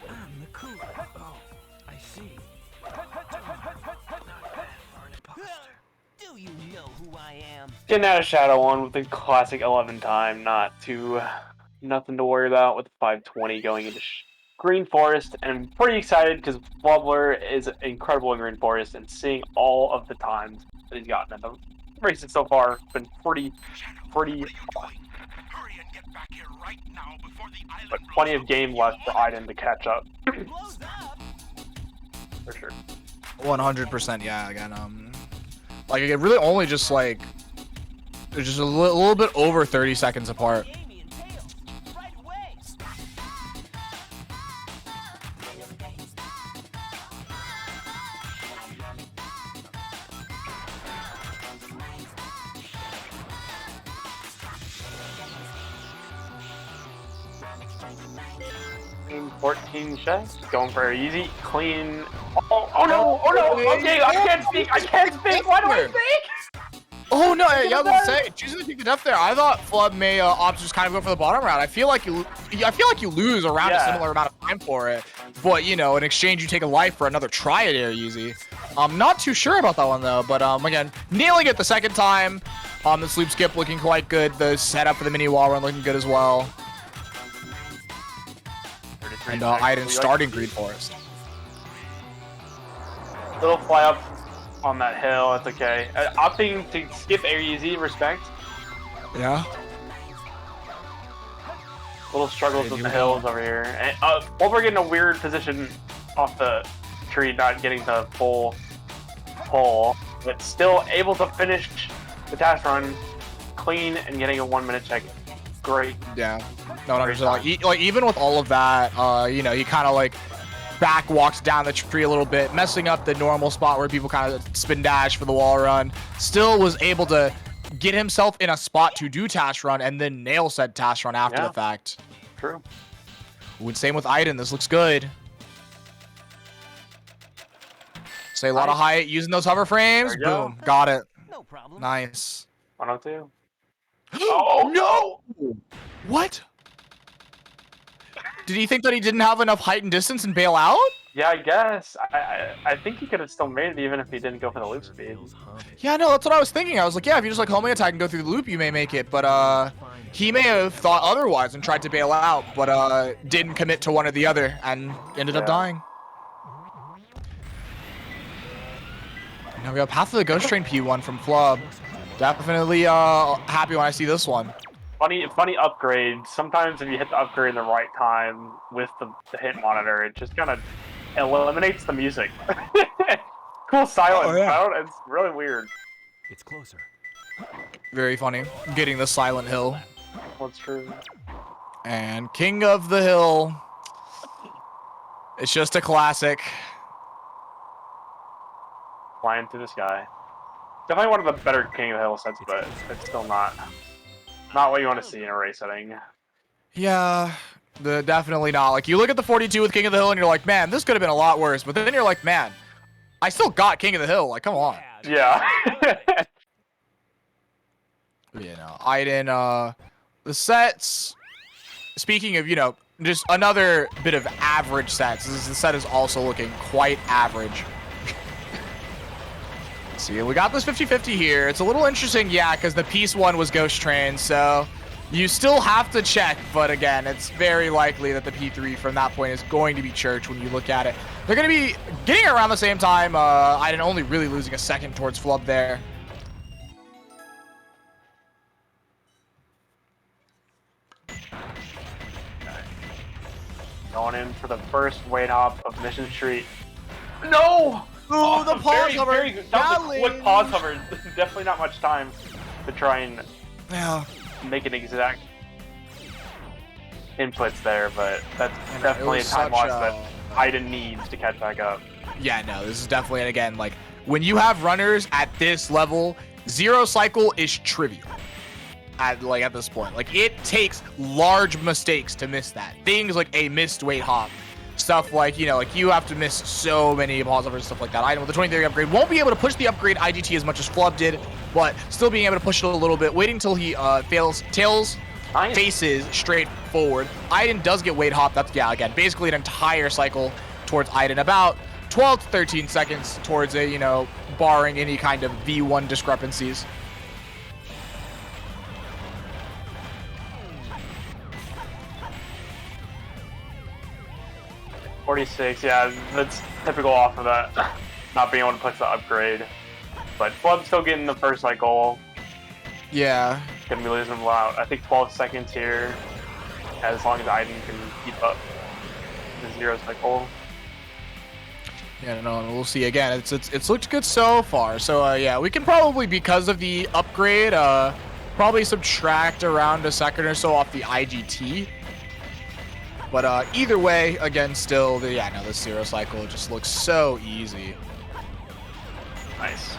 I'm the cool. Oh, I see. Do you know who I am? Getting out of Shadow 1 with the classic 11 time. Nothing to worry about with 520 going into Green Forest. And I'm pretty excited because Flubler is incredible in Green Forest, and seeing all of the times that he's gotten in the races so far has been pretty awesome. But plenty of game left for Iden to catch up. For sure. 100%, yeah. Again, like it really only just like they're just a little bit over 30 seconds apart. Team 14 shots, going very easy, clean. Oh no! Okay, I can't speak. Why do I speak? Oh no! Yeah, I was gonna say, choosing to pick the depth there. I thought Flub may opt just kind of go for the bottom route. I feel like you lose around a similar amount of time for it, but you know, in exchange you take a life for another try at air easy. I'm not too sure about that one though, but again, nailing it the second time. The sleep skip looking quite good. The setup for the mini wall run looking good as well. And Iden starting Green Forest. Little fly up on that hill, that's okay. Opting to skip air easy, respect. Yeah. Little struggles with the hills over here. And we're getting a weird position off the tree, not getting the full pull, but still able to finish the task run clean and getting a 1 minute check. Great. Yeah. No, like even with all of that, you know, he kind of like back walks down the tree a little bit, messing up the normal spot where people kind of spin dash for the wall run. Still was able to get himself in a spot to do Tash Run and then nail said Tash Run after the fact. True. Ooh, and same with Aiden. This looks good. Say a lot of height using those hover frames. Boom. Got it. No problem. Nice. 102. Oh, no! What? Did he think that he didn't have enough height and distance and bail out? Yeah, I guess. I think he could have still made it even if he didn't go for the loop speed. Yeah, no, that's what I was thinking. I was like, yeah, if you just like homing attack and go through the loop, you may make it. But he may have thought otherwise and tried to bail out, but didn't commit to one or the other and ended up dying. Now we have Path of the Ghost Train P1 from Flub. Definitely happy when I see this one. Funny upgrade. Sometimes if you hit the upgrade in the right time with the hit monitor, it just kind of eliminates the music. Cool silent sound. It's really weird. It's closer. Very funny. Getting the Silent Hill. That's true. And King of the Hill. It's just a classic. Flying through the sky. Definitely one of the better King of the Hill sets, but it's still not what you want to see in a race setting. Yeah, definitely not. Like, you look at the 42 with King of the Hill and you're like, man, this could have been a lot worse. But then you're like, man, I still got King of the Hill. Like, come on. Yeah. You know, Aiden, the sets, speaking of, you know, just another bit of average sets. The set is also looking quite average. See, we got this 50-50 here. It's a little interesting, yeah, because the piece one was Ghost Train, so you still have to check, but again, it's very likely that the P3 from that point is going to be Church when you look at it. They're going to be getting around the same time. Aiden only really losing a second towards Flub there. Going in for the first weight hop of Mission Street. No! Ooh, the pause hover. That was a quick pause hover. Definitely not much time to try and make an exact inputs there, but that's definitely a time loss that Aiden needs to catch back up. Yeah, no, this is definitely, and again, like, when you have runners at this level, zero cycle is trivial. At this point, like, it takes large mistakes to miss that. Things like a missed weight hop. Stuff like, you know, like you have to miss so many pause overs and stuff like that. Aiden with the 23 upgrade won't be able to push the upgrade IGT as much as Flub did, but still being able to push it a little bit, waiting until he tails faces straight forward. Aiden does get weight hop. That's, yeah, again, basically an entire cycle towards Aiden. About 12 to 13 seconds towards a, you know, barring any kind of V1 discrepancies. .46, yeah, that's typical off of that, not being able to push the upgrade. But Flub's still getting the first cycle. Yeah. Gonna be losing him out. I think 12 seconds here, as long as Aiden can keep up the zero cycle. Yeah, no, we'll see. Again, it's looked good so far. So yeah, we can probably, because of the upgrade, probably subtract around a second or so off the IGT. But either way, again, still, the zero cycle just looks so easy. Nice.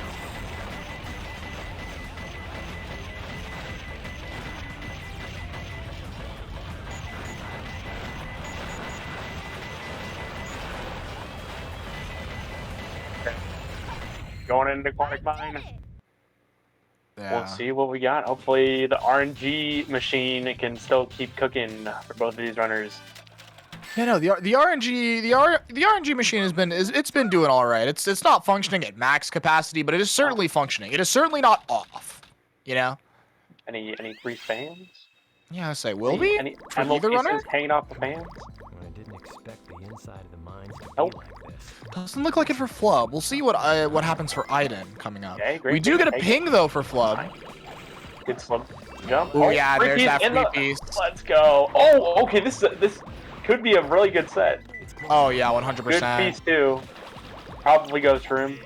Okay. Going into Aquatic Mine. Yeah. We'll see what we got. Hopefully the RNG machine can still keep cooking for both of these runners. Yeah, no, the RNG machine it's been doing all right. It's not functioning at max capacity, but it is certainly functioning. It is certainly not off. You know. Any free fans? Yeah, I say will be any for either runner hanging off the fans. I didn't expect the inside of the mines to Nope. be like this. Doesn't look like it for Flub. We'll see what happens for Aiden coming up. Okay, great, we do great, get a ping though for Flub. Good Flub jump. Oh yeah, free there's piece that in free piece. Let's go. Oh, okay. This could be a really good set. Oh yeah, Good 100%. piece too. Probably goes for him.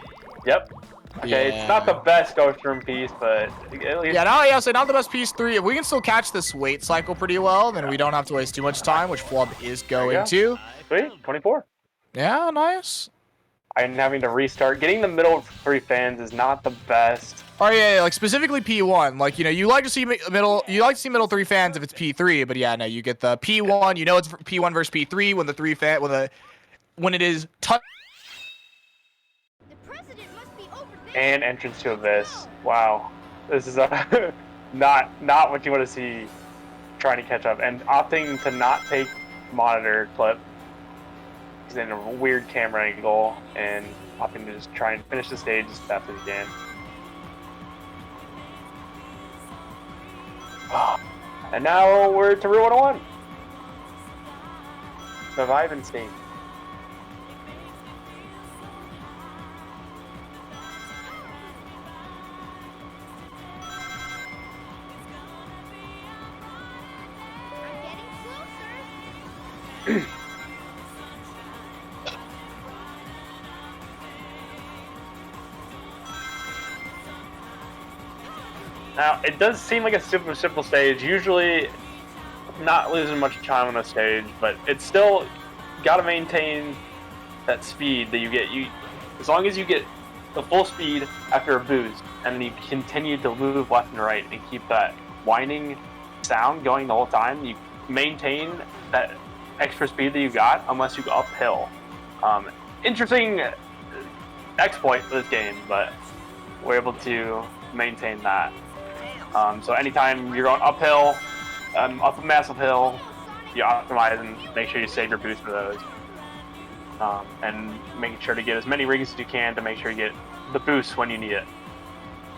Yep. Okay, it's not the best Ghost Room piece, but at least... Yeah, so not the best piece 3. If we can still catch this weight cycle pretty well, then we don't have to waste too much time, which Flub is going to. Sweet, 24. Yeah, nice. I'm having to restart. Getting the middle 3 fans is not the best. Oh yeah, like specifically P1. Like, you know, you like to see middle 3 fans if it's P3, but yeah, no, you get the P1. You know it's P1 versus P3 when the 3 fan when it is touch. And entrance to Abyss. Wow, this is not what you want to see. Trying to catch up and opting to not take monitor clip. He's in a weird camera angle and opting to just try and finish the stage as fast as he can. And now we're to Route 101. Survive and Steam. Now, it does seem like a super simple stage. Usually, not losing much time on a stage, but it's still got to maintain that speed that you get. As long as you get the full speed after a boost, and then you continue to move left and right and keep that whining sound going the whole time, you maintain that extra speed that you got, unless you go uphill. Interesting exploit for this game, but we're able to maintain that. So anytime you're going uphill, up a massive hill, you optimize and make sure you save your boost for those. And making sure to get as many rings as you can to make sure you get the boost when you need it.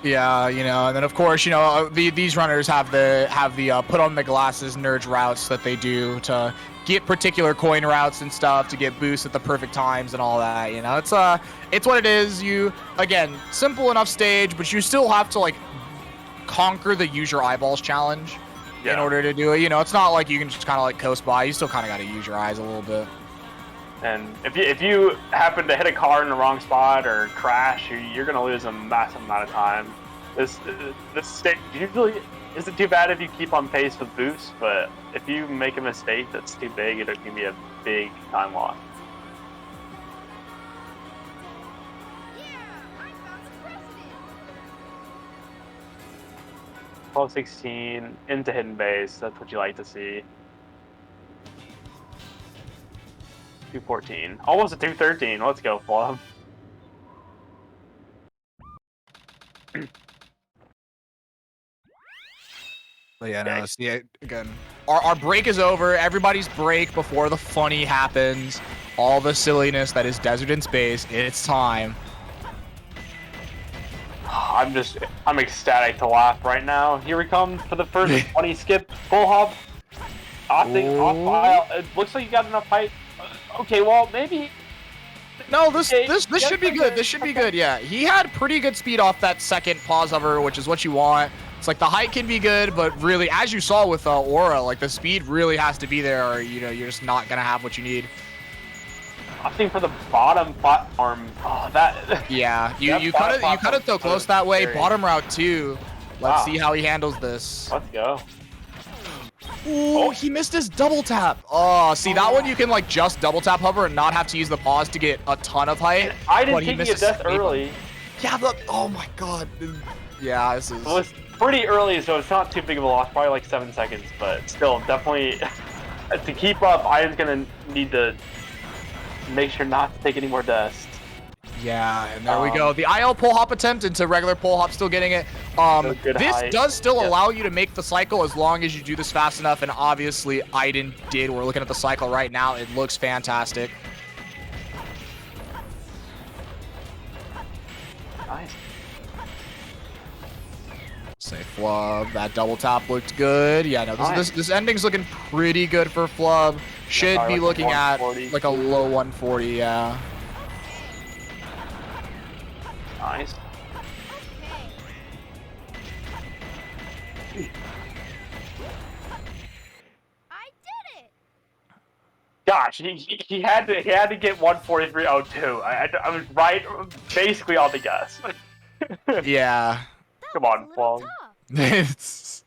Yeah, you know, and then of course, you know, these runners have the put on the glasses nerd routes that they do to get particular coin routes and stuff to get boosts at the perfect times and all that. You know, it's what it is. You again, simple enough stage, but you still have to like conquer the use your eyeballs challenge in order to do it. You know, it's not like you can just kind of like coast by. You still kind of got to use your eyes a little bit. And if you happen to hit a car in the wrong spot or crash, you're gonna lose a massive amount of time. This stage usually isn't too bad if you keep on pace with boosts, but if you make a mistake that's too big, it can be a big time loss. Yeah, 12-16 into hidden base. That's what you like to see. 214. Almost a 213. Let's go, Flub. But yeah, no, see, again, our break is over. Everybody's break before the funny happens. All the silliness that is Desert in Space. It's time. I'm ecstatic to laugh right now. Here we come for the first 20 skip. Full hop. Opting off file. It looks like you got enough height. Okay, well, maybe... No, this should be good. This should be good, yeah. He had pretty good speed off that second pause hover, which is what you want. It's like the height can be good, but really, as you saw with Aura, like the speed really has to be there or, you know, you're just not going to have what you need. Opting for the bottom platform. Oh, that... Yeah, you cut it so close that way. Scary. Bottom route, too. Let's see how he handles this. Let's go. Ooh, he missed his double tap. Oh, see, that one you can like just double tap hover and not have to use the pause to get a ton of height. I didn't take a death early. Yeah, but oh my god. Yeah, this is... It was pretty early, so it's not too big of a loss. Probably like 7 seconds, but still, definitely to keep up, I am gonna need to make sure not to take any more deaths. Yeah, and there we go. The IL pull hop attempt into regular pull hop, still getting it. This does still allow you to make the cycle as long as you do this fast enough, and obviously Aiden did. We're looking at the cycle right now. It looks fantastic. Nice. Say Flub. That double tap looked good. Yeah, no, this ending's looking pretty good for Flub. Should be looking at like a low 140, yeah. Nice. I did it. Gosh, he had to get 143.02. I was right, basically on the guess. Yeah. Come on, Flub. It's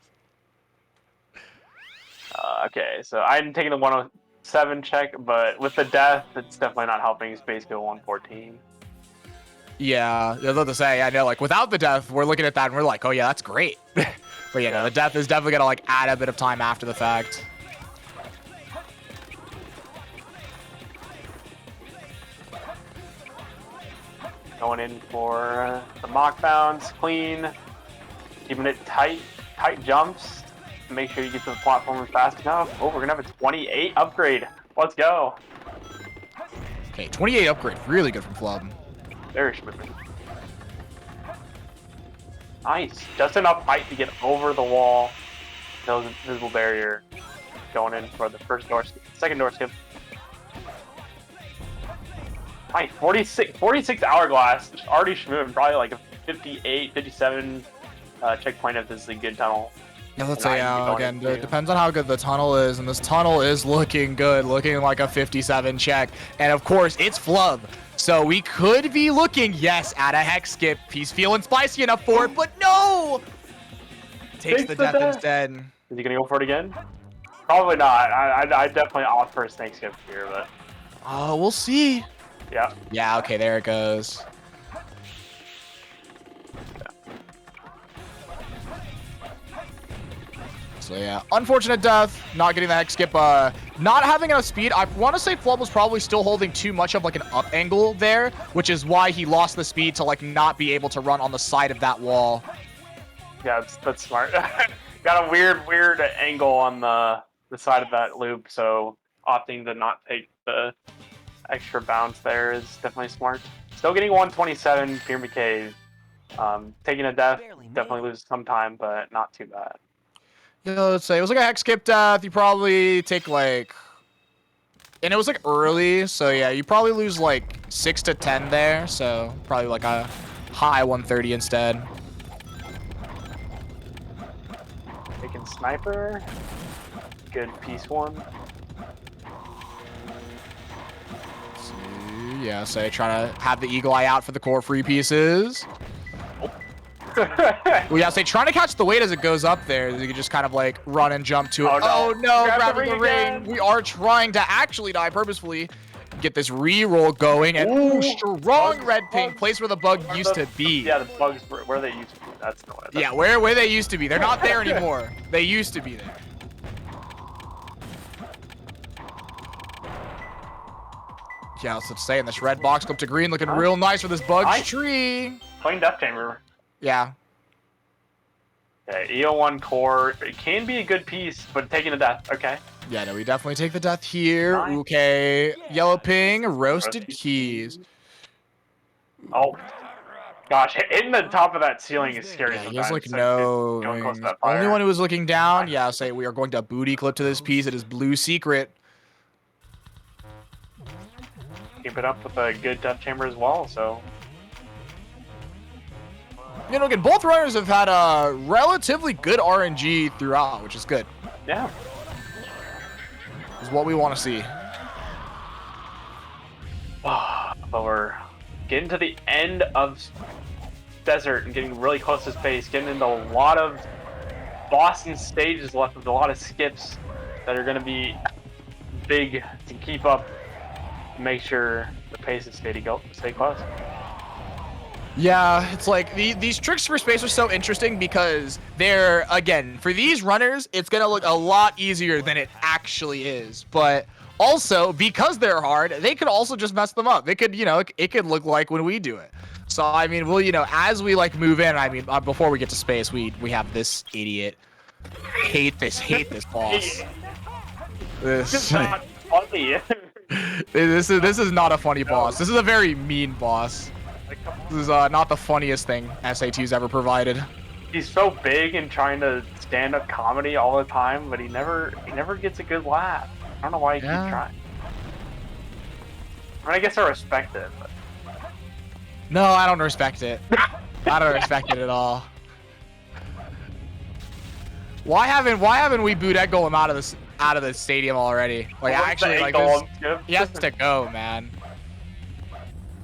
Okay, so I'm taking the 107 check, but with the death, it's definitely not helping. It's basically a 114. Yeah, I was about to say, I know, like, without the death, we're looking at that and we're like, oh yeah, that's great. But yeah, no, the death is definitely gonna, like, add a bit of time after the fact. Going in for the mock bounce, clean, keeping it tight jumps. Make sure you get to the platform fast enough. Oh, we're gonna have a 28 upgrade. Let's go. Okay, 28 upgrade, really good from Flub. Very smooth. Nice, just enough height to get over the wall. No visible barrier. Going in for the first door skip, second door skip. Nice, 46 hourglass. Already smooth, probably like a 58, 57 checkpoint if this is a good tunnel. Yeah, let's say, again, it depends on how good the tunnel is, and this tunnel is looking good, looking like a 57 check. And of course, it's Flub. So we could be looking, yes, at a hex skip. He's feeling spicy enough for it, but no! Takes the death instead. Is he gonna go for it again? Probably not. I definitely opt for a snake skip here, but. Oh, we'll see. Yeah. Yeah, okay, there it goes. So yeah, unfortunate death, not getting the hex skip, not having enough speed. I want to say Flub was probably still holding too much of like an up angle there, which is why he lost the speed to like not be able to run on the side of that wall. Yeah, that's smart. Got a weird angle on the side of that loop, so opting to not take the extra bounce there is definitely smart. Still getting 127 Pyramid Cave. Taking a death, definitely loses some time, but not too bad. Yeah, let's say it was like a hex skip death. You probably take like, and it was like early, so yeah, you probably lose like 6 to 10 there. So probably like a high 130 instead. Taking sniper, good piece one. Let's see, yeah, so trying to have the eagle eye out for the core free pieces. Well, yeah, so trying to catch the weight as it goes up there. You can just kind of like run and jump to it. Oh no, grabbing the ring. We are trying to actually die purposefully. Get this re-roll going, and ooh, strong red ping, place where the bug used to be. Yeah, the bugs where they used to be. That's the one. Yeah, where they used to be. They're not there anymore. They used to be there. Yeah, so saying this red box up to green, looking real nice for this bug's tree. Playing Death Chamber. Yeah. Okay, EO1 core. It can be a good piece, but taking a death. Okay. Yeah, no, we definitely take the death here. Nice. Okay, yellow ping, roasted keys. Oh, gosh, hitting the top of that ceiling is scary. Yeah, he has like no. Only one who was looking down. Yeah, I'll say we are going to booty clip to this piece. It is Blue Secret. Keep it up with a good death chamber as well. So. You know, again, both runners have had a relatively good RNG throughout, which is good. Yeah. Is what we want to see. But we're getting to the end of desert and getting really close to space, getting into a lot of Boston stages left with a lot of skips that are going to be big to keep up, to make sure the pace is stay close. Yeah, it's like these tricks for space are so interesting because they're, again, for these runners, it's going to look a lot easier than it actually is. But also, because they're hard, they could also just mess them up. They could, you know, it could look like when we do it. So, I mean, we'll, you know, as we like move in, I mean, before we get to space, we have this idiot. Hate this boss. This is not funny. This is not a funny boss. This is a very mean boss. This is not the funniest thing SAT's ever provided. He's so big and trying to stand up comedy all the time, but he never gets a good laugh. I don't know why he keeps trying. I mean, I guess I respect it. But... No, I don't respect it. I don't respect it at all. Why haven't we booed Ed Golem out of the stadium already? Like actually, like this, he has to go, man.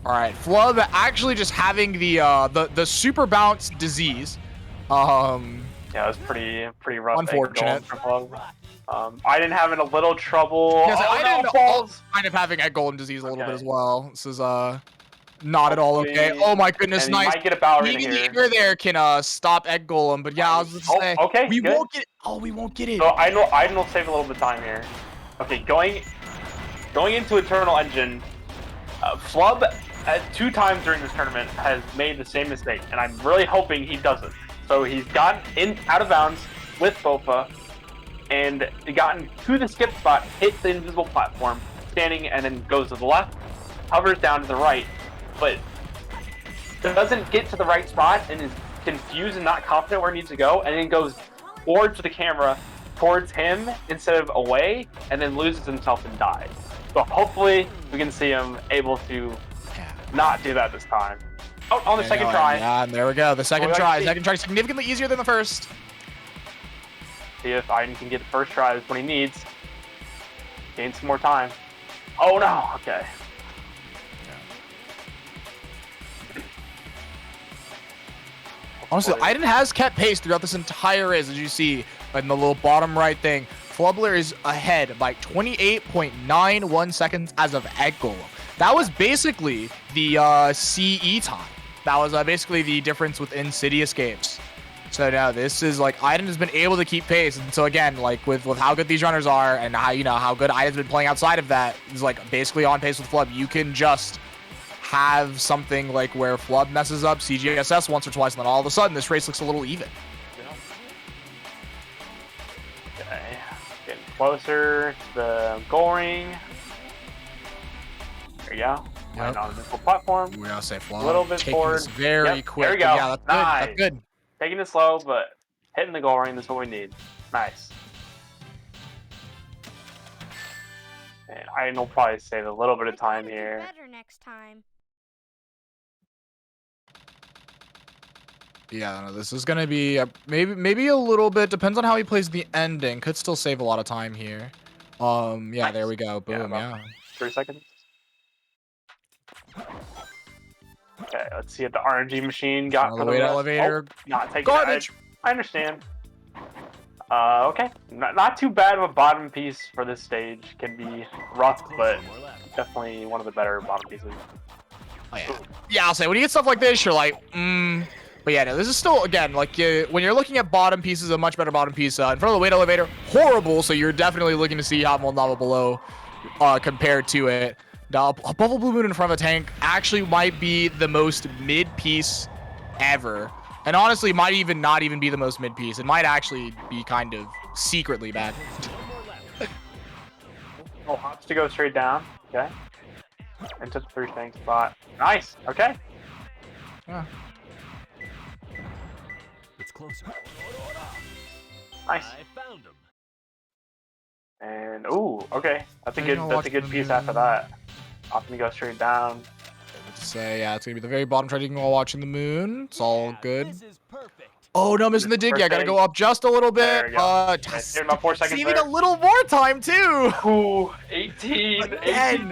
All right, Flub actually just having the super bounce disease. Yeah, it was pretty rough. Unfortunate. For Flub. I didn't have a little trouble. Yes, I no, didn't. balls. Kind of having egg golem disease a little bit as well. This is not at all okay. Hopefully- Oh my goodness, and you nice. might get a ballerina Maybe here. the air there can stop egg golem, but yeah, I was just saying okay, we good. won't get. Oh, we won't get it. So I know save a little bit of time here. Okay, going into Eternal Engine, Flub 2 times during this tournament has made the same mistake, and I'm really hoping he doesn't. So he's gotten out of bounds with Bofa, and gotten to the skip spot, hit the invisible platform, standing, and then goes to the left, hovers down to the right, but doesn't get to the right spot and is confused and not confident where he needs to go, and then goes towards the camera, towards him instead of away, and then loses himself and dies. So hopefully we can see him able to not do that this time. Oh, on the second try. Yeah, and there we go. The second try. Second try significantly easier than the first. See if Aiden can get the first try. That's what he needs. Gain some more time. Oh no. Okay. Honestly, Aiden has kept pace throughout this entire race, as you see in the little bottom right thing. Flubler is ahead by 28.91 seconds as of Egg Golem. That was basically the CE time. That was basically the difference within City Escapes. So now this is like Aiden has been able to keep pace, and so again, like with how good these runners are and how good Aiden's been playing outside of that, is like basically on pace with Flub. You can just have something like where Flub messes up CGSS once or twice, and then all of a sudden this race looks a little even. Okay, getting closer to the goal ring. There you go. Yep. On the platform. We're gonna say Flub. A little bit taking forward. this very quick. There we go. Yeah, that's good. Nice. That's good. Taking it slow, but hitting the goal ring. That's what we need. Nice. And I will probably save a little bit of time here. Better next time. Yeah, no, this is gonna be maybe a little bit. Depends on how he plays the ending. Could still save a lot of time here. Yeah, nice. There we go. Boom. Yeah. 3 seconds. Okay, let's see what the RNG machine got for the rest. Elevator. Oh, not taking Garbage. I understand. Okay, not too bad of a bottom piece for this stage. Can be rough, but definitely one of the better bottom pieces. Oh, yeah. Yeah, I'll say when you get stuff like this, you're like, But yeah, no, this is still, again, like when you're looking at bottom pieces, a much better bottom piece. In front of the weight elevator, horrible. So you're definitely looking to see Hot Lava below compared to it. Now, a Bubble Blue Moon in front of a tank actually might be the most mid piece ever. And honestly, might even not even be the most mid piece. It might actually be kind of secretly bad. Oh, hops to go straight down. Okay. Into the 3 tank spot. Nice. Okay. Yeah. It's closer. Nice. I found him. And ooh, okay. That's a good piece after that. Opting to go straight down. To say, yeah, it's gonna be the very bottom trading while watching the moon. It's all good. Oh no, missing the dig. Yeah, gotta go up just a little bit. There you go. About 4 seconds saving there. a little more time too. Ooh, 18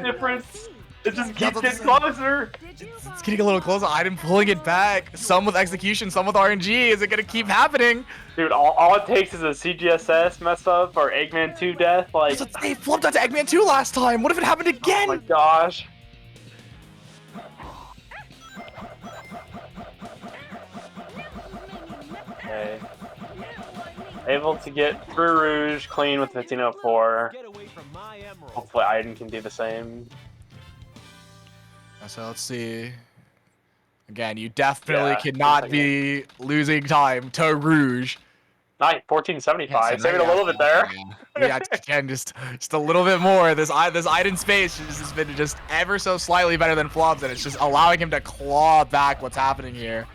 difference. It just keeps getting closer. It's getting a little closer. I'm pulling it back. Some with execution, some with RNG. Is it gonna keep happening? Dude, all it takes is a CGSS mess up or Eggman 2 death. Like, they flipped out to Eggman 2 last time. What if it happened again? Oh my gosh. Okay. Able to get through Rouge clean with 1504. Hopefully Aiden can do the same. So let's see. Again, you definitely cannot be losing time to Rouge. Nice, 1475. Save it a little bit there. Yeah, again, just a little bit more. This Aiden space has been just ever so slightly better than Flub's, and it's just allowing him to claw back what's happening here.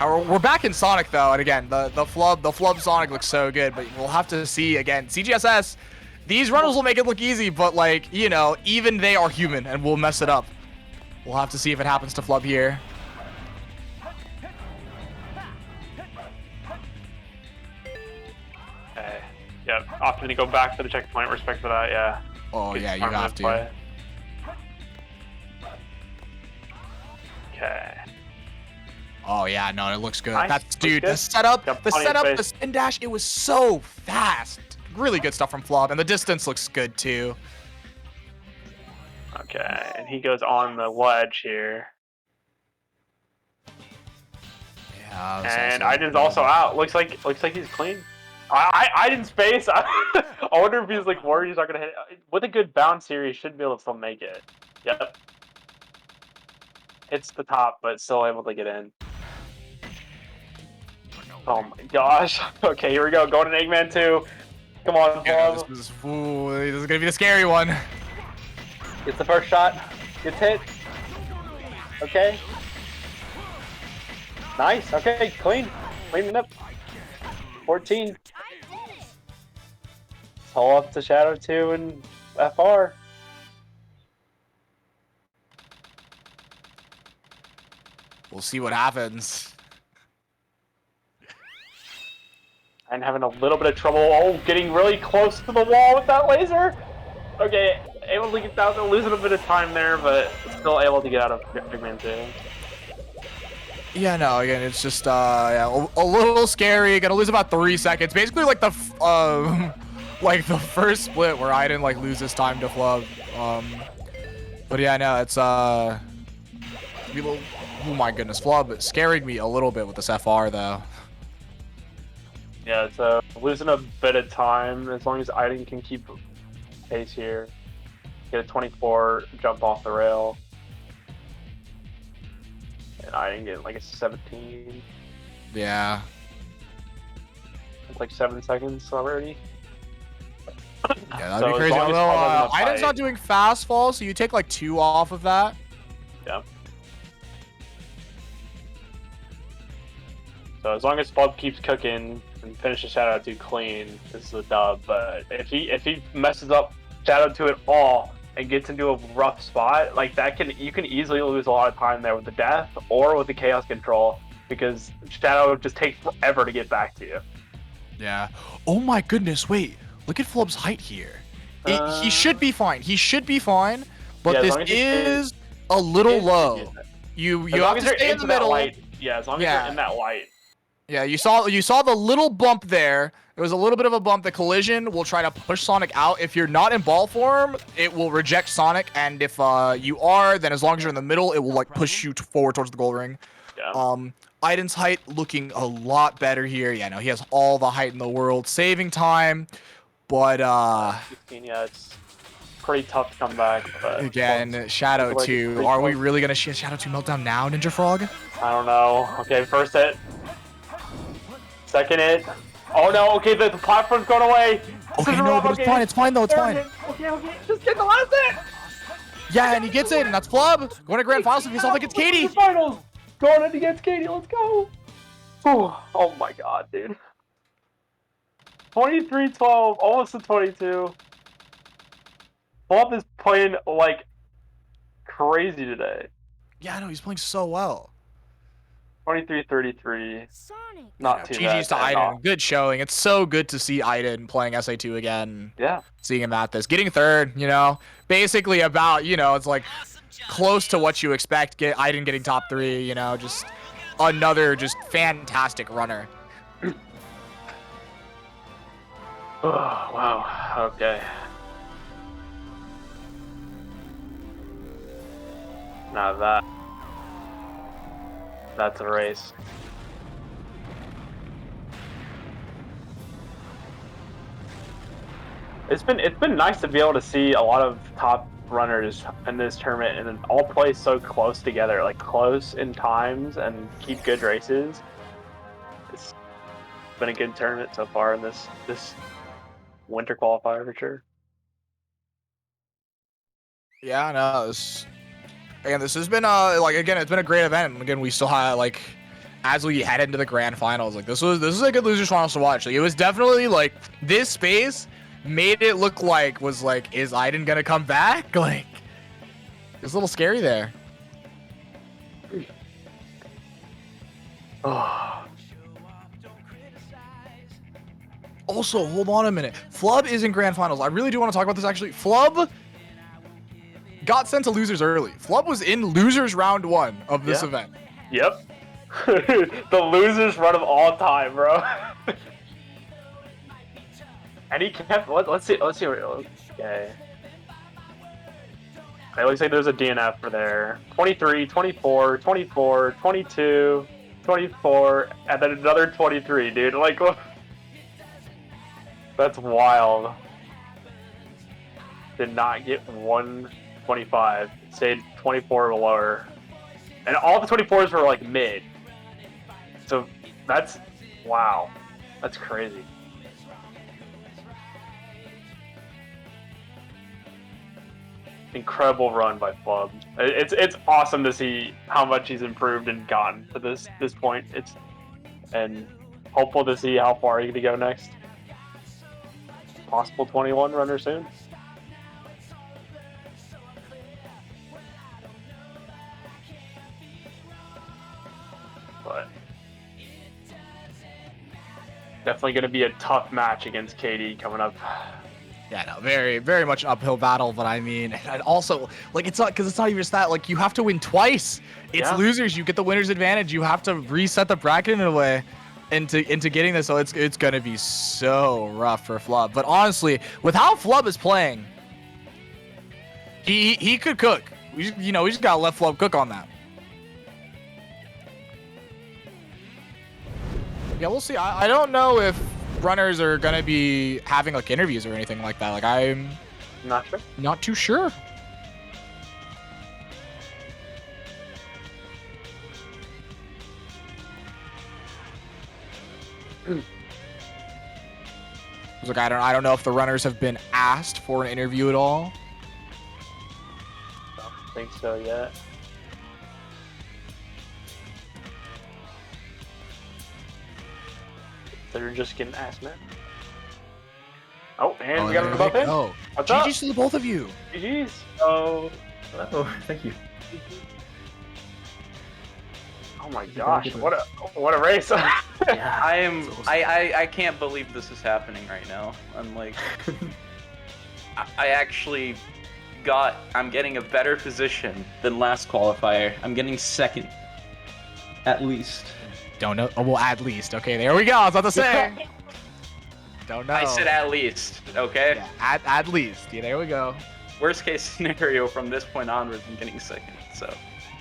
We're back in Sonic though, and again, the Flub Sonic looks so good, but we'll have to see again. CGSS, these runners will make it look easy, but like, you know, even they are human and will mess it up. We'll have to see if it happens to Flub here. Okay. Yep. Opting to go back for the checkpoint. Respect for that. Yeah. Oh yeah, you have to. Oh yeah, no, it looks good. Nice. That's dude, Looks the good. setup, Got the plenty of setup, space. the spin dash, it was so fast. Really good stuff from Flub, and the distance looks good too. Okay, and he goes on the ledge here. Yeah, And Iden's also out. Looks like he's clean. I didn't space. I wonder if he's like worried he's not gonna hit. With a good bounce here, he should be able to still make it. Yep. Hits the top, but still able to get in. Oh my gosh. Okay, here we go. Going to Eggman 2. Come on, Yeah, Flub. this is gonna be the scary one. Gets the first shot. Gets hit. Okay. Nice. Okay, clean. Cleaning up. 14. Pull up to Shadow 2 and FR. We'll see what happens. And having a little bit of trouble. Oh, getting really close to the wall with that laser. Okay, able to get down, losing a bit of time there, but still able to get out of Big Man 2. Yeah, no, again, it's just yeah, a little scary. Gonna lose about 3 seconds. Basically, like the first split where I didn't like lose this time to Flub. But yeah, no, it's oh my goodness, Flub scaring me a little bit with this FR though. Yeah, so losing a bit of time as long as Aiden can keep pace here. Get a 24, jump off the rail. And Aiden get like a 17. Yeah. It's like 7 seconds already. Yeah, that'd be crazy. Although Aiden's not doing fast fall, so you take like 2 off of that. Yeah. So as long as Flub keeps cooking and finishes Shadow 2 clean, this is a dub. But if he messes up Shadow 2 at all and gets into a rough spot, like that you can easily lose a lot of time there with the death or with the chaos control because Shadow just takes forever to get back to you. Yeah. Oh my goodness, wait. Look at Flub's height here. He should be fine. He should be fine, but Yeah, as this long as he is a little low. You have to stay in the middle. Yeah, as long as you're in that light. Yeah, you saw the little bump there. It was a little bit of a bump. The collision will try to push Sonic out. If you're not in ball form, it will reject Sonic, and if you are, then as long as you're in the middle, it will like push you forward towards the goal ring. Yeah. Aiden's height looking a lot better here. Yeah, no, he has all the height in the world, saving time, but 16, yeah, it's pretty tough to come back. But again, Shadow 2. Are we really gonna see Shadow 2 meltdown now, Ninja Frog? I don't know. Okay, first hit. Second hit. Oh no, okay, the platform's going away. Okay, no, but it's fine though, it's fine. Okay, just get the last hit. Yeah, and he gets in, and that's Flub. Going to Grand Finals if he still think it's Katie. Finals. Going in against Katie, let's go. Oh my god, dude. 23-12, almost to 22. Flub is playing like crazy today. Yeah, I know, he's playing so well. 23-33. Not too GG's to bad. Aiden. Good showing. It's so good to see Aiden playing SA2 again. Yeah. Seeing him at this. Getting third, you know. Basically about, you know, it's like close to what you expect. Aiden getting top 3, you know, just another just fantastic runner. Oh, wow. Okay. Now that's a race. It's been nice to be able to see a lot of top runners in this tournament and all play so close together, like close in times and keep good races. It's been a good tournament so far in this winter qualifier for sure. Yeah, no, this has been it's been a great event. And again, we still have like as we head into the grand finals, like this is a good losers finals to watch. Like it was definitely like this space made it look like is Aiden gonna come back? Like it's a little scary there. Oh. Also, hold on a minute. Flub is in grand finals. I really do want to talk about this actually. Flub got sent to losers early. Flub was in losers round 1 of this event. Yep. The losers run of all time, bro. And he kept. Let's see. Okay. It looks like there's a DNF for there. 23, 24, 24, 22, 24, and then another 23, dude. Like, that's wild. Did not get 125. Stayed 24 or lower. And all the 24s were like mid. So that's, wow. That's crazy. Incredible run by Flub. It's awesome to see how much he's improved and gotten to this point. And hopeful to see how far he can go next. Possible 21 runner soon. But definitely going to be a tough match against KD coming up. Yeah, no, very, very much an uphill battle, but I mean, and also, like, it's not, because it's not even just that, like, you have to win twice. It's losers, you get the winner's advantage, you have to reset the bracket in a way into getting this, so it's gonna be so rough for Flub. But honestly, with how Flub is playing, he could cook. We just gotta let Flub cook on that. Yeah, we'll see. I don't know if runners are gonna be having like interviews or anything like that. Like, I'm not sure. Not too sure. Like, I don't know if the runners have been asked for an interview at all. I don't think so yet. They're just getting asked, man. Oh, and we got a bump in. Oh, what's up? GG's to the both of you. GG's. Oh, thank you. Oh my gosh, what a race! I can't believe this is happening right now. I'm like, I actually I'm getting a better position than last qualifier. I'm getting second, at least. Don't know. Oh, well, at least. Okay, there we go. I was about to say. Don't know. I said at least. Okay. Yeah, at least. Yeah, there we go. Worst case scenario from this point onwards, I'm getting second. So.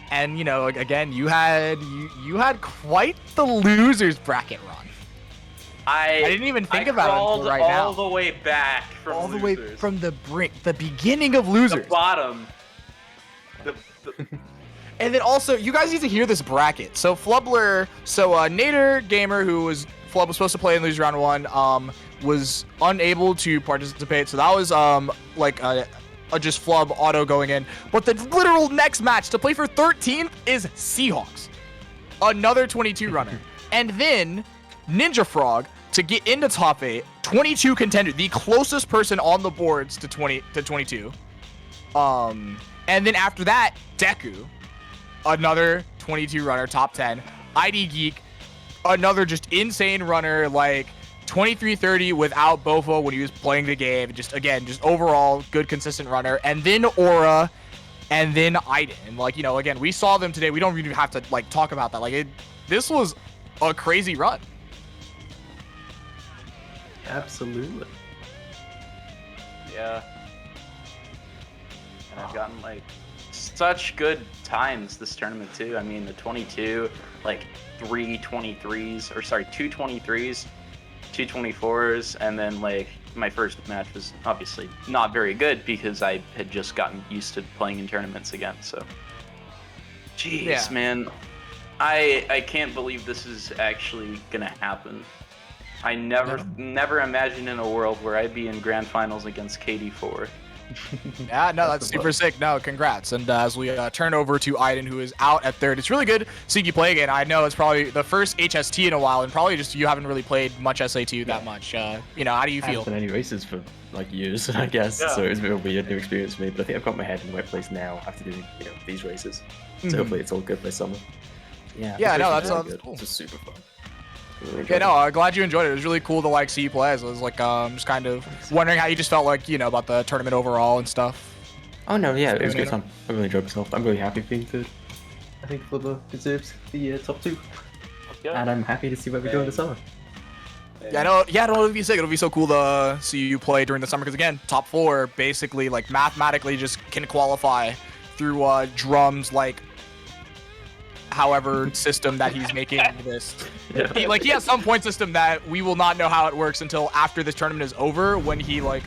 And again, you had quite the losers bracket run. I didn't even think about it until right now. All the way back from all losers. The way from the beginning of losers. The bottom. And then also, you guys need to hear this bracket. So Flubler, Nader Gamer, Flub was supposed to play in Lose Round 1, was unable to participate. So that was just Flub auto going in. But the literal next match to play for 13th is Seahawks, another 22 runner. And then Ninja Frog to get into top 8, 22 contender, the closest person on the boards to 22. And then after that, Deku, another 22 runner, top 10. ID Geek, another just insane runner, like 23-30 without Bofo when he was playing the game. Just overall good, consistent runner. And then Aura, and then Aiden. And again, we saw them today. We don't even have to talk about that. This was a crazy run. Absolutely. Yeah. And I've gotten such good times this tournament too. I mean, the 22, 3 23s, or sorry, 2 23s, 2 24s, and then my first match was obviously not very good because I had just gotten used to playing in tournaments again. So, jeez, man, I can't believe this is actually gonna happen. I never imagined in a world where I'd be in grand finals against KD4. Yeah, no, that's super sick. No, congrats. And as we turn over to Aiden, who is out at third, it's really good seeing you play again. I know it's probably the first HST in a while, and probably just you haven't really played much SA2 that much. How do you feel? I haven't done any races for years, I guess. Yeah. So it's a bit of a weird new experience for me. But I think I've got my head in the right place now after doing these races. So hopefully it's all good by summer. Yeah. Yeah, no, that's really good. Cool. It's just super fun. Yeah, no, glad you enjoyed it. It was really cool to see you play. I was just kind of wondering how you just felt about the tournament overall and stuff. Oh no, yeah, it was good fun. I really enjoyed myself. I'm really happy being third. I think Flubber deserves the top 2. Yeah. And I'm happy to see where we go in the summer. Yeah, I know. Yeah, it'll be sick. It'll be so cool to see you play during the summer because again, top 4 basically like mathematically just can qualify through drums like however system that he's making this. Yeah. He has some point system that we will not know how it works until after this tournament is over when he like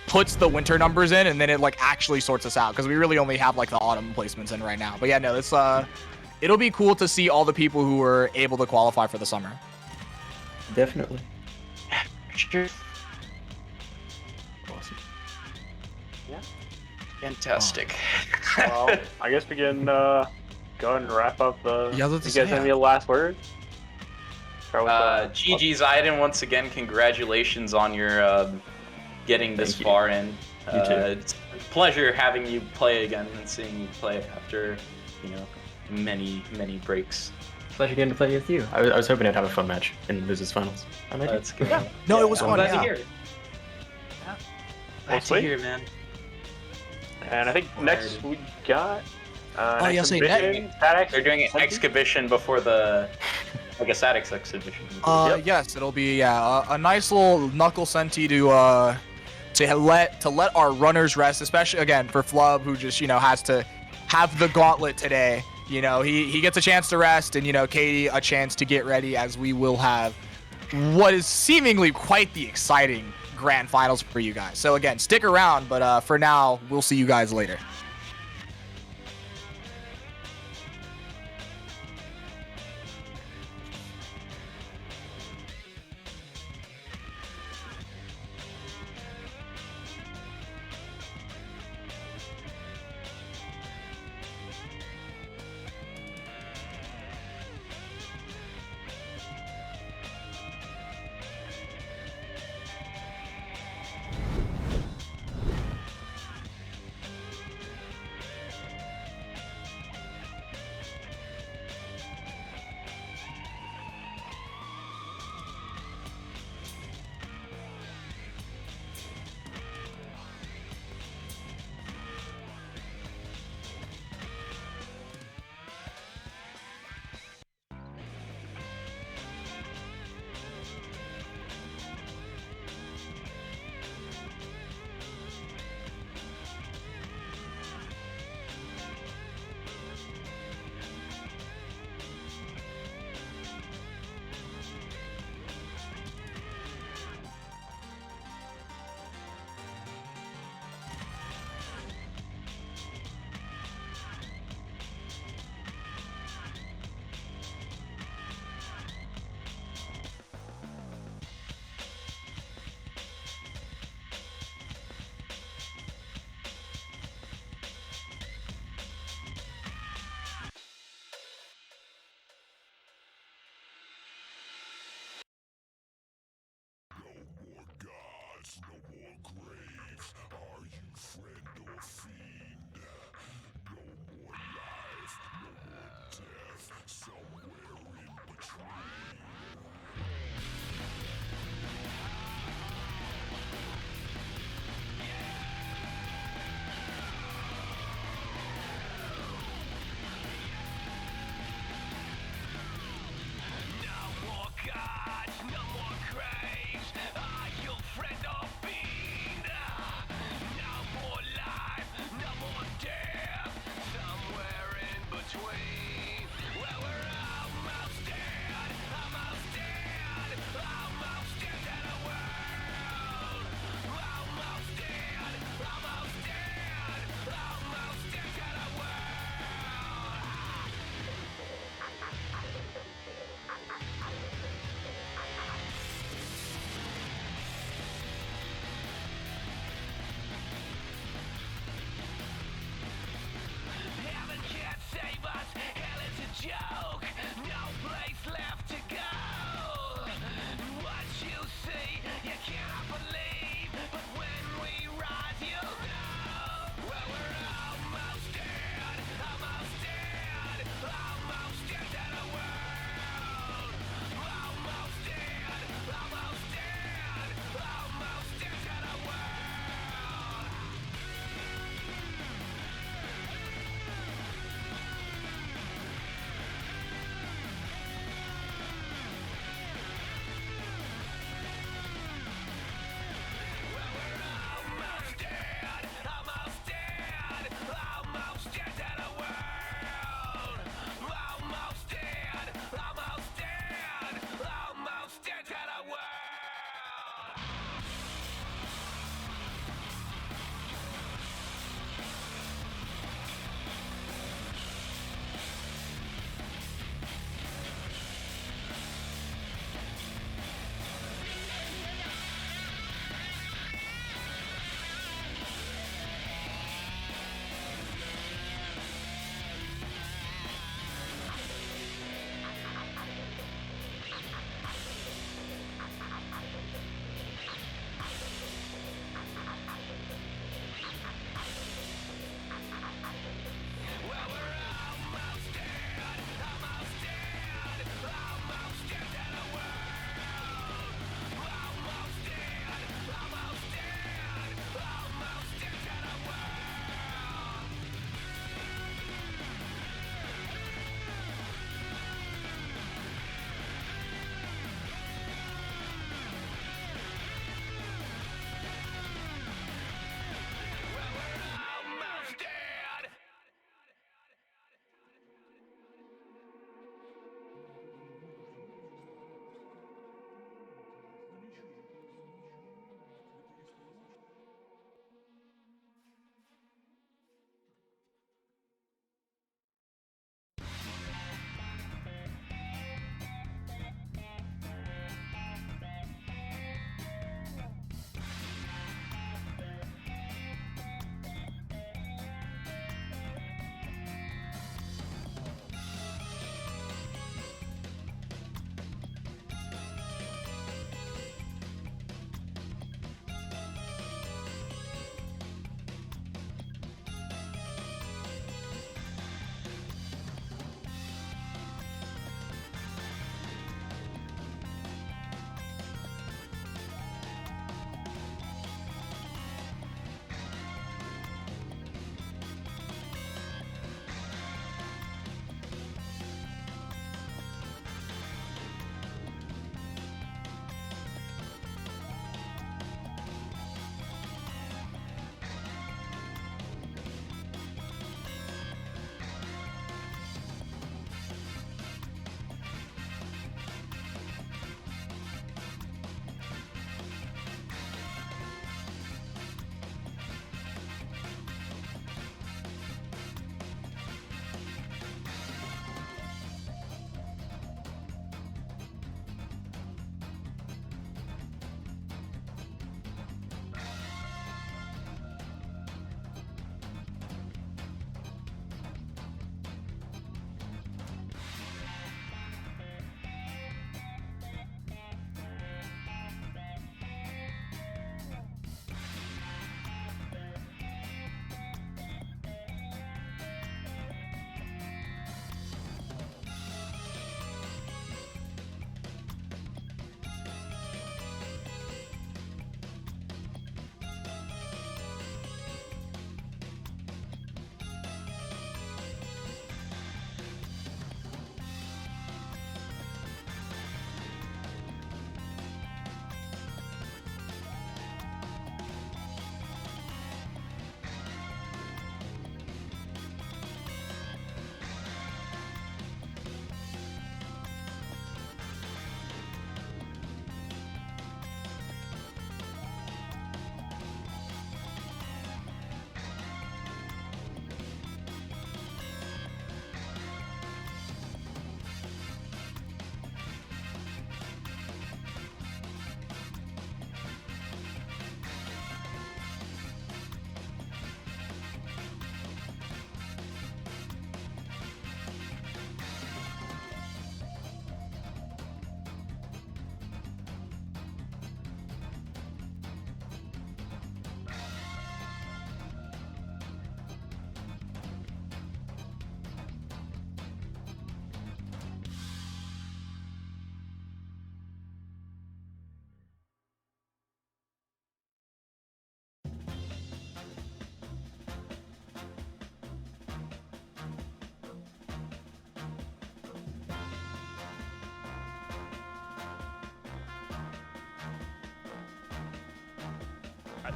puts the winter numbers in and then it like actually sorts us out because we really only have like the autumn placements in right now. But yeah, no, it's it'll be cool to see all the people who were able to qualify for the summer. Definitely. Sure. Awesome. Yeah. Fantastic. Well, I guess we can go ahead and wrap up the. Yeah, you guys have any last words? GG's Iden, once again, congratulations on your getting this far in. You too. It's a pleasure having you play again and seeing you play after, many breaks. Pleasure getting to play with you. I was hoping I'd have a fun match in Losers Finals. And I did. That's good. Yeah. No, it was I'm fun. glad Yeah. to hear it. Well, Glad to sweet. hear, man. And I think next we got. Oh, yeah, say exhibition, They're doing an exhibition before the, like a Sadix exhibition. Yes, it'll be a nice little knuckle senti to let our runners rest, especially again for Flub who just has to have the gauntlet today. He gets a chance to rest, and Katie a chance to get ready as we will have what is seemingly quite the exciting grand finals for you guys. So again, stick around, but for now we'll see you guys later.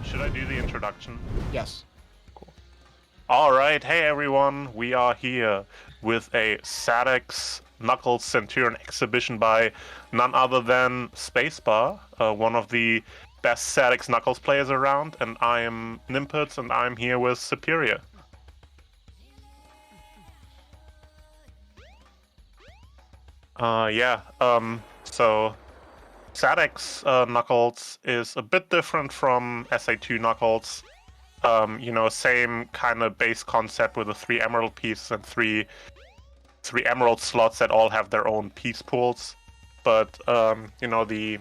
Should I do the introduction? Yes. All right, hey everyone, we are here with a Sadex Knuckles Centurion exhibition by none other than Spacebar, one of the best Sadex Knuckles players around, and I am Nimpets, and I'm here with Superior. So Sadex Knuckles is a bit different from SA2 Knuckles. Same kind of base concept with the 3 emerald pieces and three emerald slots that all have their own piece pools. But the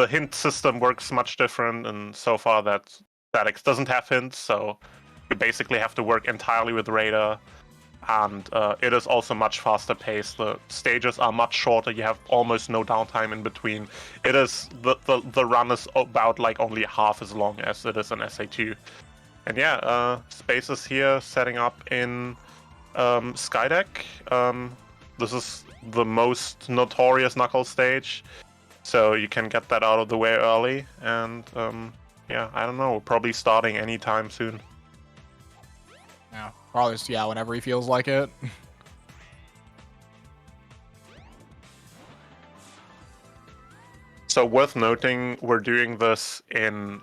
hint system works much different, and so far that Sadex doesn't have hints, so you basically have to work entirely with radar. And it is also much faster paced. The stages are much shorter. You have almost no downtime in between. It is the run is about like only half as long as it is in SA2. And yeah, Space is here setting up in Skydeck. This is the most notorious Knuckles stage, so you can get that out of the way early. And yeah, I don't know, probably starting anytime soon. Yeah, probably just, whenever he feels like it. So worth noting, we're doing this in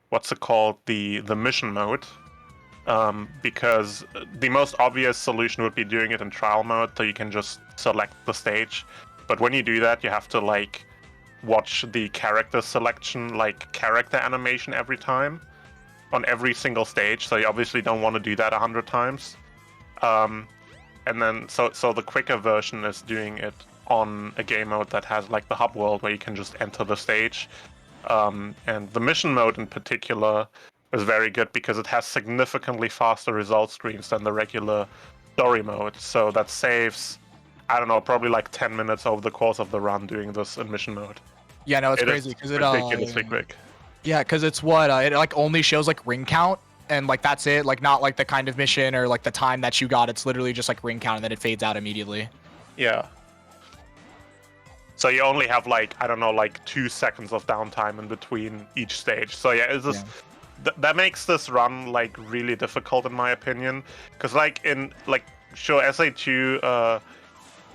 what's it called, the mission mode, because the most obvious solution would be doing it in trial mode, so you can just select the stage. But when you do that, you have to like watch the character selection, like character animation every time, on every single stage, so you obviously don't want to do that 100 times. And then, so the quicker version is doing it on a game mode that has like the hub world where you can just enter the stage. And the mission mode in particular is very good because it has significantly faster result screens than the regular story mode. So that saves, I don't know, probably like 10 minutes over the course of the run doing this in mission mode. Yeah, no, it's crazy because it ridiculously quick. Yeah, because it's what it like only shows like ring count, and like that's it, like not like the kind of mission or like the time that you got. It's literally just like ring count, and then it fades out immediately. Yeah. So you only have like, I don't know, like 2 seconds of downtime in between each stage. So yeah, it's just that makes this run like really difficult in my opinion, because like sure, SA2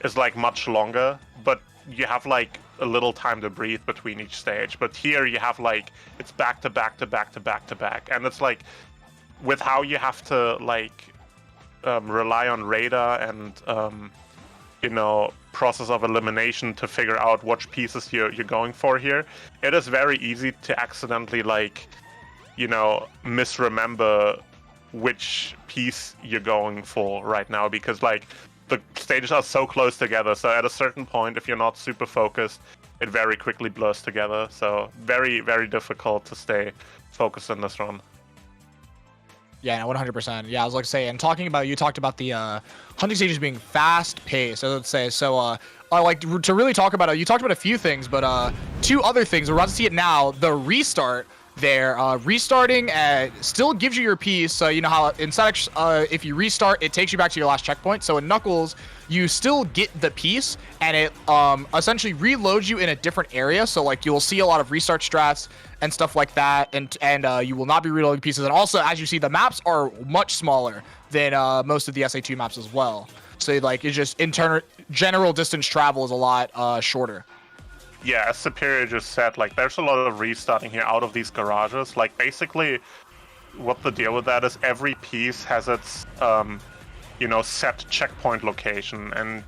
is like much longer, but you have like a little time to breathe between each stage. But here you have like, it's back to back to back to back to back, and it's like with how you have to like rely on radar and process of elimination to figure out which pieces you're going for here, it is very easy to accidentally like misremember which piece you're going for right now, because like the stages are so close together. So at a certain point, if you're not super focused, it very quickly blurs together. So very, very difficult to stay focused in this run. Yeah, 100%. Yeah, I was like to say, and talking about, you talked about the hunting stages being fast paced. I would say, so I like to really talk about it. You talked about a few things, but 2 other things. We're about to see it now. The restart there, restarting still gives you your piece. So you know how in Sadex, if you restart, it takes you back to your last checkpoint. So in Knuckles, you still get the piece, and it essentially reloads you in a different area. So like you'll see a lot of restart strats and stuff like that, and you will not be reloading pieces. And also, as you see, the maps are much smaller than most of the SA2 maps as well. So like it's just general distance travel is a lot shorter. Yeah, as Superior just said, like there's a lot of restarting here out of these garages. Like basically what the deal with that is, every piece has its set checkpoint location, and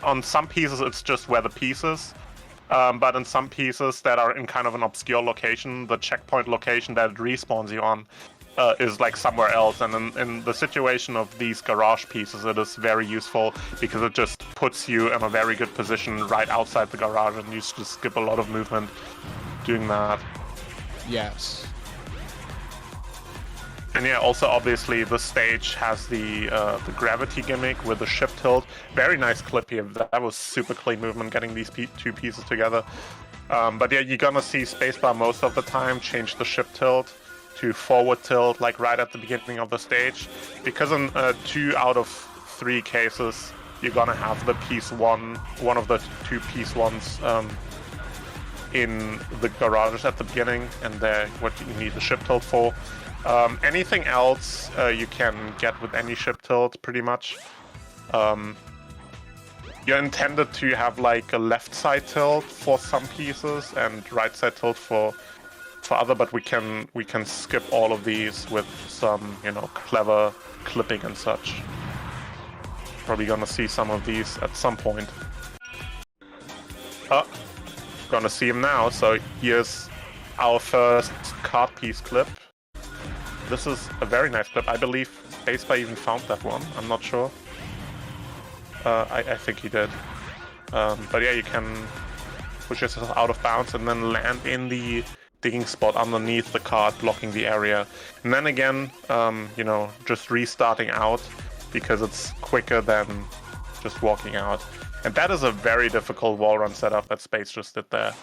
on some pieces it's just where the piece is, but in some pieces that are in kind of an obscure location, the checkpoint location that it respawns you on is like somewhere else. And in the situation of these garage pieces, it is very useful because it just puts you in a very good position right outside the garage, and you just skip a lot of movement doing that. Yes. And yeah, also obviously the stage has the gravity gimmick with the ship tilt. Very nice clip here. That was super clean movement getting these 2 pieces together. But yeah, you're gonna see Spacebar most of the time change the ship tilt to forward tilt, like right at the beginning of the stage, because in 2 out of 3 cases you're gonna have the piece one of the 2 piece ones in the garages at the beginning, and they're what you need the ship tilt for. Anything else you can get with any ship tilt, pretty much. You're intended to have like a left side tilt for some pieces and right side tilt for other, but we can skip all of these with some, you know, clever clipping and such. Probably gonna see some of these at some point. Oh, gonna see him now. So here's our first card piece clip. This is a very nice clip. I believe Spacebar even found that one. I'm not sure. I think he did. But yeah, you can push yourself out of bounds and then land in the digging spot underneath the card, blocking the area. And then again, you know, just restarting out because it's quicker than just walking out. And that is a very difficult wall run setup that Space just did there.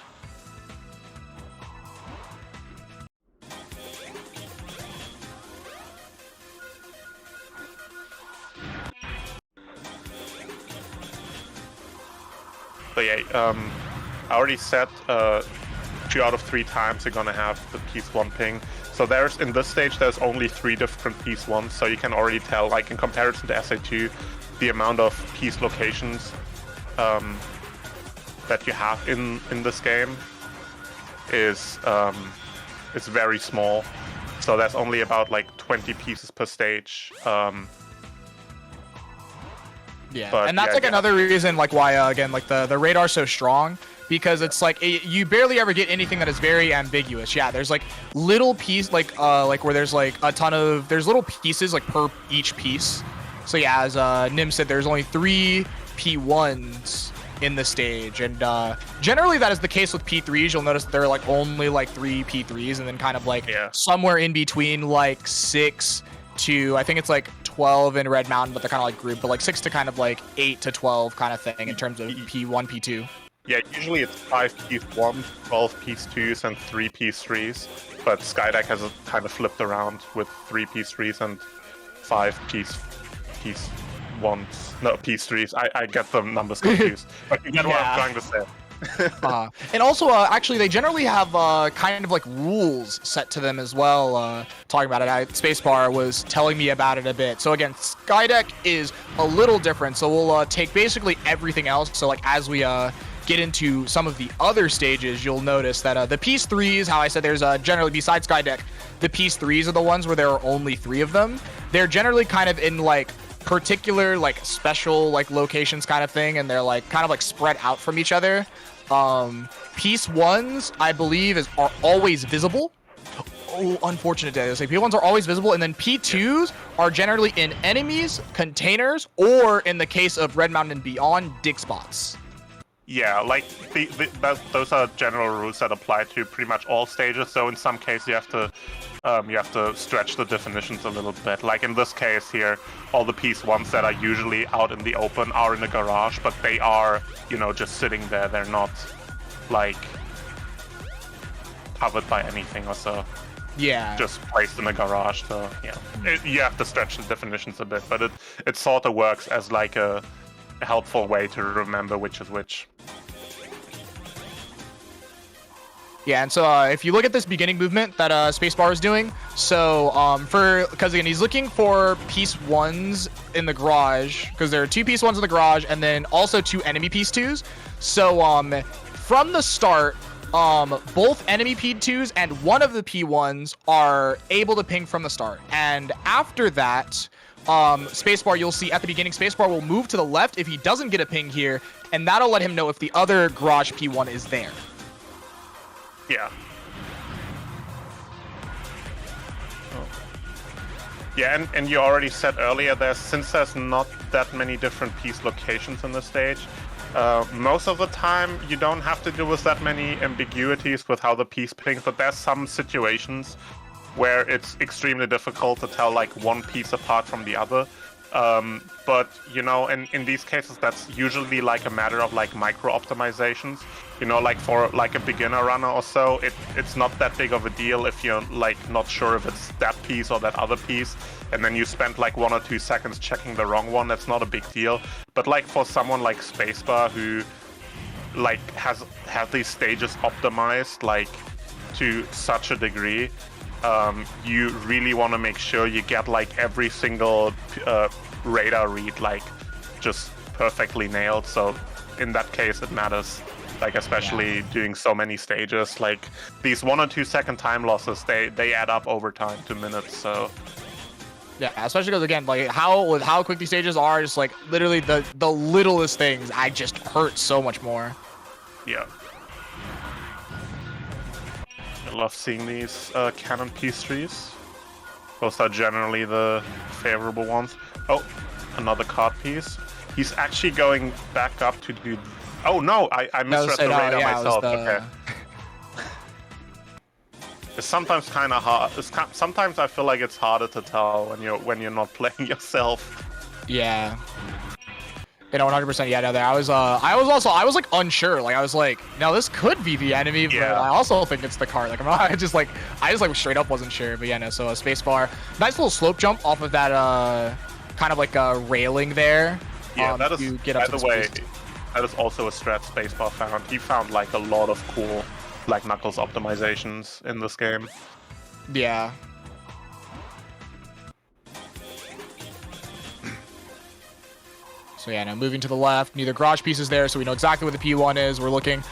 But yeah, I already said 2 out of 3 times you're gonna have the piece 1 ping. So there's, in this stage, there's only 3 different piece 1s, so you can already tell, like in comparison to SA2, the amount of piece locations that you have in this game is very small. So there's only about like 20 pieces per stage. Yeah, But, and that's yeah, like yeah. another reason like why again like the radar's so strong, because it's like you barely ever get anything that is very ambiguous. Yeah, there's like little piece like where there's like a ton of there's little pieces like per each piece. So yeah, as Nim said, there's only 3 P1s in the stage, and generally that is the case with P3s. You'll notice that there are like only like 3 P3s, and then kind of like somewhere in between like 6 to I think it's like 12 in Red Mountain, but they're kind of like grouped, but like 6 to kind of like 8 to 12 kind of thing in terms of P1, P2. Yeah, usually it's 5 piece 1s, 12 piece 2s, and 3 piece 3s. But Skydeck has it kind of flipped around with 3 piece 3s and 5 piece 1s. No, piece 3s. I get the numbers confused. But you get what I'm trying to say. And also, actually, they generally have kind of like rules set to them as well. Talking about it, Spacebar was telling me about it a bit. So again, Skydeck is a little different. So we'll take basically everything else. So like as we get into some of the other stages, you'll notice that the piece 3s, how I said there's generally, besides Skydeck, the piece 3s are the ones where there are only 3 of them. They're generally kind of in like particular like special like locations kind of thing, and they're like kind of like spread out from each other. Piece 1s, I believe, are always visible. Oh, unfortunate day. Say P1s are always visible, and then P2s are generally in enemies, containers, or in the case of Red Mountain and beyond, dig spots. Yeah, like those are general rules that apply to pretty much all stages. So in some cases you have to stretch the definitions a little bit. Like in this case here, all the piece 1s that are usually out in the open are in the garage, but they are, you know, just sitting there. They're not like covered by anything or so. Yeah. Just placed in the garage. So yeah, you have to stretch the definitions a bit, but it sort of works as like a helpful way to remember which is which. Yeah, and so if you look at this beginning movement that Spacebar is doing, so because again, he's looking for piece 1s in the garage, because there are 2 piece 1s in the garage, and then also 2 enemy piece 2s. So from the start, both enemy P2s and one of the P1s are able to ping from the start. And after that, Spacebar, you'll see at the beginning, Spacebar will move to the left if he doesn't get a ping here, and that'll let him know if the other garage P1 is there. Yeah. Yeah, and you already said earlier, since there's not that many different piece locations in the stage, most of the time you don't have to deal with that many ambiguities with how the piece pings, but there's some situations where it's extremely difficult to tell like one piece apart from the other. But you know, in these cases, that's usually like a matter of like micro optimizations. You know, like for like a beginner runner or so, it's not that big of a deal if you're like not sure if it's that piece or that other piece, and then you spend like 1 or 2 seconds checking the wrong one. That's not a big deal. But like for someone like Spacebar who like has these stages optimized like to such a degree. You really want to make sure you get like every single radar read like just perfectly nailed. So in that case, it matters. Like especially doing so many stages, like these 1 or 2 second time losses, they add up over time to minutes. So yeah, especially because again, like how quick these stages are, just like literally the littlest things, I just hurt so much more. Yeah. I love seeing these cannon piece trees. Those are generally the favorable ones. Oh, another card piece. He's actually going back up to do. Oh no, I misread the radar myself. Okay. It's sometimes kind of hard. Sometimes I feel like it's harder to tell when you're not playing yourself. Yeah. You know, 100%. Yeah, no, there. I was like unsure. Like I was like, now this could be the enemy, but I also think it's the card. Like I just like straight up wasn't sure. But yeah, no. So a spacebar, nice little slope jump off of that kind of like railing there. Yeah, that is. To get by up to the way, that is also a strat spacebar found. He found like a lot of cool like Knuckles optimizations in this game. Yeah. So yeah, now moving to the left, neither garage piece is there, so we know exactly where the P1 is. We're looking,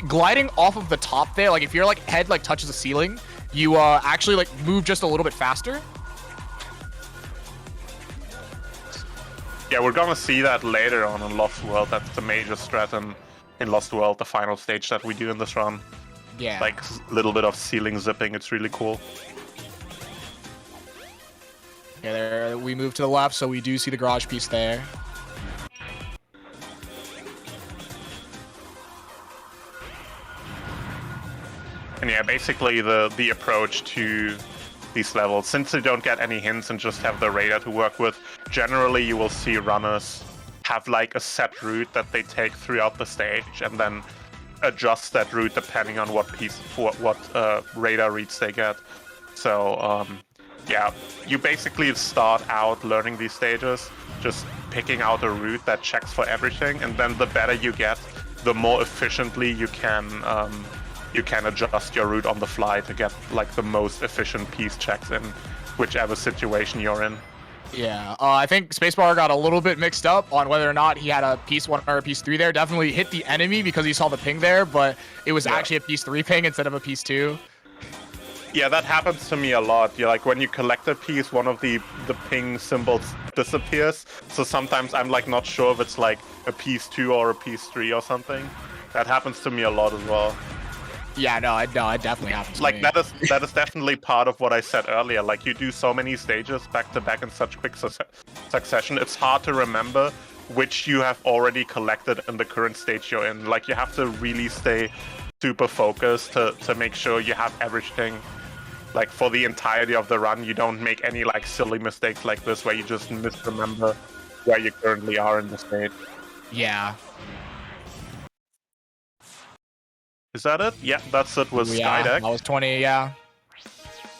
gliding off of the top there. Like if your like head like touches the ceiling, you actually like move just a little bit faster. Yeah, we're gonna see that later on in Lost World. That's the major strat in Lost World, the final stage that we do in this run. Yeah. Like a little bit of ceiling zipping. It's really cool. Yeah, there we move to the left, so we do see the garage piece there. And yeah, basically the approach to these levels, since you don't get any hints and just have the radar to work with, generally you will see runners have like a set route that they take throughout the stage and then adjust that route depending on what radar reads they get. So yeah, you basically start out learning these stages, just picking out a route that checks for everything, and then the better you get, the more efficiently you can adjust your route on the fly to get like the most efficient piece checks in whichever situation you're in. Yeah, I think Spacebar got a little bit mixed up on whether or not he had a piece 1 or a piece 3 there. Definitely hit the enemy because he saw the ping there, but it was actually a piece 3 ping instead of a piece 2. Yeah, that happens to me a lot. Yeah, like when you collect a piece, one of the ping symbols disappears. So sometimes I'm like not sure if it's like a piece 2 or a piece 3 or something. That happens to me a lot as well. Yeah, no, it definitely happens to like me. that is definitely part of what I said earlier. Like you do so many stages back to back in such quick succession, it's hard to remember which you have already collected in the current stage you're in. Like you have to really stay super focused to make sure you have everything. Like for the entirety of the run, you don't make any like silly mistakes like this where you just misremember where you currently are in the stage. Yeah. Is that it? Yeah, that's it with Skydeck. That was 20, yeah.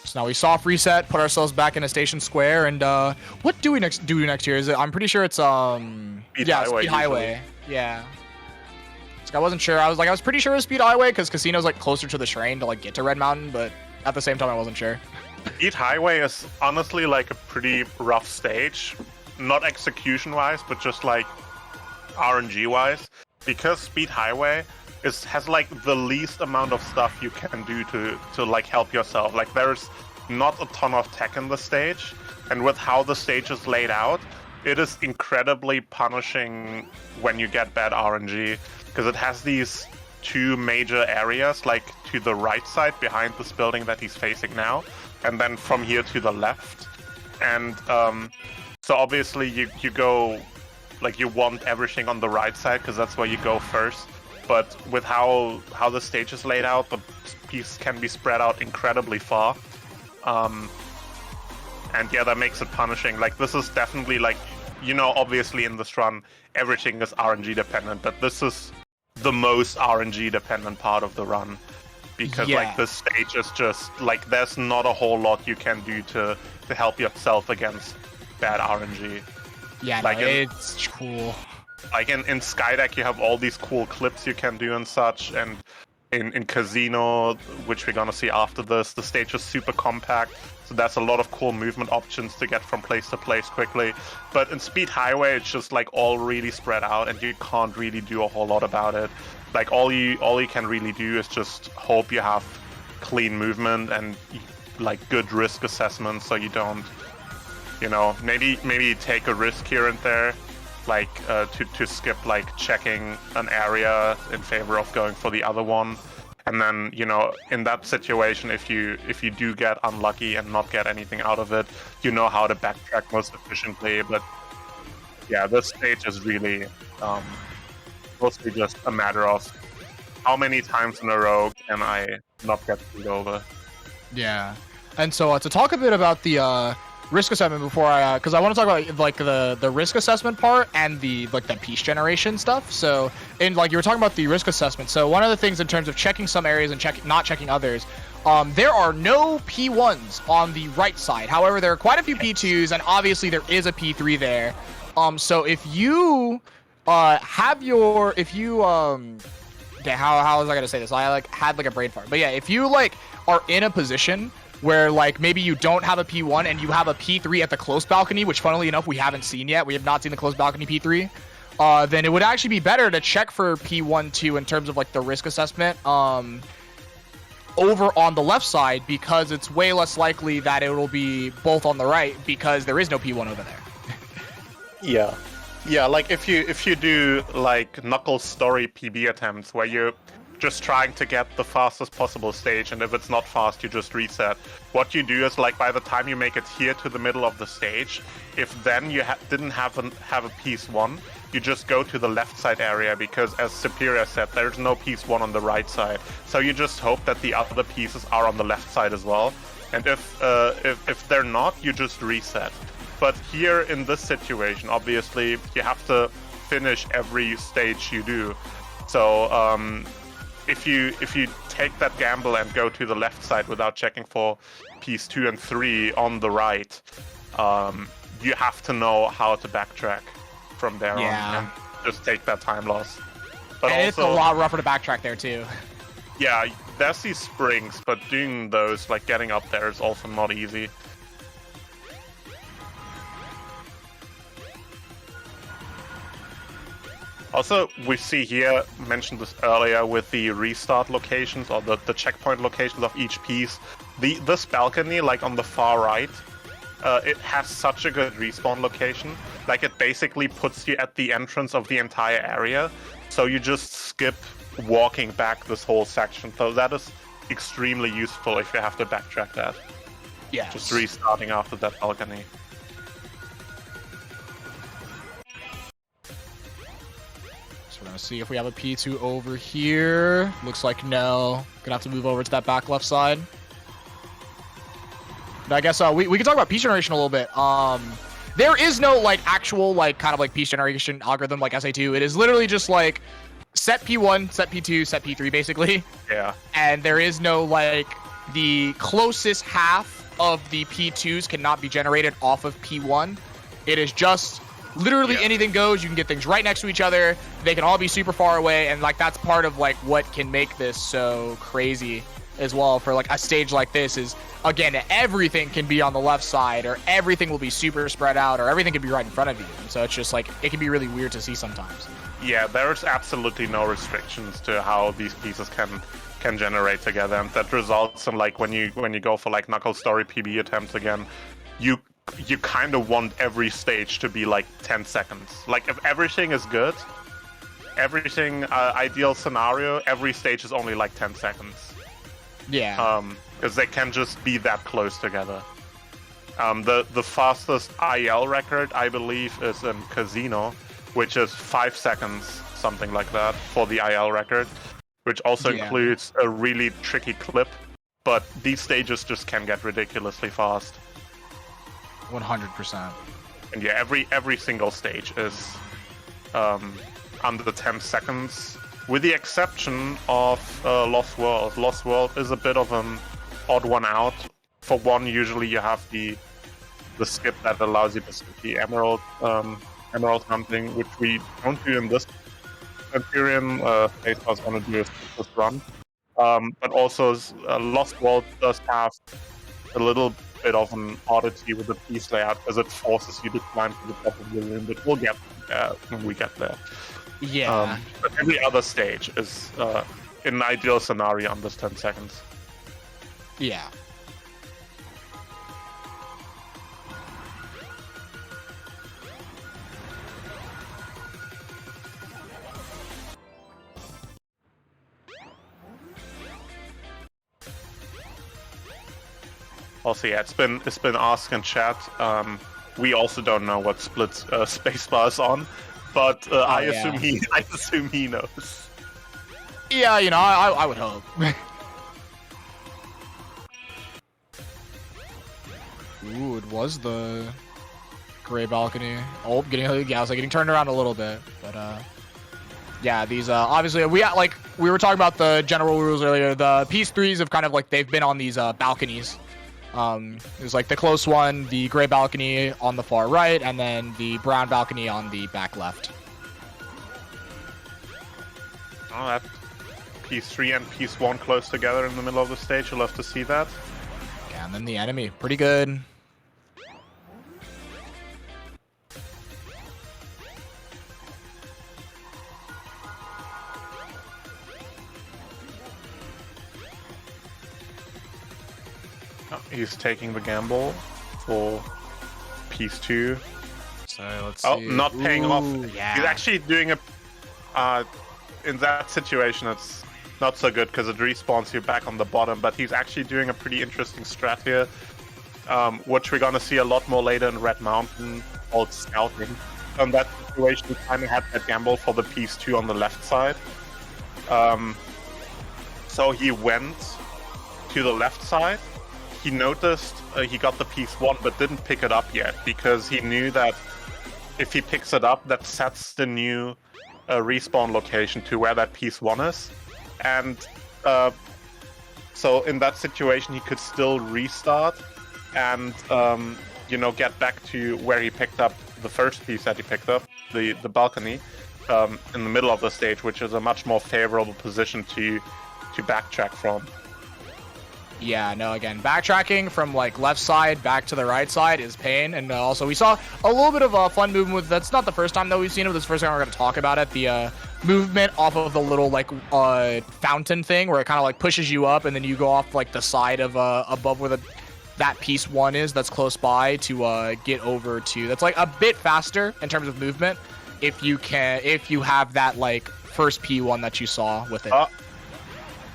So now we soft reset, put ourselves back in a station square, and what do we do next year? Is it? I'm pretty sure it's Speed Highway. Yeah. So I wasn't sure. I was pretty sure it was Speed Highway because Casino's like closer to the train to like get to Red Mountain, but at the same time I wasn't sure. Speed Highway is honestly like a pretty rough stage, not execution-wise, but just like RNG-wise, because Speed Highway has like the least amount of stuff you can do to like help yourself. Like there's not a ton of tech in the stage, and with how the stage is laid out, it is incredibly punishing when you get bad RNG, because it has these 2 major areas, like to the right side behind this building that he's facing now, and then from here to the left. And so obviously you go, like you want everything on the right side because that's where you go first. But with how the stage is laid out, the piece can be spread out incredibly far. And yeah, that makes it punishing. Like this is definitely like, you know, obviously in this run, everything is RNG dependent, but this is the most RNG dependent part of the run. Because like this stage is just like, there's not a whole lot you can do to help yourself against bad RNG. Yeah, like no, it's cool. Like in Skydeck, you have all these cool clips you can do and such, and in Casino, which we're gonna see after this, the stage is super compact, so there's a lot of cool movement options to get from place to place quickly. But in Speed Highway, it's just like all really spread out, and you can't really do a whole lot about it. Like all you can really do is just hope you have clean movement and like good risk assessment, so you don't, you know, maybe take a risk here and there, like to skip like checking an area in favor of going for the other one. And then, you know, in that situation, if you do get unlucky and not get anything out of it, you know how to backtrack most efficiently. But yeah, this stage is really mostly just a matter of how many times in a row can I not get screwed over. Yeah. And so to talk a bit about the risk assessment before I, because I want to talk about like the risk assessment part and the like the piece generation stuff. So in like you were talking about the risk assessment. So one of the things in terms of checking some areas and not checking others, there are no P1s on the right side. However, there are quite a few P2s, and obviously there is a P3 there. So if you have your, if you okay, how was I gonna say this? I like had like a brain fart. But yeah, if you like are in a position where like maybe you don't have a P1 and you have a P3 at the close balcony, which funnily enough we haven't seen yet. We have not seen the close balcony P3. Then it would actually be better to check for P1 too in terms of like the risk assessment over on the left side, because it's way less likely that it will be both on the right because there is no P1 over there. Yeah, like if you do like Knuckle Story PB attempts where you're just trying to get the fastest possible stage, and if it's not fast, you just reset. What you do is like by the time you make it here to the middle of the stage, if then you didn't have a piece 1, you just go to the left side area, because as Superior said, there's no piece 1 on the right side. So you just hope that the other pieces are on the left side as well. And if they're not, you just reset. But here in this situation, obviously, you have to finish every stage you do. So if you take that gamble and go to the left side without checking for piece 2 and 3 on the right, you have to know how to backtrack from there on and just take that time loss. But and also, it's a lot rougher to backtrack there too. Yeah, there's these springs, but doing those, like getting up there, is also not easy. Also, we see here, mentioned this earlier, with the restart locations or the checkpoint locations of each piece. This balcony, like on the far right, it has such a good respawn location. Like it basically puts you at the entrance of the entire area, so you just skip walking back this whole section. So that is extremely useful if you have to backtrack that. Yeah. Just restarting after that balcony. We're gonna see if we have a P2 over here. Looks like no. Gonna have to move over to that back left side. But I guess we can talk about piece generation a little bit. There is no like actual like kind of like piece generation algorithm like SA2. It is literally just like set P1, set P2, set P3 basically. Yeah. And there is no like the closest half of the P2s cannot be generated off of P1. It is just literally anything goes. You can get things right next to each other. They can all be super far away, and like that's part of like what can make this so crazy as well for like a stage like this is, again, everything can be on the left side, or everything will be super spread out, or everything can be right in front of you. And so it's just like it can be really weird to see sometimes. Yeah, there's absolutely no restrictions to how these pieces can generate together, and that results in like when you go for like Knuckle Story PB attempts again, you kind of want every stage to be like 10 seconds. Like if everything is good, everything ideal scenario, every stage is only like 10 seconds. Yeah. Because they can just be that close together. The fastest IL record, I believe, is in Casino, which is 5 seconds, something like that, for the IL record, which also includes a really tricky clip. But these stages just can get ridiculously fast. 100%. And yeah, every single stage is under the 10 seconds, with the exception of Lost World. Lost World is a bit of an odd one out. For one, usually you have the skip that allows you to skip the Emerald emerald hunting, which we don't do in this Empyrean. Spacebar's gonna do this run. But also, Lost World does have a little bit of an oddity with the piece layout, because it forces you to climb to the top of the room, but we'll get there when we get there. Yeah. But every other stage is, in an ideal scenario, under 10 seconds. Yeah. Also, yeah, it's been asked in chat. We also don't know what split spacebar is on, but I assume he knows. Yeah, you know, I would hope. Ooh, it was the gray balcony. Oh, getting turned around a little bit, but yeah, these obviously we were talking about the general rules earlier. The piece threes have kind of like they've been on these balconies. There's like the close one, the gray balcony on the far right, and then the brown balcony on the back left. Oh, that piece 3 and piece 1 close together in the middle of the stage. You'll have to see that. Yeah, and then the enemy, pretty good. He's taking the gamble for piece 2. So let's see. Not paying off. Yeah. He's actually doing a. In that situation, it's not so good because it respawns you back on the bottom. But he's actually doing a pretty interesting strat here, which we're gonna see a lot more later in Red Mountain, called scouting. In that situation, he kind of had that gamble for the piece 2 on the left side. So he went to the left side. He noticed he got the piece 1 but didn't pick it up yet, because he knew that if he picks it up, that sets the new respawn location to where that piece 1 is. And so in that situation, he could still restart and get back to where he picked up the first piece that he picked up, the balcony, in the middle of the stage, which is a much more favorable position to backtrack from. Yeah, no, again, backtracking from like left side back to the right side is pain. And also we saw a little bit of fun movement with, that's not the first time that we've seen it, this is the first time we're going to talk about it, the movement off of the little like fountain thing where it kind of like pushes you up and then you go off like the side of above where that piece 1 is that's close by to get over to, that's like a bit faster in terms of movement if you have that like first P1 that you saw with it.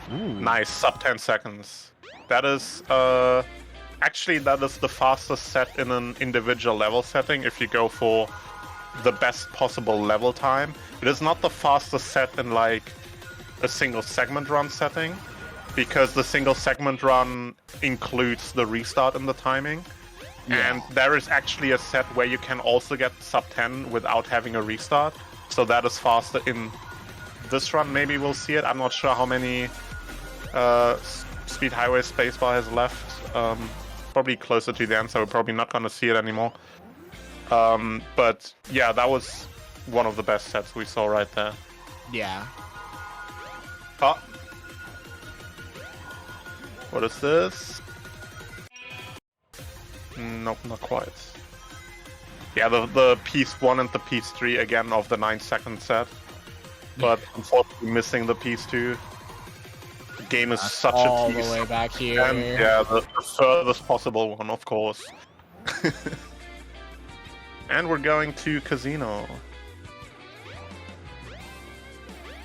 Nice, sub 10 seconds. That is, actually, that is the fastest set in an individual level setting if you go for the best possible level time. It is not the fastest set in, like, a single segment run setting, because the single segment run includes the restart in the timing. Yeah. And there is actually a set where you can also get sub 10 without having a restart. So that is faster in this run. Maybe we'll see it. I'm not sure how many Speed Highway spacebar has left. Probably closer to the end, so we're probably not going to see it anymore. But yeah, that was one of the best sets we saw right there. Yeah. Oh. What is this? Nope, not quite. Yeah, the piece 1 and the piece 3 again of the 9-second set. But unfortunately missing the piece 2. The game is such a tease. All the way back here. And yeah, the furthest possible one, of course. And we're going to Casino.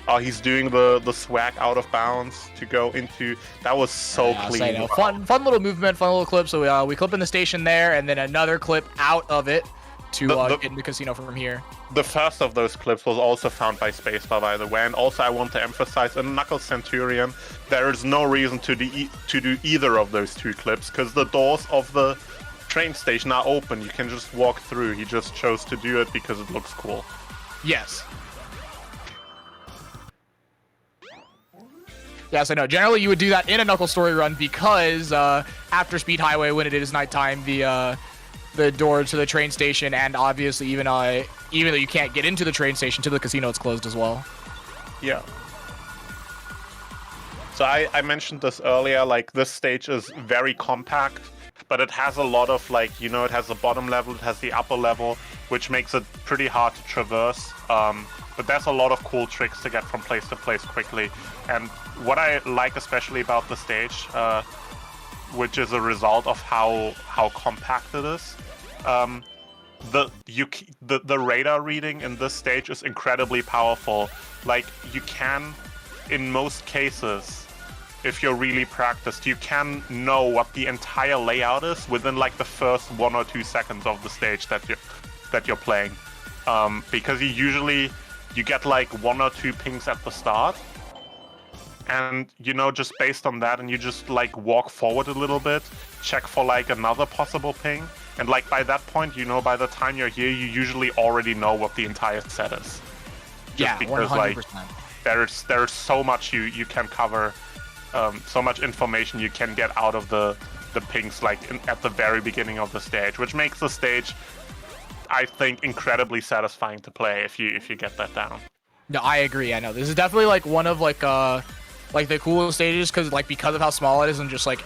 Oh, he's doing the swag out of bounds to go into. That was so clean. So, fun little movement, fun little clip. So we clip in the station there, and then another clip out of it to get into Casino from here. The first of those clips was also found by Spacebar, by the way. And also, I want to emphasize, in Knuckles Centurion, there is no reason to do either of those two clips, because the doors of the train station are open. You can just walk through. He just chose to do it because it looks cool. Yes. Yes, I know. Generally, you would do that in a Knuckles story run because after Speed Highway, when it is nighttime, the door to the train station and obviously even even though you can't get into the train station to the casino, it's closed as well. Yeah. So I mentioned this earlier, like this stage is very compact, but it has a lot of like, you know, it has the bottom level, it has the upper level, which makes it pretty hard to traverse. But there's a lot of cool tricks to get from place to place quickly. And what I like especially about the stage, which is a result of how compact it is, the radar reading in this stage is incredibly powerful. Like you can, in most cases, if you're really practiced, you can know what the entire layout is within like the first 1 or 2 seconds of the stage that you're playing, because you get like 1 or 2 pings at the start, and you know, just based on that, and you just like walk forward a little bit, check for like another possible ping, and like by that point, you know, by the time you're here, you usually already know what the entire set is. Yeah, because 100%. like there's so much you can cover, so much information you can get out of the pings like at the very beginning of the stage, which makes the stage, I think, incredibly satisfying to play if you get that down. No, I agree. I know this is definitely like one of like the coolest stages because of how small it is, and just like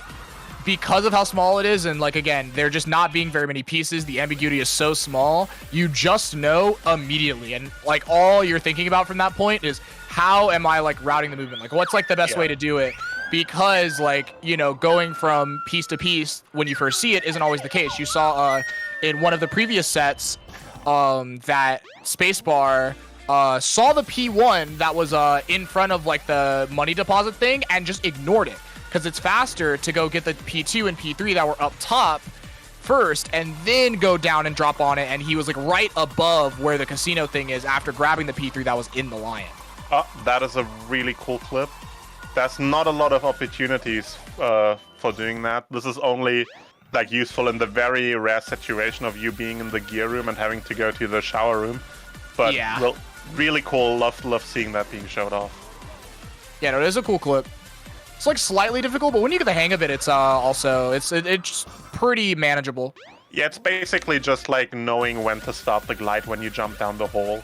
because of how small it is, and like again, there just not being very many pieces, the ambiguity is so small, you just know immediately, and like all you're thinking about from that point is how am I like routing the movement, like what's like the best way to do it, because like, you know, going from piece to piece when you first see it isn't always the case. You saw in one of the previous sets that Spacebar saw the P1 that was in front of like the money deposit thing and just ignored it, because it's faster to go get the P2 and P3 that were up top first and then go down and drop on it, and he was like right above where the casino thing is after grabbing the P3 that was in the lion. That is a really cool clip. There's not a lot of opportunities for doing that. This is only like useful in the very rare situation of you being in the gear room and having to go to the shower room. But yeah, well, really cool. Love seeing that being showed off. Yeah, no, it is a cool clip. It's like slightly difficult, but when you get the hang of it, it's it's pretty manageable. Yeah, it's basically just like knowing when to start the glide when you jump down the hole.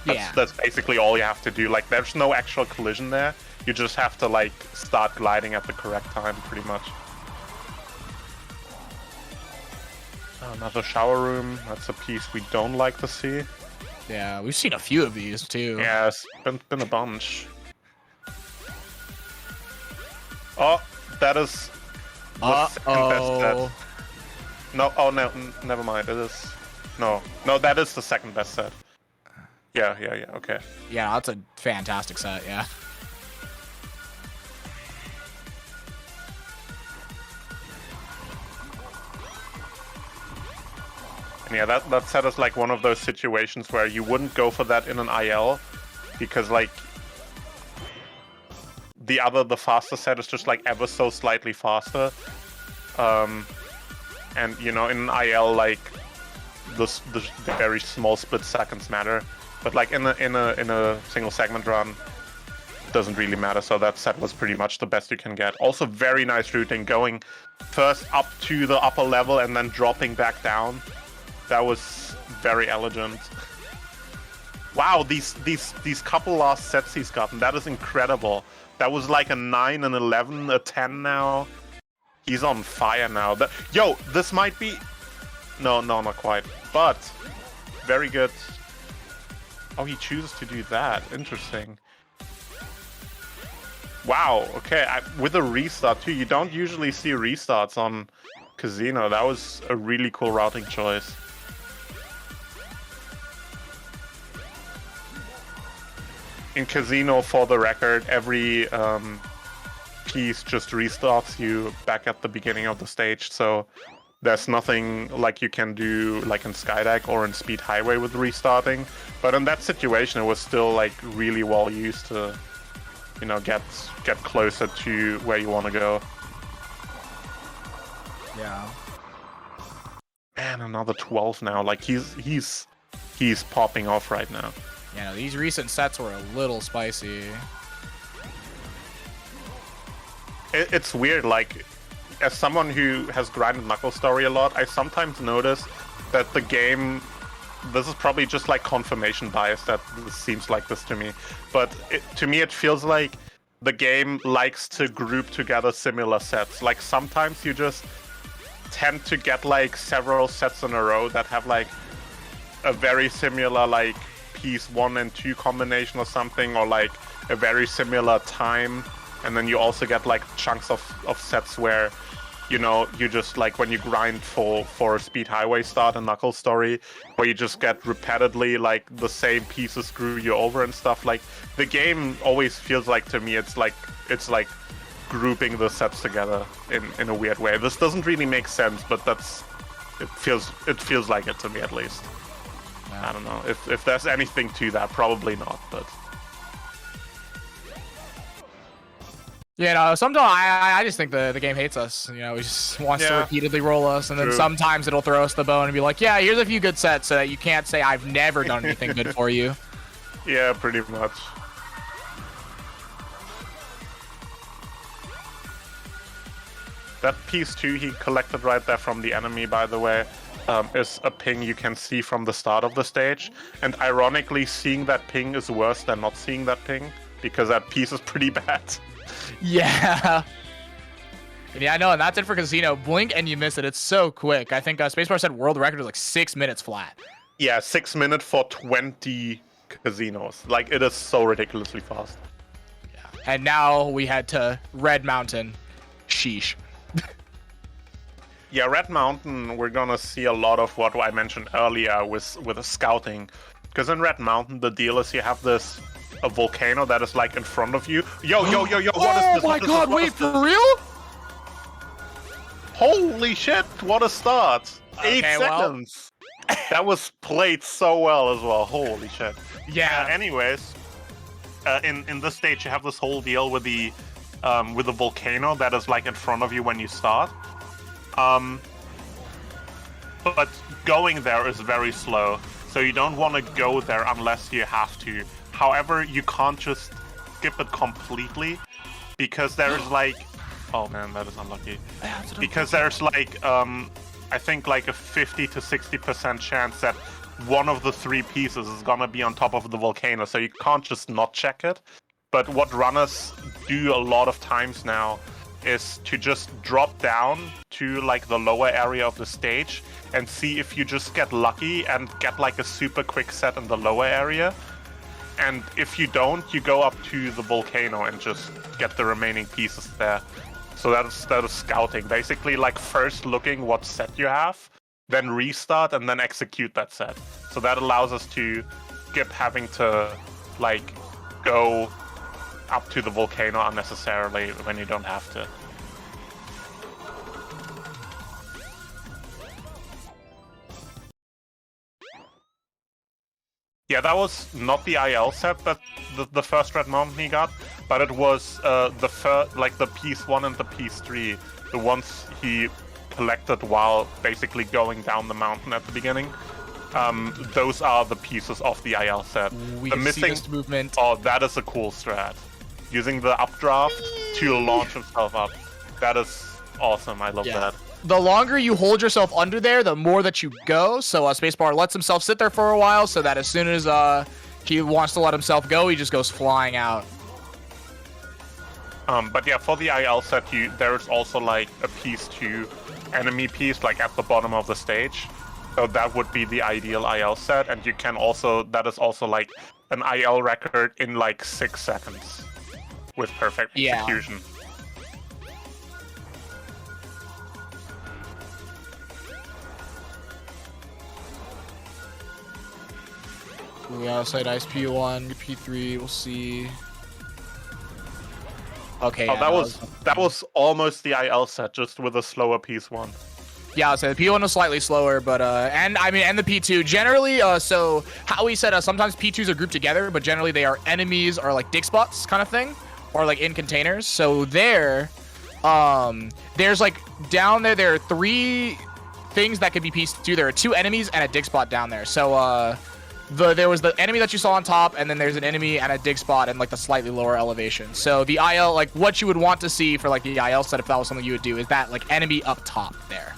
That's basically all you have to do. Like, there's no actual collision there. You just have to like start gliding at the correct time, pretty much. Another shower room. That's a piece we don't like to see. Yeah, we've seen a few of these too. Yeah, it's been a bunch. Oh, that is the second best set. No, oh no, never mind. It is no, that is the second best set. Yeah, okay. Yeah, that's a fantastic set. Yeah. And yeah, that set is like one of those situations where you wouldn't go for that in an IL, because like the faster set is just like ever so slightly faster, and you know, in an IL like the very small split seconds matter, but like in a single segment run, doesn't really matter. So that set was pretty much the best you can get. Also very nice routing, going first up to the upper level and then dropping back down. That was very elegant. Wow, these couple last sets he's gotten, that is incredible. That was like a 9, an 11, a 10 now. He's on fire now. Yo, this might be... No, not quite. But, very good. Oh, he chooses to do that. Interesting. Wow, okay. With a restart too. You don't usually see restarts on Casino. That was a really cool routing choice. In Casino, for the record, every piece just restarts you back at the beginning of the stage, so there's nothing like you can do like in Skydeck or in Speed Highway with restarting. But in that situation, it was still like really well used to, you know, get closer to where you want to go. Yeah. Man, another 12 now. Like he's popping off right now. Yeah, no, these recent sets were a little spicy. It's weird, like, as someone who has grinded Knuckle Story a lot, I sometimes notice that the game this is probably just like confirmation bias that this seems like this to me, but to me it feels like the game likes to group together similar sets. Like sometimes you just tend to get like several sets in a row that have like a very similar like piece 1 and 2 combination or something, or like a very similar time, and then you also get like chunks of sets where, you know, you just like when you grind for a Speed Highway start and Knuckles Story, where you just get repeatedly like the same pieces screw you over and stuff. Like the game always feels like to me it's like grouping the sets together in a weird way. This doesn't really make sense, but it feels like it to me at least. I don't know if there's anything to that, probably not, but. Yeah, no, sometimes I just think the game hates us. You know, it just wants to repeatedly roll us, and then sometimes it'll throw us the bone and be like, yeah, here's a few good sets so that you can't say I've never done anything good for you. Yeah, pretty much. That piece 2 he collected right there from the enemy, by the way, is a ping you can see from the start of the stage. And ironically, seeing that ping is worse than not seeing that ping, because that piece is pretty bad. Yeah. Yeah, I know, and that's it for Casino. Blink and you miss it. It's so quick. I think Spacebar said world record is like 6 minutes flat. Yeah, 6 minutes for 20 casinos. Like, it is so ridiculously fast. Yeah. And now we head to Red Mountain. Sheesh. Yeah, Red Mountain, we're gonna see a lot of what I mentioned earlier with the scouting. Because in Red Mountain, the deal is you have a volcano that is like in front of you. Yo, what is this? Oh my god, wait, for real? Holy shit, what a start. 8 Okay, seconds. That was played so well as well. Holy shit. Yeah. Anyways, in this stage, you have this whole deal with the volcano that is like in front of you when you start. But going there is very slow, so you don't want to go there unless you have to. However, you can't just skip it completely, because there's like, oh man, that is unlucky. Because there's like, I think like a 50 to 60% chance that one of the 3 pieces is gonna be on top of the volcano, so you can't just not check it. But what runners do a lot of times now is to just drop down to like the lower area of the stage and see if you just get lucky and get like a super quick set in the lower area. And if you don't, you go up to the volcano and just get the remaining pieces there. So that is scouting. Basically, like first looking what set you have, then restart and then execute that set. So that allows us to skip having to like go up to the volcano unnecessarily when you don't have to. Yeah, that was not the IL set that the first Red Mountain he got, but it was the piece 1 and the piece 3, the ones he collected while basically going down the mountain at the beginning. Those are the pieces of the IL set. We the missing movement. Oh, that is a cool strat. Using the updraft to launch himself up. That is awesome. I love that. The longer you hold yourself under there, the more that you go. So Spacebar lets himself sit there for a while, so that as soon as he wants to let himself go, he just goes flying out. But yeah, for the IL set, there's also like a piece 2 enemy piece like at the bottom of the stage. So that would be the ideal IL set, and you can also, that is also like an IL record in like 6 seconds with perfect execution. We outside ice P1, P3, we'll see. Okay. Oh, that was almost the IL set, just with a slower piece 1. Yeah, so the P1 was slightly slower, but and the P2 generally. So how we said sometimes P2s are grouped together, but generally they are enemies or like dig spots kind of thing, or like in containers. So there's like down there. There are 3 things that could be piece 2. There are 2 enemies and a dig spot down there. So there was the enemy that you saw on top, and then there's an enemy and a dig spot in like the slightly lower elevation. So the IL, like what you would want to see for like the IL set, if that was something you would do, is that like enemy up top there.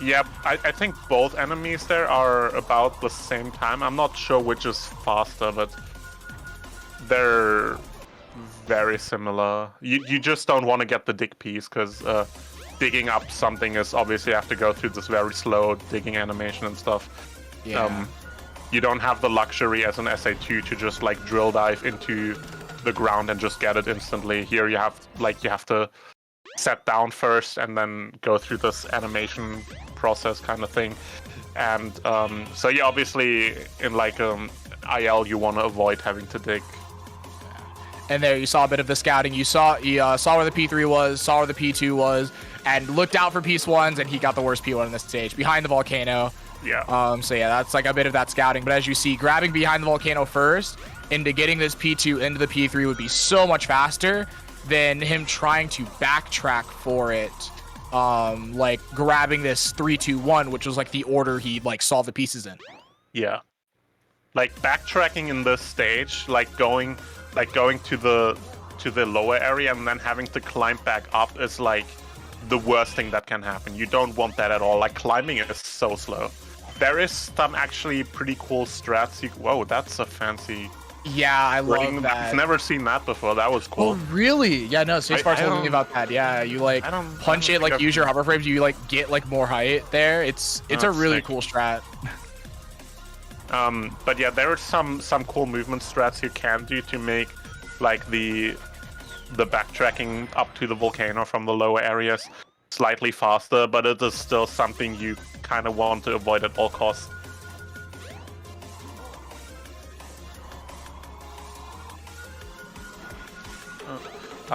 Yeah, I think both enemies there are about the same time. I'm not sure which is faster, but they're very similar. You just don't want to get the dig piece, because digging up something is obviously you have to go through this very slow digging animation and stuff. Yeah. You don't have the luxury as an SA2 to just like drill dive into the ground and just get it instantly. Here you have to set down first and then go through this animation process kind of thing. And so yeah, obviously in like IL you want to avoid having to dig. And there you saw a bit of the scouting. You saw where the P3 was, saw where the P2 was, and looked out for Piece 1s, and he got the worst P1 on this stage, behind the volcano. Yeah. So yeah, that's like a bit of that scouting. But as you see, grabbing behind the volcano first into getting this P2 into the P3 would be so much faster than him trying to backtrack for it. Like grabbing this 3-2-1, which was like the order he like saw the pieces in. Yeah. Like backtracking in this stage, like going to the lower area and then having to climb back up is like the worst thing that can happen. You don't want that at all. Like climbing is so slow. There is some actually pretty cool strats. Whoa, that's a fancy. Yeah, I love that. I've never seen that before. That was cool. Oh, really? Yeah, no, Spacebar told me about that. Yeah, you like punch it, like use your hover frames, you like get like more height there. It's a really cool strat. But yeah, there are some cool movement strats you can do to make like the backtracking up to the volcano from the lower areas slightly faster, but it is still something you kind of want to avoid at all costs.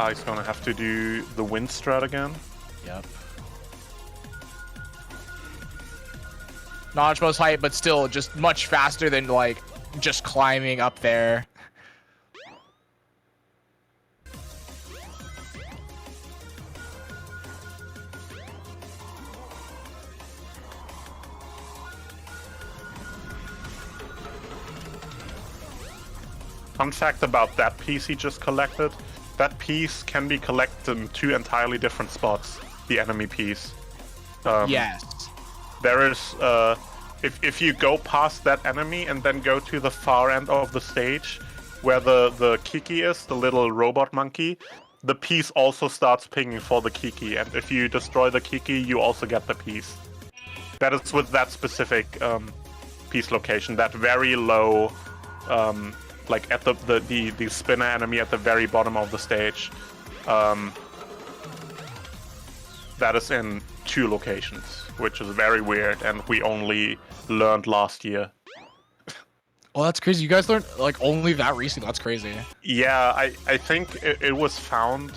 He's gonna have to do the wind strat again. Yep. Not most height, but still just much faster than like just climbing up there. Fun fact about that piece he just collected. That piece can be collected in 2 entirely different spots, the enemy piece. Yes. There is, if you go past that enemy and then go to the far end of the stage, where the Kiki is, the little robot monkey, the piece also starts pinging for the Kiki, and if you destroy the Kiki, you also get the piece. That is with that specific piece location, that very low, like at the spinner enemy at the very bottom of the stage. That is in 2 locations, which is very weird, and we only learned last year. Oh, that's crazy. You guys learned like only that recently. That's crazy. Yeah, I think it was found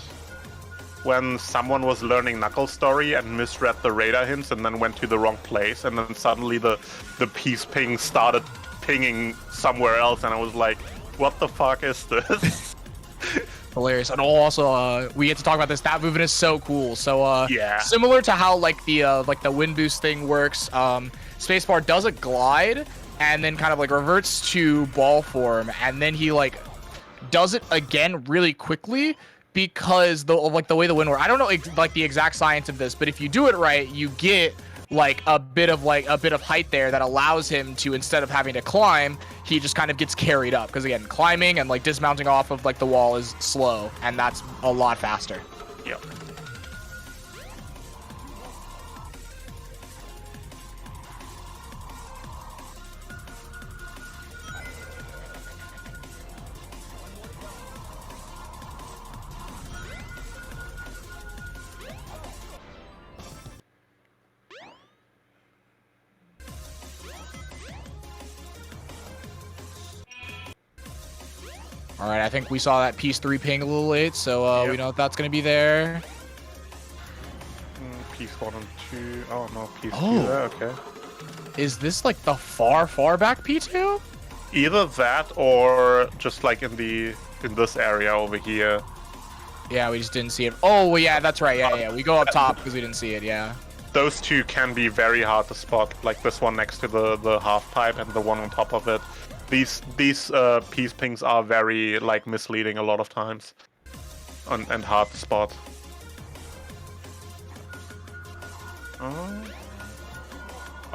when someone was learning Knuckles Story and misread the radar hints and then went to the wrong place, and then suddenly the piece ping started pinging somewhere else, and I was like, what the fuck is this? Hilarious. And also, we get to talk about this. That movement is so cool. So, yeah. Similar to how like the wind boost thing works, Spacebar does a glide and then kind of like reverts to ball form, and then he like does it again really quickly because the way the wind works. I don't know like the exact science of this, but if you do it right, you get like a bit of height there that allows him to, instead of having to climb, he just kind of gets carried up, because again, climbing and like dismounting off of like the wall is slow, and that's a lot faster. Yep. All right, I think we saw that piece 3 ping a little late, so we know that's going to be there. Piece 1 and 2. Oh no, piece 2 Oh. there, okay. Is this like the far back P2? Either that or just like in this area over here. Yeah, we just didn't see it. Oh, well, yeah, that's right. Yeah, we go up top because we didn't see it, yeah. Those 2 can be very hard to spot, like this one next to the half pipe and the one on top of it. These piece pings are very like misleading a lot of times, and hard to spot.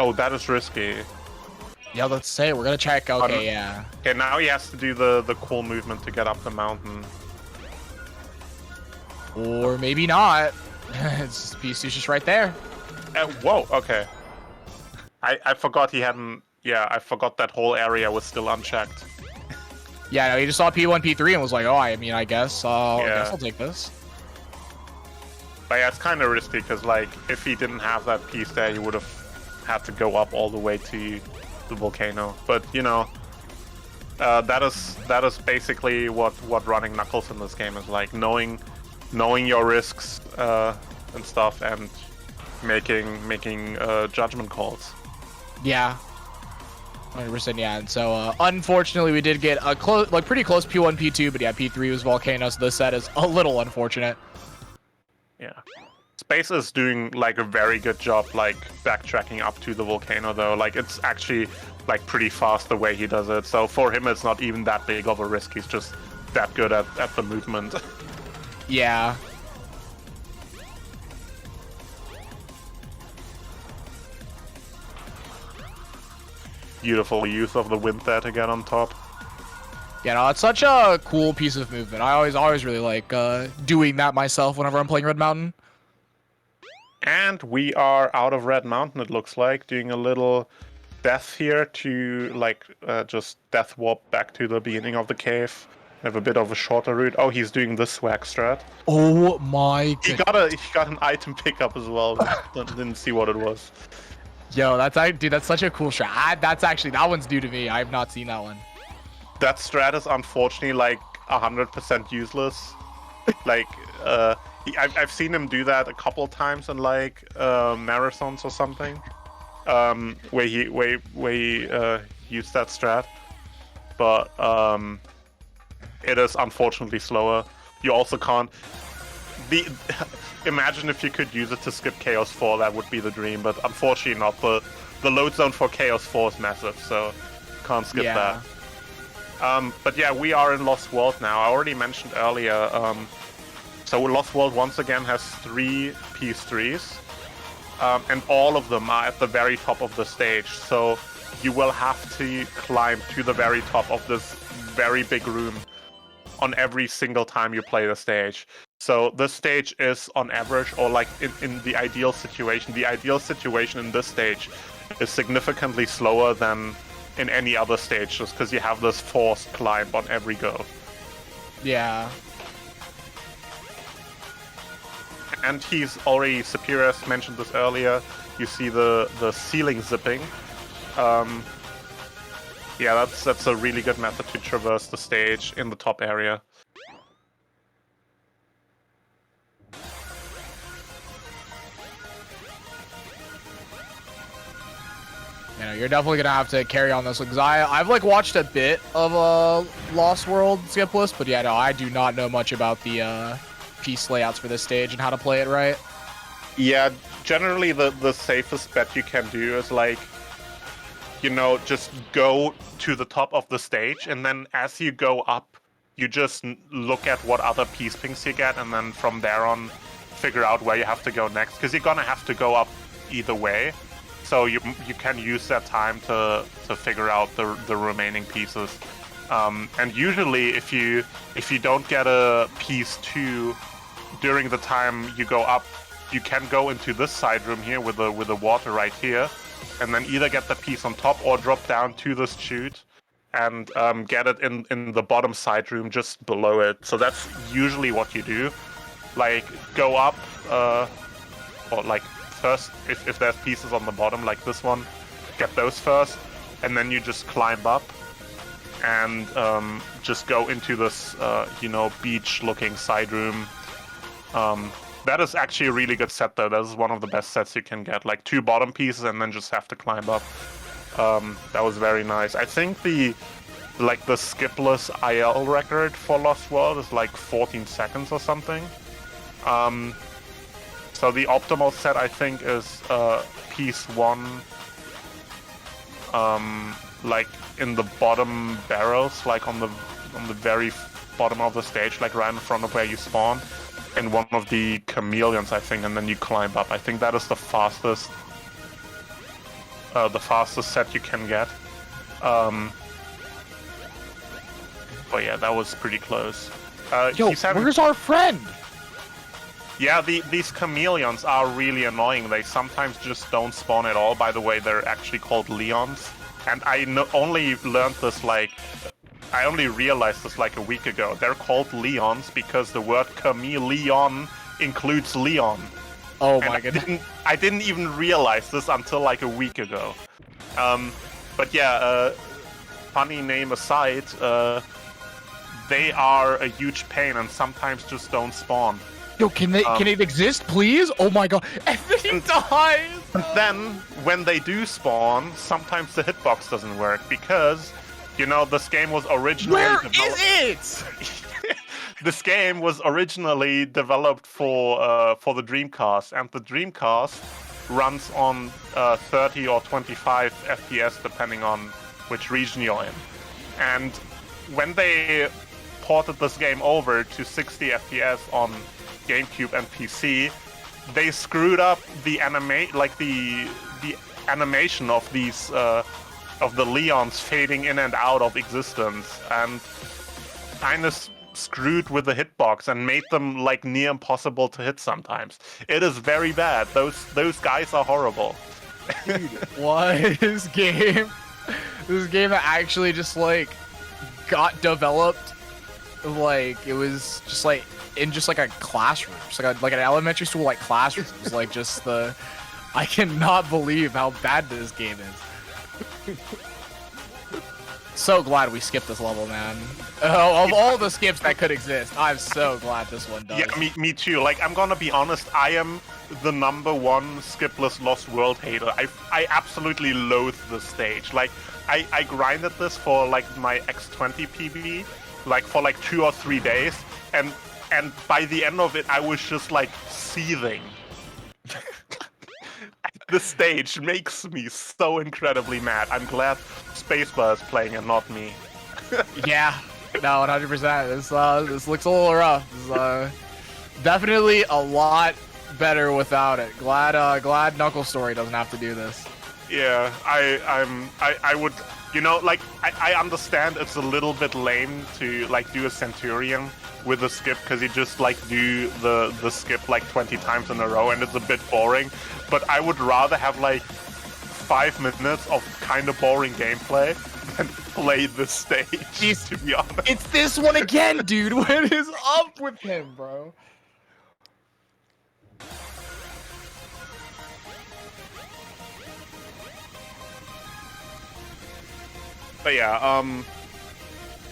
Oh, that is risky. Yeah, let's say we're gonna check. Okay, yeah. Okay, now he has to do the cool movement to get up the mountain. Or maybe not. It's P2's just right there. Whoa, okay. I forgot he hadn't... Yeah, I forgot that whole area was still unchecked. Yeah, no, he just saw P1, P3 and was like, oh, I mean, I guess I'll take this. But yeah, it's kind of risky, because, like, if he didn't have that piece there, he would have had to go up all the way to the volcano. But, you know, that is basically what running Knuckles in this game is like. Knowing your risks and stuff, and making judgment calls. Yeah. 100%, yeah. And so, unfortunately, we did get a pretty close P1, P2, but yeah, P3 was Volcano, so this set is a little unfortunate. Yeah. Space is doing, like, a very good job, like, backtracking up to the volcano, though. Like, it's actually, like, pretty fast the way he does it. So for him, it's not even that big of a risk. He's just that good at the movement. Yeah. Beautiful use of the wind there to get on top. Yeah, no, it's such a cool piece of movement. I always really like doing that myself whenever I'm playing Red Mountain. And we are out of Red Mountain, it looks like, doing a little death here to, like, just death warp back to the beginning of the cave. Have a bit of a shorter route. Oh, he's doing the swag strat. Oh my god. He got an item pickup as well. Didn't see what it was. Yo, dude, that's such a cool strat. That one's new to me. I have not seen that one. That strat is unfortunately like 100% useless. Like, I've seen him do that a couple times in like marathons or something, where he used that strat, but it is unfortunately slower. You also can't. Imagine if you could use it to skip Chaos 4, that would be the dream, but unfortunately not. The load zone for Chaos 4 is massive, so can't skip that. But yeah, we are in Lost World now. I already mentioned earlier, so Lost World once again has 3 PS3s, and all of them are at the very top of the stage, so you will have to climb to the very top of this very big room on every single time you play the stage. So this stage is on average, or like in the ideal situation in this stage is significantly slower than in any other stage, just because you have this forced climb on every go. Yeah. And he's already superior, as mentioned this earlier. You see the ceiling zipping. Yeah, that's a really good method to traverse the stage in the top area. You know, you're definitely gonna have to carry on this one, because I've like watched a bit of Lost World skip list, but yeah, no, I do not know much about the piece layouts for this stage and how to play it right. Yeah, generally the safest bet you can do is like, you know, just go to the top of the stage, and then as you go up, you just look at what other piece pings you get, and then from there on, figure out where you have to go next, because you're gonna have to go up either way. So you can use that time to figure out the remaining pieces. And usually, if you don't get a piece 2 during the time you go up, you can go into this side room here with the water right here, and then either get the piece on top or drop down to this chute and get it in the bottom side room just below it. So that's usually what you do. Like, go up, or like first, if there's pieces on the bottom like this one, get those first, and then you just climb up and just go into this, you know, beach-looking side room. That is actually a really good set, though. That is one of the best sets you can get. Like 2 bottom pieces and then just have to climb up. That was very nice. I think the skipless IL record for Lost World is like 14 seconds or something. So the optimal set, I think, is piece 1, like in the bottom barrels, like on the very bottom of the stage, like right in front of where you spawn, in one of the chameleons, I think, and then you climb up. I think that is the fastest. the fastest set you can get. But yeah, that was pretty close. Yo, where's our friend? Yeah, these chameleons are really annoying. They sometimes just don't spawn at all. By the way, they're actually called Leons. And I only learned this I only realized this like a week ago. They're called Leons because the word chameleon includes Leon. Oh my goodness. I didn't even realize this until like a week ago. But yeah, funny name aside, they are a huge pain and sometimes just don't spawn. Yo, can it exist, please? Oh my god, everything dies! And then, when they do spawn, sometimes the hitbox doesn't work because, you know, this game was originally Where is it? This game was originally developed for the Dreamcast, and the Dreamcast runs on 30 or 25 FPS depending on which region you're in. And when they ported this game over to 60 FPS on GameCube and PC, they screwed up the animation of these of the Leons fading in and out of existence, and kind of screwed with the hitbox and made them like near impossible to hit sometimes. It is very bad. Those guys are horrible. Dude, what? This game actually just like got developed. Like it was just like in just like a classroom, just like an elementary school like classroom. It was like just the. I cannot believe how bad this game is. So glad we skipped this level, man. Of all the skips that could exist, I'm so glad this one does. Yeah, me too. Like, I'm gonna be honest, I am the #1 skipless Lost World hater. I absolutely loathe this stage. Like, I grinded this for like my X20 PB, like for like 2 or 3 days, and by the end of it, I was just like seething. The stage makes me so incredibly mad. I'm glad Spacebar is playing and not me. Yeah, no, 100%. This looks a little rough. This, definitely a lot better without it. Glad Knuckle Story doesn't have to do this. Yeah, I would, you know, like I understand it's a little bit lame to like do a Centurion with a skip because you just like do the skip like 20 times in a row and it's a bit boring. But I would rather have like 5 minutes of kind of boring gameplay than play this stage. To be honest, it's this one again, dude. What is up with him, bro? But yeah,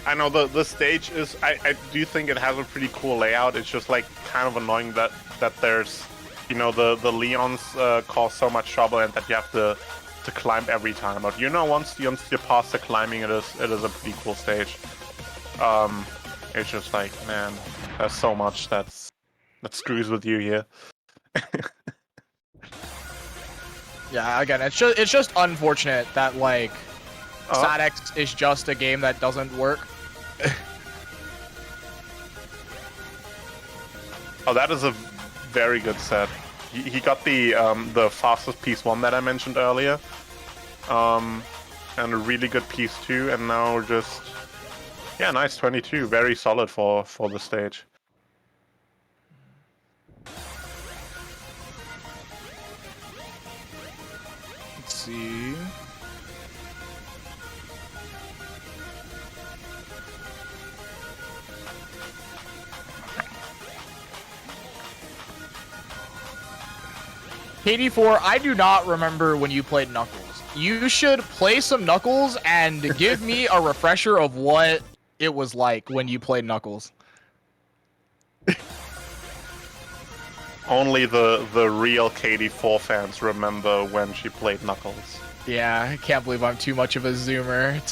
I know the stage is. I do think it has a pretty cool layout. It's just like kind of annoying that there's, you know, the Leons cause so much trouble and that you have to climb every time. But you know, once you're past the climbing, it is a pretty cool stage. It's just like, man, there's so much that screws with you here. Yeah, again, it's just unfortunate that like SatX is just a game that doesn't work. Oh, that is a very good set. He got the fastest piece 1 that I mentioned earlier, and a really good piece 2, and now just nice 22, very solid for the stage. Let's see. KD4, I do not remember when you played Knuckles. You should play some Knuckles and give me a refresher of what it was like when you played Knuckles. Only the real KD4 fans remember when she played Knuckles. Yeah, I can't believe I'm too much of a zoomer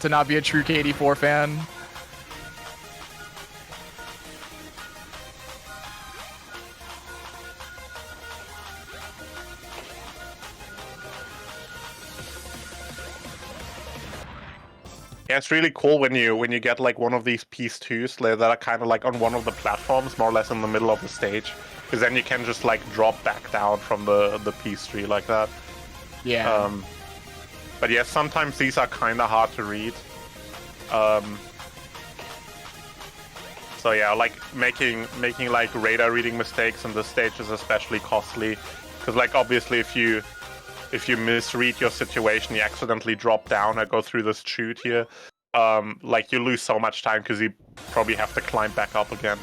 to not be a true KD4 fan. Yeah, it's really cool when you get like one of these piece 2s that are kind of like on one of the platforms, more or less in the middle of the stage, because then you can just like drop back down from the piece 3 like that. Yeah. But yeah, sometimes these are kind of hard to read. So yeah, like making like radar reading mistakes in this stage is especially costly, because like obviously if you misread your situation, you accidentally drop down or go through this chute here, like you lose so much time because you probably have to climb back up again.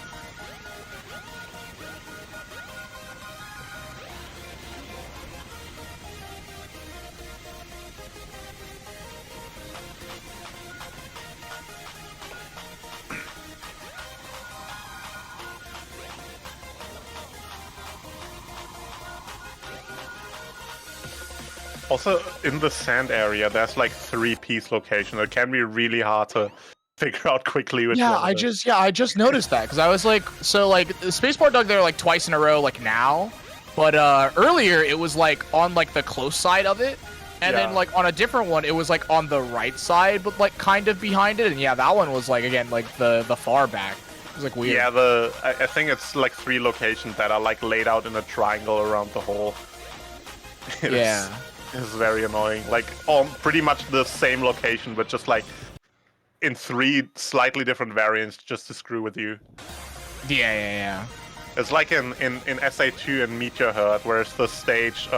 Also, in the sand area, there's like 3 piece locations. It can be really hard to figure out quickly which one it is. I just noticed that because I was like, so like the spacebar dug there like twice in a row, like now, but earlier it was like on like the close side of it, and then like on a different one it was like on the right side, but like kind of behind it, and yeah, that one was like again like the far back. It was like weird. Yeah, I think it's like 3 locations that are like laid out in a triangle around the hole. It's very annoying. Like on pretty much the same location, but just like in 3 slightly different variants just to screw with you. Yeah. It's like in SA2 and Meteor Herd, where it's the stage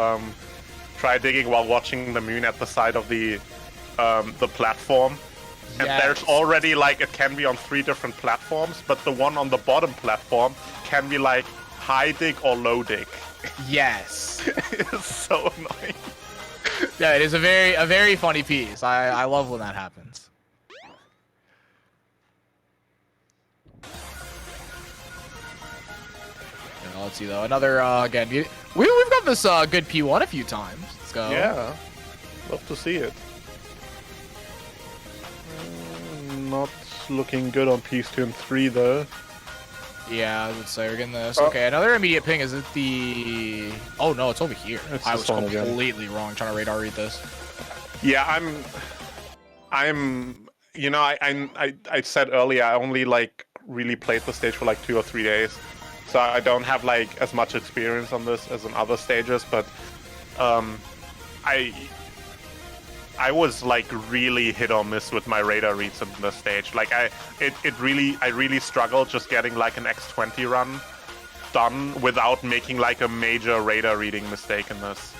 try digging while watching the moon at the side of the platform. And there's already like it can be on 3 different platforms, but the one on the bottom platform can be like high dig or low dig. Yes. It's so annoying. Yeah, it is a very funny piece. I love when that happens. Yeah, let's see though. Another again. We've got this good P1 a few times. Let's go. Yeah, love to see it. Not looking good on piece 2 and 3 though. Yeah, I would say we're getting this. Okay, another immediate ping. Is it the... Oh, no, it's over here. I was completely wrong trying to radar read this. Yeah, I'm... You know, I said earlier, I only, like, really played the stage for, like, 2 or 3 days. So I don't have, like, as much experience on this as in other stages, but... I was like really hit or miss with my radar reads on this stage. Like I really struggled just getting like an X20 run done without making like a major radar reading mistake in this.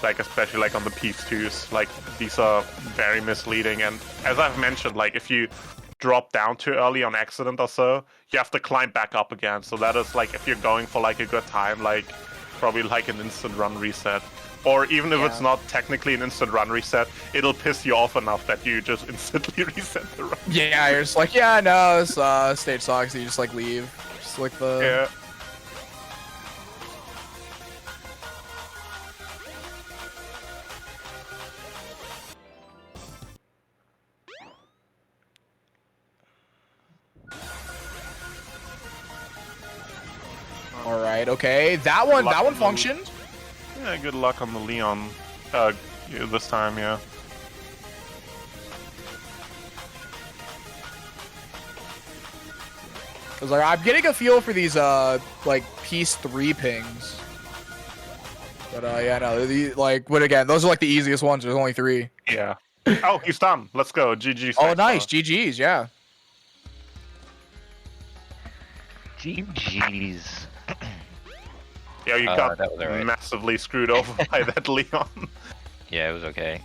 Like especially like on the piece 2s, like these are very misleading. And as I've mentioned, like if you drop down too early on accident or so, you have to climb back up again. So that is like if you're going for like a good time, like probably like an instant run reset. Or even if it's not technically an instant run reset, it'll piss you off enough that you just instantly reset the run. Yeah, you're just like, yeah, no, this stage sucks. You just like leave. Just like the... Yeah. All right, okay. That one functioned. Yeah, good luck on the Leon this time, yeah. I was like, I'm getting a feel for these like piece 3 pings. But yeah, no, but again, those are like the easiest ones. There's only 3. Yeah. Oh, he's done. Let's go. GG. Oh, nice. GG's, yeah. GG's. Yeah, you got massively screwed over by that Leon. Yeah, it was okay.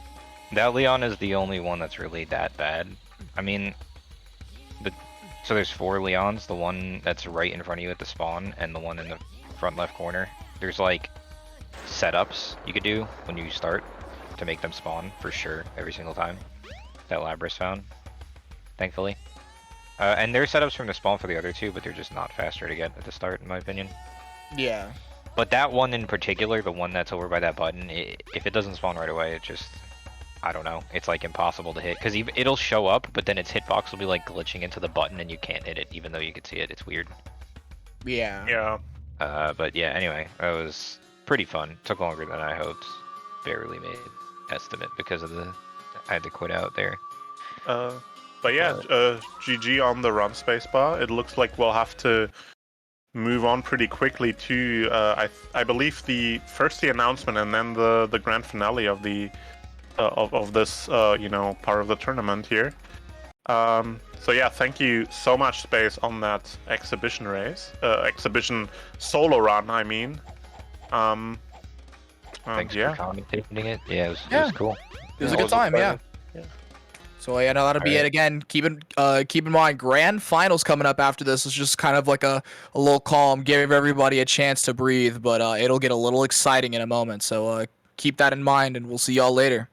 That Leon is the only one that's really that bad. I mean, so there's 4 Leons, the one that's right in front of you at the spawn, and the one in the front left corner. There's like setups you could do when you start to make them spawn, for sure, every single time. That Labras found, thankfully. And there's setups from the spawn for the other 2, but they're just not faster to get at the start, in my opinion. Yeah. But that one in particular, the one that's over by that button, if it doesn't spawn right away, it just, I don't know, it's like impossible to hit. Because it'll show up, but then its hitbox will be like glitching into the button and you can't hit it, even though you can see it. It's weird. Yeah. Yeah. But yeah, anyway, it was pretty fun. Took longer than I hoped. Barely made estimate because of I had to quit out there. But yeah, GG on the run spacebar. It looks like we'll have to move on pretty quickly to I believe the announcement and then the grand finale of the of this part of the tournament here. So yeah, thank you so much, Space, on that exhibition race, exhibition solo run. I mean, Thanks yeah. for commentating it. Yeah, it was cool. It was a good time, yeah. So yeah, no, that'll be it again. Keep in mind, grand finals coming up after this is just kind of like a little calm, give everybody a chance to breathe, but it'll get a little exciting in a moment. So keep that in mind, and we'll see y'all later.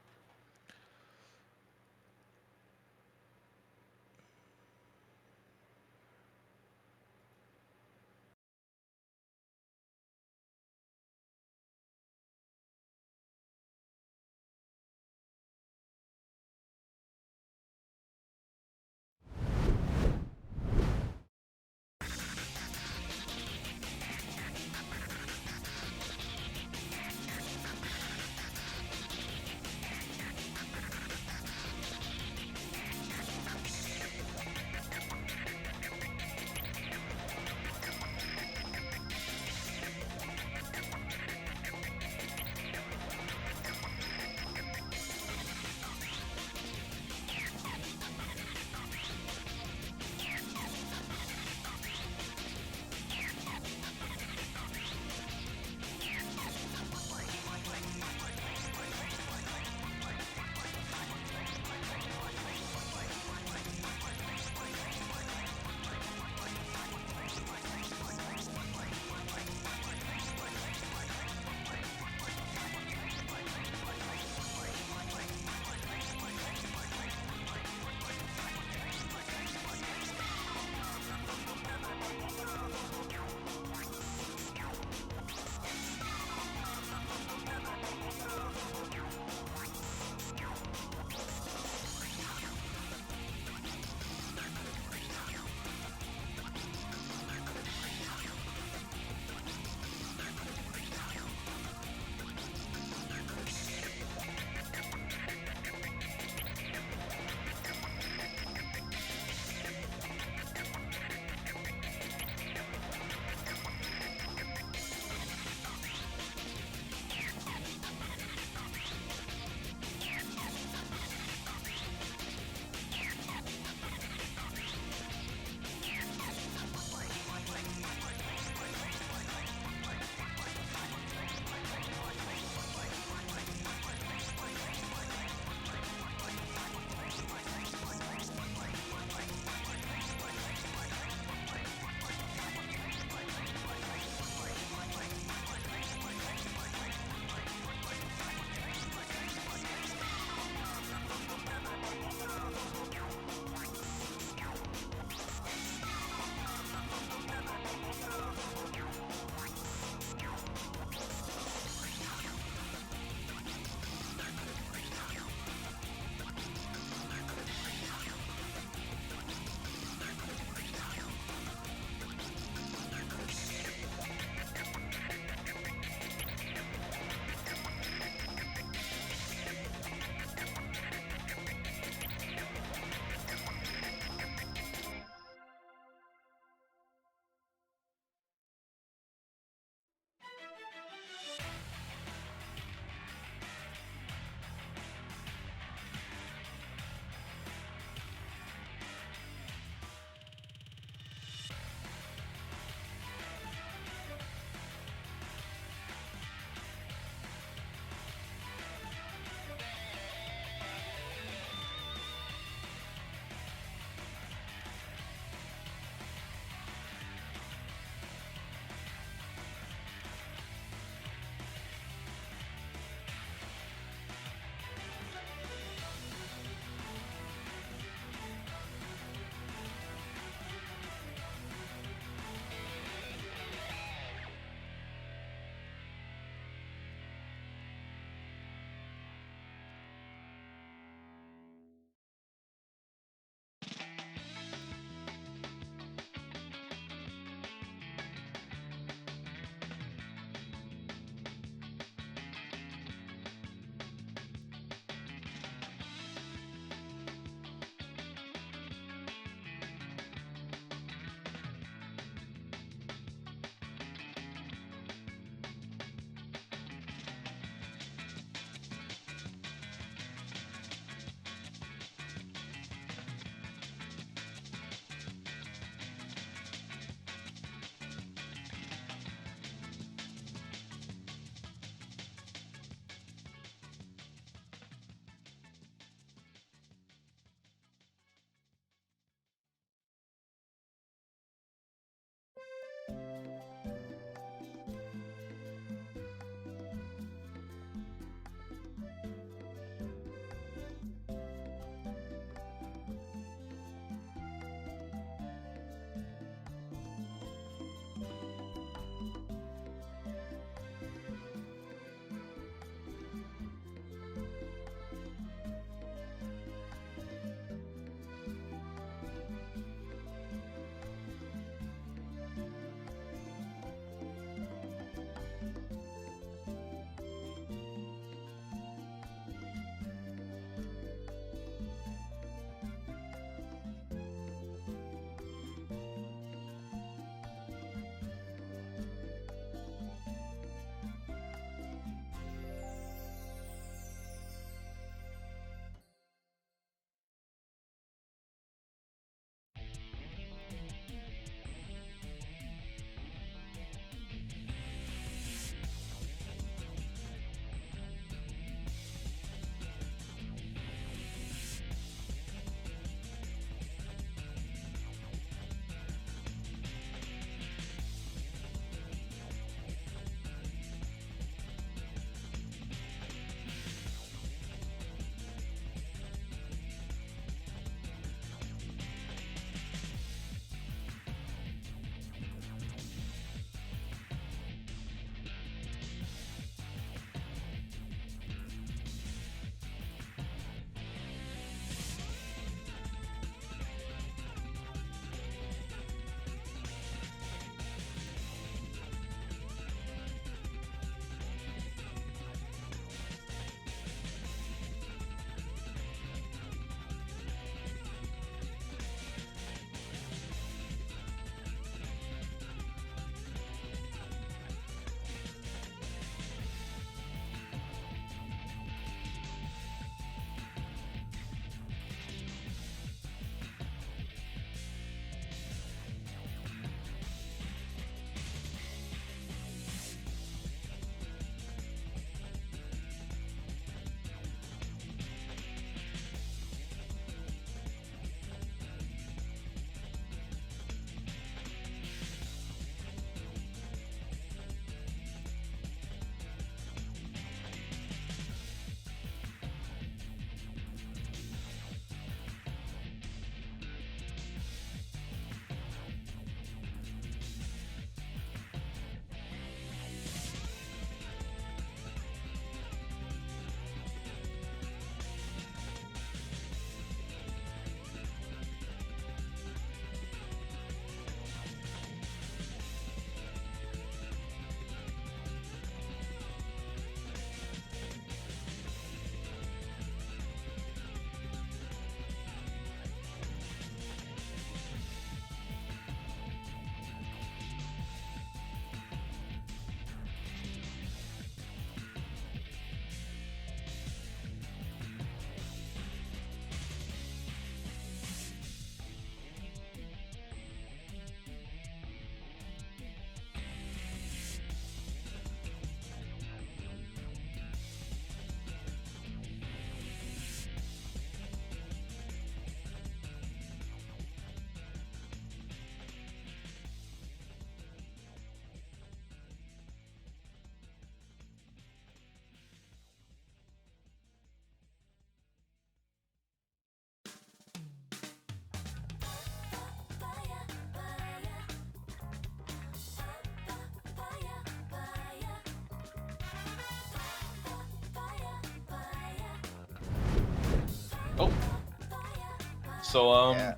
So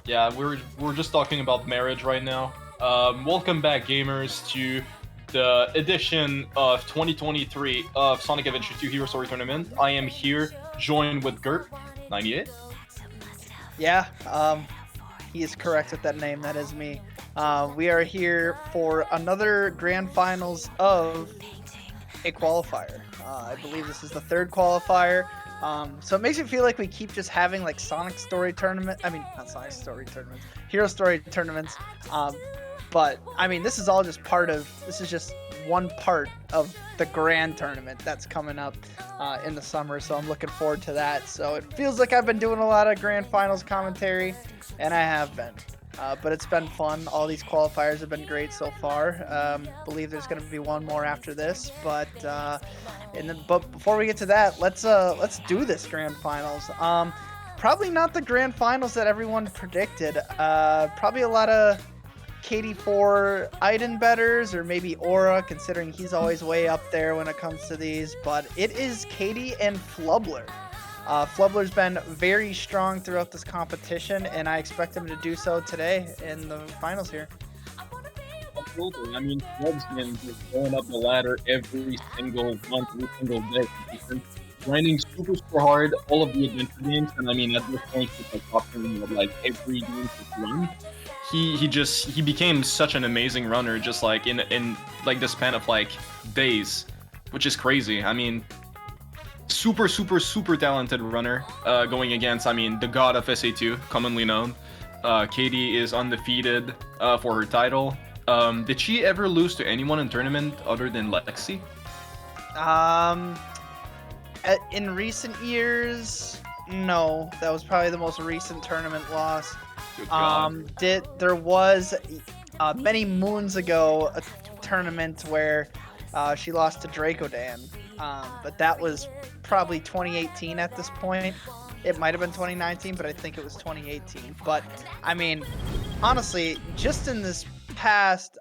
yeah, we're just talking about marriage right now. Welcome back, gamers, to the edition of 2023 of Sonic Adventure 2 Hero Story Tournament. I am here, joined with Gert98. Yeah, he is correct with that name. That is me. We are here for another grand finals of a qualifier. I believe this is the third qualifier. So it makes me feel like we keep just having like Sonic Story tournament. I mean, not Sonic Story tournaments, Hero Story tournaments. But I mean, this is all just this is just one part of the grand tournament that's coming up in the summer. So I'm looking forward to that. So it feels like I've been doing a lot of grand finals commentary, and I have been. But it's been fun. All these qualifiers have been great so far. Believe there's going to be one more after this, but before we get to that, let's do this grand finals. Probably not the grand finals that everyone predicted. Probably a lot of KD4 Iden betters, or maybe Aura, considering he's always way up there when it comes to these. But it is Katie and Flubler. Flubler's been very strong throughout this competition, and I expect him to do so today in the finals here. Absolutely. I mean, Flub's been just going up the ladder every single month, every single day. He's been grinding super hard all of the adventure games, and I mean, at this point, he's like top 10 of like every game he's run. He became such an amazing runner, just like in like the span of like days, which is crazy. I mean, super talented runner going against, I mean, the god of SA2, commonly known. Katie is undefeated for her title. Did she ever lose to anyone in tournament other than Lexi? In recent years, no. That was probably the most recent tournament loss. There was many moons ago a tournament where she lost to Dracodan, but that was probably 2018 at this point. It might have been 2019, but I think it was 2018. But I mean, honestly, just in this past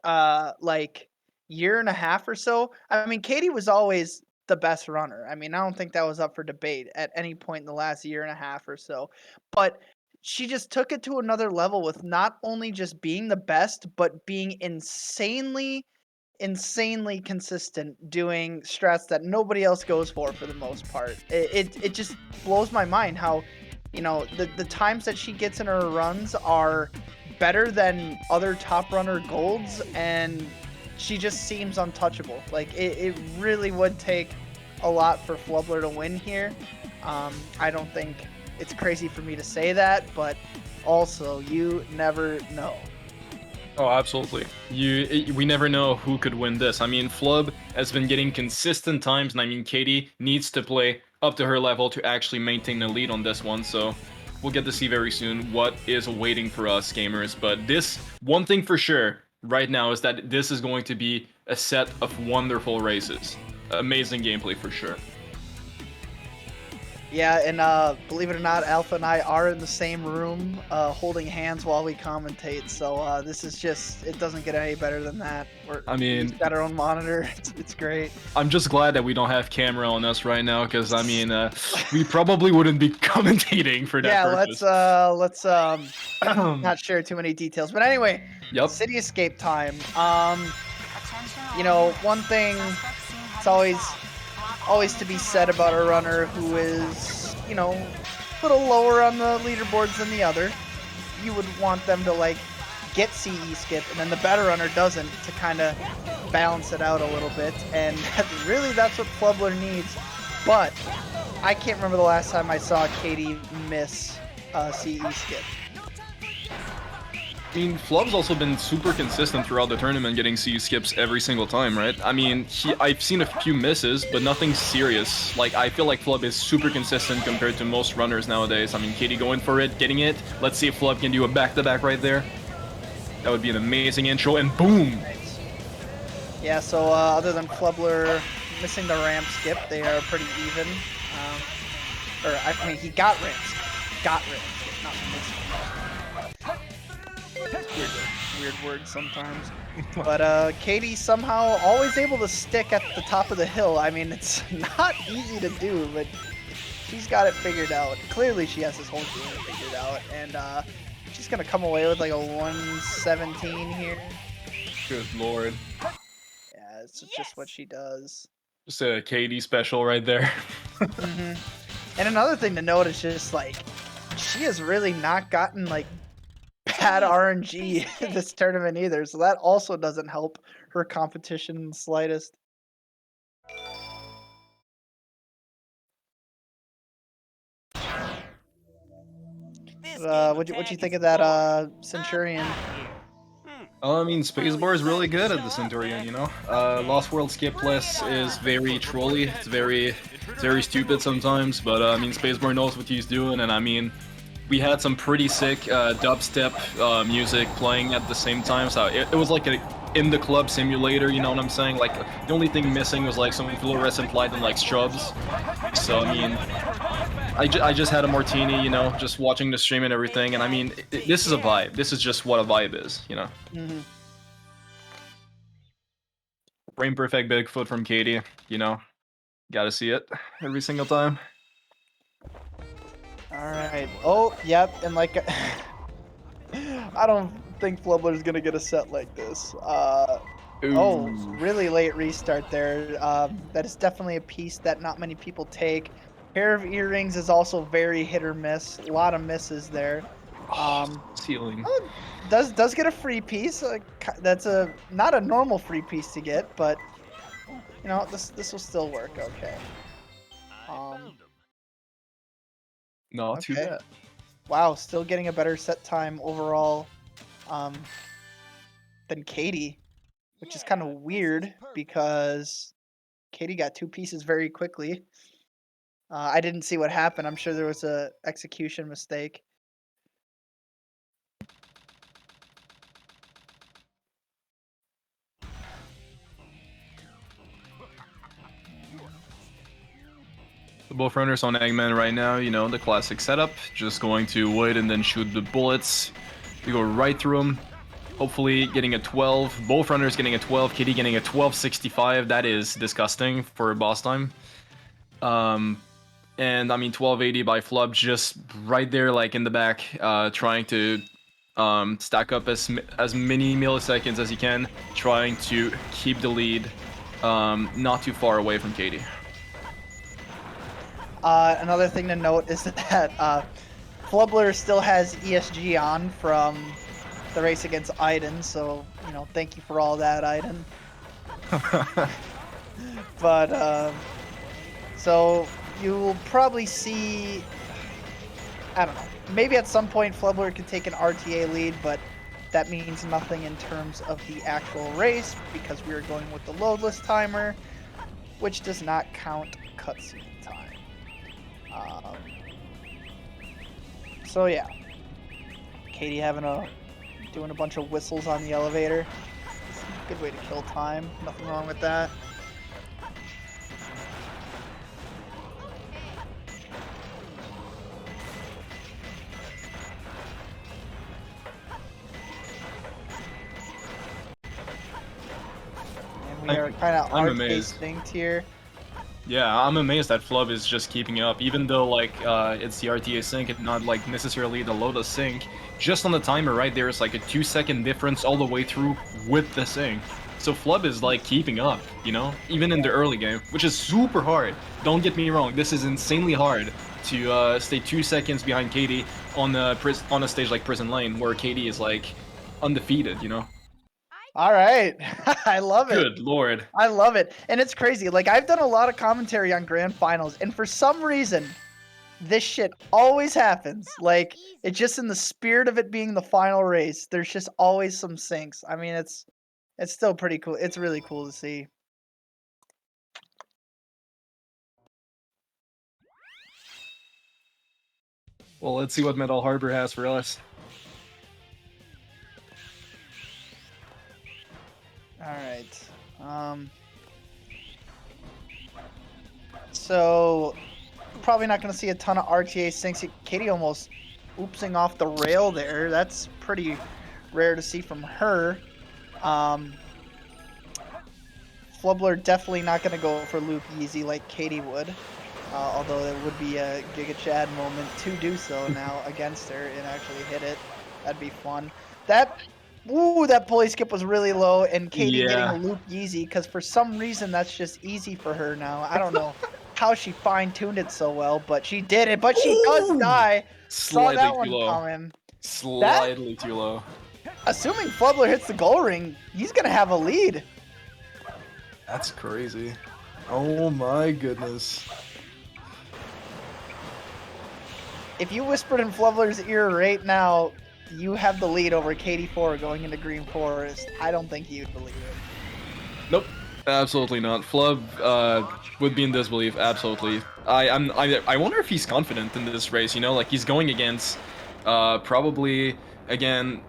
like year and a half or so, I mean, Katie was always the best runner. I mean, I don't think that was up for debate at any point in the last year and a half or so. But she just took it to another level with not only just being the best, but being insanely consistent, doing strats that nobody else goes for the most part. It just blows my mind how, you know, the times that she gets in her runs are better than other top runner golds, and she just seems untouchable. Like, it really would take a lot for Flubler to win here. I don't think it's crazy for me to say that, but also, you never know. Oh, absolutely. We never know who could win this. I mean, Flub has been getting consistent times, and I mean, Katie needs to play up to her level to actually maintain the lead on this one, so we'll get to see very soon what is waiting for us gamers. But this, one thing for sure right now, is that this is going to be a set of wonderful races. Amazing gameplay for sure. Yeah, and believe it or not, Alpha and I are in the same room holding hands while we commentate, so this is just, it doesn't get any better than that. We've got our own monitor. It's great. I'm just glad that we don't have camera on us right now, because I mean, we probably wouldn't be commentating for that purpose. Let's not share too many details, but anyway, City Escape time. You know, one thing it's always to be said about a runner who is, you know, a little lower on the leaderboards than the other. You would want them to, like, get CE skip, and then the better runner doesn't, to kind of balance it out a little bit. And really, that's what Flubler needs. But I can't remember the last time I saw Katie miss CE skip. I mean, Flub's also been super consistent throughout the tournament, getting CE skips every single time, right? I mean, I've seen a few misses, but nothing serious. Like, I feel like Flub is super consistent compared to most runners nowadays. I mean, Katie going for it, getting it. Let's see if Flub can do a back-to-back right there. That would be an amazing intro, and boom! Yeah, so other than Flubler missing the ramp skip, they are pretty even. I mean, he got ramp skip. Got ramp skip, not missing. Weird words sometimes. But Katie somehow always able to stick at the top of the hill. I mean, it's not easy to do, but she's got it figured out. Clearly, she has this whole game figured out, and she's gonna come away with like a 117 here. Good lord. Yeah, it's just what she does. Just a KD special right there. And another thing to note is just like she has really not gotten like bad RNG this tournament either, so that also doesn't help her competition in the slightest. What you think of that Centurion? I mean, Spacebar is really good at the Centurion, you know? Lost World Skipless is very trolly, it's very stupid sometimes, but I mean, Spacebar knows what he's doing, and I mean, we had some pretty sick dubstep music playing at the same time, so it was like a in the club simulator, you know what I'm saying? Like, the only thing missing was like some fluorescent light and like strobes. So, I mean, I just had a martini, you know, just watching the stream and everything, and I mean, this is a vibe. This is just what a vibe is, you know? Brain Perfect Bigfoot from Katie, you know? Gotta see it every single time. Alright. Oh, yep, and like... I don't think Flubler's gonna get a set like this. Oh, really late restart there. That is definitely a piece that not many people take. Pair of earrings is also very hit or miss. A lot of misses there. Ceiling. Does get a free piece. That's not a normal free piece to get, but you know this will still work. Okay. Not too bad. Wow, still getting a better set time overall than Katie, which is kind of weird because Katie got 2 pieces very quickly. I didn't see what happened. I'm sure there was a execution mistake. Both runners on Eggman right now, you know, the classic setup. Just going to wait and then shoot the bullets. We go right through them. Hopefully getting a 12. Both runners getting a 12. Kitty getting a 1265. That is disgusting for boss time. And I mean 1280 by Flub just right there like in the back, trying to stack up as many milliseconds as he can, trying to keep the lead not too far away from Katie. Another thing to note is that Flubler still has ESG on from the race against Aiden, so, you know, thank you for all that, Aiden. But, so you'll probably see, I don't know, maybe at some point Flubler could take an RTA lead, but that means nothing in terms of the actual race because we are going with the loadless timer, which does not count cutscene time. So yeah, Katie doing a bunch of whistles on the elevator. It's a good way to kill time. Nothing wrong with that. And we are kind of arcade synced here. Yeah, I'm amazed that Flub is just keeping up, even though like it's the RTA sync and not like necessarily the Lotus sync. Just on the timer right there is like a 2-second difference all the way through with the sync. So Flub is like keeping up, you know, even in the early game, which is super hard. Don't get me wrong, this is insanely hard to stay 2 seconds behind Katie on a stage like Prison Lane, where Katie is like undefeated, you know. All right. I love it. Good lord. I love it. And it's crazy. Like, I've done a lot of commentary on grand finals, and for some reason, this shit always happens. Like, it's just in the spirit of it being the final race. There's just always some syncs. I mean, it's still pretty cool. It's really cool to see. Well, let's see what Metal Harbor has for us. Alright. So, probably not going to see a ton of RTA syncs. Katie almost oopsing off the rail there. That's pretty rare to see from her. Flubler definitely not going to go for loop easy like Katie would. although it would be a Giga Chad moment to do so now against her and actually hit it. That'd be fun. That pulley skip was really low, and Katie getting a loop Yeezy, because for some reason that's just easy for her now. I don't know how she fine-tuned it so well, but she did it. But she does die. Saw Slightly that too one low. coming. Slightly too low. Assuming Flubler hits the goal ring, he's gonna have a lead. That's crazy. Oh my goodness. If you whispered in Flubler's ear right now, you have the lead over KD4 going into Green Forest, I don't think you'd believe it. Nope. Absolutely not. Flub would be in disbelief. Absolutely. I wonder if he's confident in this race. You know, like he's going against probably against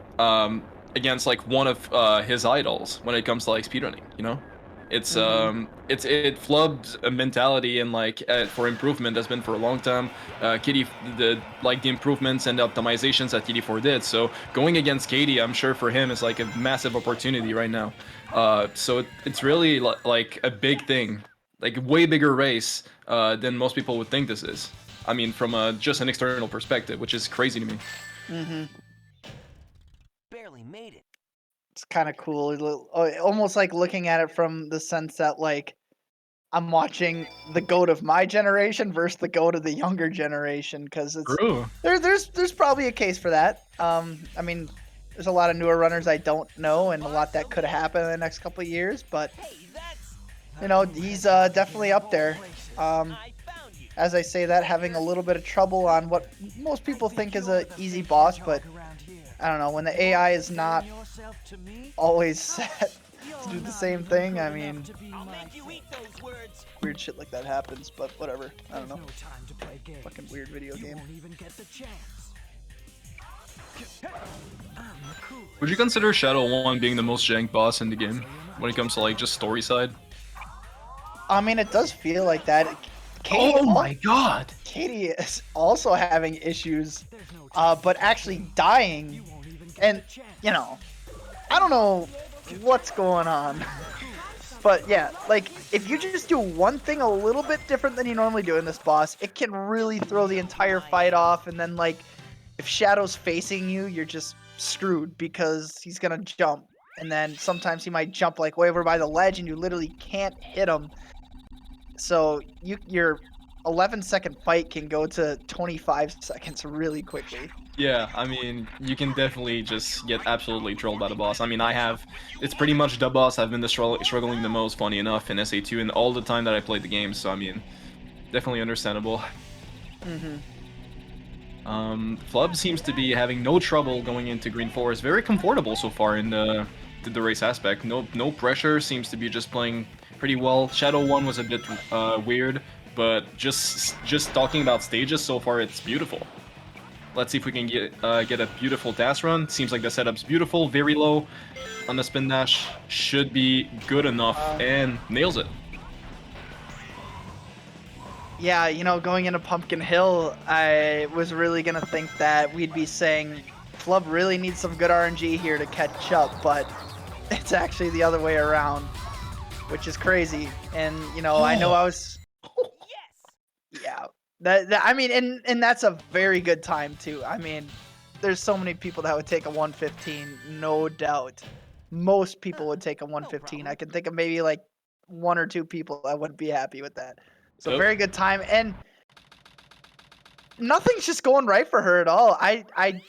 like one of his idols when it comes to like speedrunning. You know, it's Flub's mentality and like for improvement has been for a long time. Kitty the improvements and the optimizations that TD4 did. So going against Katie, I'm sure for him is like a massive opportunity right now. So it's really like a big thing, like way bigger race than most people would think this is. I mean, from just an external perspective, which is crazy to me. Barely made it. It's kind of cool, almost like looking at it from the sense that like I'm watching the GOAT of my generation versus the GOAT of the younger generation, because it's there's probably a case for that. I mean, there's a lot of newer runners I don't know, and a lot that could happen in the next couple of years, but you know, he's definitely up there. As I say that, having a little bit of trouble on what most people think is a easy boss, but I don't know, when the AI is not always set to do the same thing, I mean, weird shit like that happens, but whatever. I don't know. Fucking weird video game. Would you consider Shadow 1 being the most jank boss in the game when it comes to like just story side? I mean, it does feel like that. Katie, oh my god! Katie is also having issues, but actually dying. And, you know, I don't know what's going on. But yeah, like, if you just do one thing a little bit different than you normally do in this boss, it can really throw the entire fight off. And then, like, if Shadow's facing you, you're just screwed because he's gonna jump. And then sometimes he might jump, like, way over by the ledge and you literally can't hit him. So your 11-second fight can go to 25 seconds really quickly. Yeah, I mean, you can definitely just get absolutely trolled by the boss. I mean, it's pretty much the boss I've been struggling the most, funny enough, in SA2 and all the time that I played the game, so I mean, definitely understandable. Flub seems to be having no trouble going into Green Forest, very comfortable so far in the race aspect. No pressure, seems to be just playing pretty well. Shadow 1 was a bit weird, but just talking about stages so far, it's beautiful. Let's see if we can get a beautiful dash run. Seems like the setup's beautiful, very low on the spin dash. Should be good enough, and nails it. Yeah, you know, going into Pumpkin Hill, I was really going to think that we'd be saying Flub really needs some good RNG here to catch up, but it's actually the other way around, which is crazy. And, you know, I know I was... Yeah. I mean, and that's a very good time, too. I mean, there's so many people that would take a 115, no doubt. Most people would take a 115. I can think of maybe, like, 1 or 2 people that wouldn't be happy with that. So very good time, and nothing's just going right for her at all. I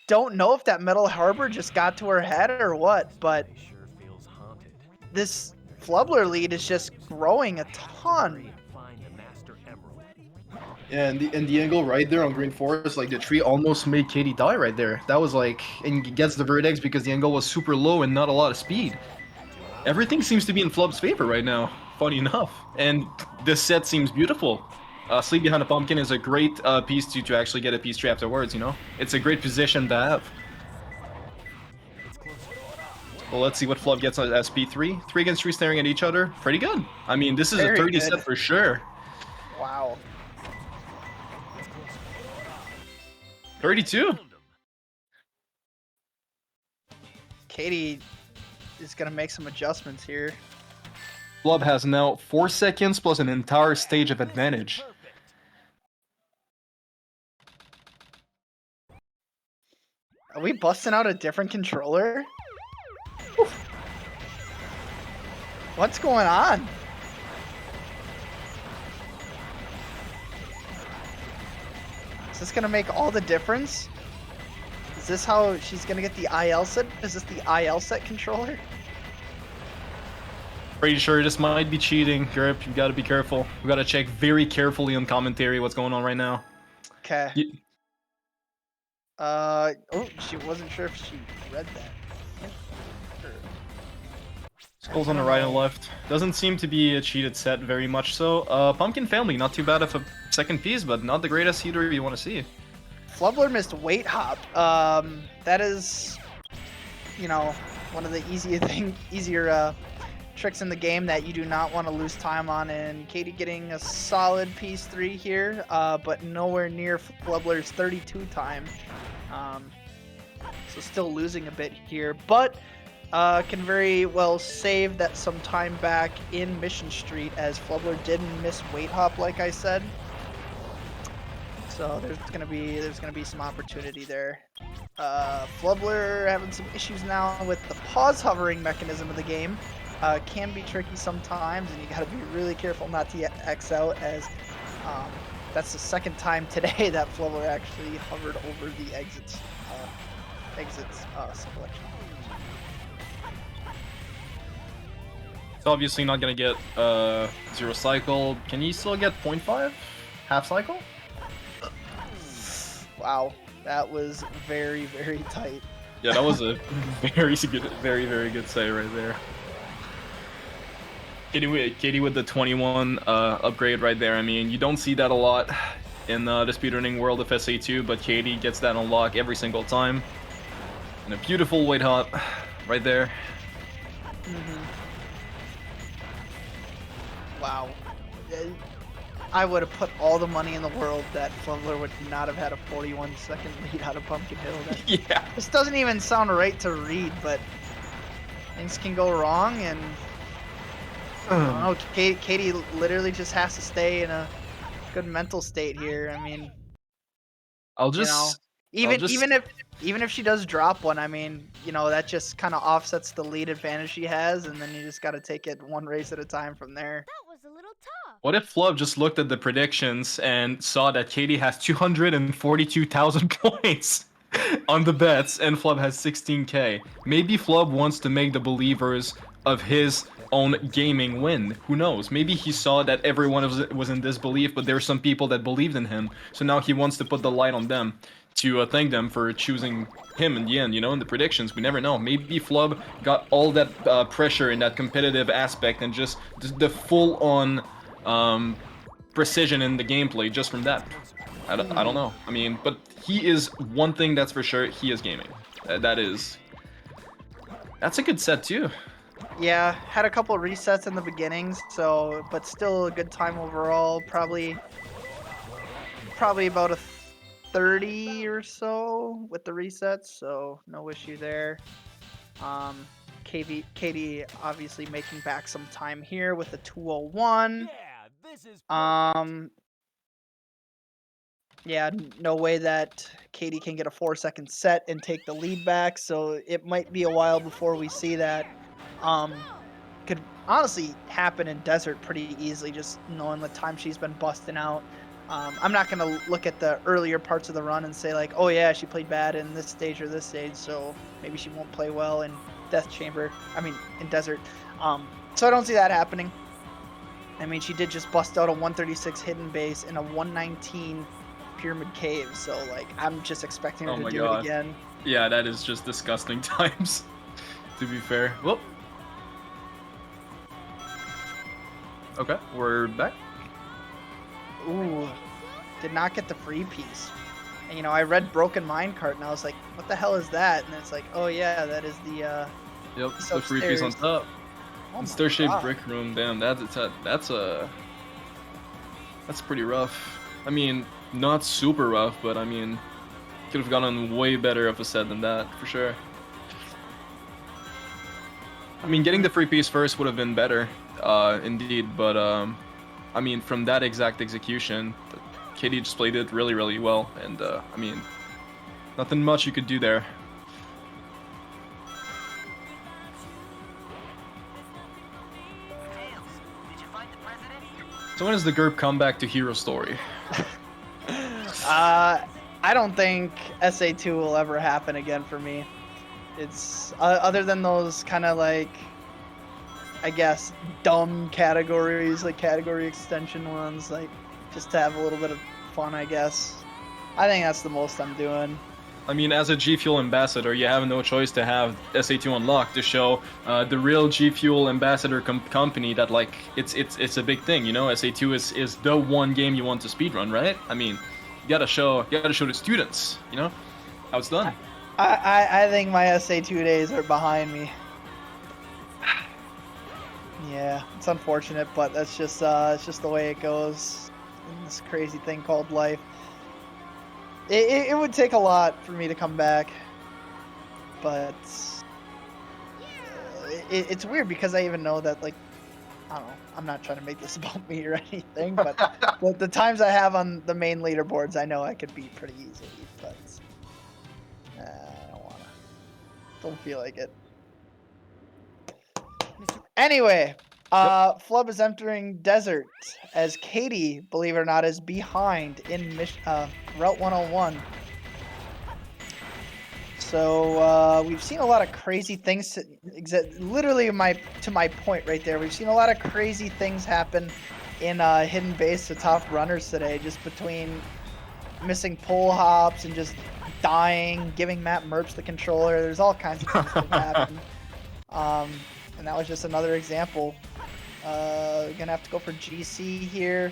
don't know if that Metal Harbor just got to her head or what, but this Flubler lead is just growing a ton. Yeah, and the angle right there on Green Forest, like the tree almost made Katie die right there. That was like, and gets the vertex because the angle was super low and not a lot of speed. Everything seems to be in Flub's favor right now, funny enough. And this set seems beautiful. Sleep Behind a Pumpkin is a great piece to actually get a piece tree afterwards, you know? It's a great position to have. Well, let's see what Flub gets on SP3. 3 against 3 staring at each other. Pretty good. I mean, this is a 30 set for sure. Wow. 32. Katie is going to make some adjustments here. Flub has now 4 seconds plus an entire stage of advantage. Are we busting out a different controller? What's going on? Is this gonna make all the difference? Is this how she's gonna get the IL set? Is this the IL set controller? Pretty sure this might be cheating, Grip. You gotta be careful. We gotta check very carefully on commentary what's going on right now. Okay. Oh, she wasn't sure if she read that. Skulls on the right and left. Doesn't seem to be a cheated set very much so. Pumpkin Family, not too bad of a second piece, but not the greatest heater you want to see. Flubler missed weight hop. That is, you know, one of the easier tricks in the game that you do not want to lose time on. And Katie getting a solid piece 3 here, but nowhere near Flubler's 32 time. So still losing a bit here, but can very well save that some time back in Mission Street, as Flubler didn't miss weight hop, like I said. So there's gonna be some opportunity there. Flubler having some issues now with the pause hovering mechanism of the game. Can be tricky sometimes, and you gotta be really careful not to X out, as that's the second time today that Flubler actually hovered over the exits selection. It's obviously not gonna get 0 cycle. Can he still get 0.5? Half cycle? Wow, that was very, very tight. Yeah, that was a very good save right there. Katie with the 21 upgrade right there. I mean, you don't see that a lot in the speedrunning world of SA2, but Katie gets that unlock every single time. And a beautiful weight hop right there. Wow. I would have put all the money in the world that Flubler would not have had a 41-second lead out of Pumpkin Hill. Yeah. This doesn't even sound right to read, but things can go wrong, and I don't know, Katie literally just has to stay in a good mental state here. I mean, even if she does drop one, I mean, you know, that just kind of offsets the lead advantage she has, and then you just got to take it one race at a time from there. What if Flub just looked at the predictions and saw that Katie has 242,000 points on the bets and Flub has 16k? Maybe Flub wants to make the believers of his own gaming win. Who knows? Maybe he saw that everyone was in disbelief, but there were some people that believed in him. So now he wants to put the light on them to thank them for choosing him in the end, you know, in the predictions. We never know. Maybe Flub got all that pressure in that competitive aspect and just the full-on precision in the gameplay just from that. I don't know. I mean, but he is one thing that's for sure. He is gaming. That's a good set too. Yeah, had a couple resets in the beginnings, so but still a good time overall. Probably about a 30 or so with the resets, so no issue there. Katie obviously making back some time here with the 201. Yeah, no way that Katie can get a 4-second set and take the lead back, so it might be a while before we see that. Could honestly happen in Desert pretty easily, just knowing the time she's been busting out. I'm not going to look at the earlier parts of the run and say like, oh yeah, she played bad in this stage or this stage, so maybe she won't play well in in Desert. So I don't see that happening. I mean, she did just bust out a 136 hidden base in a 119 pyramid cave, so like I'm just expecting her to do it again. Yeah, that is just disgusting times, to be fair. Whoop. Okay, we're back. Ooh, did not get the free piece. And, you know, I read Broken Minecart and I was like, what the hell is that? And it's like, oh yeah, that is the yep, the free piece on top. Oh Stair-shaped brick room. Damn, that's pretty rough. I mean, not super rough, but I mean, could have gotten way better of a set than that for sure. I mean, getting the free piece first would have been better, indeed. But I mean, from that exact execution, Katie just played it really, really well, and I mean, nothing much you could do there. So when does the GURP come back to Hero Story? I don't think SA2 will ever happen again for me. It's other than those kind of like, I guess, dumb categories, like category extension ones, like just to have a little bit of fun, I guess. I think that's the most I'm doing. I mean, as a G Fuel ambassador, you have no choice to have SA2 unlocked to show the real G Fuel ambassador company that like it's a big thing, you know. SA2 is the one game you want to speedrun, right? I mean, you gotta show the students, you know, how it's done. I think my SA2 days are behind me. Yeah, it's unfortunate, but that's just it's just the way it goes in this crazy thing called life. It would take a lot for me to come back, but it's weird because I even know that, like, I don't know, I'm not trying to make this about me or anything, but the times I have on the main leaderboards, I know I could beat pretty easily, but I don't wanna. Don't feel like it. Anyway, Flub is entering Desert as Katie, believe it or not, is behind in Route 101. So we've seen a lot of crazy things. Literally, to my point right there, we've seen a lot of crazy things happen in Hidden Base to top runners today, just between missing pole hops and just dying, giving Matt Merps the controller. There's all kinds of things that happen. And that was just another example. Gonna have to go for GC here.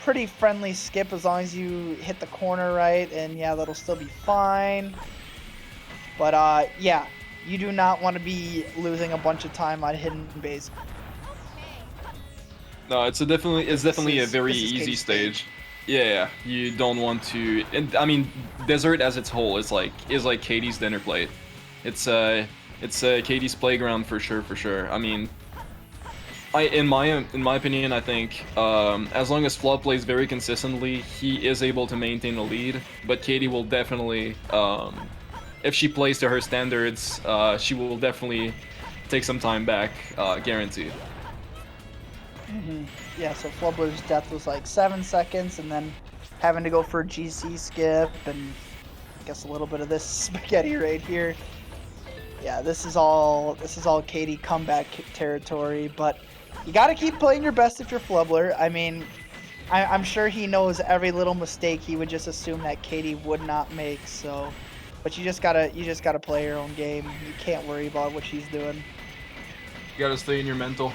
Pretty friendly skip as long as you hit the corner right, and yeah, that'll still be fine. But yeah, you do not want to be losing a bunch of time on Hidden Base. No, it's definitely a very easy stage. Yeah, you don't want to. And I mean, Desert as its whole is like Katie's dinner plate. It's Katie's playground for sure. I mean, in my opinion, I think as long as Flub plays very consistently, he is able to maintain the lead. But Katie will definitely, if she plays to her standards, she will definitely take some time back, guaranteed. Yeah, so Flubler's death was like 7 seconds, and then having to go for a GC skip, and I guess a little bit of this spaghetti right here. Yeah, this is all Katie comeback territory, but you got to keep playing your best if you're Flubler. I mean, I'm sure he knows every little mistake he would just assume that Katie would not make. So, but you just gotta play your own game. You can't worry about what she's doing. You gotta stay in your mental,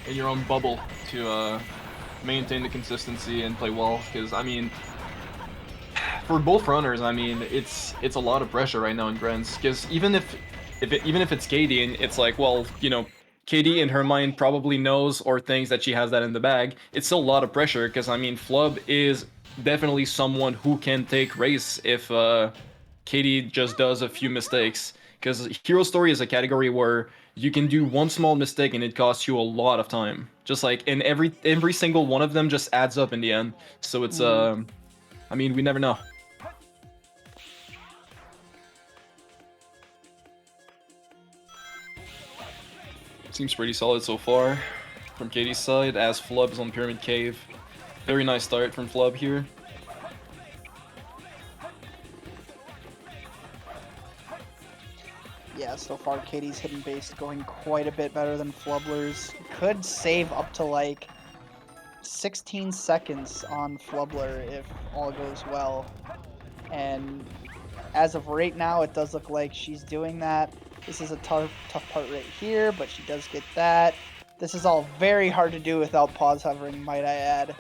in your own bubble to maintain the consistency and play well. Because I mean, for both runners, I mean, it's a lot of pressure right now in Grants. Because even if it's Katie, and it's like, well, you know, Katie in her mind probably knows or thinks that she has that in the bag. It's still a lot of pressure because I mean, Flub is definitely someone who can take race if Katie just does a few mistakes. Because Hero Story is a category where you can do one small mistake and it costs you a lot of time. Just like, and every single one of them just adds up in the end. So it's I mean, we never know. Seems pretty solid so far from Katie's side, as Flub is on Pyramid Cave. Very nice start from Flub here. Yeah, so far Katie's Hidden Base going quite a bit better than Flubler's. Could save up to like 16 seconds on Flubler if all goes well. And as of right now, it does look like she's doing that. This is a tough part right here, but she does get that. This is all very hard to do without pause hovering, might I add.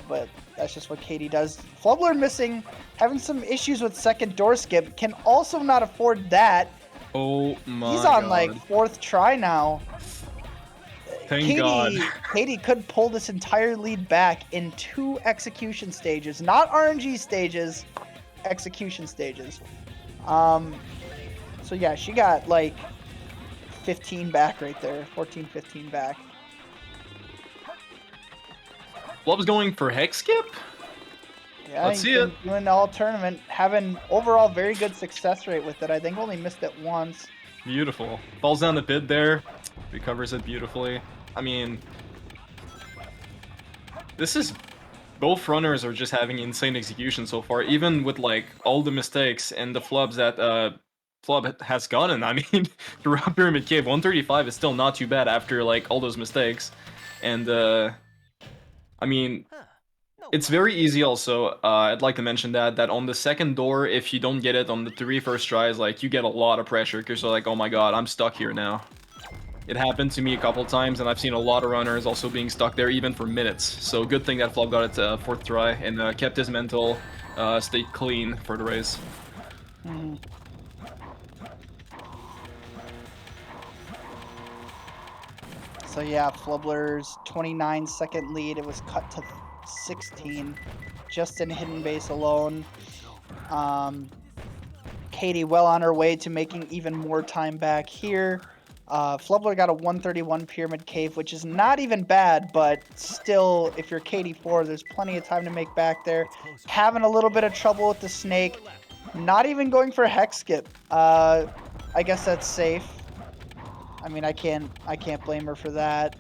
But that's just what Katie does. Flubler missing, having some issues with second door skip, can also not afford that. Oh my He's on God. like 4th try now. Thank God. Katie could pull this entire lead back in 2 execution stages. Not RNG stages, execution stages. So yeah, she got like 15 back right there. 14, 15 back. Flub's going for Hex Skip? Yeah, Let's see it. Doing the all tournament, having overall very good success rate with it. I think only missed it once. Beautiful. Falls down the pit there. recovers it beautifully. I mean, this is... Both runners are just having insane execution so far, even with like all the mistakes and the flubs that Flub has gotten. I mean, throughout Pyramid Cave, 135 is still not too bad after like all those mistakes. And I mean, it's very easy also. I'd like to mention that on the second door, if you don't get it on the 3 first tries, like you get a lot of pressure because you're like, oh my god, I'm stuck here now. It happened to me a couple times, and I've seen a lot of runners also being stuck there even for minutes. So good thing that Flub got it 4th try and kept his mental state clean for the race. So yeah, Flubler's 29-second lead, it was cut to 16, just in hidden base alone. Katie well on her way to making even more time back here. Flubler got a 131 Pyramid Cave, which is not even bad, but still, if you're KD4, there's plenty of time to make back there. Having a little bit of trouble with the snake, not even going for a hex skip. I guess that's safe. I mean, I can't blame her for that.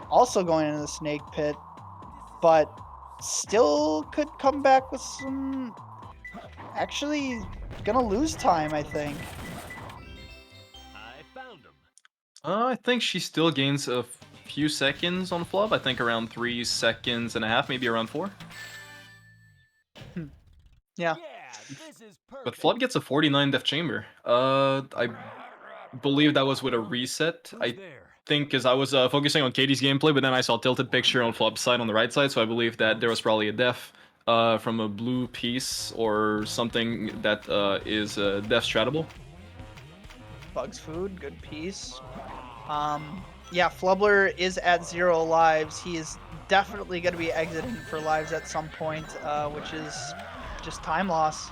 Also going into the snake pit, but still could come back with some... Actually, gonna lose time, I think. I think she still gains a few seconds on Flub. I think around 3 seconds and a half, maybe around 4. Yeah. But Flub gets a 49 Death Chamber. I believe that was with a reset. I think because I was focusing on Katie's gameplay, but then I saw tilted picture on Flub's side on the right side, so I believe that there was probably a death from a blue piece or something that is death stratable. Bugs food, good piece. Yeah, Flubler is at 0 lives. He is definitely going to be exiting for lives at some point, which is just time loss.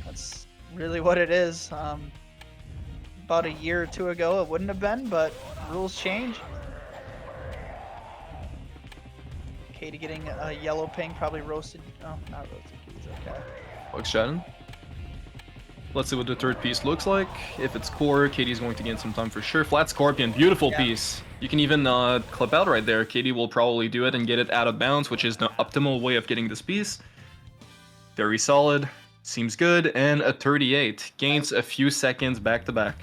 That's really what it is. About a year or 2 ago, it wouldn't have been, but rules change. Katie getting a yellow ping, probably roasted. Oh, not roasted keys, okay. Bugs Shannon. Let's see what the 3rd piece looks like. If it's core, Katie's going to gain some time for sure. Flat Scorpion, beautiful piece. You can even clip out right there. Katie will probably do it and get it out of bounds, which is the optimal way of getting this piece. Very solid. Seems good. And a 38. Gains a few seconds back to back.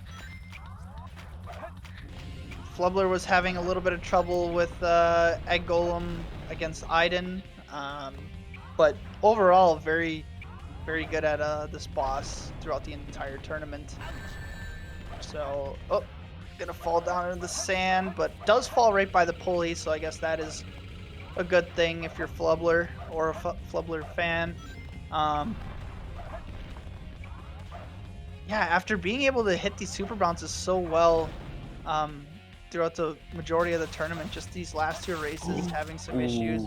Flubler was having a little bit of trouble with Egg Golem against Aiden. But overall, very good at this boss throughout the entire tournament. So, oh, gonna fall down into the sand, but does fall right by the pulley, so I guess that is a good thing if you're Flubler or a Flubler fan. Yeah, after being able to hit these super bounces so well throughout the majority of the tournament, just these last 2 races having some issues.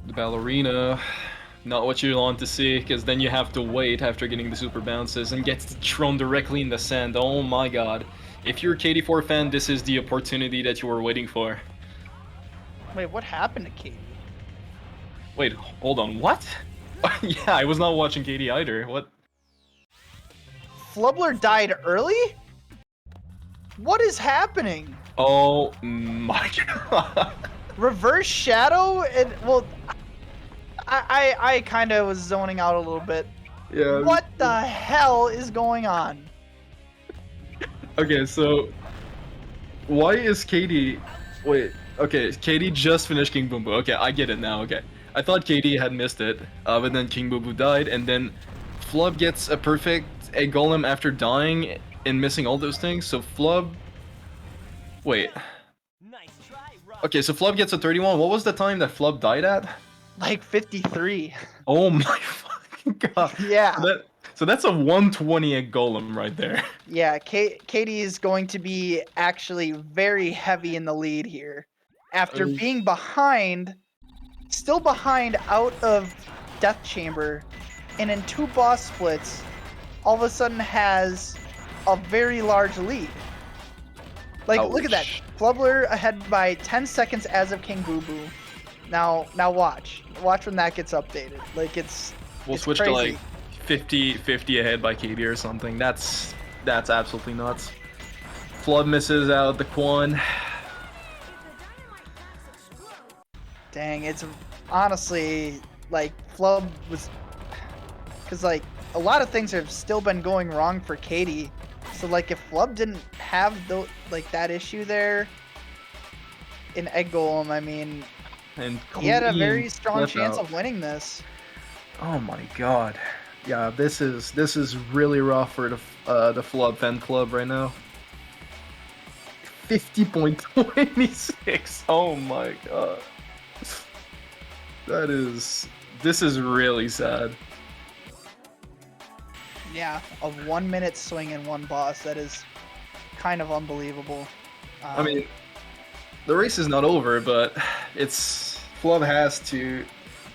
The ballerina. Not what you want to see, because then you have to wait after getting the super bounces and get thrown directly in the sand. Oh my god. If you're a KD4 fan, this is the opportunity that you were waiting for. Wait, what happened to Katie? Wait, hold on, what? Yeah, I was not watching Katie either. What? Flubler died early? What is happening? Oh my god. Reverse Shadow? And, well... I kind of was zoning out a little bit. Yeah. What the hell is going on? Okay, so why is Katie? Wait, okay, Katie just finished King Boom Boo. Okay, I get it now. Okay, I thought Katie had missed it, but then King Boom Boo died, and then Flub gets a perfect Egg Golem after dying and missing all those things. So Flub, wait. Okay, so Flub gets a 31. What was the time that Flub died at? Like 53. Oh my fucking god. Yeah. So that's a 120 Egg Golem right there. Yeah, Katie is going to be actually very heavy in the lead here. After being behind, still behind out of Death Chamber, and in 2 boss splits, all of a sudden has a very large lead. Like, look at that. Flubler ahead by 10 seconds as of King Boo Boo. Now watch when that gets updated. Like we'll switch crazy. to like 50 ahead by KB or something. That's absolutely nuts. Flub misses out the Quan. Dang, it's honestly like Flub was, because like a lot of things have still been going wrong for Katie. So like if Flub didn't have that issue there in Egg Golem, I mean, And he had a clean very strong flip chance out. of winning this. Oh my god. Yeah, this is really rough for the Flub fan club right now. 50.26. Oh my god. This is really sad. Yeah, a 1 minute swing in one boss. That is kind of unbelievable. I mean, the race is not over, but Flub has to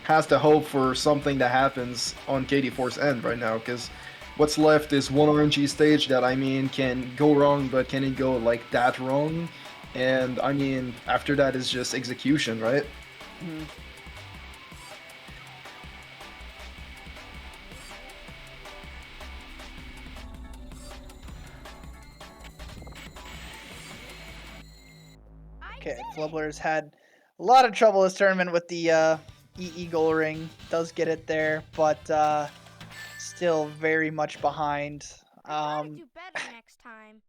hope for something that happens on KD4's end right now, because what's left is one RNG stage that, I mean, can go wrong, but can it go like that wrong? And I mean, after that is just execution, right? Mhm. Okay, Flubler's had a lot of trouble this tournament with the EE goal ring. Does get it there, but still very much behind. Do better next time.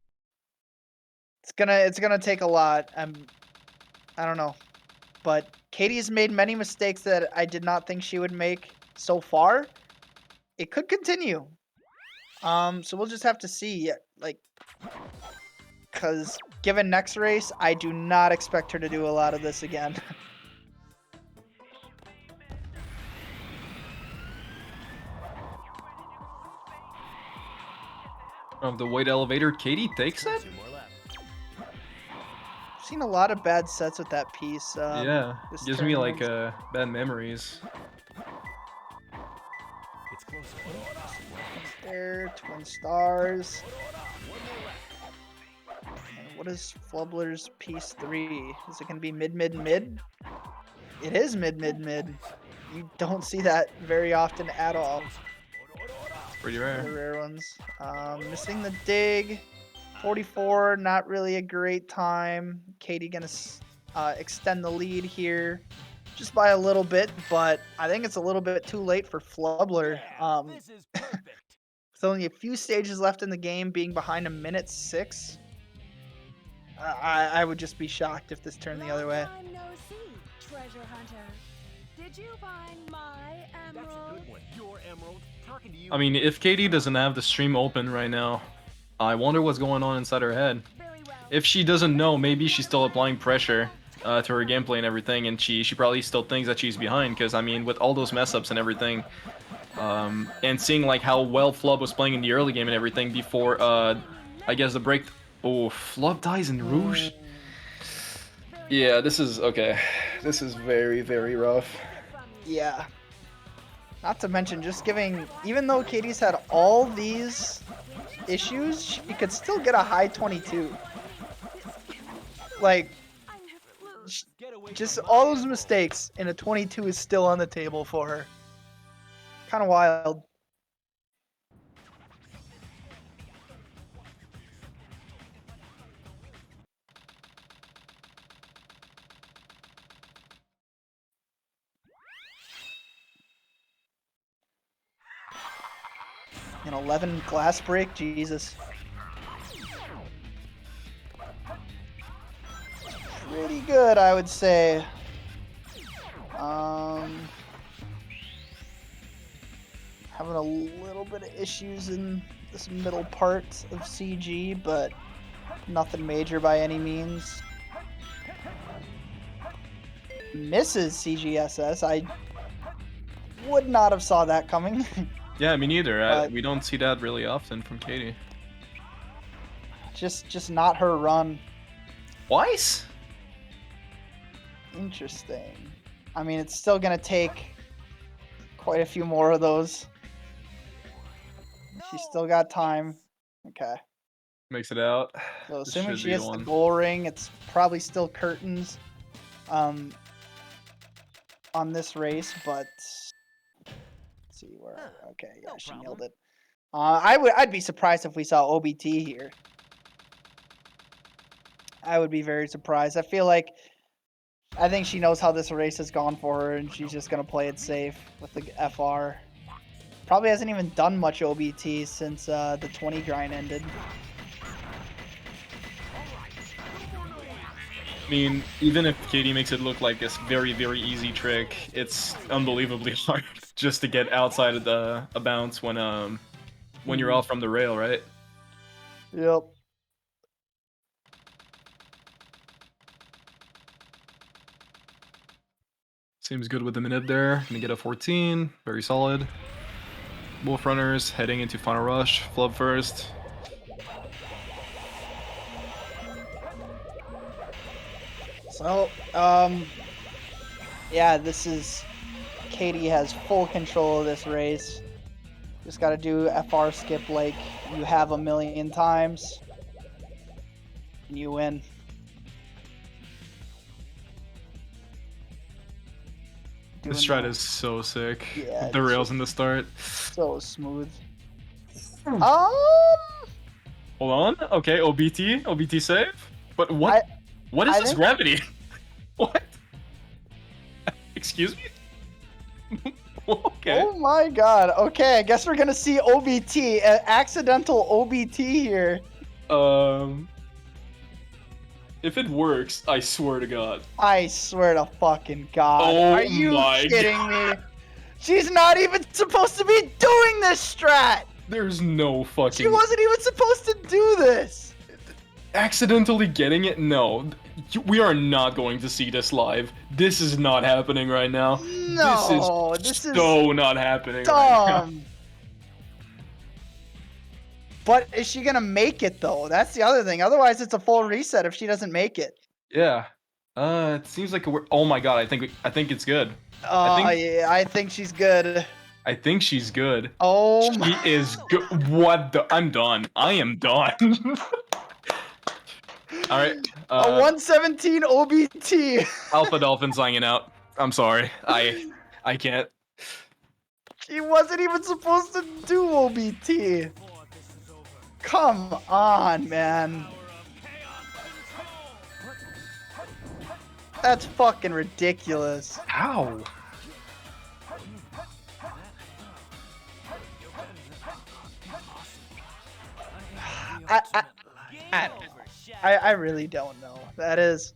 It's gonna take a lot. I don't know, but Katie's made many mistakes that I did not think she would make so far. It could continue. So we'll just have to see. Like, because given next race, I do not expect her to do a lot of this again. Of the white elevator, Katie takes it? I've seen a lot of bad sets with that piece. Yeah, this gives me like tournament. bad memories. It's closer. There, twin stars. And what is Flubler's piece 3? Is it gonna be mid, mid, mid? It is mid, mid, mid. You don't see that very often at all. Pretty The rare. rare ones. Missing the dig. 44, not really a great time. Katie gonna extend the lead here just by a little bit, but I think it's a little bit too late for Flubler. With only a few stages left in the game, being behind a minute 6, I would just be shocked if this turned the other way. Long time no see, treasure hunter. Did you find my emerald? That's a good one. Your emerald. Talking to you. I mean, if Katie doesn't have the stream open right now, I wonder what's going on inside her head. If she doesn't know, maybe she's still applying pressure to her gameplay and everything, and she probably still thinks that she's behind, because I mean, with all those mess ups and everything, and seeing like how well Flub was playing in the early game and everything before, I guess the break. Oh, Flub dies in Rouge. Yeah, this is okay. This is very, very rough. Yeah. Not to mention just giving, even though Katie's had all these issues, she could still get a high 22. Like, just all those mistakes, and a 22 is still on the table for her. Kind of wild. An 11 glass break, Jesus. Pretty good, I would say. Having a little bit of issues in this middle part of CG, but nothing major by any means. Misses CGSS. I would not have saw that coming. Yeah, me neither. But- We don't see that really often from Katie. just not her run. Twice? Interesting. I mean, it's still gonna take quite a few more of those. She's still got time. Okay. Makes it out. So This assuming should she be hits the one. goal ring, it's probably still curtains on this race, but let's see where. Okay, yeah, she nailed it. I'd be surprised if we saw OBT here. I would be very surprised. I think she knows how this race has gone for her, and she's just gonna play it safe with the FR. Probably hasn't even done much OBT since the 20 grind ended. I mean, even if Katie makes it look like this very, very easy trick, it's unbelievably hard just to get outside of the a bounce when you're off from the rail, right? Yep. Seems good with the minute there. Gonna get a 14. Very solid. Both runners heading into final rush. Flub first. So, yeah, this is... Katie has full control of this race. Just gotta do FR skip like you have a million times. And you win. This strat is so sick. Yeah, The rails in the start. So smooth. Hold on. Okay, OBT save. But what? What is this gravity? What? Excuse me? Okay. Oh my god. Okay, I guess we're gonna see OBT, accidental OBT here. If it works, I swear to God. I swear to fucking god. Oh Are you my kidding me? She's not even supposed to be doing this strat! There's no fucking. She wasn't even supposed to do this! Accidentally getting it? No. We are not going to see this live. This is not happening right now. No, this is so not happening dumb. right now. But is she gonna make it though? That's the other thing. Otherwise, it's a full reset if she doesn't make it. Yeah. It seems like we're. Oh my God! I think it's good. Yeah, I think she's good. I think she's good. Oh she my. is good. What the? I'm done. I am done. All right. A 117 OBT. Alpha Dolphin's hanging out. I'm sorry. I can't. She wasn't even supposed to do OBT. Come on, man. That's fucking ridiculous. How? I really don't know. That is.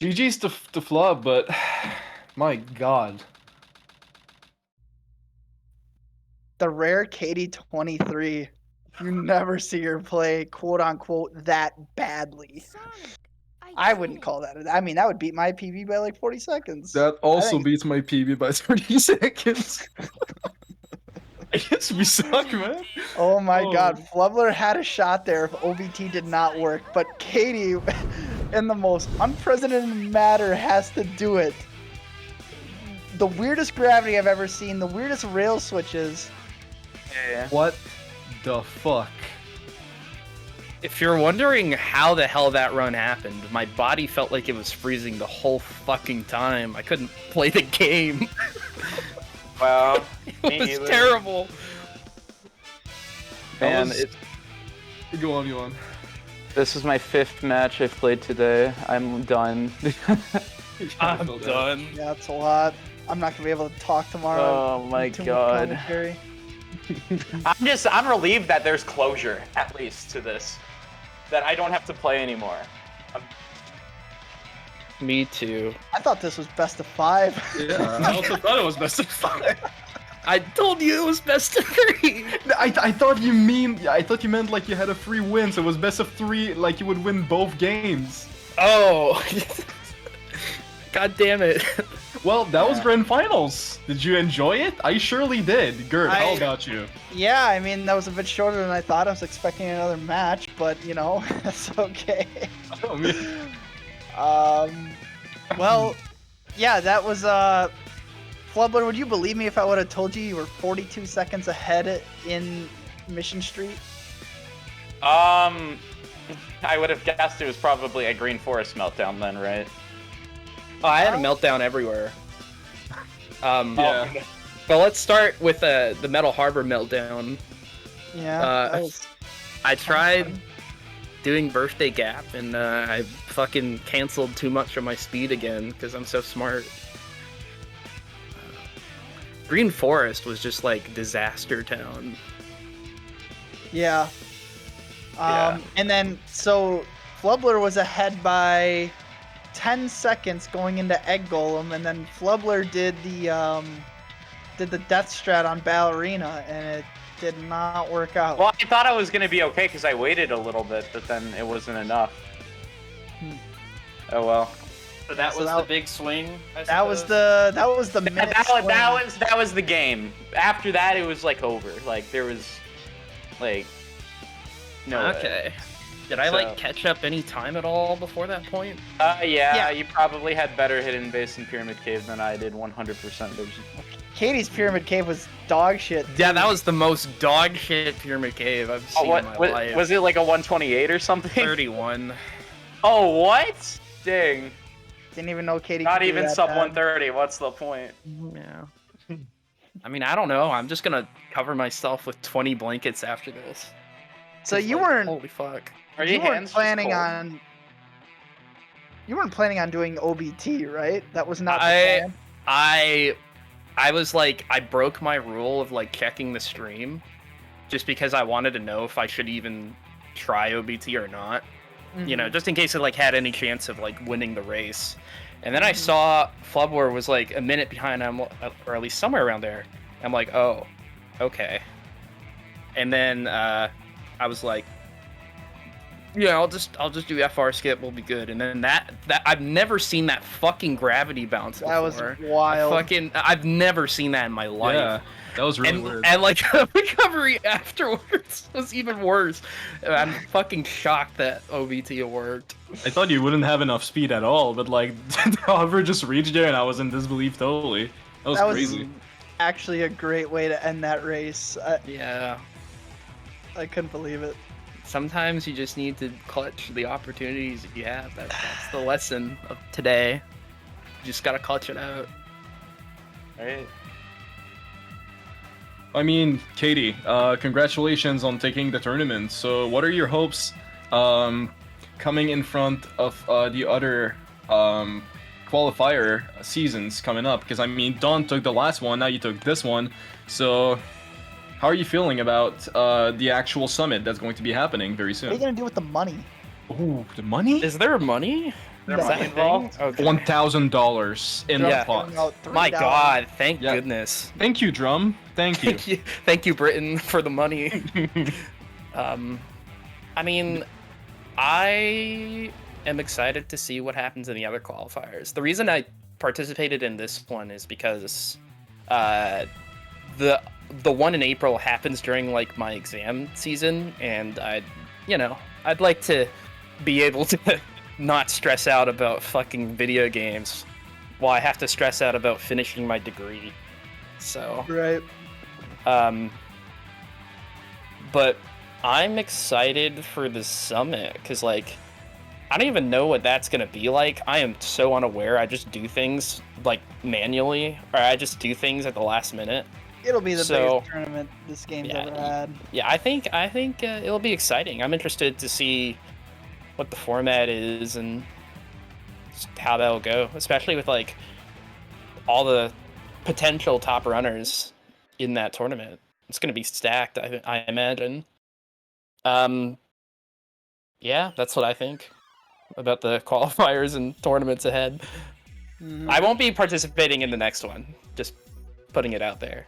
GG's to flub, but my God. The rare KD23. You never see her play quote unquote that badly. I wouldn't call that. I mean, that would beat my PB by like 40 seconds. That also beats my PB by 30 seconds. I guess we suck, man. Oh my God, Flubler had a shot there if OBT did not work, but Katie, in the most unprecedented manner, has to do it. The weirdest gravity I've ever seen, the weirdest rail switches. Yeah. What the fuck? If you're wondering how the hell that run happened, my body felt like it was freezing the whole fucking time. I couldn't play the game. Wow. It was terrible. Man, Go on. This is my 5th match I've played today. I'm done. I'm done. Yeah, that's a lot. I'm not gonna be able to talk tomorrow. Oh my God. I'm relieved that there's closure, at least, to this. That I don't have to play anymore. Me too. I thought this was best of 5. Yeah, I also thought it was best of 5. I told you it was best of 3. I thought you meant like you had a 3 wins. It was best of 3, like you would win both games. Oh. God damn it. Well, that was grand finals. Did you enjoy it? I surely did. Gert, how about you? Yeah, I mean, that was a bit shorter than I thought. I was expecting another match, but, you know, that's okay. Oh, man. Well, yeah, that was, Flubber, would you believe me if I would have told you were 42 seconds ahead in Mission Street? I would have guessed it was probably a Green Forest meltdown then, right? Oh, I had a meltdown everywhere. Yeah. Well, let's start with the Metal Harbor meltdown. Yeah. I tried doing birthday gap, and I fucking canceled too much of my speed again because I'm so smart. Green Forest was just like disaster town. Yeah. And then so Flubler was ahead by 10 seconds going into Egg Golem, and then Flubler did the death strat on Ballerina, and it did not work out. Well, I thought I was gonna be okay because I waited a little bit, but then it wasn't enough. Oh well. So that was the big swing. That was the minute swing. That was the game. After that, it was like over. Like there was, like, no. Okay. Did I like catch up any time at all before that point? Yeah, you probably had better hidden base in Pyramid Cave than I did. 100%. Katie's Pyramid Cave was dog shit. Yeah, that was the most dog shit Pyramid Cave I've seen in my life. Was it like a 128 or something? 31. Oh, what? Dang. Didn't even know Katie Not could do even that sub bad. 130. What's the point? Yeah. I mean, I don't know. I'm just gonna cover myself with 20 blankets after this. So It's you like, weren't. Holy fuck. Are you your weren't hands just planning cold? on. You weren't planning on doing OBT, right? That was not the plan. I was like, I broke my rule of like checking the stream, just because I wanted to know if I should even try OBT or not. You know, just in case it like had any chance of like winning the race. And then I saw Flubber was like a minute behind him, or at least somewhere around there. I'm like, oh, okay. And then I was like, yeah, I'll just do FR skip, we'll be good. And then that I've never seen that fucking gravity bounce before. That was wild. I've never seen that in my life. Yeah, that was really weird. And like the recovery afterwards was even worse. I'm fucking shocked that OBT worked. I thought you wouldn't have enough speed at all, but like the hover just reached there and I was in disbelief totally. That was crazy. Actually a great way to end that race. Yeah. I couldn't believe it. Sometimes you just need to clutch the opportunities that you have. That's the lesson of today. You just gotta clutch it out. Right. I mean, Katie, congratulations on taking the tournament. So what are your hopes coming in front of the other qualifier seasons coming up? Because I mean, Dawn took the last one, now you took this one. So how are you feeling about the actual summit that's going to be happening very soon? What are you gonna do with the money? Ooh, the money? Is there money? Is that a thing? Okay. $1,000 in the pot. My God! Thank goodness. Thank you, Drum. Thank you. Thank you, Britain, for the money. I mean, I am excited to see what happens in the other qualifiers. The reason I participated in this one is because the one in April happens during like my exam season, and I'd like to be able to not stress out about fucking video games while I have to stress out about finishing my degree. So right. But I'm excited for the summit because like I don't even know what that's gonna be like. I am so unaware. I just do things like manually, or I just do things at the last minute. It'll be the biggest tournament this game's ever had. Yeah, I think it'll be exciting. I'm interested to see what the format is and just how that'll go, especially with like all the potential top runners in that tournament. It's going to be stacked, I imagine. Yeah, that's what I think about the qualifiers and tournaments ahead. I won't be participating in the next one, just putting it out there.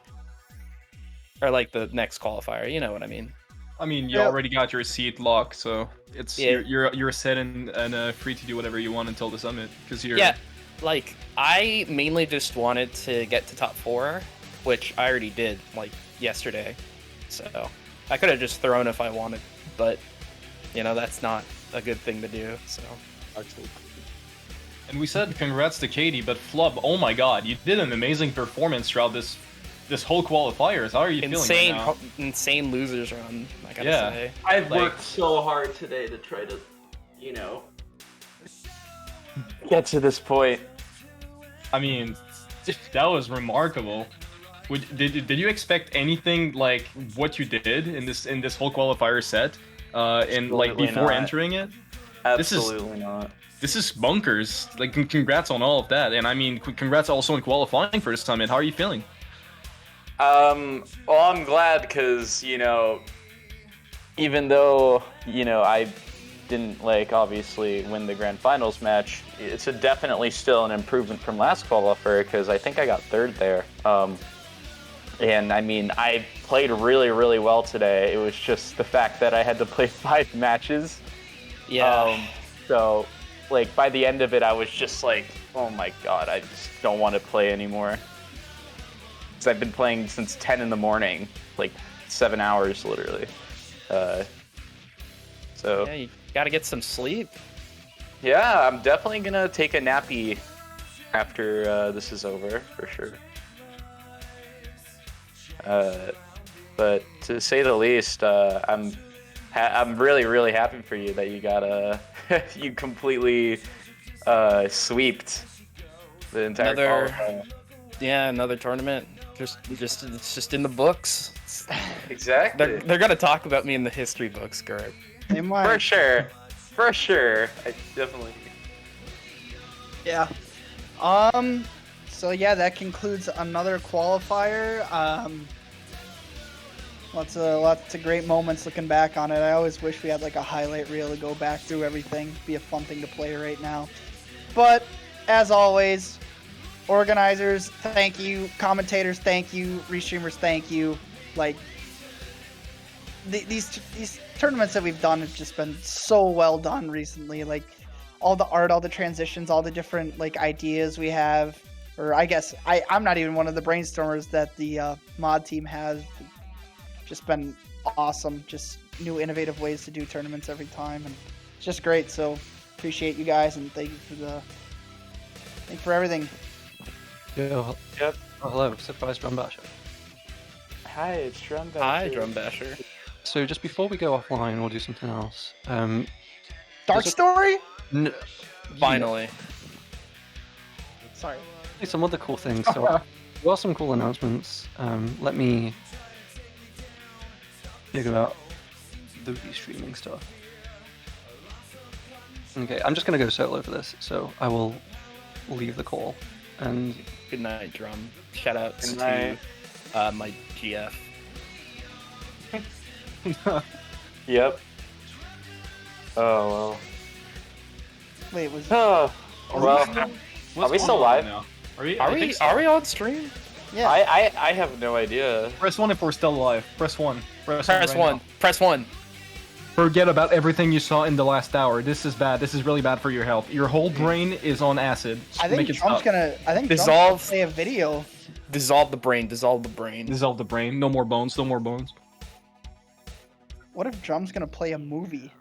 Or like the next qualifier, you know what I mean. I mean, you already got your seat locked, so it's you're set and free to do whatever you want until the summit, because you're... Yeah, like, I mainly just wanted to get to top 4, which I already did, like, yesterday. So, I could have just thrown if I wanted, but, you know, that's not a good thing to do, so... Actually. And we said congrats to Katie, but Flub, oh my god, you did an amazing performance throughout this whole qualifiers. How are you feeling right now? Insane losers run, I gotta say. I've worked so hard today to try to, get to this point. I mean, that was remarkable. Did you expect anything like what you did in this whole qualifier set? in like Absolutely before not. entering it. Absolutely not. This is bonkers. Like, congrats on all of that, and I mean, congrats also on qualifying for the summit. How are you feeling? Well, I'm glad because, you know, even though, you know, I didn't, like, obviously win the grand finals match, it's definitely still an improvement from last qualifier because I think I got third there. And I mean, I played really, really well today. It was just the fact that I had to play 5 matches. Yeah. So, like, by the end of it, I was just like, oh my god, I just don't want to play anymore. Because I've been playing since 10 in the morning, like 7 hours, literally. So Yeah, you gotta get some sleep. yeah, I'm definitely gonna take a nappy after this is over, for sure. But to say the least, I'm really, really happy for you that you got you completely sweeped the entire qualifier. Yeah, another tournament. It's just in the books. Exactly. They're gonna talk about me in the history books, Gert. They might. For sure. For sure. I definitely. Yeah. So yeah, that concludes another qualifier. Lots of great moments looking back on it. I always wish we had like a highlight reel to go back through everything. It'd be a fun thing to play right now. But as always, organizers, thank you. Commentators, thank you. Restreamers, thank you. Like these tournaments that we've done have just been so well done recently. Like all the art, all the transitions, all the different like ideas we have. Or I guess I'm not even one of the brainstormers that the mod team has. Just been awesome. Just new innovative ways to do tournaments every time, and it's just great. So appreciate you guys and thank you for everything. Yo. Yep. Oh, hello, surprise Drum Basher. Hi, it's Drum Basher. Hi, Drum Basher. So just before we go offline, we'll do something else. Dark Story? Finally. Sorry. Some other cool things. So there are some cool announcements. Let me figure out the restreaming stuff. Okay, I'm just gonna go solo for this, so I will leave the call. And good night, Drum. Shout out Good to night. my GF. Yep. Oh well. Wait, was well, are we still live? Are we? Are we on stream? Yeah. I have no idea. Press 1 if we're still alive. Press 1. Press right one. now. Press 1. Forget about everything you saw in the last hour. This is bad. This is really bad for your health. Your whole brain is on acid. I think Make it Drum's stop. gonna Dissolve. play a video. Dissolve the brain. Dissolve the brain. Dissolve the brain. No more bones. No more bones. What if Drum's gonna play a movie?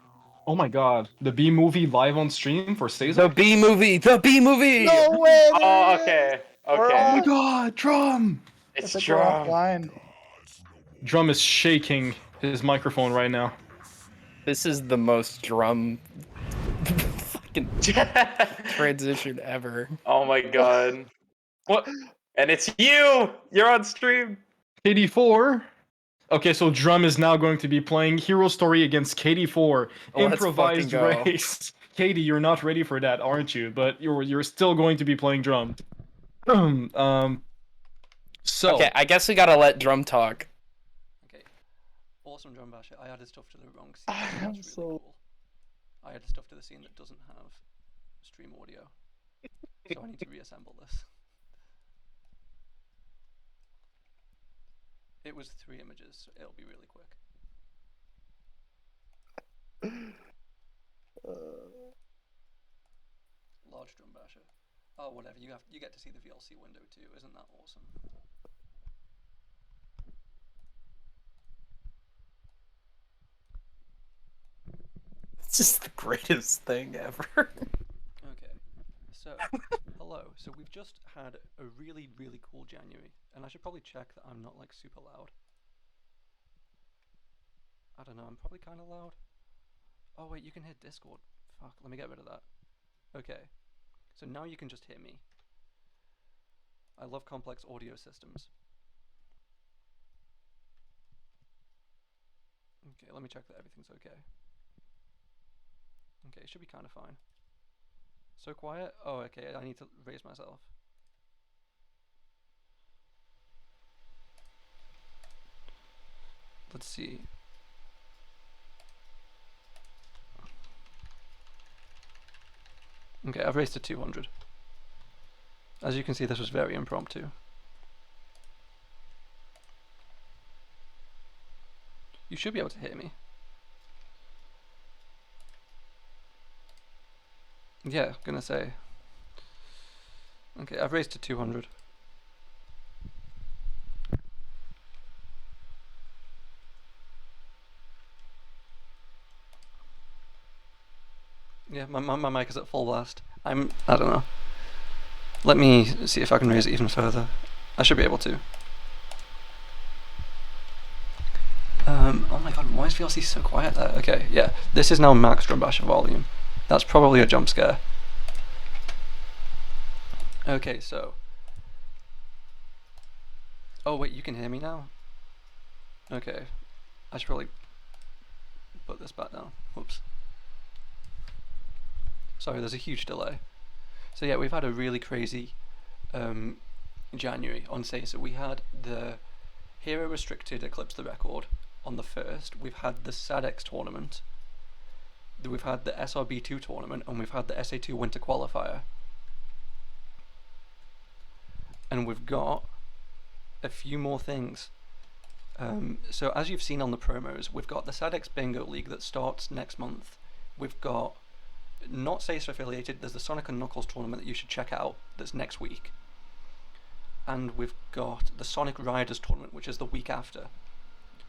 Oh my god. The B movie live on stream for Stays. The B movie. The B movie. No way! Oh, okay. Okay. Oh my god, Drum! It's That's like we're Drum. offline. Drum is shaking his microphone right now. This is the most Drum fucking transition ever. Oh my god. What? And it's you! You're on stream! KD4. Okay, so Drum is now going to be playing Hero Story against KD4. Let's Improvised fucking go. race. Katie, you're not ready for that, aren't you? But you're still going to be playing Drum. So Okay, I guess we gotta let Drum talk. okay, awesome Drum Basher. I added stuff to the wrong scene. I'm That's really cool. I added stuff to the scene that doesn't have stream audio, so I need to reassemble this. It was 3 images, so it'll be really quick. Large Drum Basher. Oh, whatever. You get to see the VLC window too. Isn't that awesome? It's just the greatest thing ever. Okay, so hello. So we've just had a really, really cool January, and I should probably check that I'm not like super loud. I don't know. I'm probably kind of loud. Oh wait, you can hear Discord. Fuck. Let me get rid of that. Okay. So now you can just hear me. I love complex audio systems. Okay, let me check that everything's okay. Okay, it should be kind of fine. So quiet? Oh, okay, I need to raise myself. Let's see. Okay, I've raised to 200. As you can see, this was very impromptu. You should be able to hear me. Yeah, gonna say. Okay, I've raised to 200. Yeah, my mic is at full blast. I don't know. Let me see if I can raise it even further. I should be able to. Oh my god, why is VLC so quiet there? Okay, yeah. This is now max drum basher volume. That's probably a jump scare. Okay, so. Oh wait, you can hear me now? Okay. I should probably put this back down. Whoops. Sorry, there's a huge delay. So yeah, we've had a really crazy January on SASA. We had the Hero Restricted Eclipse the Record on the 1st. We've had the SADX tournament. We've had the SRB2 tournament, and we've had the SA2 Winter Qualifier. And we've got a few more things. So as you've seen on the promos, we've got the SADX Bingo League that starts next month. We've got, not SASA affiliated, there's the Sonic and Knuckles tournament that you should check out that's next week. And we've got the Sonic Riders tournament, which is the week after.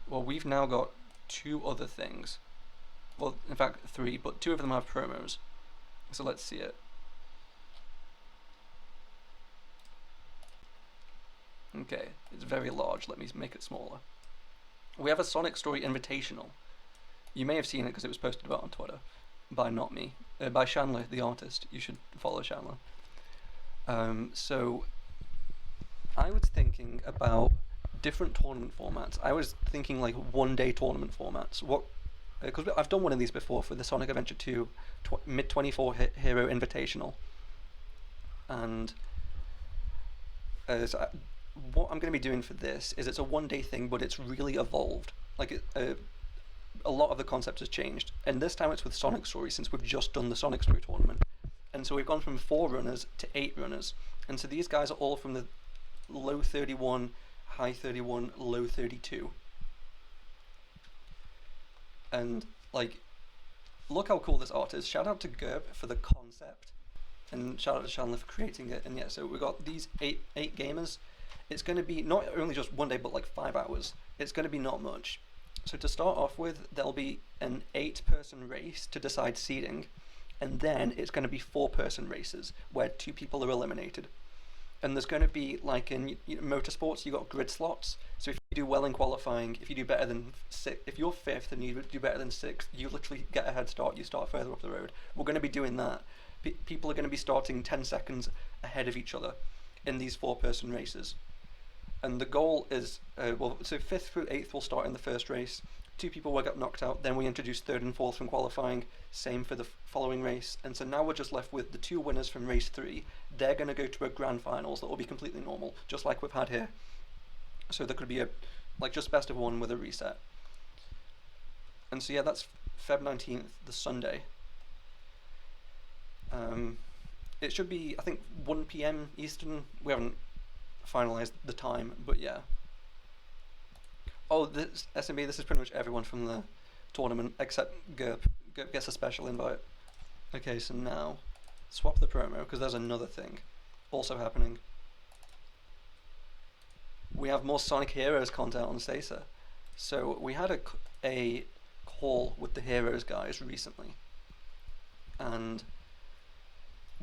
Well, we've now got 2 other things. Well, in fact 3, but 2 of them have promos. So let's see it. Okay, it's very large, let me make it smaller. We have a Sonic Story Invitational. You may have seen it because it was posted about on Twitter. By not me. By Chandler, the artist. You should follow Chandler. So, I was thinking about different tournament formats. I was thinking like one-day tournament formats. Because I've done one of these before for the Sonic Adventure 2 Mid-24 Hero Invitational. And what I'm going to be doing for this is it's a one-day thing, but it's really evolved. Like, a lot of the concept has changed. And this time it's with Sonic Story, since we've just done the Sonic Story tournament. And so we've gone from 4 runners to 8 runners. And so these guys are all from the low 31, high 31, low 32. And, like, look how cool this art is. Shout out to Gerb for the concept. And shout out to Chandler for creating it. And yeah, so we've got these 8 gamers. It's going to be not only just one day, but like 5 hours. It's going to be not much. So to start off with, there'll be an 8-person race to decide seeding. And then it's going to be 4-person races, where 2 people are eliminated. And there's going to be, like in motorsports, you got grid slots. So if you do well in qualifying, if you do better than 6, if you're 5th and you do better than 6th, you literally get a head start. You start further up the road. We're going to be doing that. People are going to be starting 10 seconds ahead of each other in these 4-person races. And the goal is, so 5th through 8th will start in the first race. 2 people will get knocked out. Then we introduce 3rd and 4th from qualifying. Same for the following race. And so now we're just left with the 2 winners from race 3. They're going to go to a grand finals that will be completely normal, just like we've had here. So there could be just best of 1 with a reset. And so yeah, that's Feb 19th, the Sunday. It should be, I think, 1 PM Eastern. We haven't finalized the time, but yeah. Oh, this SMB, this is pretty much everyone from the tournament except Gerp. Gerp gets a special invite. Okay, so now swap the promo, because there's another thing also happening. We have more Sonic Heroes content on SASA. So we had a call with the Heroes guys recently, and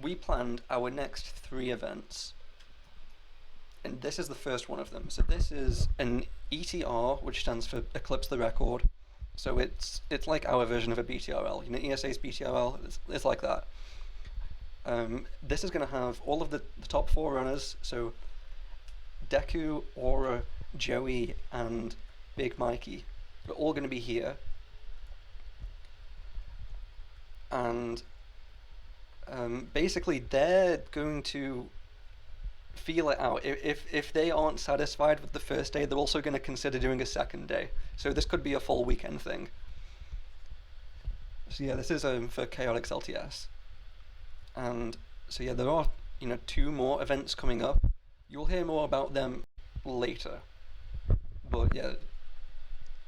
we planned our next 3 events. And this is the first one of them. So this is an ETR, which stands for Eclipse the Record. So it's like our version of a BTRL. You know, ESA's BTRL, it's like that. This is going to have all of the top 4 runners. So Deku, Aura, Joey, and Big Mikey We're all going to be here. And basically they're going to feel it out. If they aren't satisfied with the first day, they're also going to consider doing a second day. So this could be a full weekend thing. So yeah, this is for Chaotix LTS. And so yeah, there are 2 more events coming up. You'll hear more about them later. But yeah,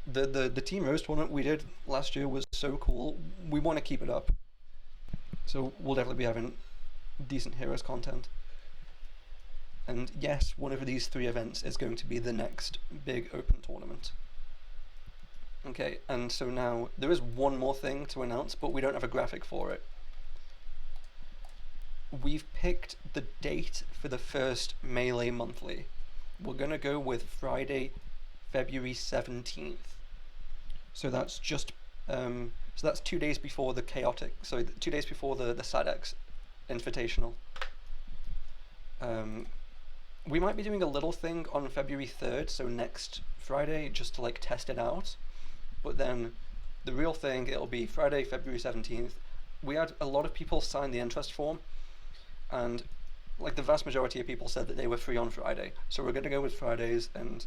the Team Rose tournament we did last year was so cool. We want to keep it up. So we'll definitely be having decent Heroes content. And yes, one of these 3 events is going to be the next big open tournament. Okay, and so now there is one more thing to announce, but we don't have a graphic for it. We've picked the date for the first Melee Monthly. We're going to go with Friday, February 17th. So that's just so that's 2 days before the 2 days before the SADX Invitational. We might be doing a little thing on February 3rd, so next Friday, just to like test it out. But then the real thing, it'll be Friday, February 17th. We had a lot of people sign the interest form, and like the vast majority of people said that they were free on Friday. So we're going to go with Fridays, and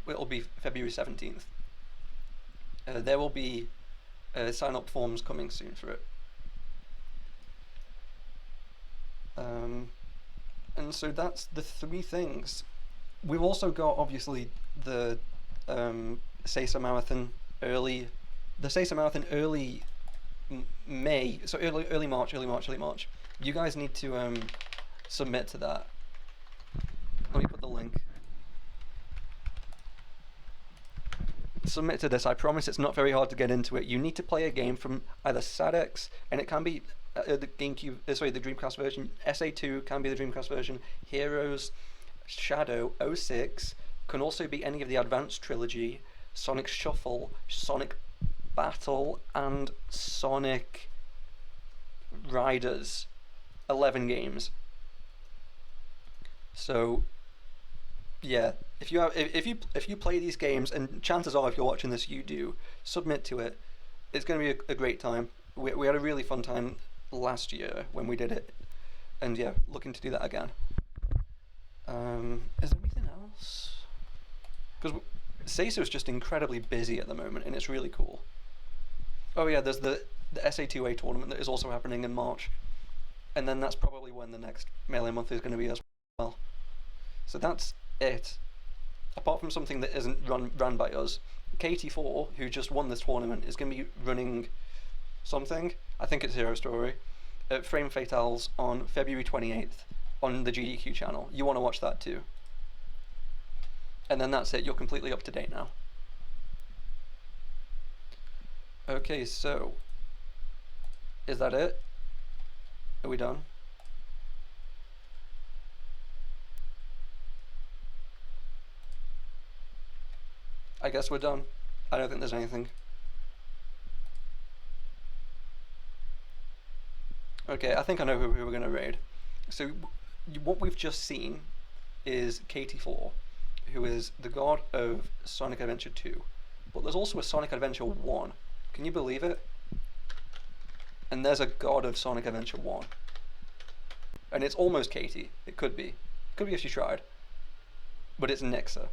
it'll be February 17th. There will be sign-up forms coming soon for it. And so that's the 3 things. We've also got obviously the Sesa Marathon early May, so early March. You guys need to submit to that. Let me put the link. Submit to this. I promise it's not very hard to get into it. You need to play a game from either SADX, and it can be the GameCube, the Dreamcast version. SA2 can be the Dreamcast version. Heroes, Shadow, 06 can also be any of the Advanced Trilogy, Sonic Shuffle, Sonic Battle, and Sonic Riders. 11 games. So yeah, if you play these games, and chances are if you're watching this you do, submit to it. It's going to be a great time. We had a really fun time last year when we did it, and yeah, looking to do that again. Is there anything else? Because Seiso is just incredibly busy at the moment, and it's really cool. Oh yeah, there's the SA2A tournament that is also happening in March, and then that's probably when the next Melee Month is going to be as well. So that's it. Apart from something that isn't run by us, KT4, who just won this tournament, is going to be running something. I think it's Hero Story at Frame Fatales on February 28th on the GDQ channel. You want to watch that too. And then that's it. You're completely up to date now. Okay, so is that it? Are we done? I guess we're done. I don't think there's anything. Okay, I think I know who we're going to raid. So what we've just seen is KT4, who is the god of Sonic Adventure 2. But there's also a Sonic Adventure 1. Can you believe it? And there's a god of Sonic Adventure 1. And it's almost Katie. It could be. Could be if she tried. But it's Nixa.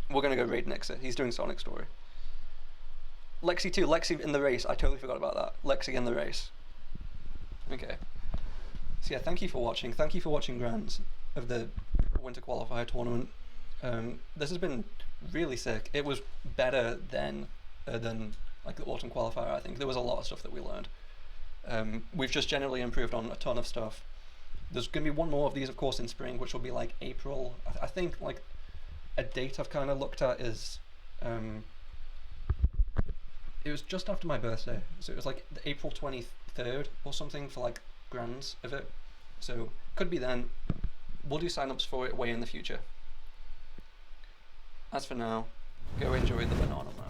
We're going to go raid Nixa. He's doing Sonic Story. Lexi too. Lexi in the race. I totally forgot about that. Lexi in the race. Okay. So yeah, thank you for watching. Thank you for watching Grands of the Winter Qualifier tournament. This has been really sick. It was better than like the Autumn Qualifier, I think. There was a lot of stuff that we learned. We've just generally improved on a ton of stuff. There's going to be one more of these, of course, in spring, which will be like April. I think like a date I've kind of looked at is it was just after my birthday, so it was like the April 23rd or something for like Grands of it. So could be then. We'll do sign-ups for it way in the future. As for now, go enjoy the Banana Man.